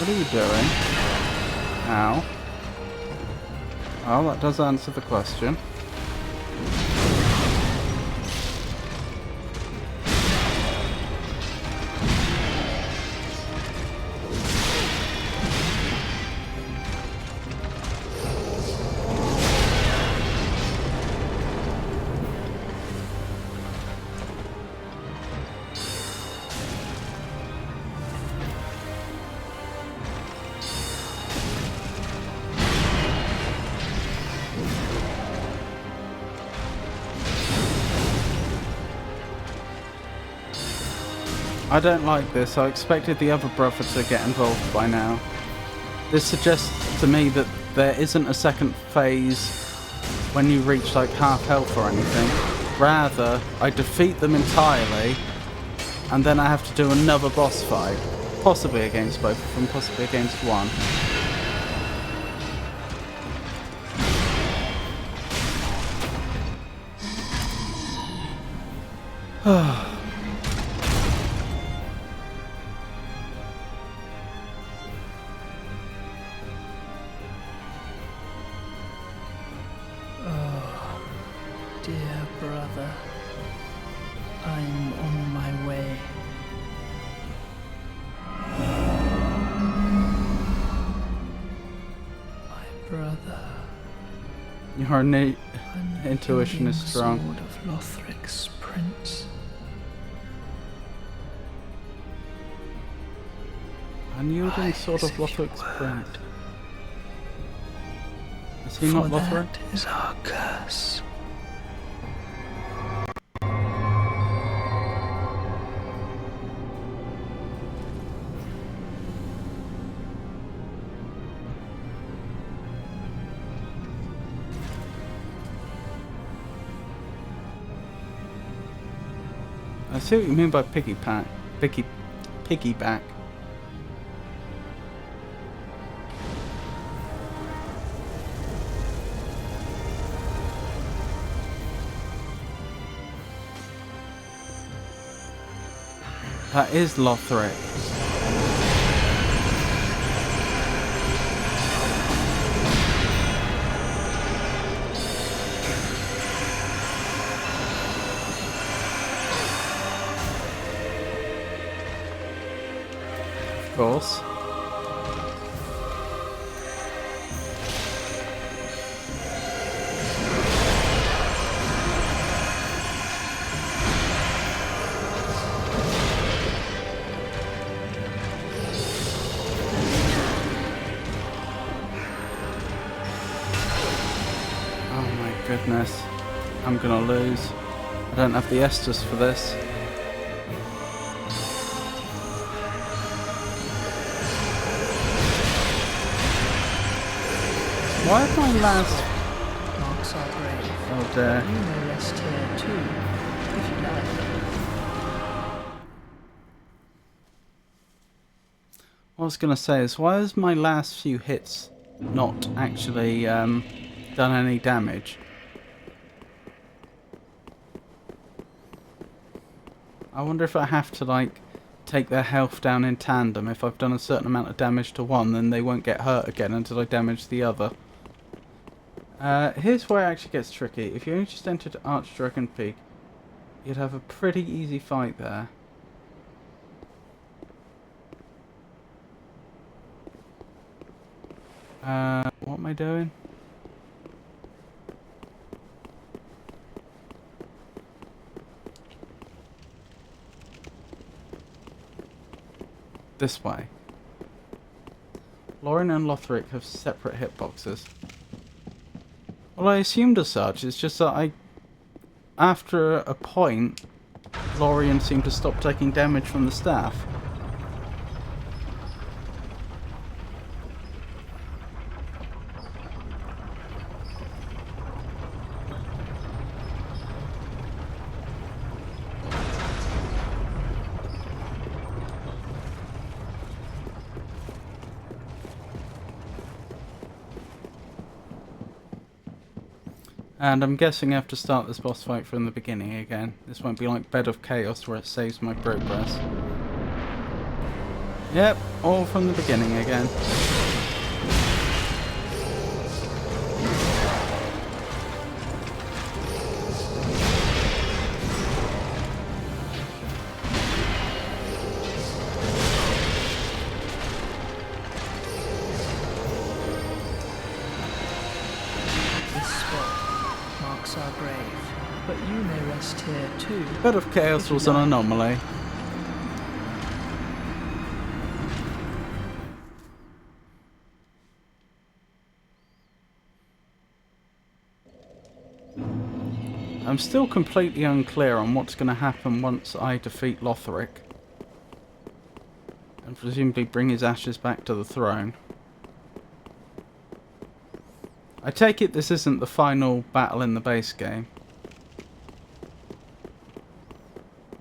A: What are you doing? Ow. Well, that does answer the question. I don't like this. I expected the other brother to get involved by now. This suggests to me that there isn't a second phase when you reach like half health or anything. Rather, I defeat them entirely and then I have to do another boss fight. Possibly against both of them, possibly against one.
F: Dear brother, I'm on my way. brother.
A: Your intuition is strong.
F: Sword of Lothric's prince.
A: Unyielding sword of Lothric's prince. Is he not
F: For
A: Lothric?
F: that is our curse.
A: I see what you mean by piggyback. Piggyback. That is Lothric. Of course. Oh my goodness. I'm gonna lose. I don't have the Estus for this. Why is my last...
F: Marks our grave.
A: Oh dear.
F: You may rest here too, if you like.
A: What I was going to say is, why has my last few hits not actually done any damage? I wonder if I have to, like, take their health down in tandem. If I've done a certain amount of damage to one, then they won't get hurt again until I damage the other. Here's where it actually gets tricky. If you only just entered Archdragon Peak, you'd have a pretty easy fight there. What am I doing? This way. Lorien and Lothric have separate hitboxes. Well, I assumed as such. It's just that after a point, Lorien seemed to stop taking damage from the staff. And I'm guessing I have to start this boss fight from the beginning again. This won't be like Bed of Chaos where it saves my progress. Yep, all from the beginning again.
F: Our grave, but you may rest here too.
A: Bed of Chaos was an anomaly. I'm still completely unclear on what's going to happen once I defeat Lothric and presumably bring his ashes back to the throne. I take it this isn't the final battle in the base game.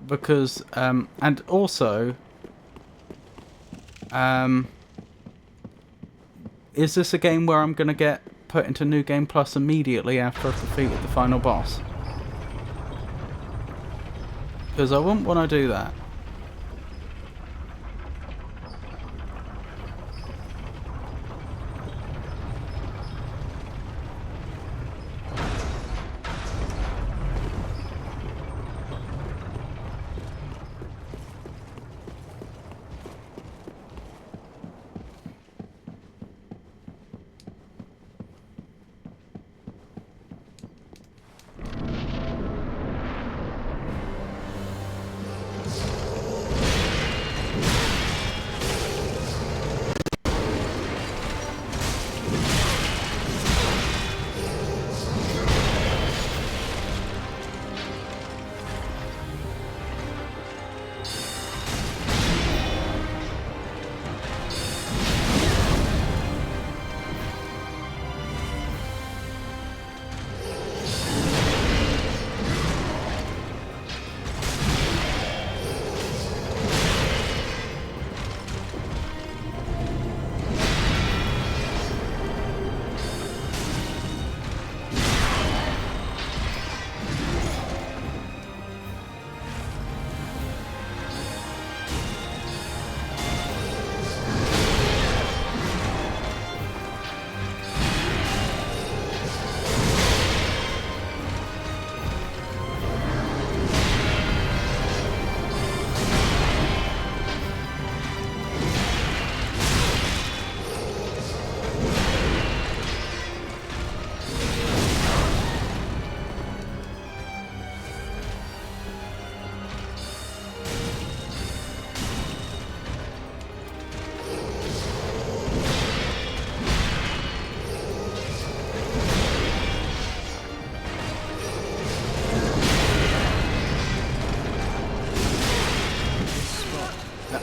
A: Because, and also, is this a game where I'm going to get put into New Game Plus immediately after I've defeated the final boss? Because I wouldn't want to do that.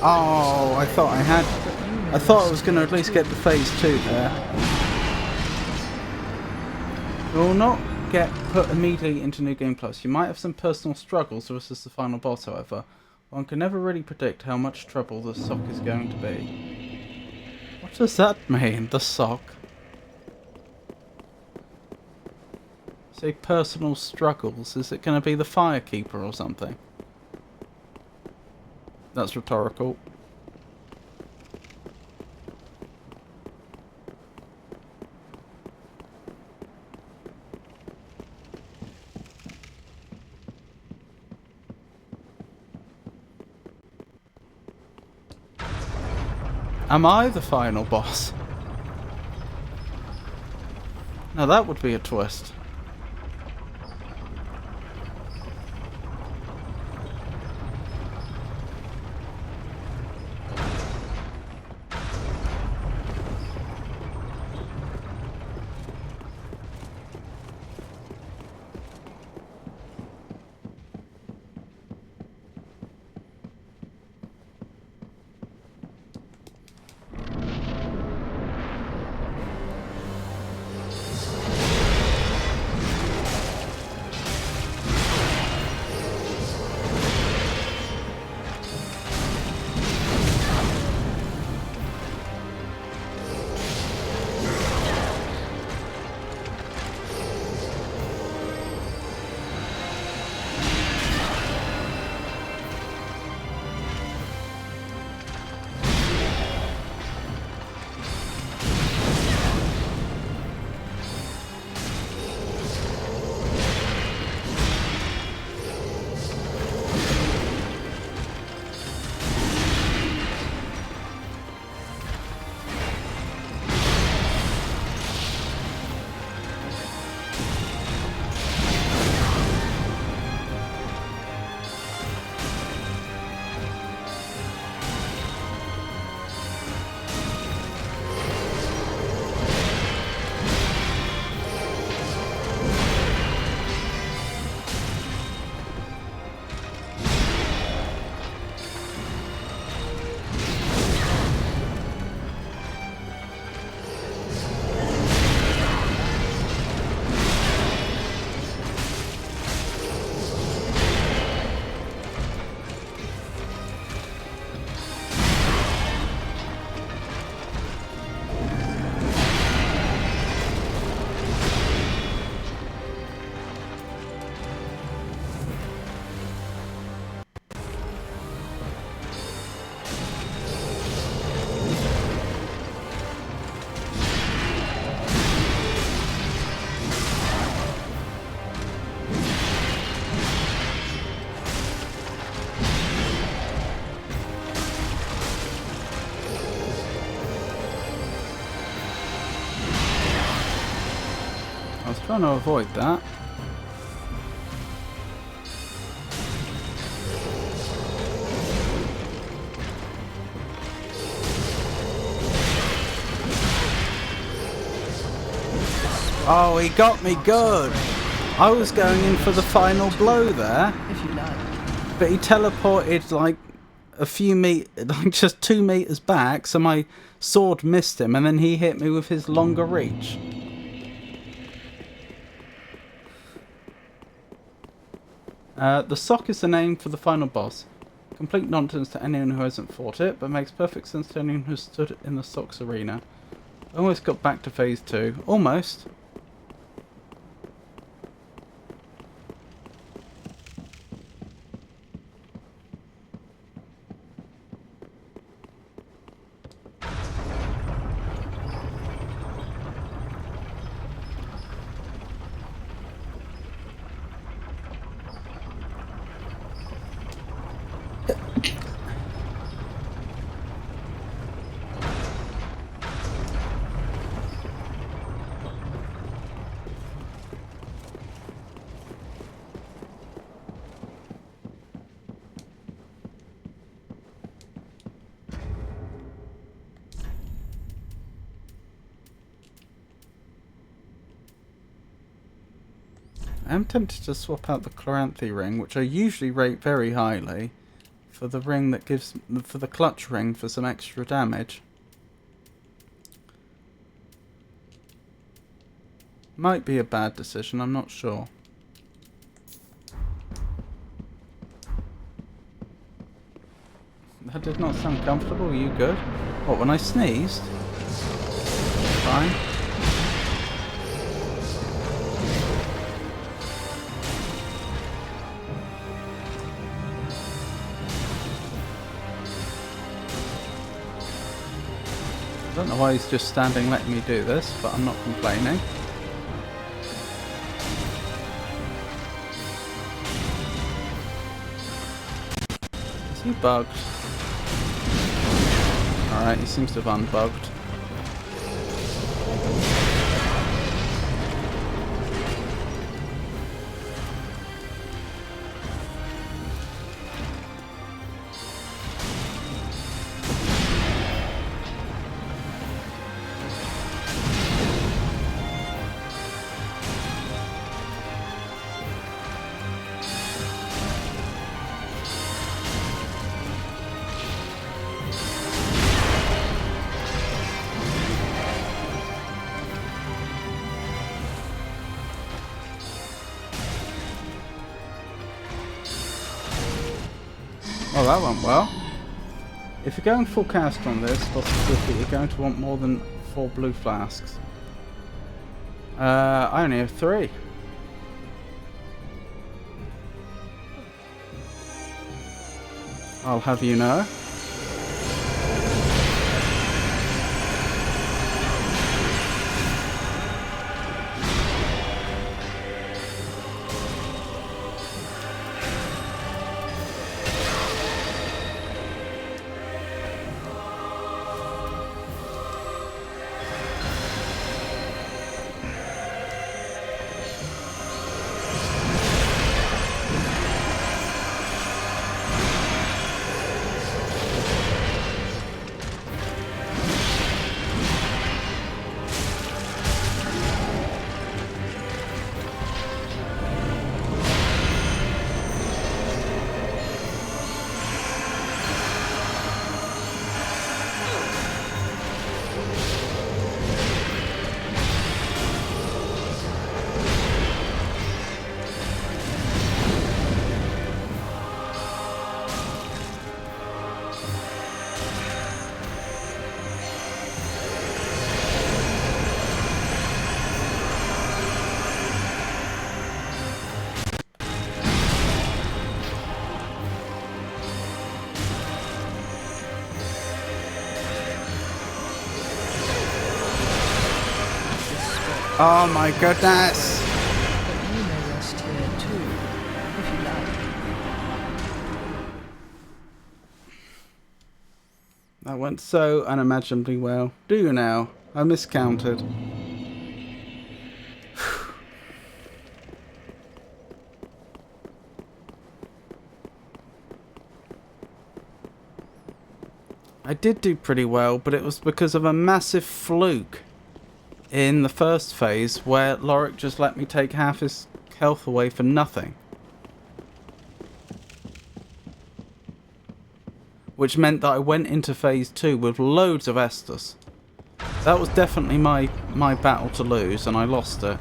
A: Oh, I thought I had. I thought I was going to at least get to phase 2 there. You will not get put immediately into New Game Plus. You might have some personal struggles versus the final boss, however. One can never really predict how much trouble the sock is going to be. What does that mean, the sock? Say personal struggles. Is it going to be the Firekeeper or something? That's rhetorical. Am I the final boss? Now that would be a twist. I was trying to avoid that. Oh, he got me good. I was going in for the final blow there,
F: If you like.
A: but he teleported like a few like just 2 meters back, so my sword missed him, and then he hit me with his longer reach. The sock is the name for the final boss. Complete nonsense to anyone who hasn't fought it, but makes perfect sense to anyone who stood in the sock's arena. Almost got back to phase 2. Almost. I am tempted to swap out the Chloranthy ring, which I usually rate very highly, for the ring that gives... for the clutch ring for some extra damage. Might be a bad decision, I'm not sure. That did not sound comfortable. Are you good? What, when I sneezed? Fine. I don't know why he's just standing letting me do this, but I'm not complaining. Is he bugged? Alright, he seems to have unbugged. Oh, that went well. If you're going full cast on this, possibly you're going to want more than 4 blue flasks. I only have 3. I'll have you know. Oh my goodness!
F: But you may rest here too, if you like.
A: That went so unimaginably well. Do you now? I miscounted. I did do pretty well, but it was because of a massive fluke in the first phase where Lorik just let me take half his health away for nothing. Which meant that I went into phase 2 with loads of Estus. That was definitely my battle to lose, and I lost it.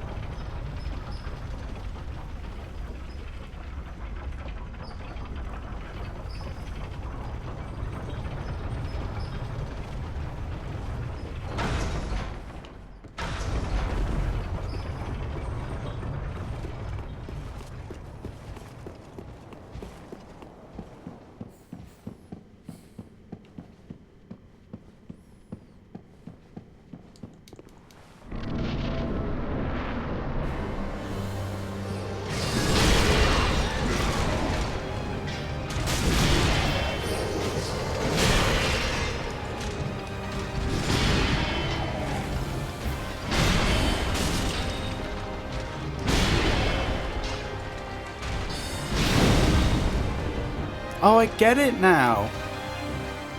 A: Oh, I get it now.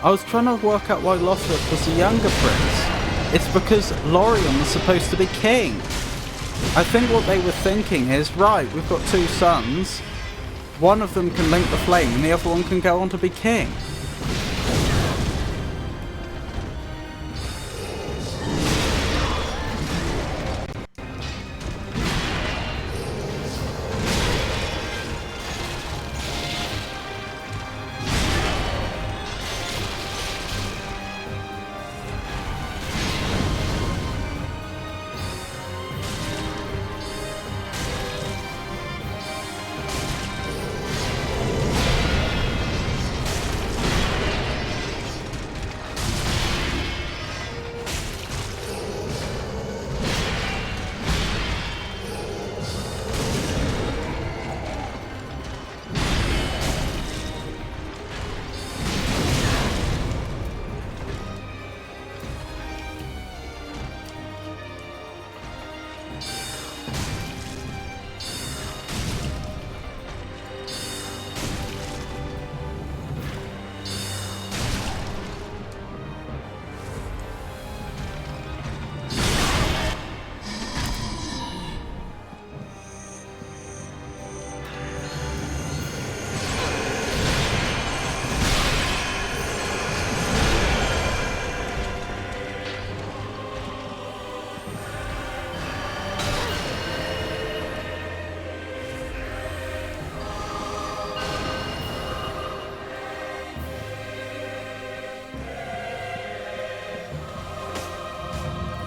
A: I was trying to work out why Lothric was the younger prince. It's because Lorien was supposed to be king. I think what they were thinking is, right, we've got 2 sons. one of them can link the flame and the other one can go on to be king.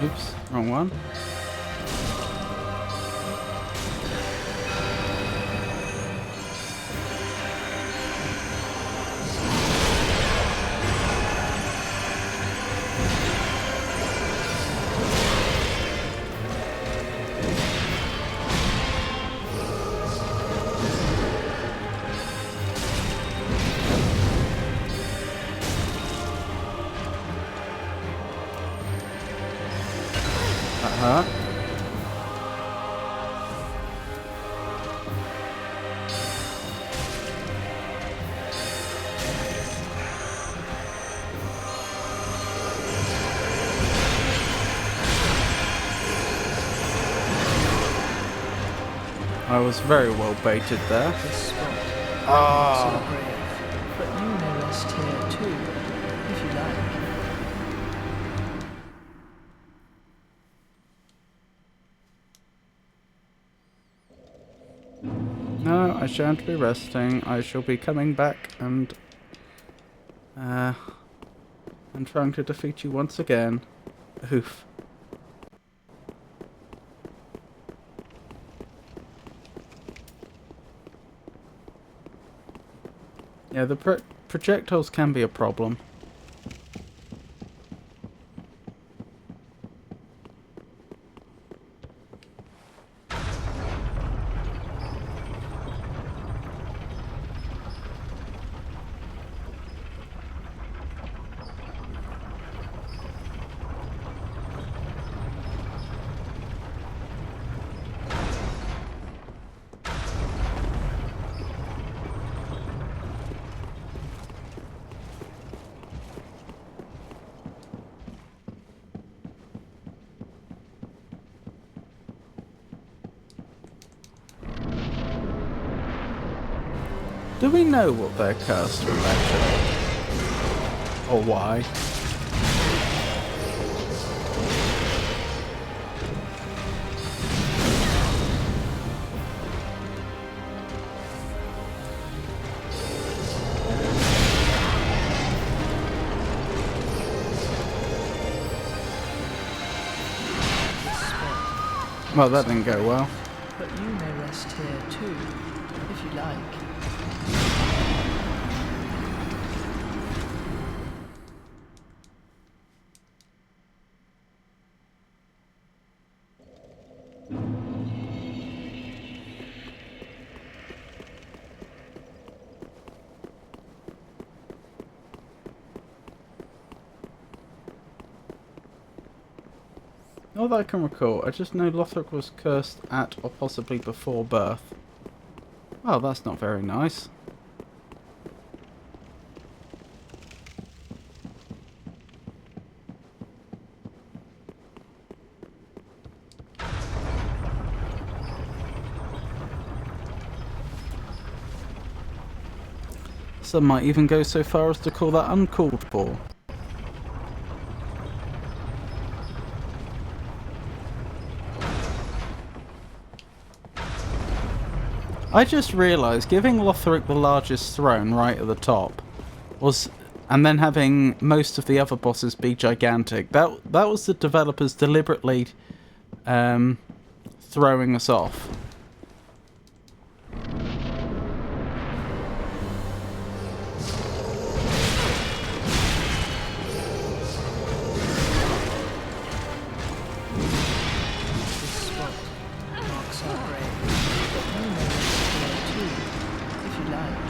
A: Oops, wrong one. That hurt. I was very well baited there.
F: This spot
A: Ah.
F: so brave, but you may rest here too, if you like.
A: No, I shan't be resting. I shall be coming back and trying to defeat you once again. Oof. Yeah, the projectiles can be a problem. Do we know what they're cursed with, actually? Or why? Well, that didn't go well.
F: But you may rest here too, if you like.
A: Not that I can recall, I just know Lothric was cursed at or possibly before birth. Well, that's not very nice. Some might even go so far as to call that uncalled for. I just realised giving Lothric the largest throne right at the top was, and then having most of the other bosses be gigantic. That was the developers deliberately throwing us off.
F: This spot marks our grave, but you may rest here too, if you like.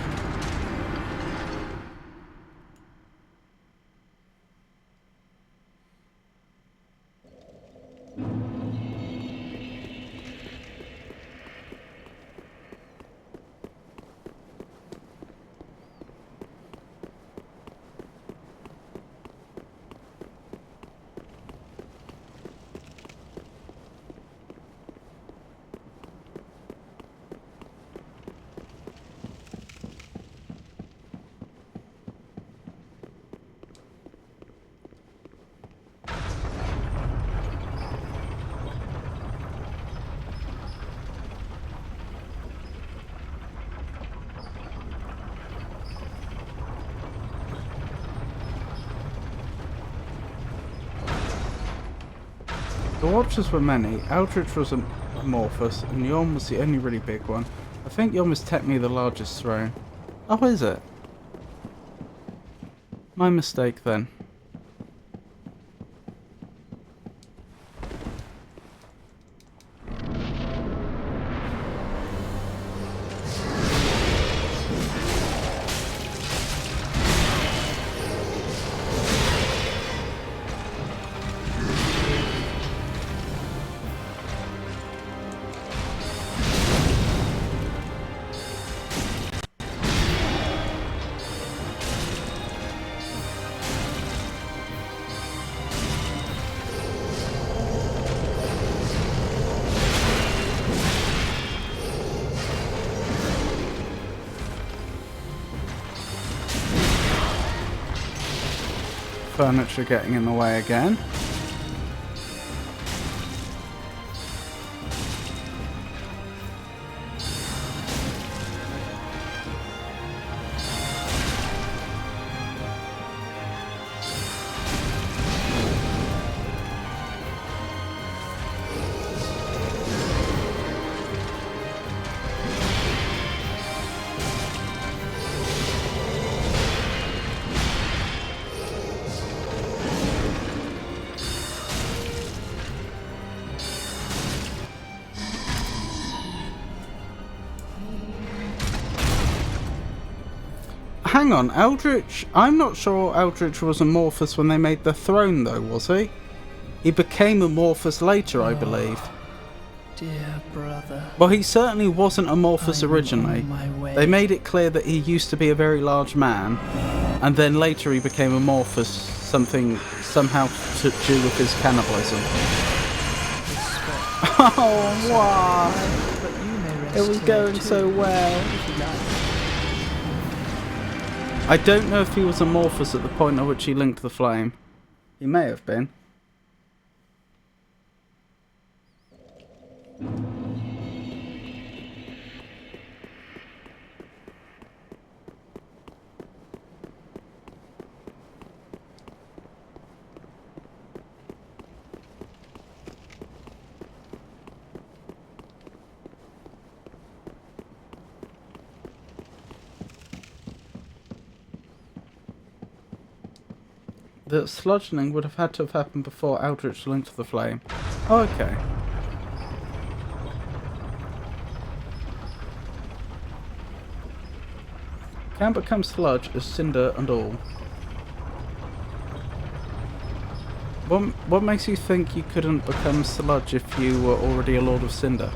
A: The Watchers were many. Eldritch was amorphous, and Yom was the only really big one. I think Yom is technically the largest throne. Oh, is it? My mistake then. Furniture getting in the way again. Hang on, Eldritch... I'm not sure Eldritch was amorphous when they made the throne, though, was he? He became amorphous later, I believe.
F: Dear brother.
A: Well, he certainly wasn't amorphous
F: I'm
A: originally.
F: on my way.
A: They made it clear that he used to be a very large man, and then later he became amorphous, somehow to do with his cannibalism. Oh, why?
F: But you may rest
A: It was
F: here
A: going
F: too,
A: so well.
F: if you like.
A: I don't know if he was amorphous at the point at which he linked the flame. He may have been. The sludging would have had to have happened before Eldritch linked the flame. Oh, okay. Can become sludge as cinder and all. What makes you think you couldn't become sludge if you were already a Lord of Cinder?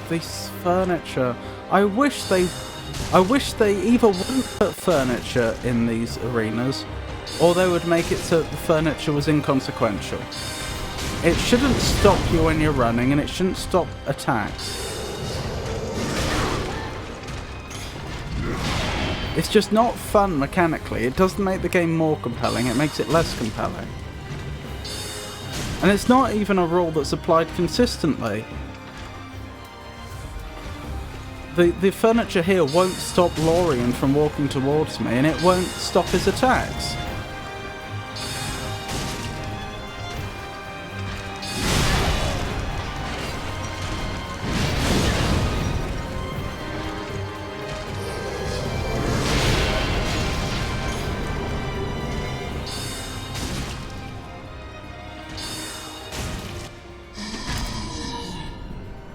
A: this furniture. I wish they either wouldn't put furniture in these arenas, or they would make it so that the furniture was inconsequential. It shouldn't stop you when you're running, and it shouldn't stop attacks. It's just not fun mechanically. It doesn't make the game more compelling, it makes it less compelling. And it's not even a rule that's applied consistently. The furniture here won't stop Lorien from walking towards me, and it won't stop his attacks.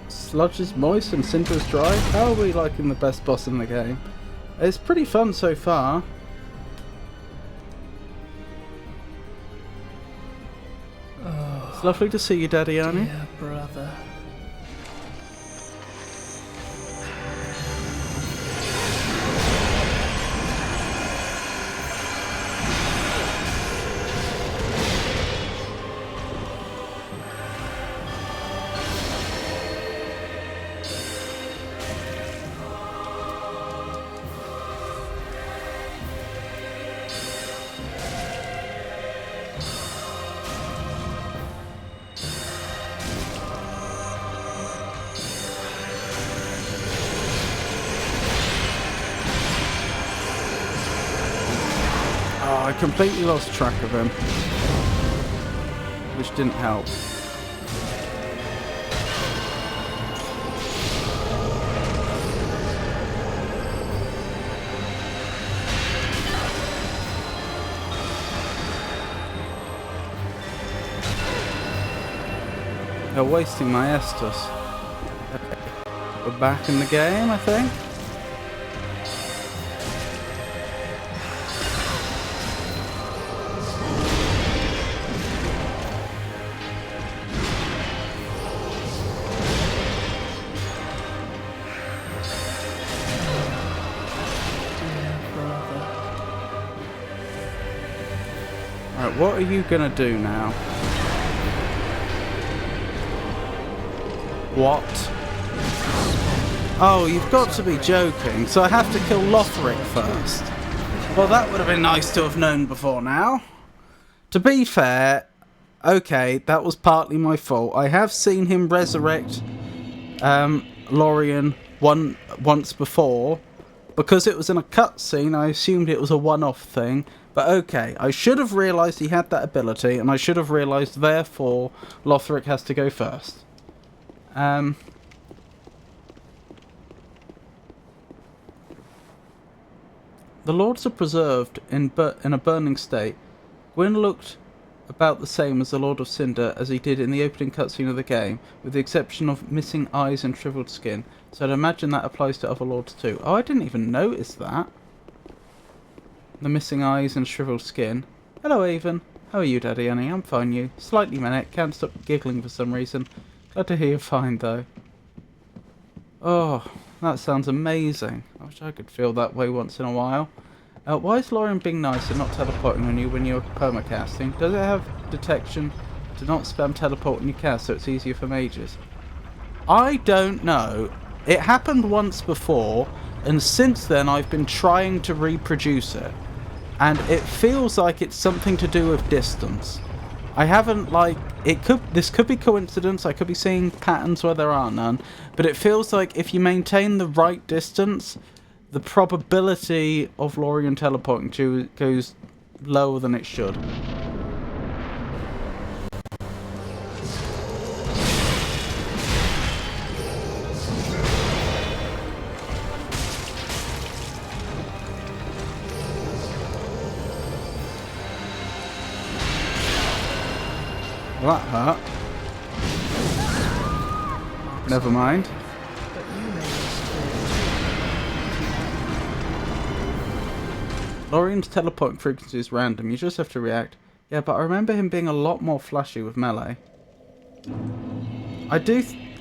A: Sludge is moist and Cinder is dry. How are we liking the best boss in the game? It's pretty fun so far.
F: Oh,
A: It's lovely to see you, Daddy Arnie.
F: dear brother.
A: Oh, I completely lost track of him, which didn't help. They're wasting my Estus. Okay. We're back in the game, I think. Right, what are you gonna do now? What? Oh, you've got to be joking. So I have to kill Lothric first. Well, that would have been nice to have known before now. To be fair, okay, that was partly my fault. I have seen him resurrect Lorien once before. Because it was in a cutscene, I assumed it was a one-off thing. But okay, I should have realised he had that ability, and I should have realised, therefore, Lothric has to go first. The lords are preserved in a burning state. Gwyn looked about the same as the Lord of Cinder as he did in the opening cutscene of the game, with the exception of missing eyes and shriveled skin. So I'd imagine that applies to other lords too. Oh, I didn't even notice that. The missing eyes and shriveled skin. Hello, Avon. How are you, Daddy Annie? I'm fine, you. Slightly manic. Can't stop giggling for some reason. Glad to hear you're fine, though. Oh, that sounds amazing. I wish I could feel that way once in a while. Why is Lorien being nice and not teleporting on you when you're permacasting? Does it have detection to not spam teleport when you cast so it's easier for mages? I don't know. It happened once before, and since then I've been trying to reproduce it. And it feels like it's something to do with distance. I haven't, this could be coincidence, I could be seeing patterns where there are none, but it feels like if you maintain the right distance, the probability of Lorien teleporting to you goes lower than it should. Well, that hurt. Never mind. Lorien's teleporting frequency is random, you just have to react. Yeah, but I remember him being a lot more flashy with melee.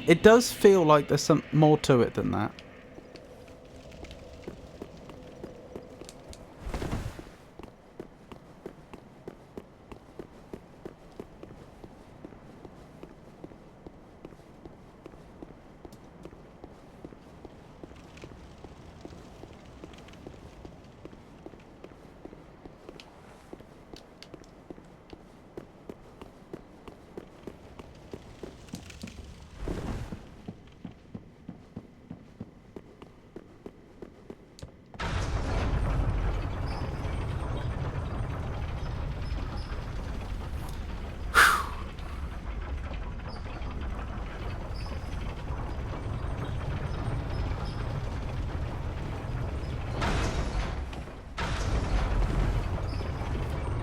A: It does feel like there's some more to it than that.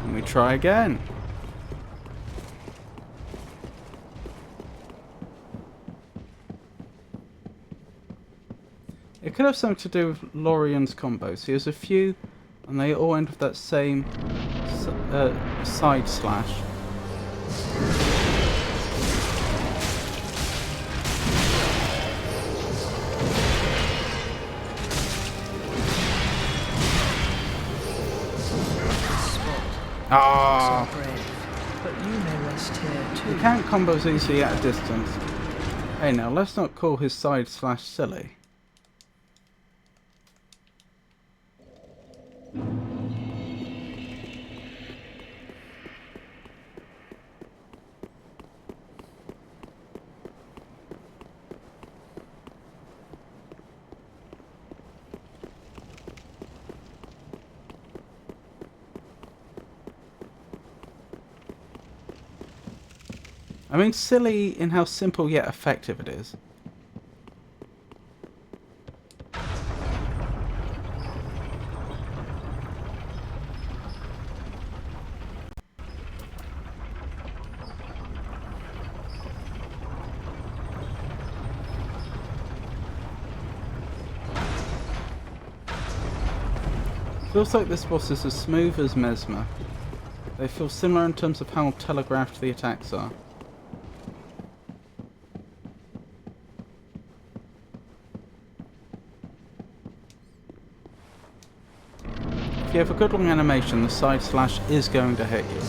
A: And we try again. It could have something to do with Lorian's combos. He has a few, and they all end with that same side slash. Ah!
F: But you may rest here too.
A: You can't combos easily at a distance. Hey now, let's not call his side slash silly. I mean, silly in how simple yet effective it is. Feels like this boss is as smooth as Mesmer. They feel similar in terms of how telegraphed the attacks are. If you have a good long animation, the side slash is going to hit you.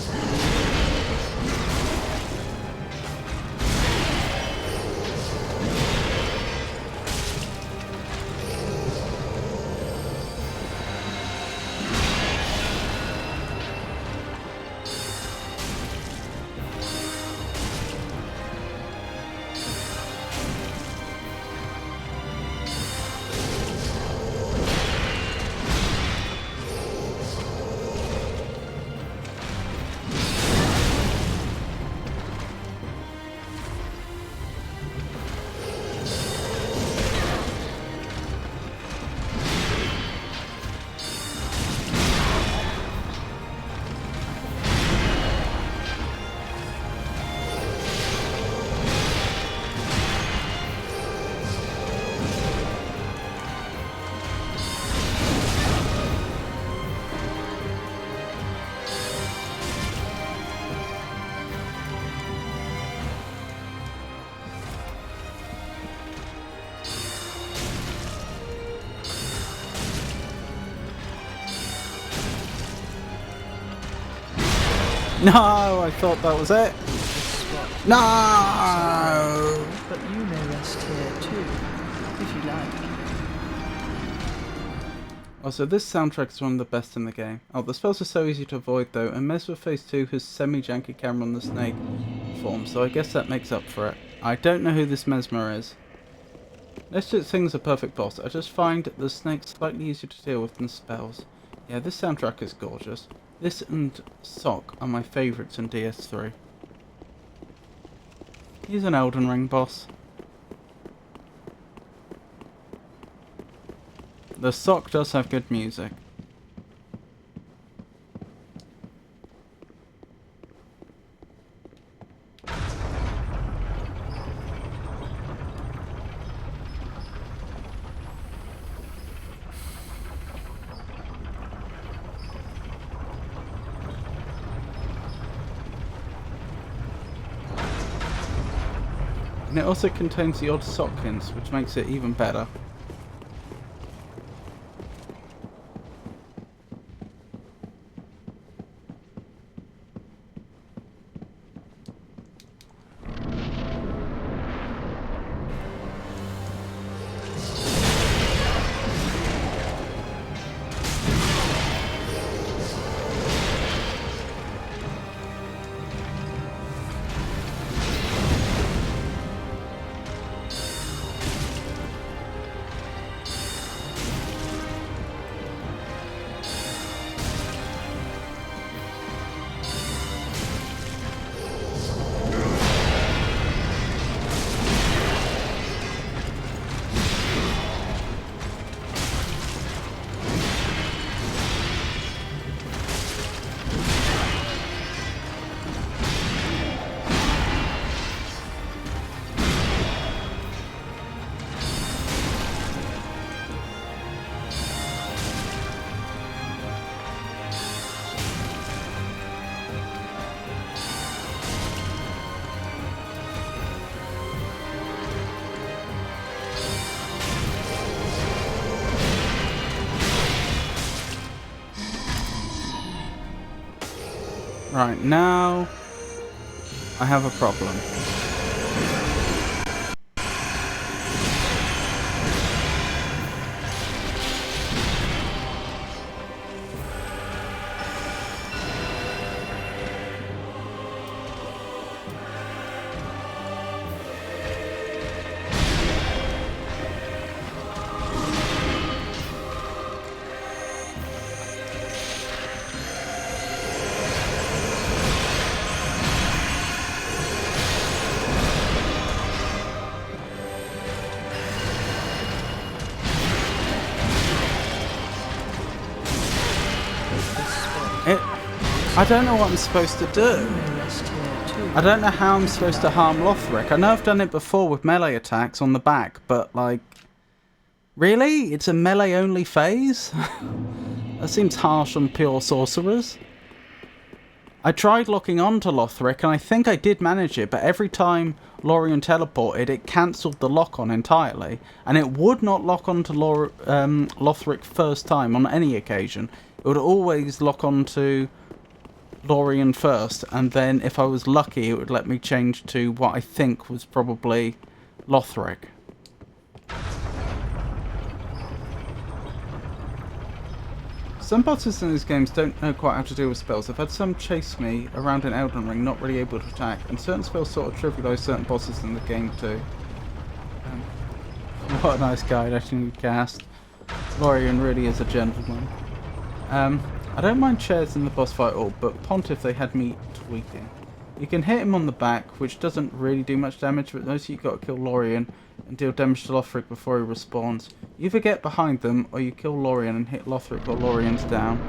A: No, I thought that was it. No!
F: But you may rest here too, if you like.
A: Also, this soundtrack is one of the best in the game. Oh, the spells are so easy to avoid though, and Mesmer Phase 2 has semi-janky camera on the snake form, so I guess that makes up for it. I don't know who this Mesmer is. Let's just thing's a perfect boss. I just find the snake slightly easier to deal with than spells. Yeah, this soundtrack is gorgeous. This and Sock are my favourites in DS3. He's an Elden Ring boss. The Sock does have good music. And it also contains the odd sockins, which makes it even better. Right, now I have a problem. I don't know what I'm supposed to do. I don't know how I'm supposed to harm Lothric. I know I've done it before with melee attacks on the back, but like... Really? It's a melee only phase? That seems harsh on pure sorcerers. I tried locking on to Lothric and I think I did manage it, but every time Lorien teleported it cancelled the lock on entirely. And it would not lock on to Lothric first time on any occasion. It would always lock on to Lorien first, and then if I was lucky it would let me change to what I think was probably Lothric. Some bosses in these games don't know quite how to deal with spells. I've had some chase me around in Elden Ring, not really able to attack, and certain spells sort of trivialise certain bosses in the game too. What a nice guide, actually cast. Lorien really is a gentleman. I don't mind chairs in the boss fight at all, but Pontiff they had me tweaking. You can hit him on the back, which doesn't really do much damage, but mostly you've got to kill Lorien and deal damage to Lothric before he respawns. You either get behind them, or you kill Lorien and hit Lothric while Lorien's down.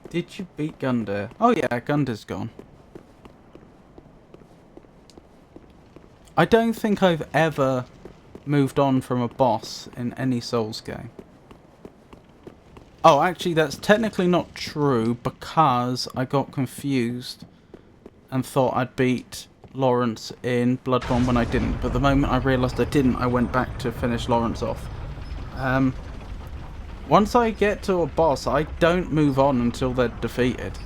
A: Did you beat Gundyr? Oh yeah, Gundyr's gone. I don't think I've ever moved on from a boss in any Souls game. Oh, actually that's technically not true because I got confused and thought I'd beat Lawrence in Bloodborne when I didn't. But the moment I realised I didn't, I went back to finish Lawrence off. Once I get to a boss, I don't move on until they're defeated.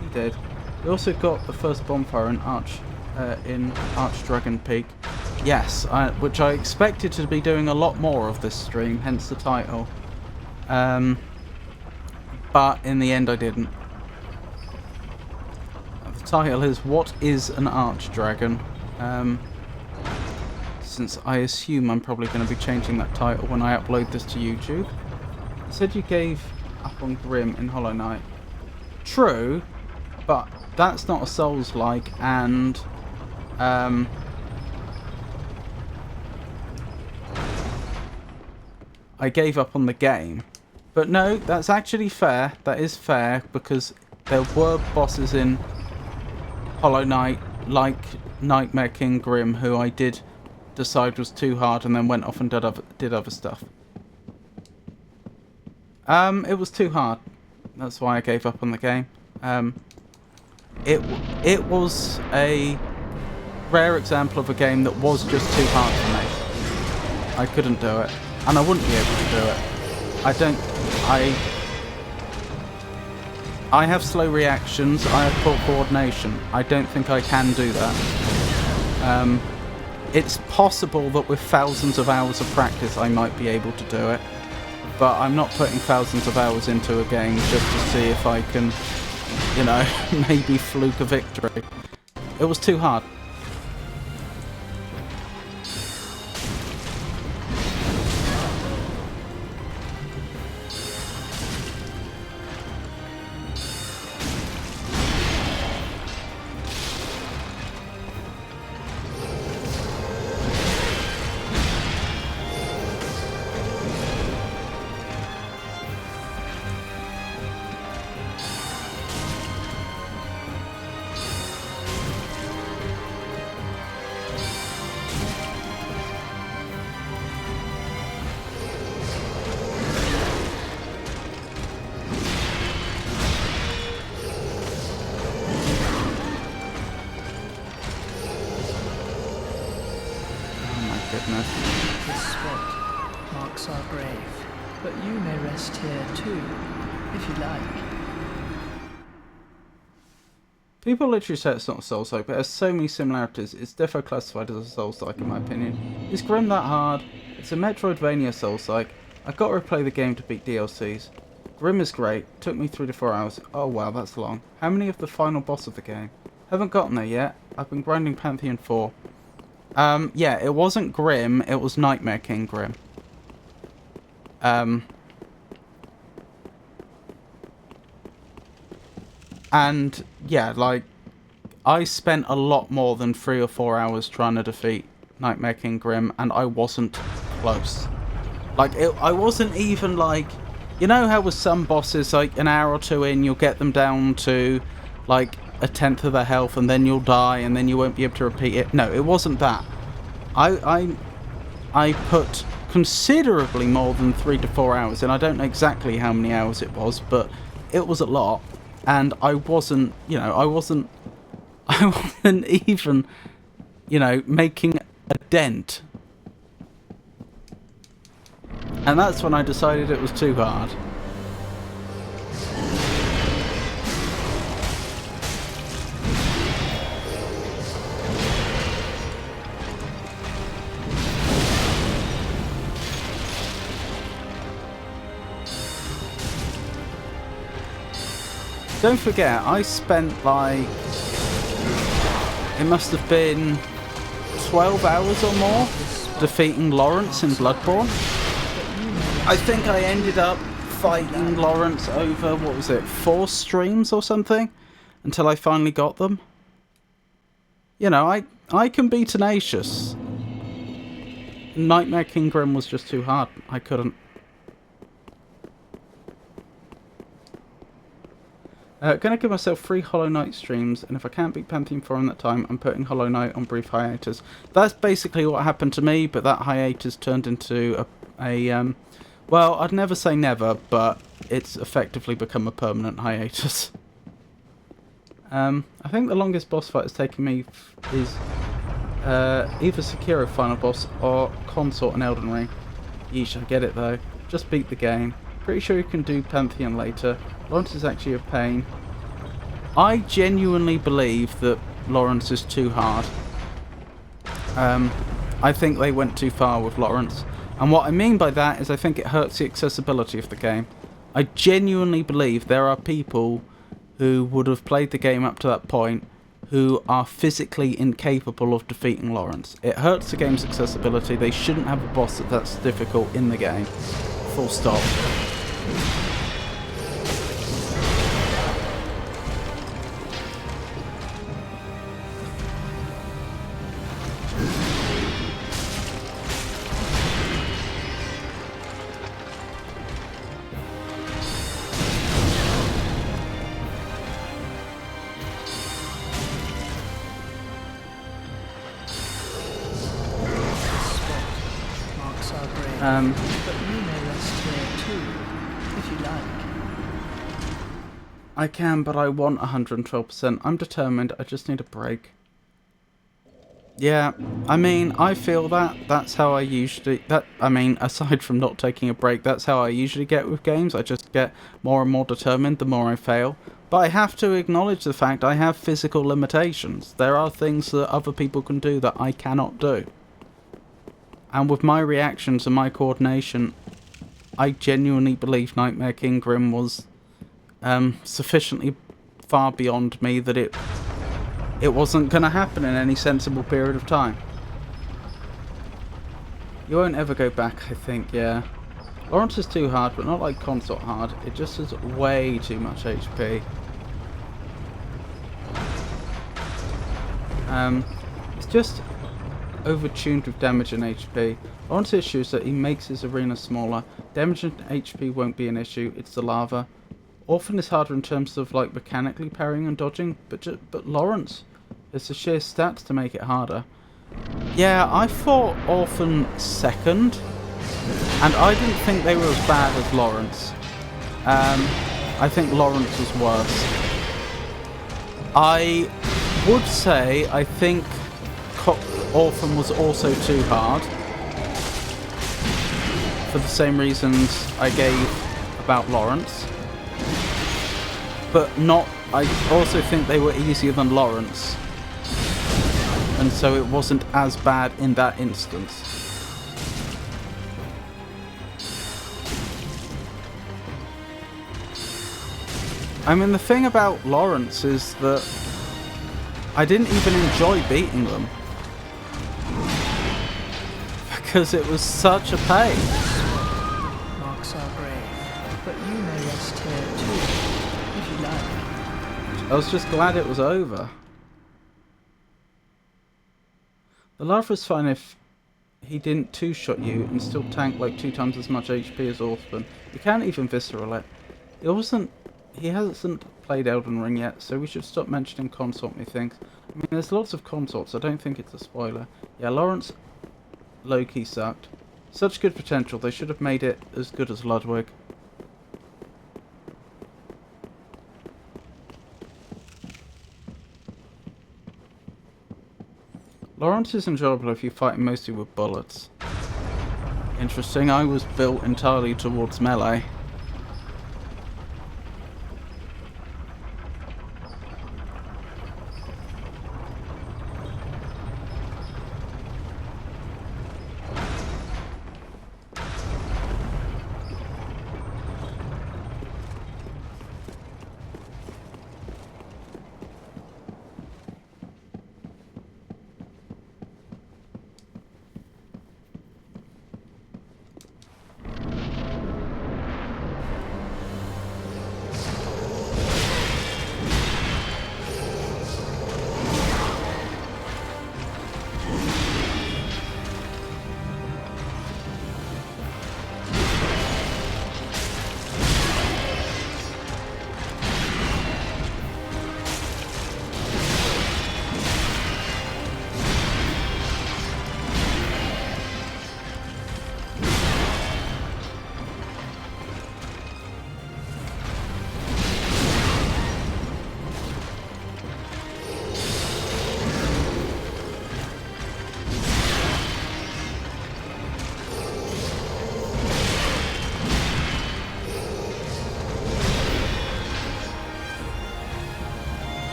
A: He did. We also got the first bonfire in Archdragon Peak. Yes, which I expected to be doing a lot more of this stream, hence the title. But in the end I didn't. The title is What is an Archdragon? Since I assume I'm probably going to be changing that title when I upload this to YouTube. You said you gave up on Grim in Hollow Knight. True, but that's not a Souls-like, and I gave up on the game. But no, that's actually fair. That is fair, because there were bosses in Hollow Knight, like Nightmare King Grim, who I did decide was too hard and then went off and did other stuff. It was too hard. That's why I gave up on the game. It was a rare example of a game that was just too hard for me. I couldn't do it. And I wouldn't be able to do it. I have slow reactions, I have poor coordination. I don't think I can do that. It's possible that with thousands of hours of practice I might be able to do it. But I'm not putting thousands of hours into a game just to see if I can, you know, maybe fluke a victory. It was too hard.
F: This spot marks our grave, but you may rest here too, if you like.
A: People literally say it's not a Souls-like, but it has so many similarities. It's defo classified as a Souls-like in my opinion. Is Grim that hard? It's a Metroidvania Souls-like. I got to replay the game to beat DLCs. Grim is great. Took me 3 to 4 hours. Oh wow, that's long. How many of the final boss of the game? Haven't gotten there yet. I've been grinding Pantheon 4. Yeah, it wasn't Grim, it was Nightmare King Grim. And, yeah, like, I spent a lot more than 3 or 4 hours trying to defeat Nightmare King Grim, and I wasn't close. Like, I wasn't even, like... You know how with some bosses, like, an hour or two in, you'll get them down to, like, a tenth of their health, and then you'll die, and then you won't be able to repeat it? No, it wasn't that. I put considerably more than 3 to 4 hours, and I don't know exactly how many hours it was, but it was a lot. And I wasn't, you know, I wasn't even, you know, making a dent. And that's when I decided it was too hard. Don't forget, I spent like, it must have been 12 hours or more defeating Lawrence in Bloodborne. I think I ended up fighting Lawrence over, what was it, 4 streams or something? Until I finally got them. You know, I can be tenacious. Nightmare King Grim was just too hard. I couldn't. Gonna give myself 3 Hollow Knight streams, and if I can't beat Pantheon 4 in that time, I'm putting Hollow Knight on brief hiatus. That's basically what happened to me, but that hiatus turned into a well, I'd never say never, but it's effectively become a permanent hiatus. I think the longest boss fight has taken me is either Sekiro final boss or Consort and Elden Ring. Yeesh, I get it though. Just beat the game. Pretty sure you can do Pantheon later. Lawrence is actually a pain. I genuinely believe that Lawrence is too hard. I think they went too far with Lawrence. And what I mean by that is I think it hurts the accessibility of the game. I genuinely believe there are people who would have played the game up to that point who are physically incapable of defeating Lawrence. It hurts the game's accessibility. They shouldn't have a boss that's difficult in the game. Full stop.
F: Marks our grave.
A: Um,
F: But you may rest here too, if you like.
A: I can, but I want 112%. I'm determined. I just need a break. Yeah, I mean, I feel that. That's how I usually... aside from not taking a break, that's how I usually get with games. I just get more and more determined the more I fail. But I have to acknowledge the fact I have physical limitations. There are things that other people can do that I cannot do. And with my reactions and my coordination, I genuinely believe Nightmare King Grim was sufficiently far beyond me that it wasn't going to happen in any sensible period of time. You won't ever go back, I think, yeah. Lawrence is too hard, but not like Consort hard. It just has way too much HP. It's just overtuned with damage and HP. Lawrence's issue is that he makes his arena smaller. Damage and HP won't be an issue, it's the lava. Orphan is harder in terms of like mechanically parrying and dodging, but Lawrence, it's the sheer stats to make it harder. Yeah, I fought Orphan second, and I didn't think they were as bad as Lawrence. I think Lawrence was worse. I would say I think Orphan was also too hard, for the same reasons I gave about Lawrence. But not, I also think they were easier than Lawrence. And so it wasn't as bad in that instance. I mean, the thing about Lawrence is that I didn't even enjoy beating them. Because it was such a pain.
F: Marks our grave. But you may rest here too, if you like.
A: I was just glad it was over. The lava's fine if he didn't two-shot you and still tank like 2 times as much HP as Orphan. You can't even visceral it. He hasn't played Elden Ring yet, so we should stop mentioning Consort, methinks. I mean, there's lots of Consorts, I don't think it's a spoiler. Yeah, Lawrence low-key sucked. Such good potential, they should have made it as good as Ludwig. Lawrence is enjoyable if you fight mostly with bullets. Interesting, I was built entirely towards melee.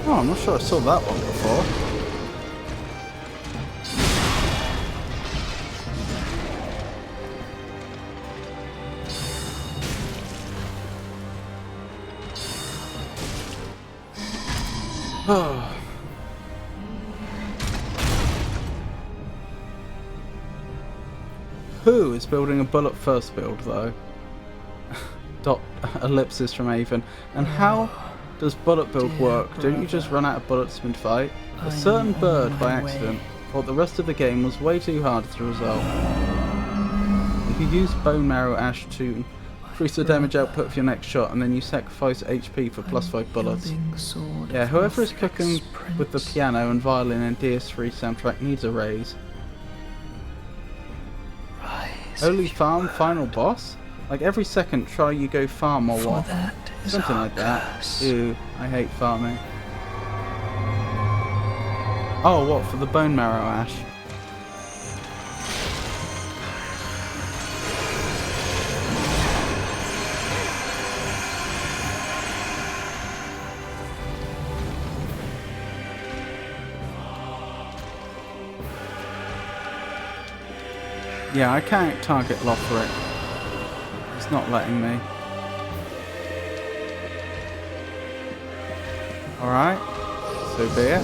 A: Oh, I'm not sure I saw that one before. Oh. Who is building a bullet first build though? Dot ellipsis from Avon. And how does bullet build work? Don't you just run out of bullets mid-fight? A certain bird by accident thought the rest of the game was way too hard as a result. If you use bone marrow ash to increase the damage output of your next shot, and then you sacrifice HP for +5 bullets. Yeah, whoever is cooking with the piano and violin and DS3 soundtrack needs a raise. Holy farm final boss? Like every second try you go farm or what? Something like that. Ew, I hate farming. Oh, what, for the bone marrow ash? Yeah, I can't target Lothric. It's not letting me. Alright, so be it.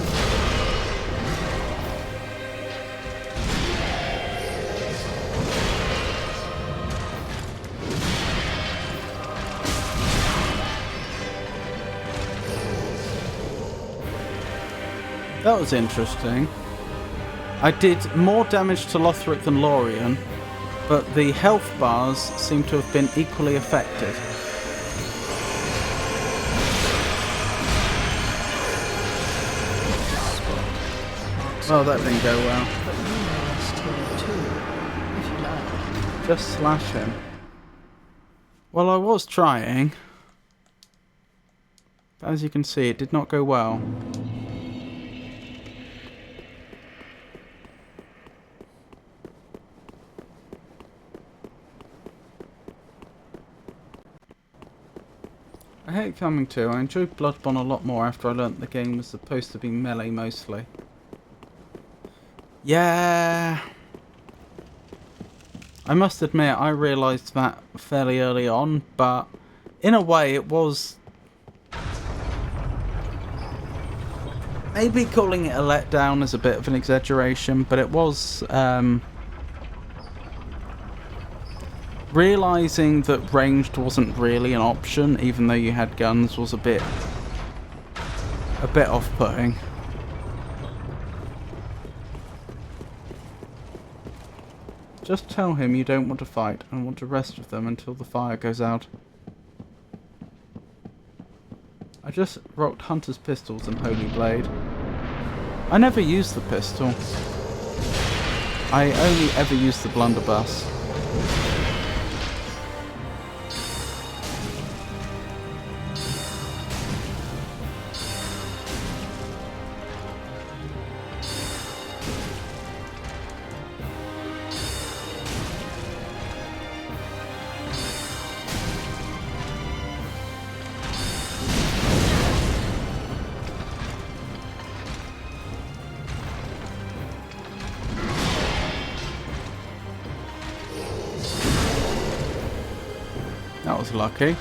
A: That was interesting. I did more damage to Lothric than Lorien, but the health bars seem to have been equally affected. Well, that didn't go well. Just slash him. Well, I was trying. But as you can see, it did not go well. I hate Coming 2. I enjoyed Bloodborne a lot more after I learnt the game was supposed to be melee mostly. Yeah. I must admit, I realised that fairly early on, but in a way it was... Maybe calling it a letdown is a bit of an exaggeration, but it was... realising that ranged wasn't really an option, even though you had guns, was a bit off-putting. Just tell him you don't want to fight and want to rest with them until the fire goes out. I just rocked Hunter's pistols and Holy Blade. I never used the pistol. I only ever used the blunderbuss. That was lucky.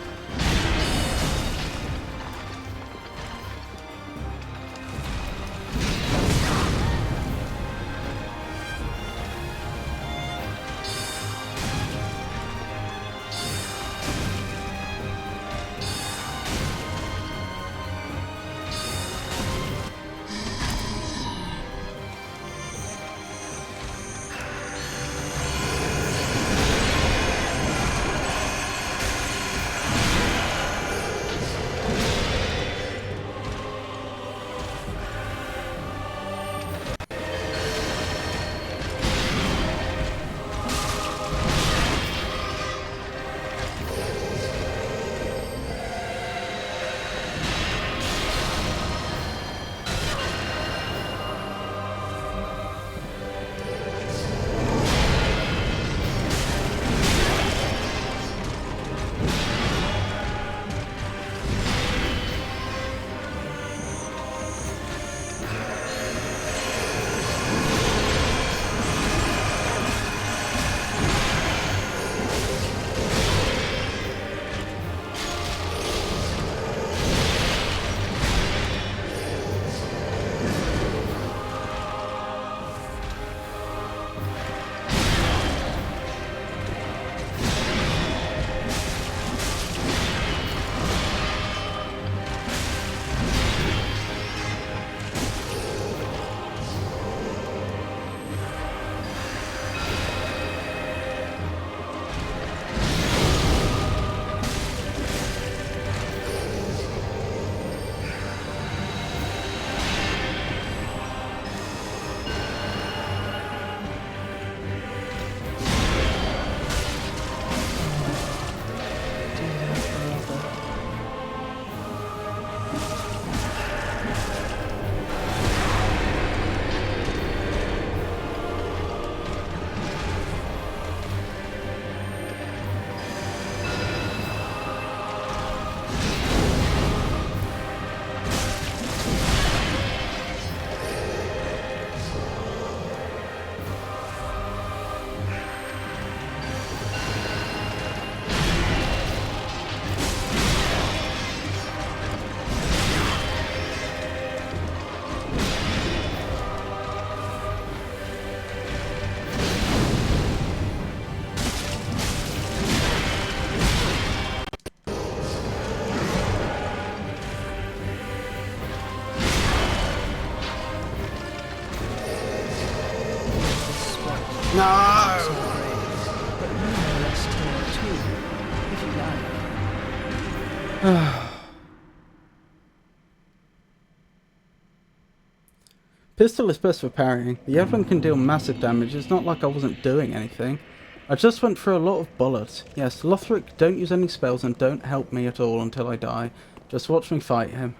A: No!
F: But you may rest here too, if you like.
A: Pistol is best for parrying. The Evelyn can deal massive damage. It's not like I wasn't doing anything. I just went through a lot of bullets. Yes, Lothric, don't use any spells and don't help me at all until I die. Just watch me fight him.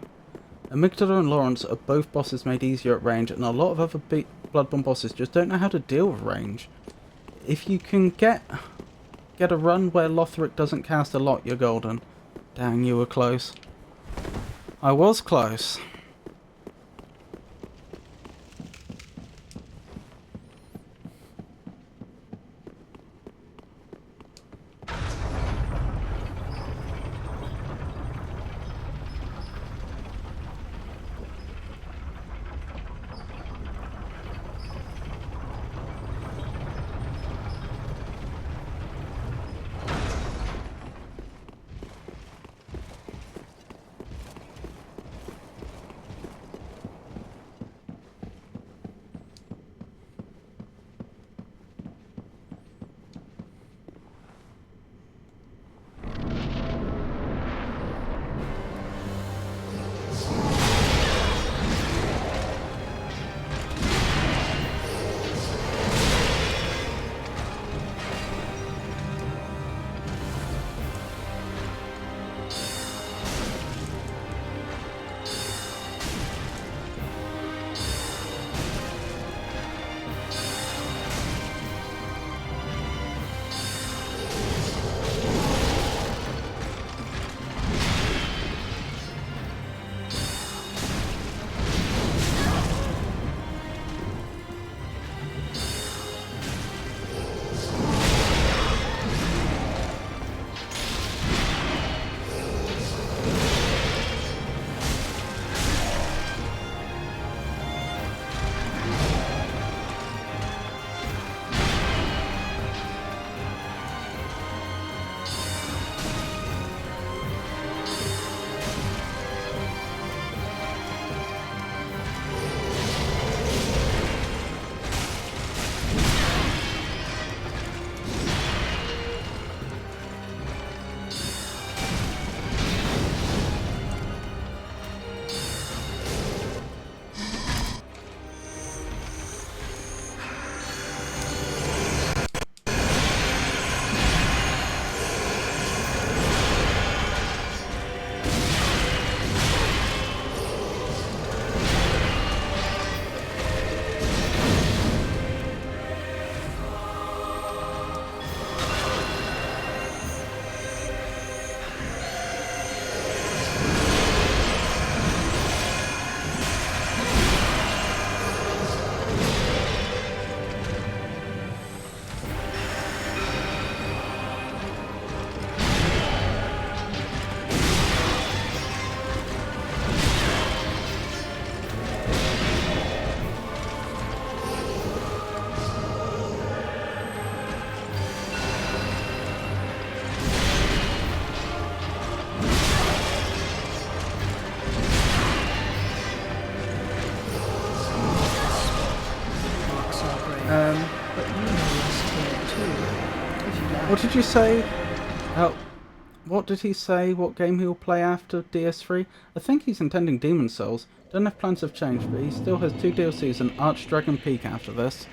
A: Amygdala and Lawrence are both bosses made easier at range, and a lot of other Bloodborne bosses just don't know how to deal with range. If you can get a run where Lothric doesn't cast a lot, you're golden. Dang, you were close. I was close. What did you say? What did he say? What game he'll play after DS3? I think he's intending Demon Souls. Don't know if plans have changed, but he still has 2 DLCs and Archdragon Peak after this.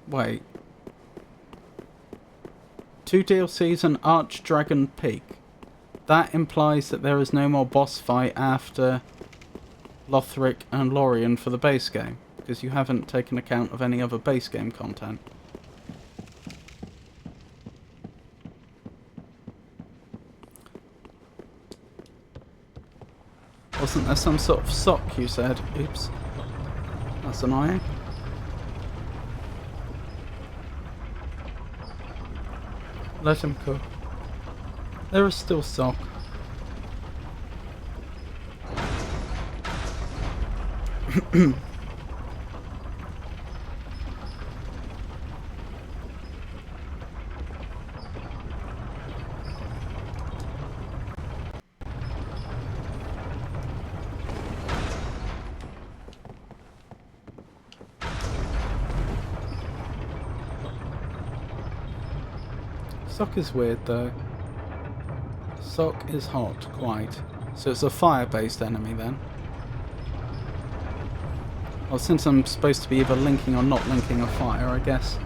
A: Wait. 2 DLCs and Archdragon Peak. That implies that there is no more boss fight after Lothric and Lorien for the base game, because you haven't taken account of any other base game content. Wasn't there some sort of sock you said? Oops. That's annoying. Let him cook. There is still sock. Sock is weird though. Sock is hot, quite. So it's a fire-based enemy then. Well, since I'm supposed to be either linking or not linking a fire, I guess.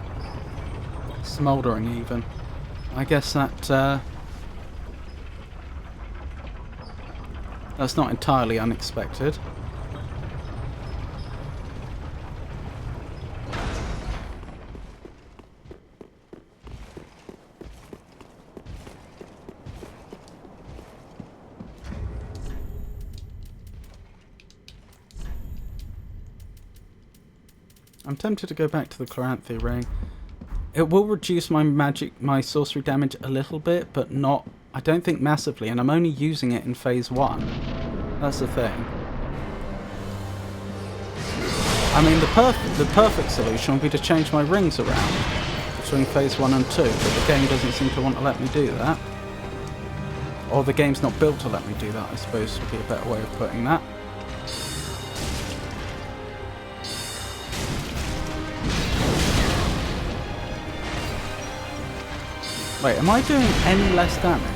A: Smouldering even. I guess that that's not entirely unexpected. I'm tempted to go back to the Chloranthy ring. It will reduce my sorcery damage a little bit, but not, I don't think massively, and I'm only using it in phase 1. That's the thing. I mean, the perfect solution would be to change my rings around between phase 1 and 2, but the game doesn't seem to want to let me do that. Or the game's not built to let me do that, I suppose would be a better way of putting that. Wait, am I doing any less damage?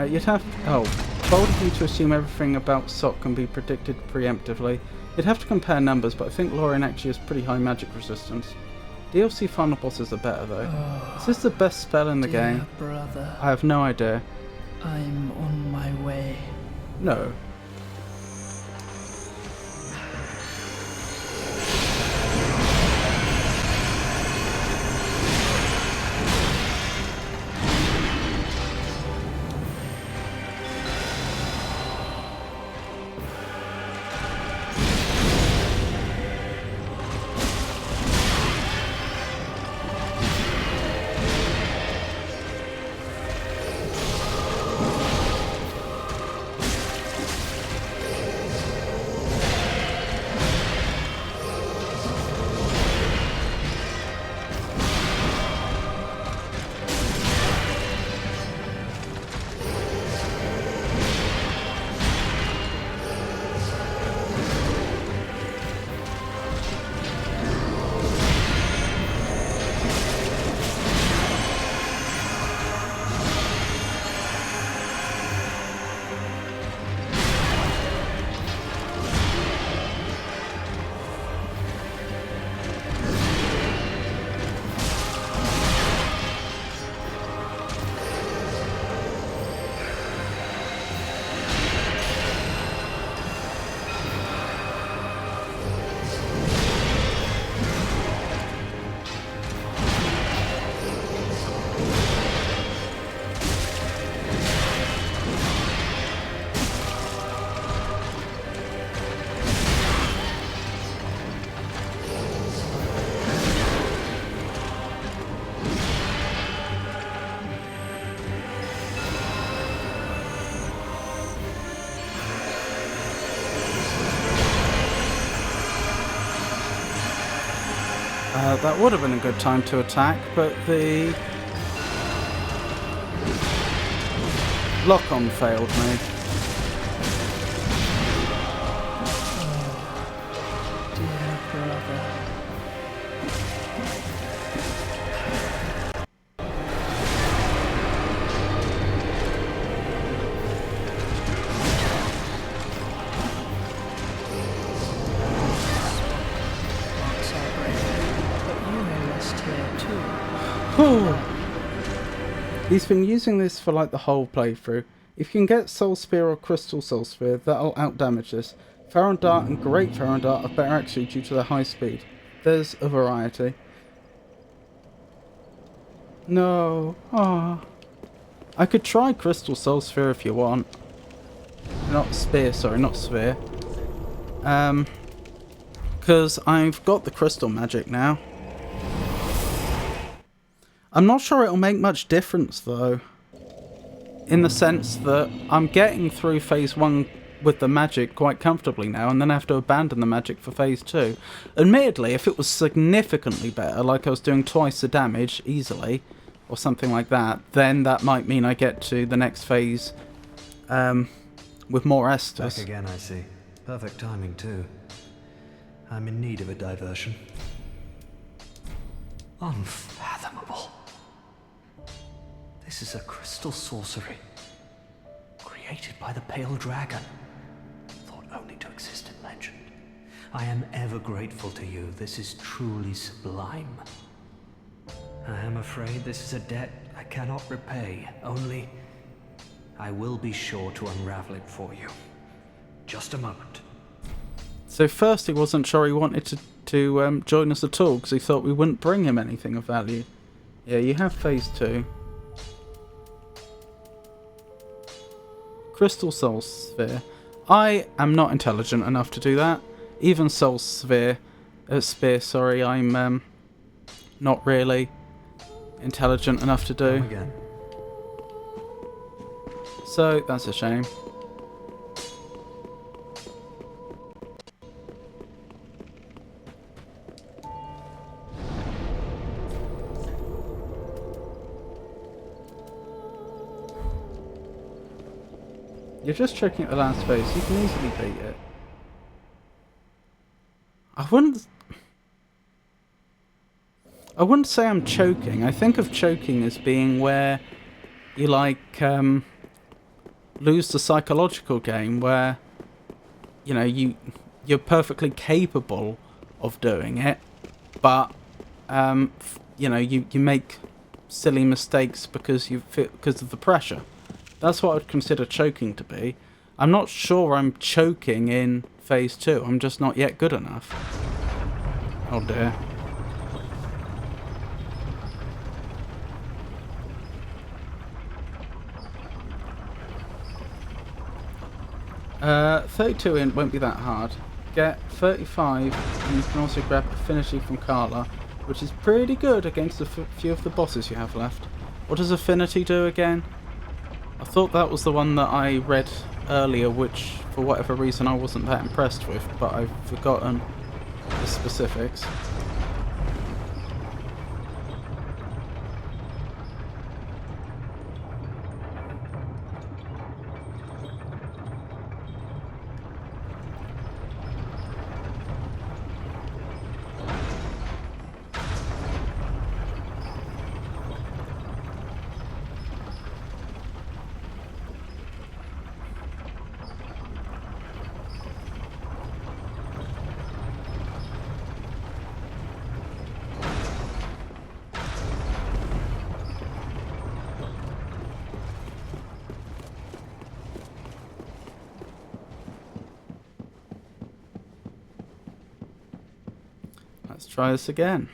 A: You'd have... Oh, bold of you to assume everything about Sock can be predicted preemptively. You'd have to compare numbers, but I think Lorien actually has pretty high magic resistance. DLC final bosses are better though. Is this the best spell in the game?
F: Brother,
A: I have no idea.
F: I'm on my way.
A: No. That would have been a good time to attack, but the lock-on failed me.
F: Dear brother.
A: He's been using this for like the whole playthrough. If you can get Soul Spear or Crystal Soul Spear, that'll outdamage this. Pharaoh Dart and Great Pharaoh Dart have better accuracy due to their high speed. There's a variety. No. Ah. I could try Crystal Soul Sphere if you want. Not Spear, sorry, not Sphere. Because I've got the Crystal Magic now. I'm not sure it'll make much difference though. In the sense that I'm getting through Phase 1 with the magic quite comfortably now, and then I have to abandon the magic for Phase 2. Admittedly, if it was significantly better, like I was doing twice the damage easily, or something like that, then that might mean I get to the next phase with more Estus.
G: Back again, I see. Perfect timing, too. I'm in need of a diversion. Unfathomable. This is a crystal sorcery. Created by the Pale Dragon. Thought only to exist in legend. I am ever grateful to you. This is truly sublime. I am afraid this is a debt I cannot repay. Only, I will be sure to unravel it for you. Just a moment.
A: So first he wasn't sure he wanted to join us at all, because he thought we wouldn't bring him anything of value. Yeah, you have Phase 2. Crystal Soul Sphere. I am not intelligent enough to do that. Even Soul Sphere, Spear, sorry, I'm not really intelligent enough to do.
G: Again.
A: So that's a shame. You're just checking at the last phase. You can easily beat it. I wouldn't say I'm choking. I think of choking as being where you like lose the psychological game, where you know you're perfectly capable of doing it, but you know you make silly mistakes because of the pressure. That's what I'd consider choking to be. I'm not sure I'm choking in Phase 2. I'm just not yet good enough. Oh dear. 32 in won't be that hard. Get 35, and you can also grab Affinity from Carla, which is pretty good against a few of the bosses you have left. What does Affinity do again? I thought that was the one that I read earlier, which for whatever reason I wasn't that impressed with, but I've forgotten the specifics. Let's try this again.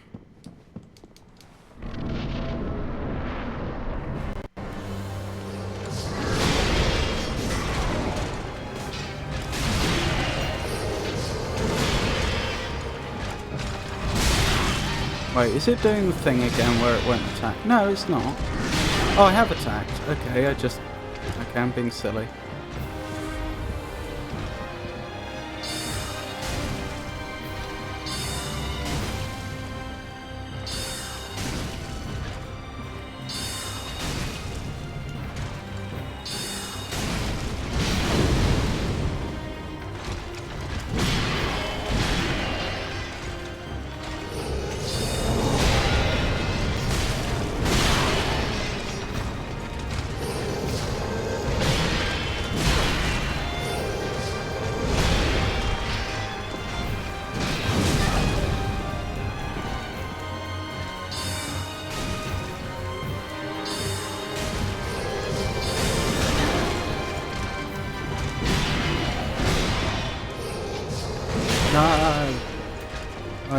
A: Wait, is it doing the thing again where it won't attack? No, it's not. Oh, I have attacked. Okay, okay, I'm being silly.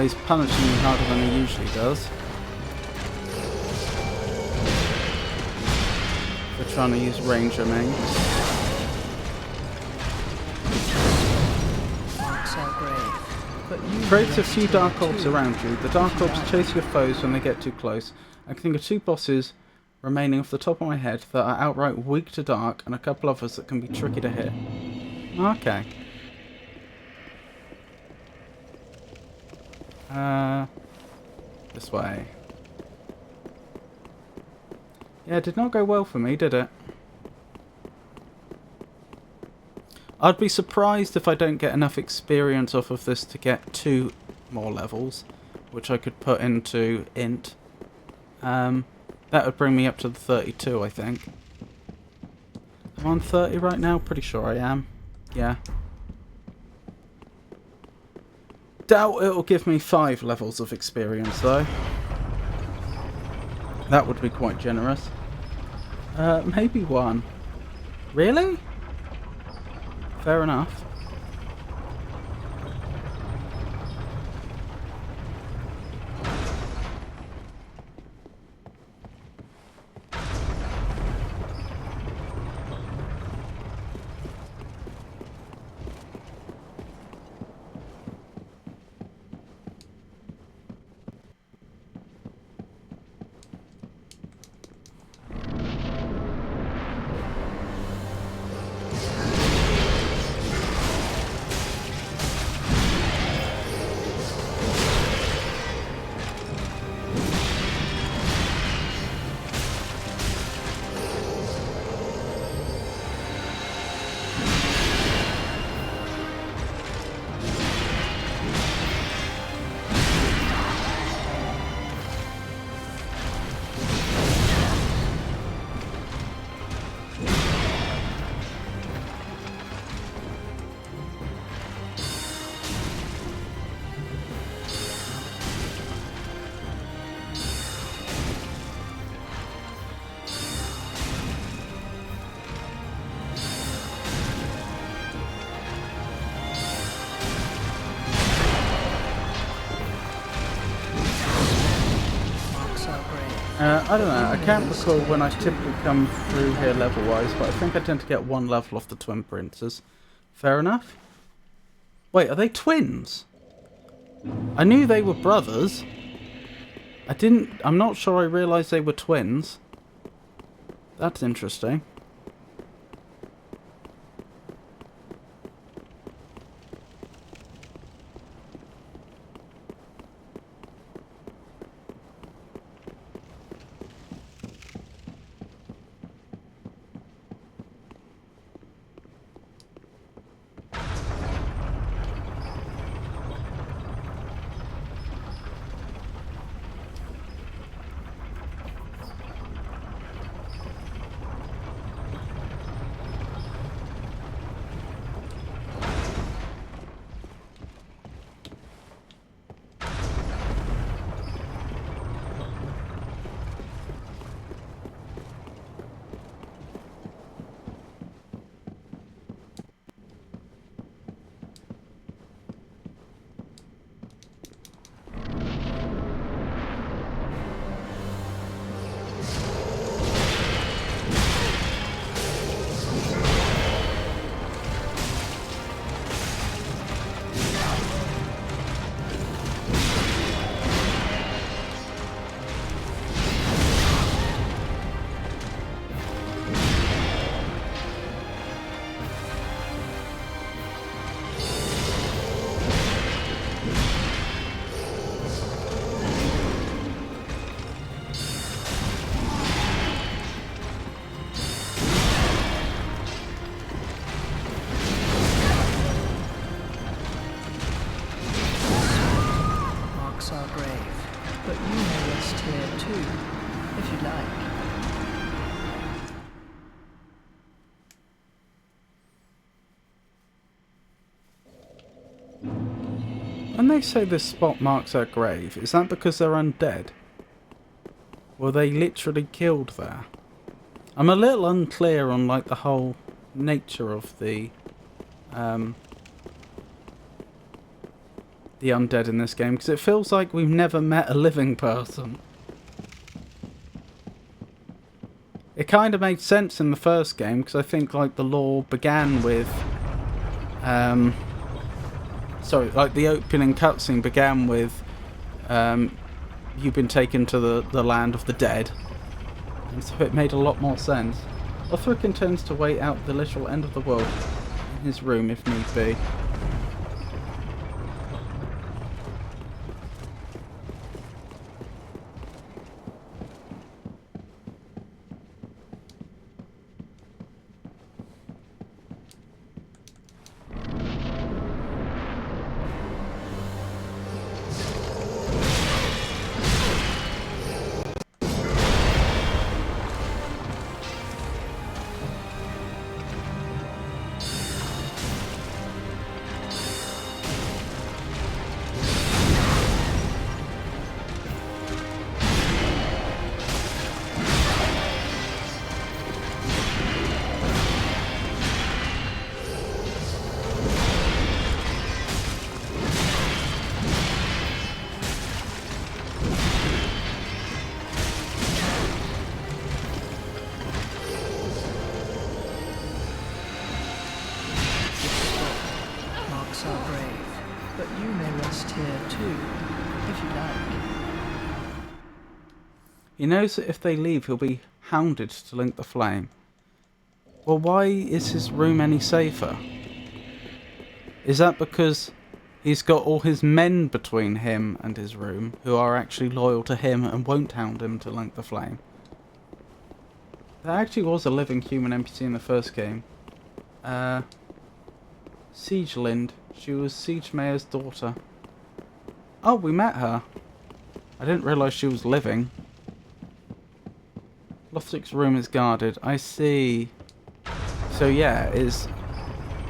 A: Oh, he's punishing me harder than he usually does. For trying to use ranger main.
F: Marks our grave, but you
A: Creates a
F: rest
A: few
F: here
A: dark orbs
F: too,
A: around you. The
F: if
A: dark
F: you
A: orbs
F: like.
A: chase your foes when they get too close. I can think of 2 bosses remaining off the top of my head that are outright weak to dark, and a couple others that can be tricky to hit. Okay. This way. Yeah, it did not go well for me, did it? I'd be surprised if I don't get enough experience off of this to get 2 more levels, which I could put into int. That would bring me up to the 32, I think. I'm on 30 right now? Pretty sure I am. Yeah. Doubt it'll give me 5 levels of experience, though. That would be quite generous. Maybe 1. Really? Fair enough. I don't know, I can't recall when I typically come through here level-wise, but I think I tend to get 1 level off the Twin Princes. Fair enough. Wait, are they twins? I knew they were brothers. I'm not sure I realised they were twins. That's interesting. When they say this spot marks our grave, is that because they're undead? Were they literally killed there? I'm a little unclear on like the whole nature of the the undead in this game, because it feels like we've never met a living person. It kind of made sense in the first game, because I think like the lore began with... sorry, like the opening cutscene began with you've been taken to the land of the dead. And so it made a lot more sense. Lothric intends to wait out the literal end of the world in his room if need be.
F: Marks our grave, but you may rest here too, if you like.
A: He knows that if they leave, he'll be hounded to link the flame. Well, why is his room any safer? Is that because he's got all his men between him and his room, who are actually loyal to him and won't hound him to link the flame? There actually was a living human NPC in the first game. Siegelind. She was Siege Mayor's daughter. Oh, we met her. I didn't realise she was living. Lothric's room is guarded. I see. So yeah, is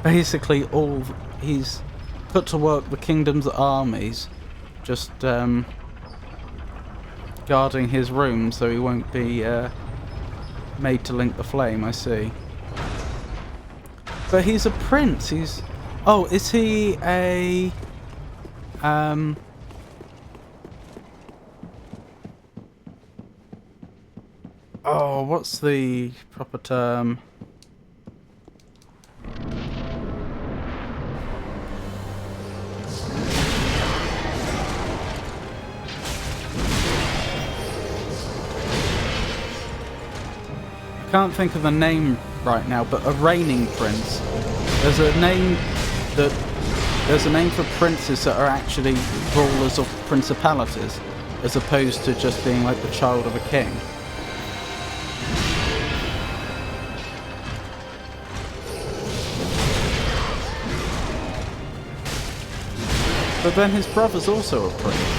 A: basically all he's put to work the kingdom's armies, just guarding his room so he won't be made to link the flame. I see. But he's a prince. He's... Oh, is he a... Oh, what's the proper term? I can't think of the name right now, but a reigning prince. There's a name for princes that are actually rulers of principalities, as opposed to just being like the child of a king. But then his brother's also a prince.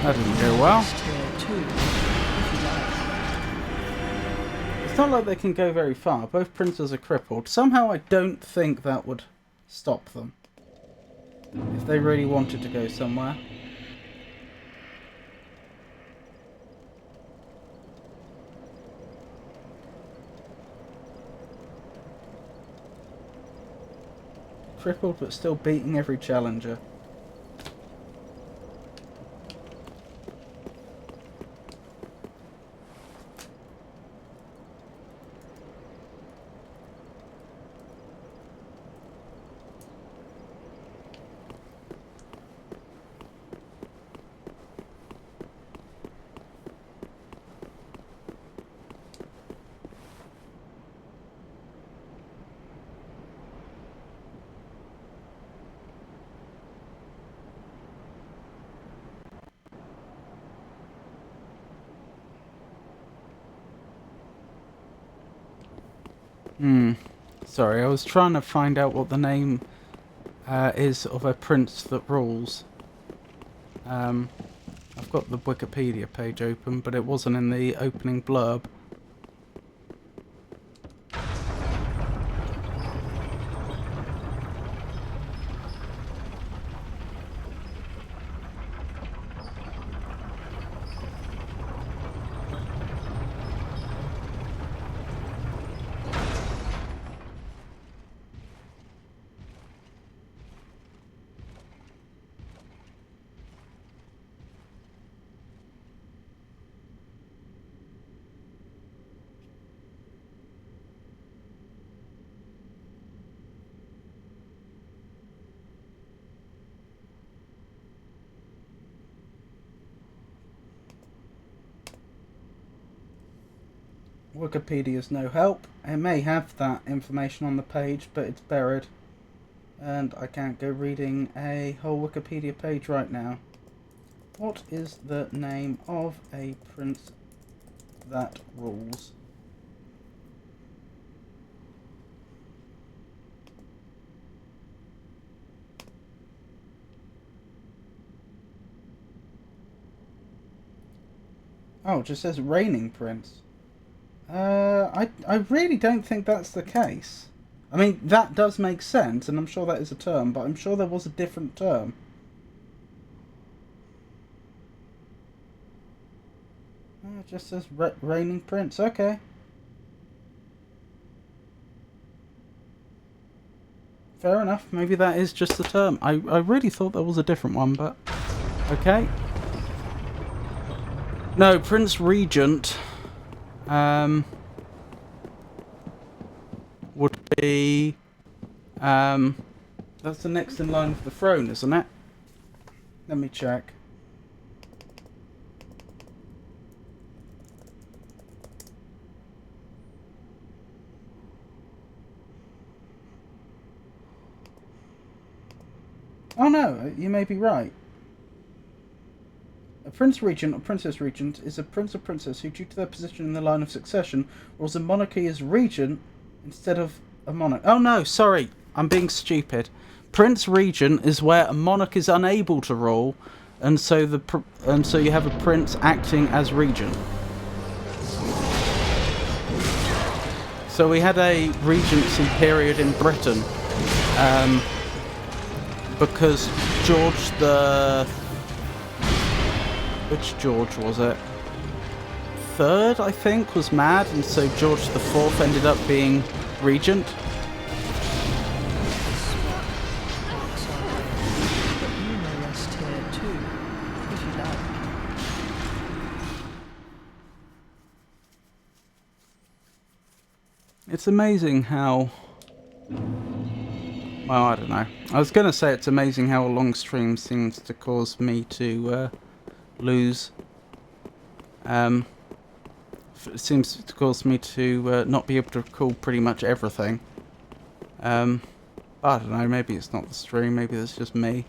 A: That didn't go well. It's not like they can go very far. Both princes are crippled. Somehow I don't think that would stop them. If they really wanted to go somewhere. crippled but still beating every challenger. Sorry, I was trying to find out what the name is of a prince that rules. I've got the Wikipedia page open, but it wasn't in the opening blurb. Wikipedia's no help. It may have that information on the page, but it's buried. And I can't go reading a whole Wikipedia page right now. What is the name of a prince that rules? Oh, it just says reigning prince. I really don't think that's the case. I mean, that does make sense, and I'm sure that is a term, but I'm sure there was a different term. Oh, it just says reigning prince. Okay. Fair enough. Maybe that is just the term. I really thought there was a different one, but... Okay. No, Prince Regent... would be, that's the next in line for the throne, isn't it? Let me check. Oh no, you may be right. A Prince Regent or Princess Regent is a prince or princess who, due to their position in the line of succession, rules a monarchy as regent instead of a monarch. Oh no, sorry, I'm being stupid. Prince Regent is where a monarch is unable to rule, and so you have a prince acting as regent. So we had a regency period in Britain, because George the... Which George was it? Third, I think, was mad, and so George the Fourth ended up being regent. It's amazing how... Well, I don't know. I was going to say it's amazing how a long stream seems to cause me to lose... it seems to cause me to not be able to recall pretty much everything. But I don't know, maybe it's not the stream, maybe it's just me.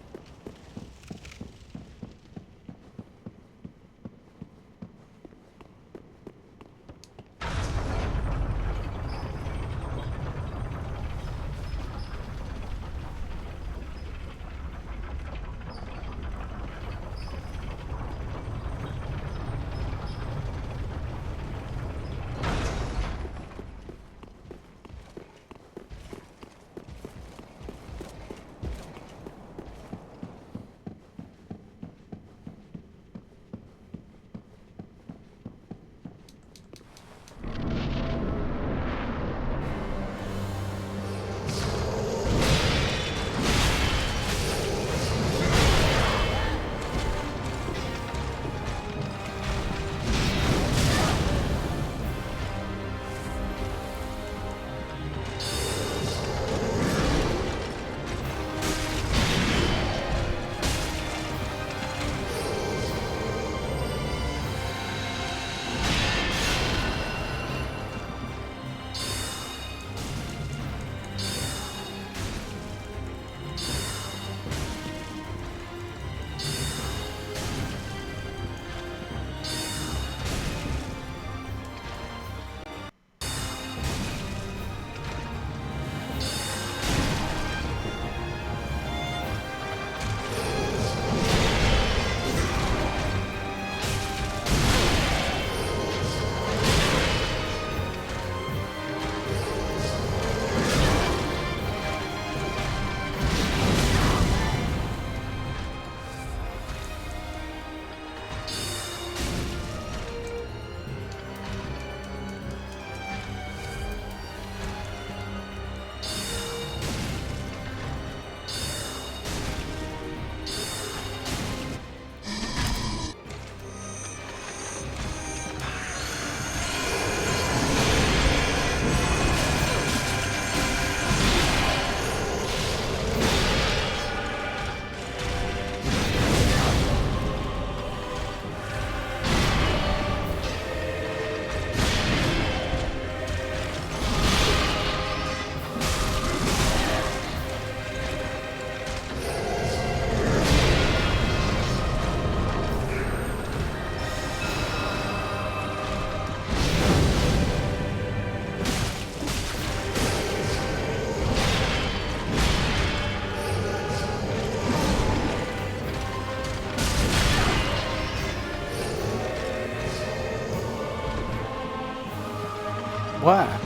A: Where?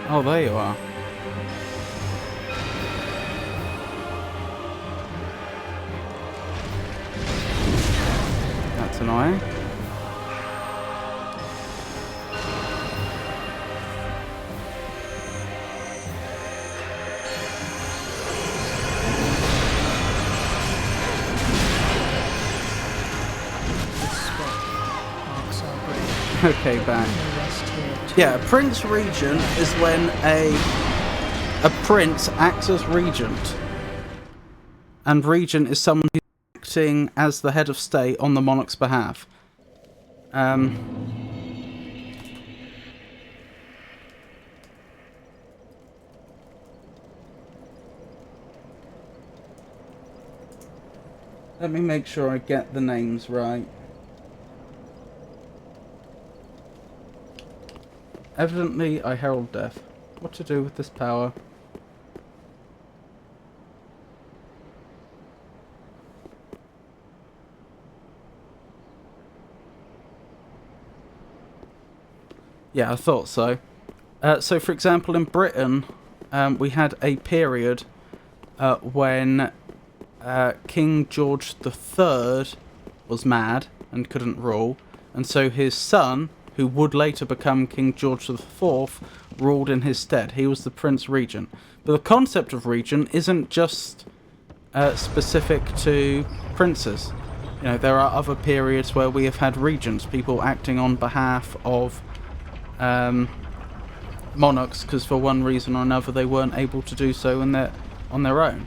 A: Oh, there you are. That's annoying. Okay, back. Yeah, Prince Regent is when a prince acts as regent. And regent is someone who's acting as the head of state on the monarch's behalf. Let me make sure I get the names right. Evidently, I herald death. What to do with this power? Yeah, I thought so. So, for example, in Britain, we had a period when King George III was mad and couldn't rule, and so his son, who would later become King George IV, ruled in his stead. He was the Prince Regent. But the concept of regent isn't just specific to princes. You know, there are other periods where we have had regents, people acting on behalf of monarchs, because for one reason or another they weren't able to do so on their own.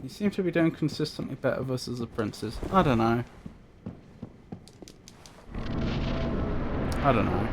A: You seem to be doing consistently better versus the princes. I don't know. I don't know.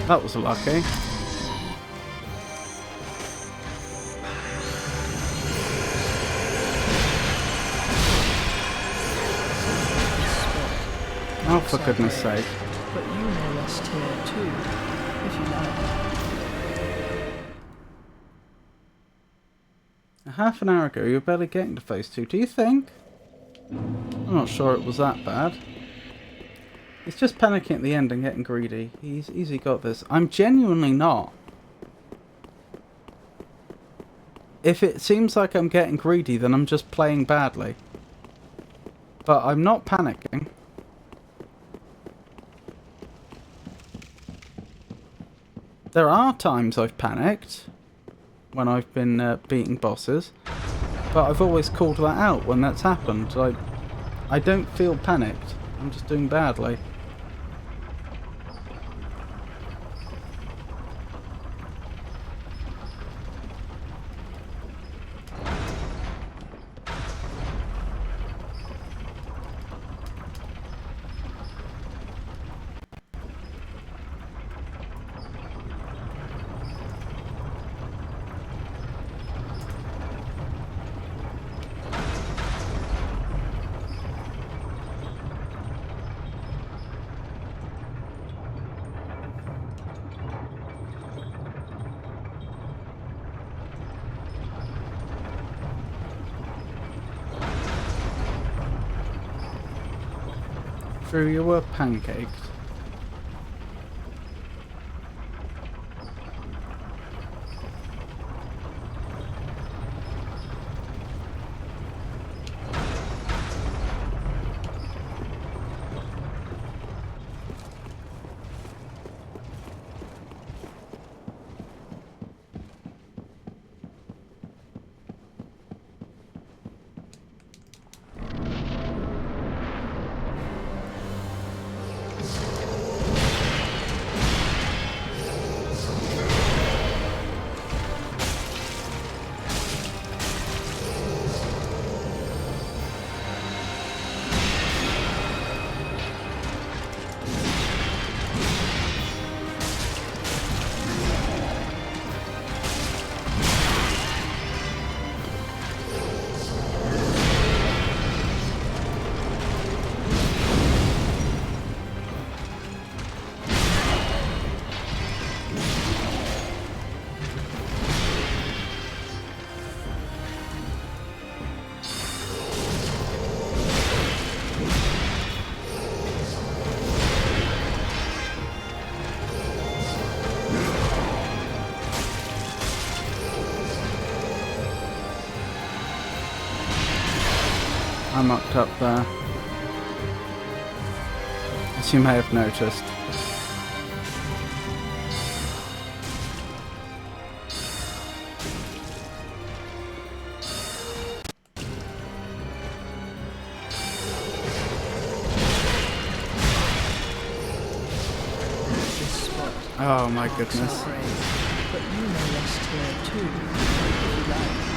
A: That was lucky. Oh, for goodness sake.
F: But you may rest here too, if you like.
A: Half an hour ago, you were barely getting to phase 2. Do you think? I'm not sure it was that bad. He's just panicking at the end and getting greedy. He's easily got this. I'm genuinely not. If it seems like I'm getting greedy, then I'm just playing badly. But I'm not panicking. There are times I've panicked when I've been beating bosses, but I've always called that out when that's happened. I don't feel panicked. I'm just doing badly. Drew, you were pancaked. I mucked up there, as you may have noticed.
F: This spot.
A: Oh my
F: marks
A: goodness.
F: our grave, but you may rest here too, if you like.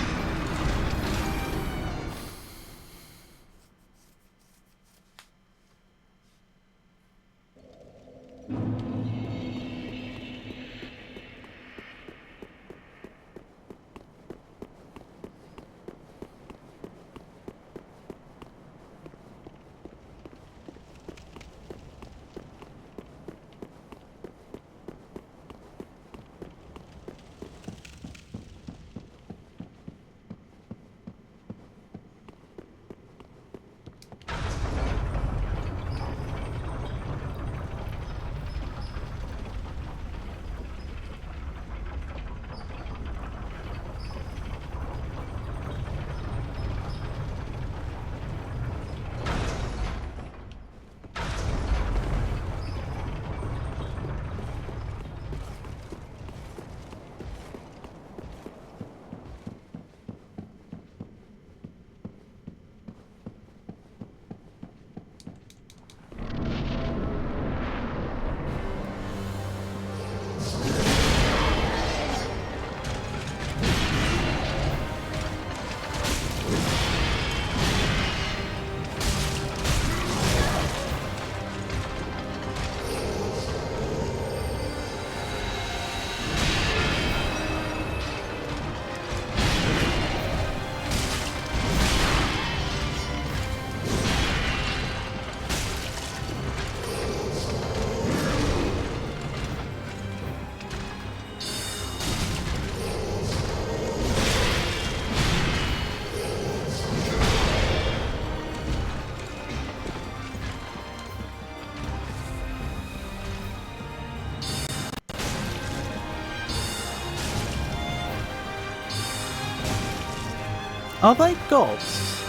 A: Are they gods?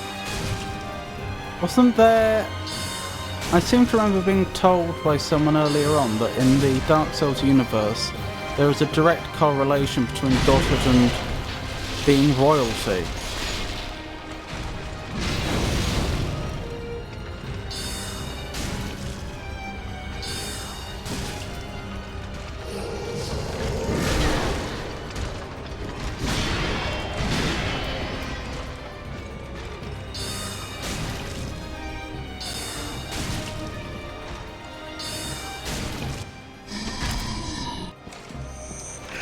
A: Wasn't there... I seem to remember being told by someone earlier on that in the Dark Souls universe there is a direct correlation between godhood and being royalty.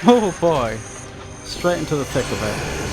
A: Oh boy, straight into the thick of it.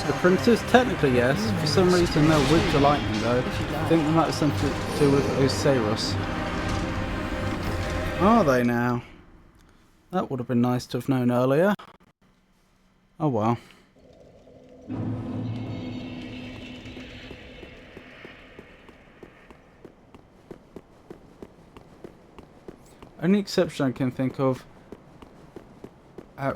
A: The princes? Technically, yes. For some reason, they're weak to lightning, though. I think that might have something to do with Osiris. Are they now? That would have been nice to have known earlier. Oh well. Only exception I can think of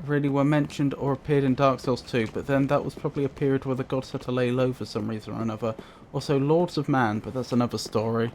A: really were mentioned or appeared in Dark Souls 2, but then that was probably a period where the gods had to lay low for some reason or another. Also Lords of Man, but that's another story.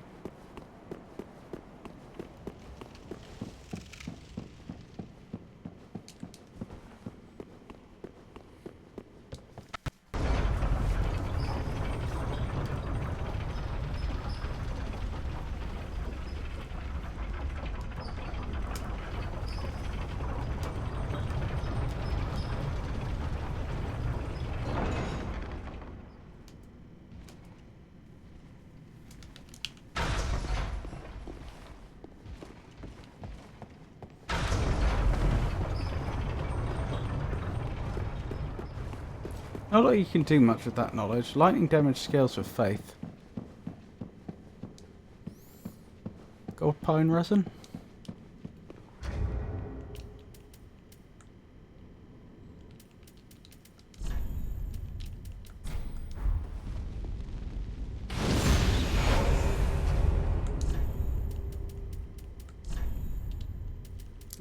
A: Not like you can do much with that knowledge. Lightning damage scales with faith. Gold pine resin?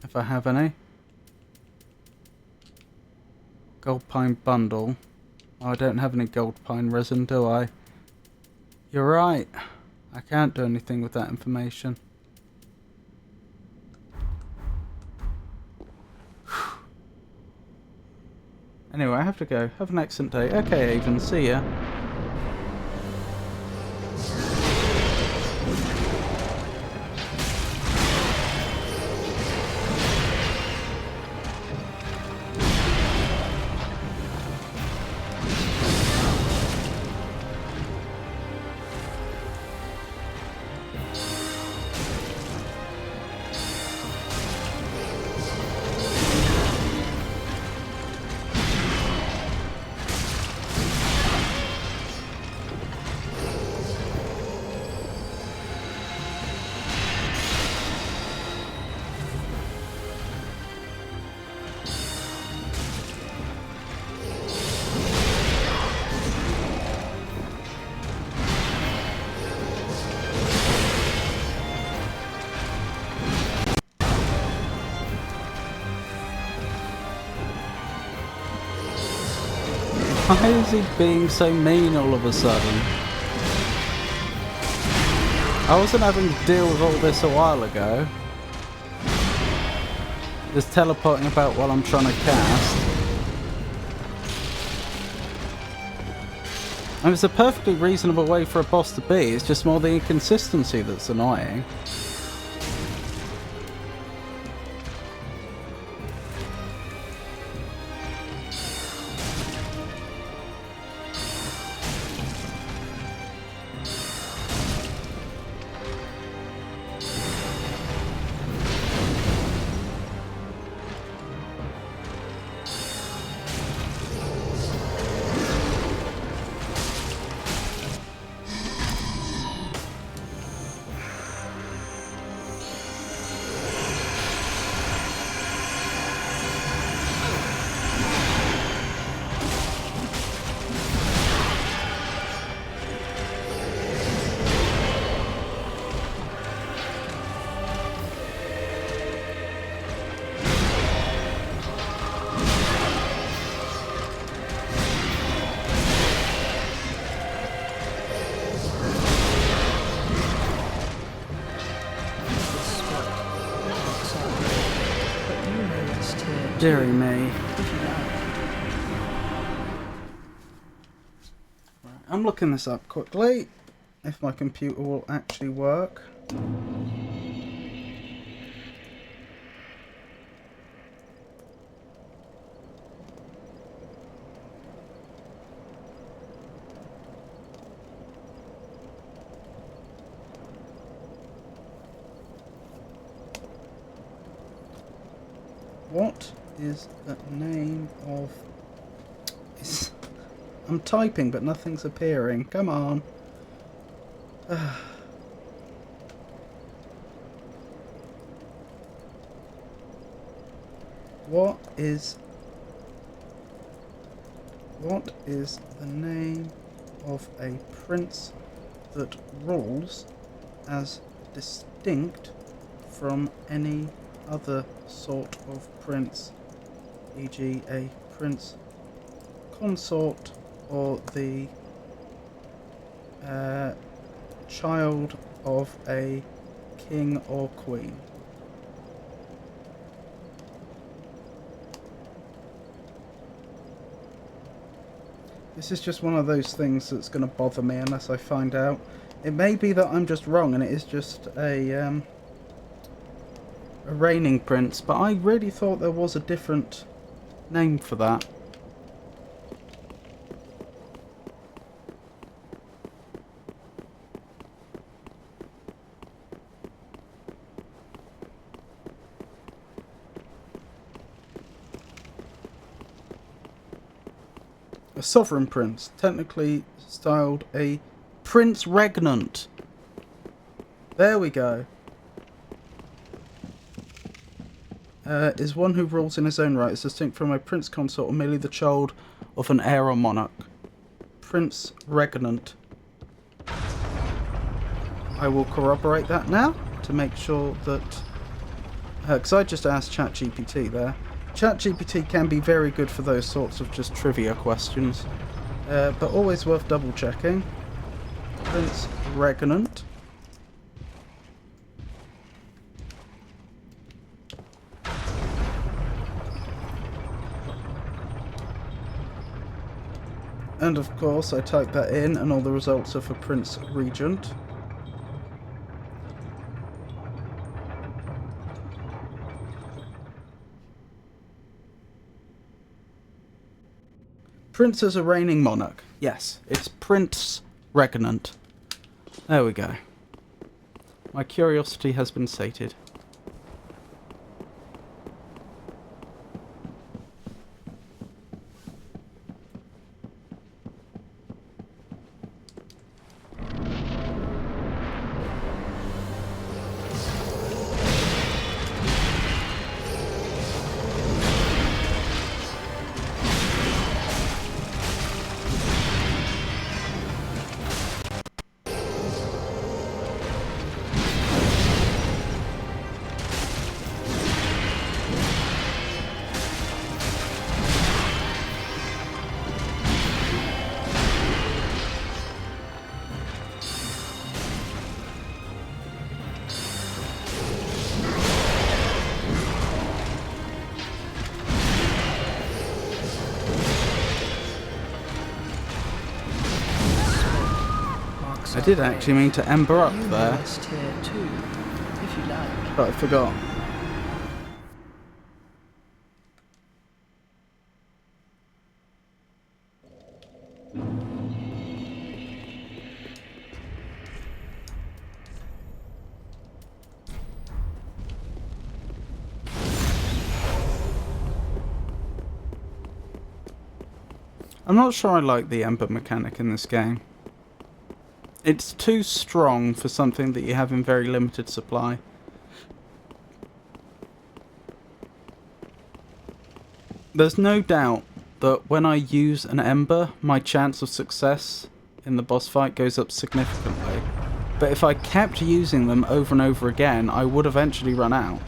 A: If I have any. Gold pine bundle. Oh, I don't have any gold pine resin, do I? You're right. I can't do anything with that information. Anyway, I have to go. Have an excellent day. Okay, Avon. See ya. Why is he being so mean all of a sudden? I wasn't having to deal with all this a while ago. Just teleporting about while I'm trying to cast. And it's a perfectly reasonable way for a boss to be, it's just more the inconsistency that's annoying. Deary me. I'm looking this up quickly, if my computer will actually work. What is the name of... I'm typing, but nothing's appearing. Come on. What is the name of a prince that rules as distinct from any other sort of prince, e.g. a prince consort or the child of a king or queen? This is just one of those things that's going to bother me unless I find out. It may be that I'm just wrong and it is just a reigning prince, but I really thought there was a different name for that. A sovereign prince, technically styled a Prince Regnant. There we go. Is one who rules in his own right, is distinct from a prince consort or merely the child of an heir or monarch. Prince Regnant. I will corroborate that now to make sure that... because I just asked ChatGPT there. ChatGPT can be very good for those sorts of just trivia questions, but always worth double checking. Prince Regnant. And of course I type that in and all the results are for Prince Regent. Prince as a reigning monarch. Yes, it's Prince Regnant. There we go. My curiosity has been sated. I did actually mean to ember up there, but I forgot. I'm not sure I like the ember mechanic in this game. It's too strong for something that you have in very limited supply. There's no doubt that when I use an ember, my chance of success in the boss fight goes up significantly. But if I kept using them over and over again, I would eventually run out.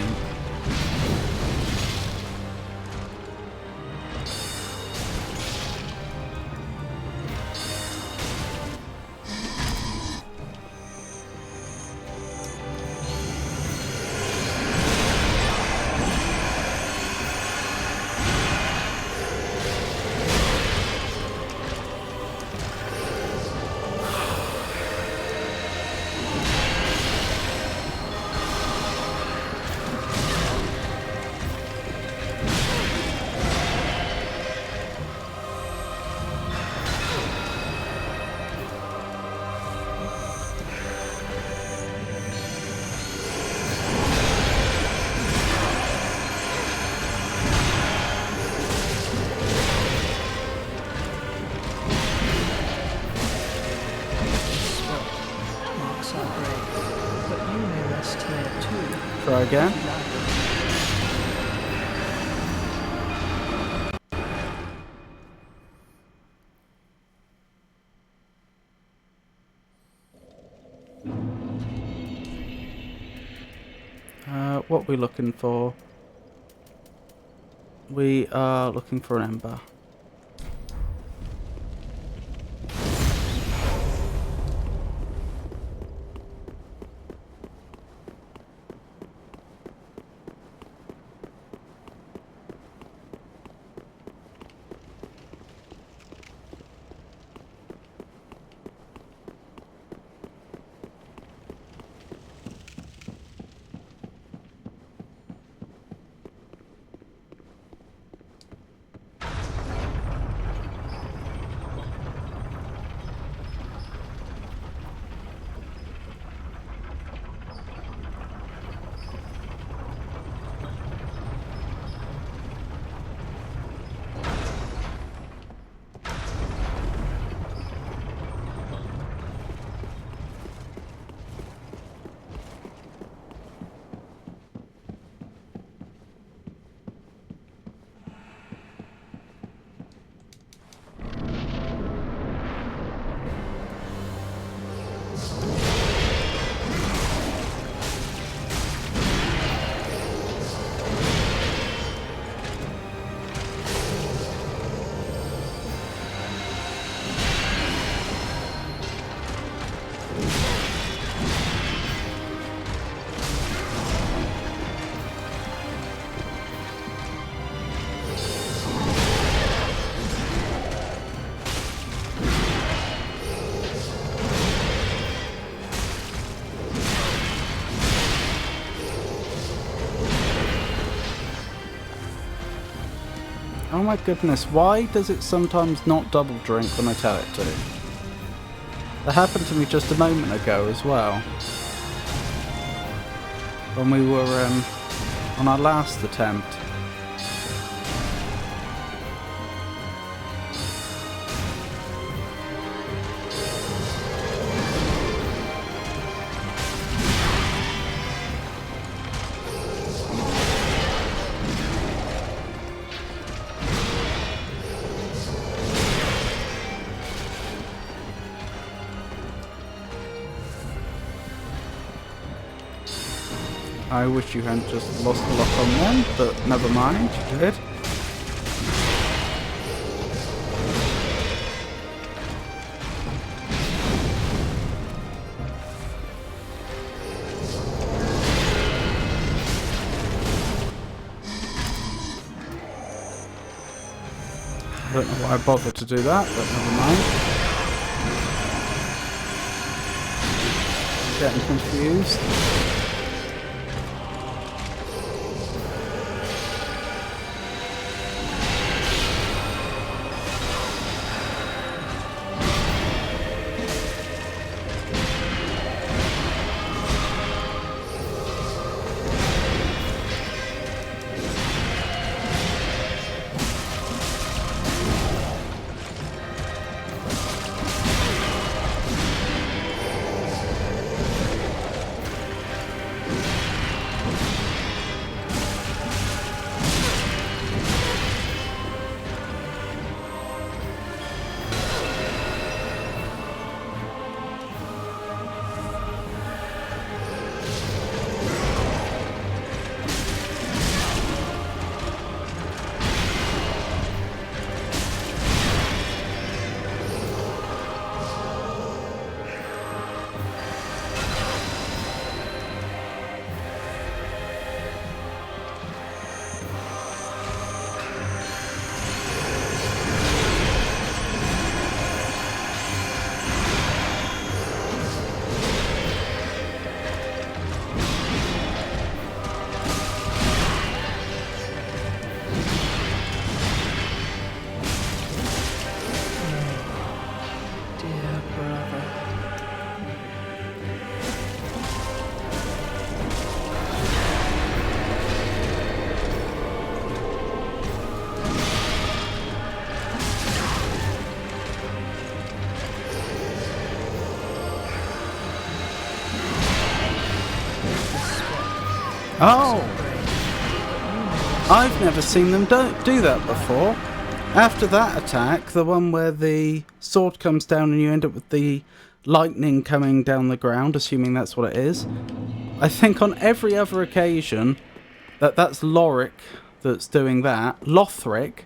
A: flame.
F: Marks our grave, but you may rest here too.
A: Try again.
F: if you like.
A: What are we looking for? We are looking for an ember. Oh my goodness, why does it sometimes not double drink when I tell it to? That happened to me just a moment ago as well. When we were on our last attempt. I wish you hadn't just lost the lock on them, but never mind, you did. I don't know why I bothered to do that, but never mind. Getting confused. Oh! I've never seen them do that before. After that attack, the one where the sword comes down and you end up with the lightning coming down the ground, assuming that's what it is, I think on every other occasion that's Lorik that's doing that, Lothric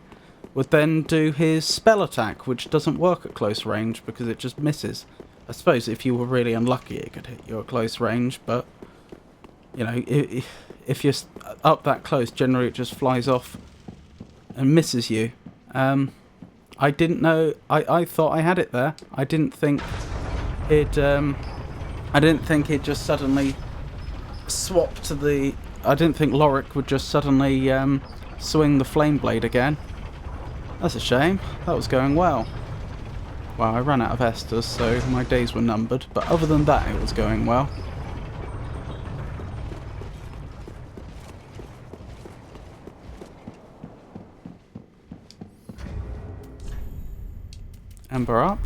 A: would then do his spell attack, which doesn't work at close range because it just misses. I suppose if you were really unlucky it could hit you at close range, but you know, if you're up that close, generally it just flies off and misses you. I didn't know. I thought I had it there. I didn't think it. I didn't think it just suddenly swapped to the. I didn't think Lorik would just suddenly swing the flame blade again. That's a shame. That was going well. Well, I ran out of Esters, so my days were numbered. But other than that, it was going well. Ember up.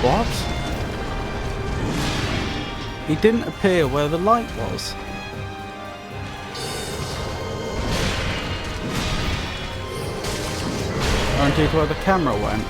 A: What? He didn't appear where the light was. Or indeed where the camera went.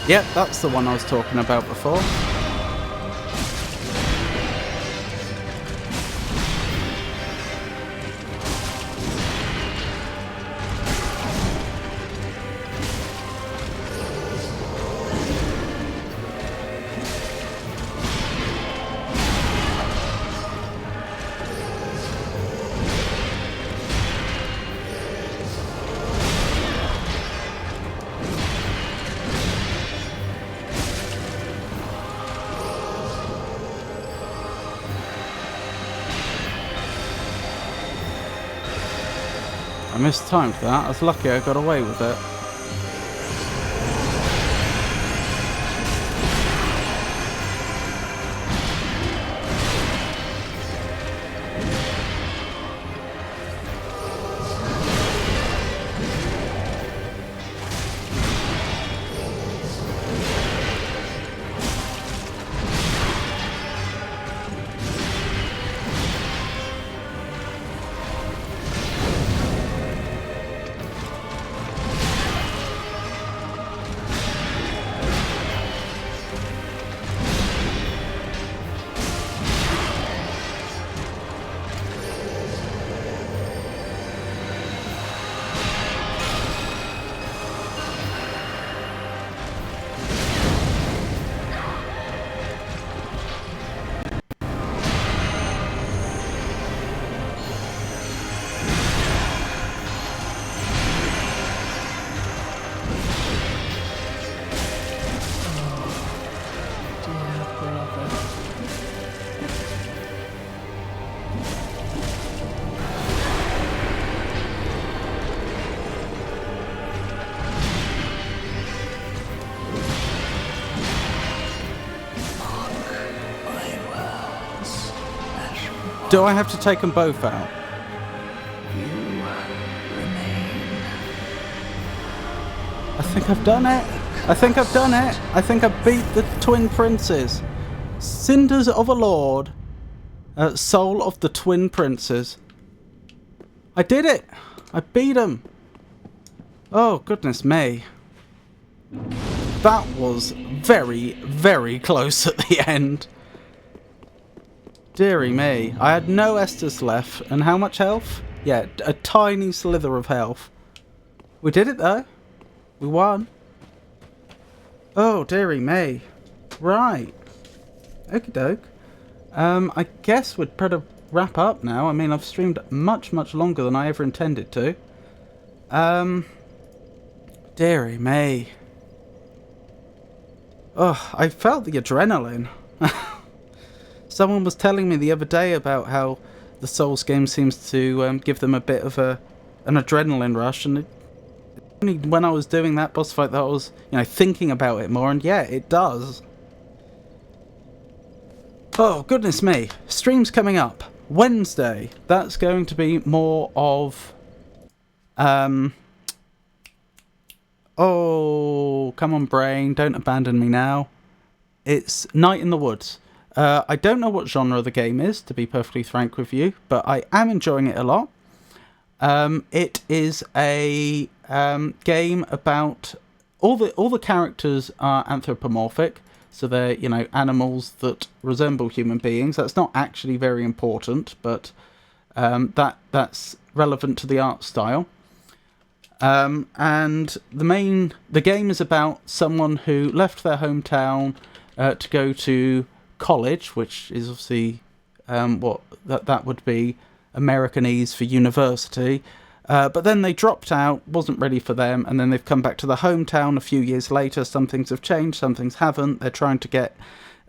A: Yep, that's the one I was talking about before. I mistimed that. I was lucky I got away with it. Do I have to take them both out? I think I've done it. I think I've done it. I think I beat the twin princes. Cinders of a Lord. Soul of the twin princes. I did it. I beat them. Oh, goodness me. That was very, very close at the end. Deary me. I had no Estus left. And how much health? Yeah, a tiny slither of health. We did it though. We won. Oh, dearie me. Right. Okie doke. I guess we'd better wrap up now. I mean, I've streamed much, much longer than I ever intended to. Dearie me. Oh, I felt the adrenaline. Someone was telling me the other day about how the Souls game seems to give them a bit of an adrenaline rush, and only when I was doing that boss fight that I was, thinking about it more, and yeah, it does. Oh, goodness me. Streams coming up. Wednesday. That's going to be more of... Oh, come on, brain. Don't abandon me now. It's Night in the Woods. I don't know what genre the game is, to be perfectly frank with you, but I am enjoying it a lot. It is a game about all the characters are anthropomorphic, so they're animals that resemble human beings. That's not actually very important, but that's relevant to the art style. And the game is about someone who left their hometown to go to college, which is obviously what that would be Americanese for university. But then they dropped out, wasn't ready for them, and then they've come back to their hometown a few years later. Some things have changed, some things haven't. They're trying to get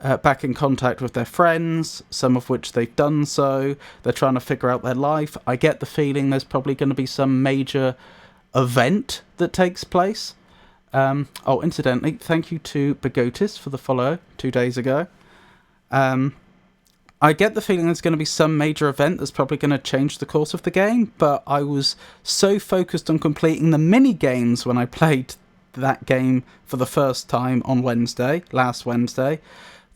A: back in contact with their friends, some of which they've done so. They're trying to figure out their life. I get the feeling there's probably going to be some major event that takes place. Oh, incidentally, thank you to Begotis for the follow 2 days ago. I get the feeling there's going to be some major event that's probably going to change the course of the game, but I was so focused on completing the mini-games when I played that game for the first time on last Wednesday,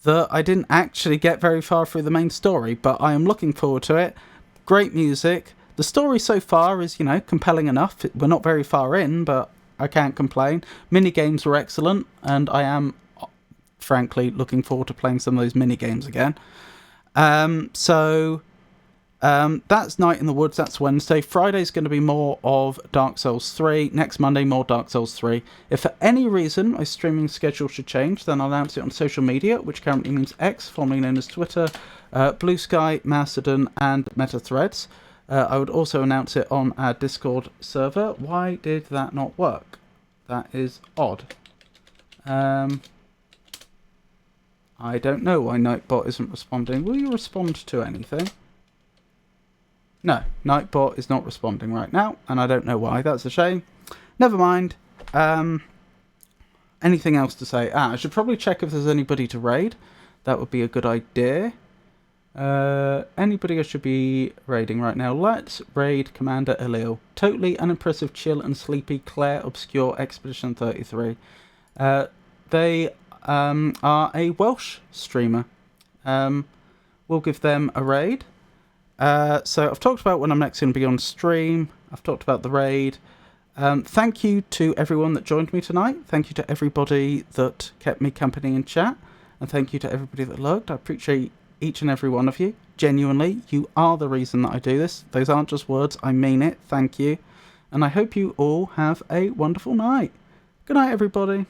A: that I didn't actually get very far through the main story, but I am looking forward to it. Great music. The story so far is, compelling enough. We're not very far in, but I can't complain. Mini-games were excellent, and I am, frankly, looking forward to playing some of those mini-games again. So that's Night in the Woods, that's Wednesday. Friday's going to be more of Dark Souls 3. Next Monday, more Dark Souls 3. If for any reason my streaming schedule should change, then I'll announce it on social media, which currently means X, formerly known as Twitter, Blue Sky, Mastodon, and Meta Threads. I would also announce it on our Discord server. Why did that not work? That is odd. I don't know why Nightbot isn't responding. Will you respond to anything? No, Nightbot is not responding right now, and I don't know why. That's a shame. Never mind. Anything else to say? I should probably check if there's anybody to raid. That would be a good idea. Anybody I should be raiding right now? Let's raid Commander Elil. Totally unimpressive, chill and sleepy Claire Obscure Expedition 33. They are a Welsh streamer. We'll give them a raid. So I've talked about when I'm next going to be on stream. I've talked about the raid. Thank you to everyone that joined me tonight. Thank you to everybody that kept me company in chat. And thank you to everybody that looked. I appreciate each and every one of you. Genuinely, you are the reason that I do this. Those aren't just words. I mean it. Thank you. And I hope you all have a wonderful night. Good night, everybody.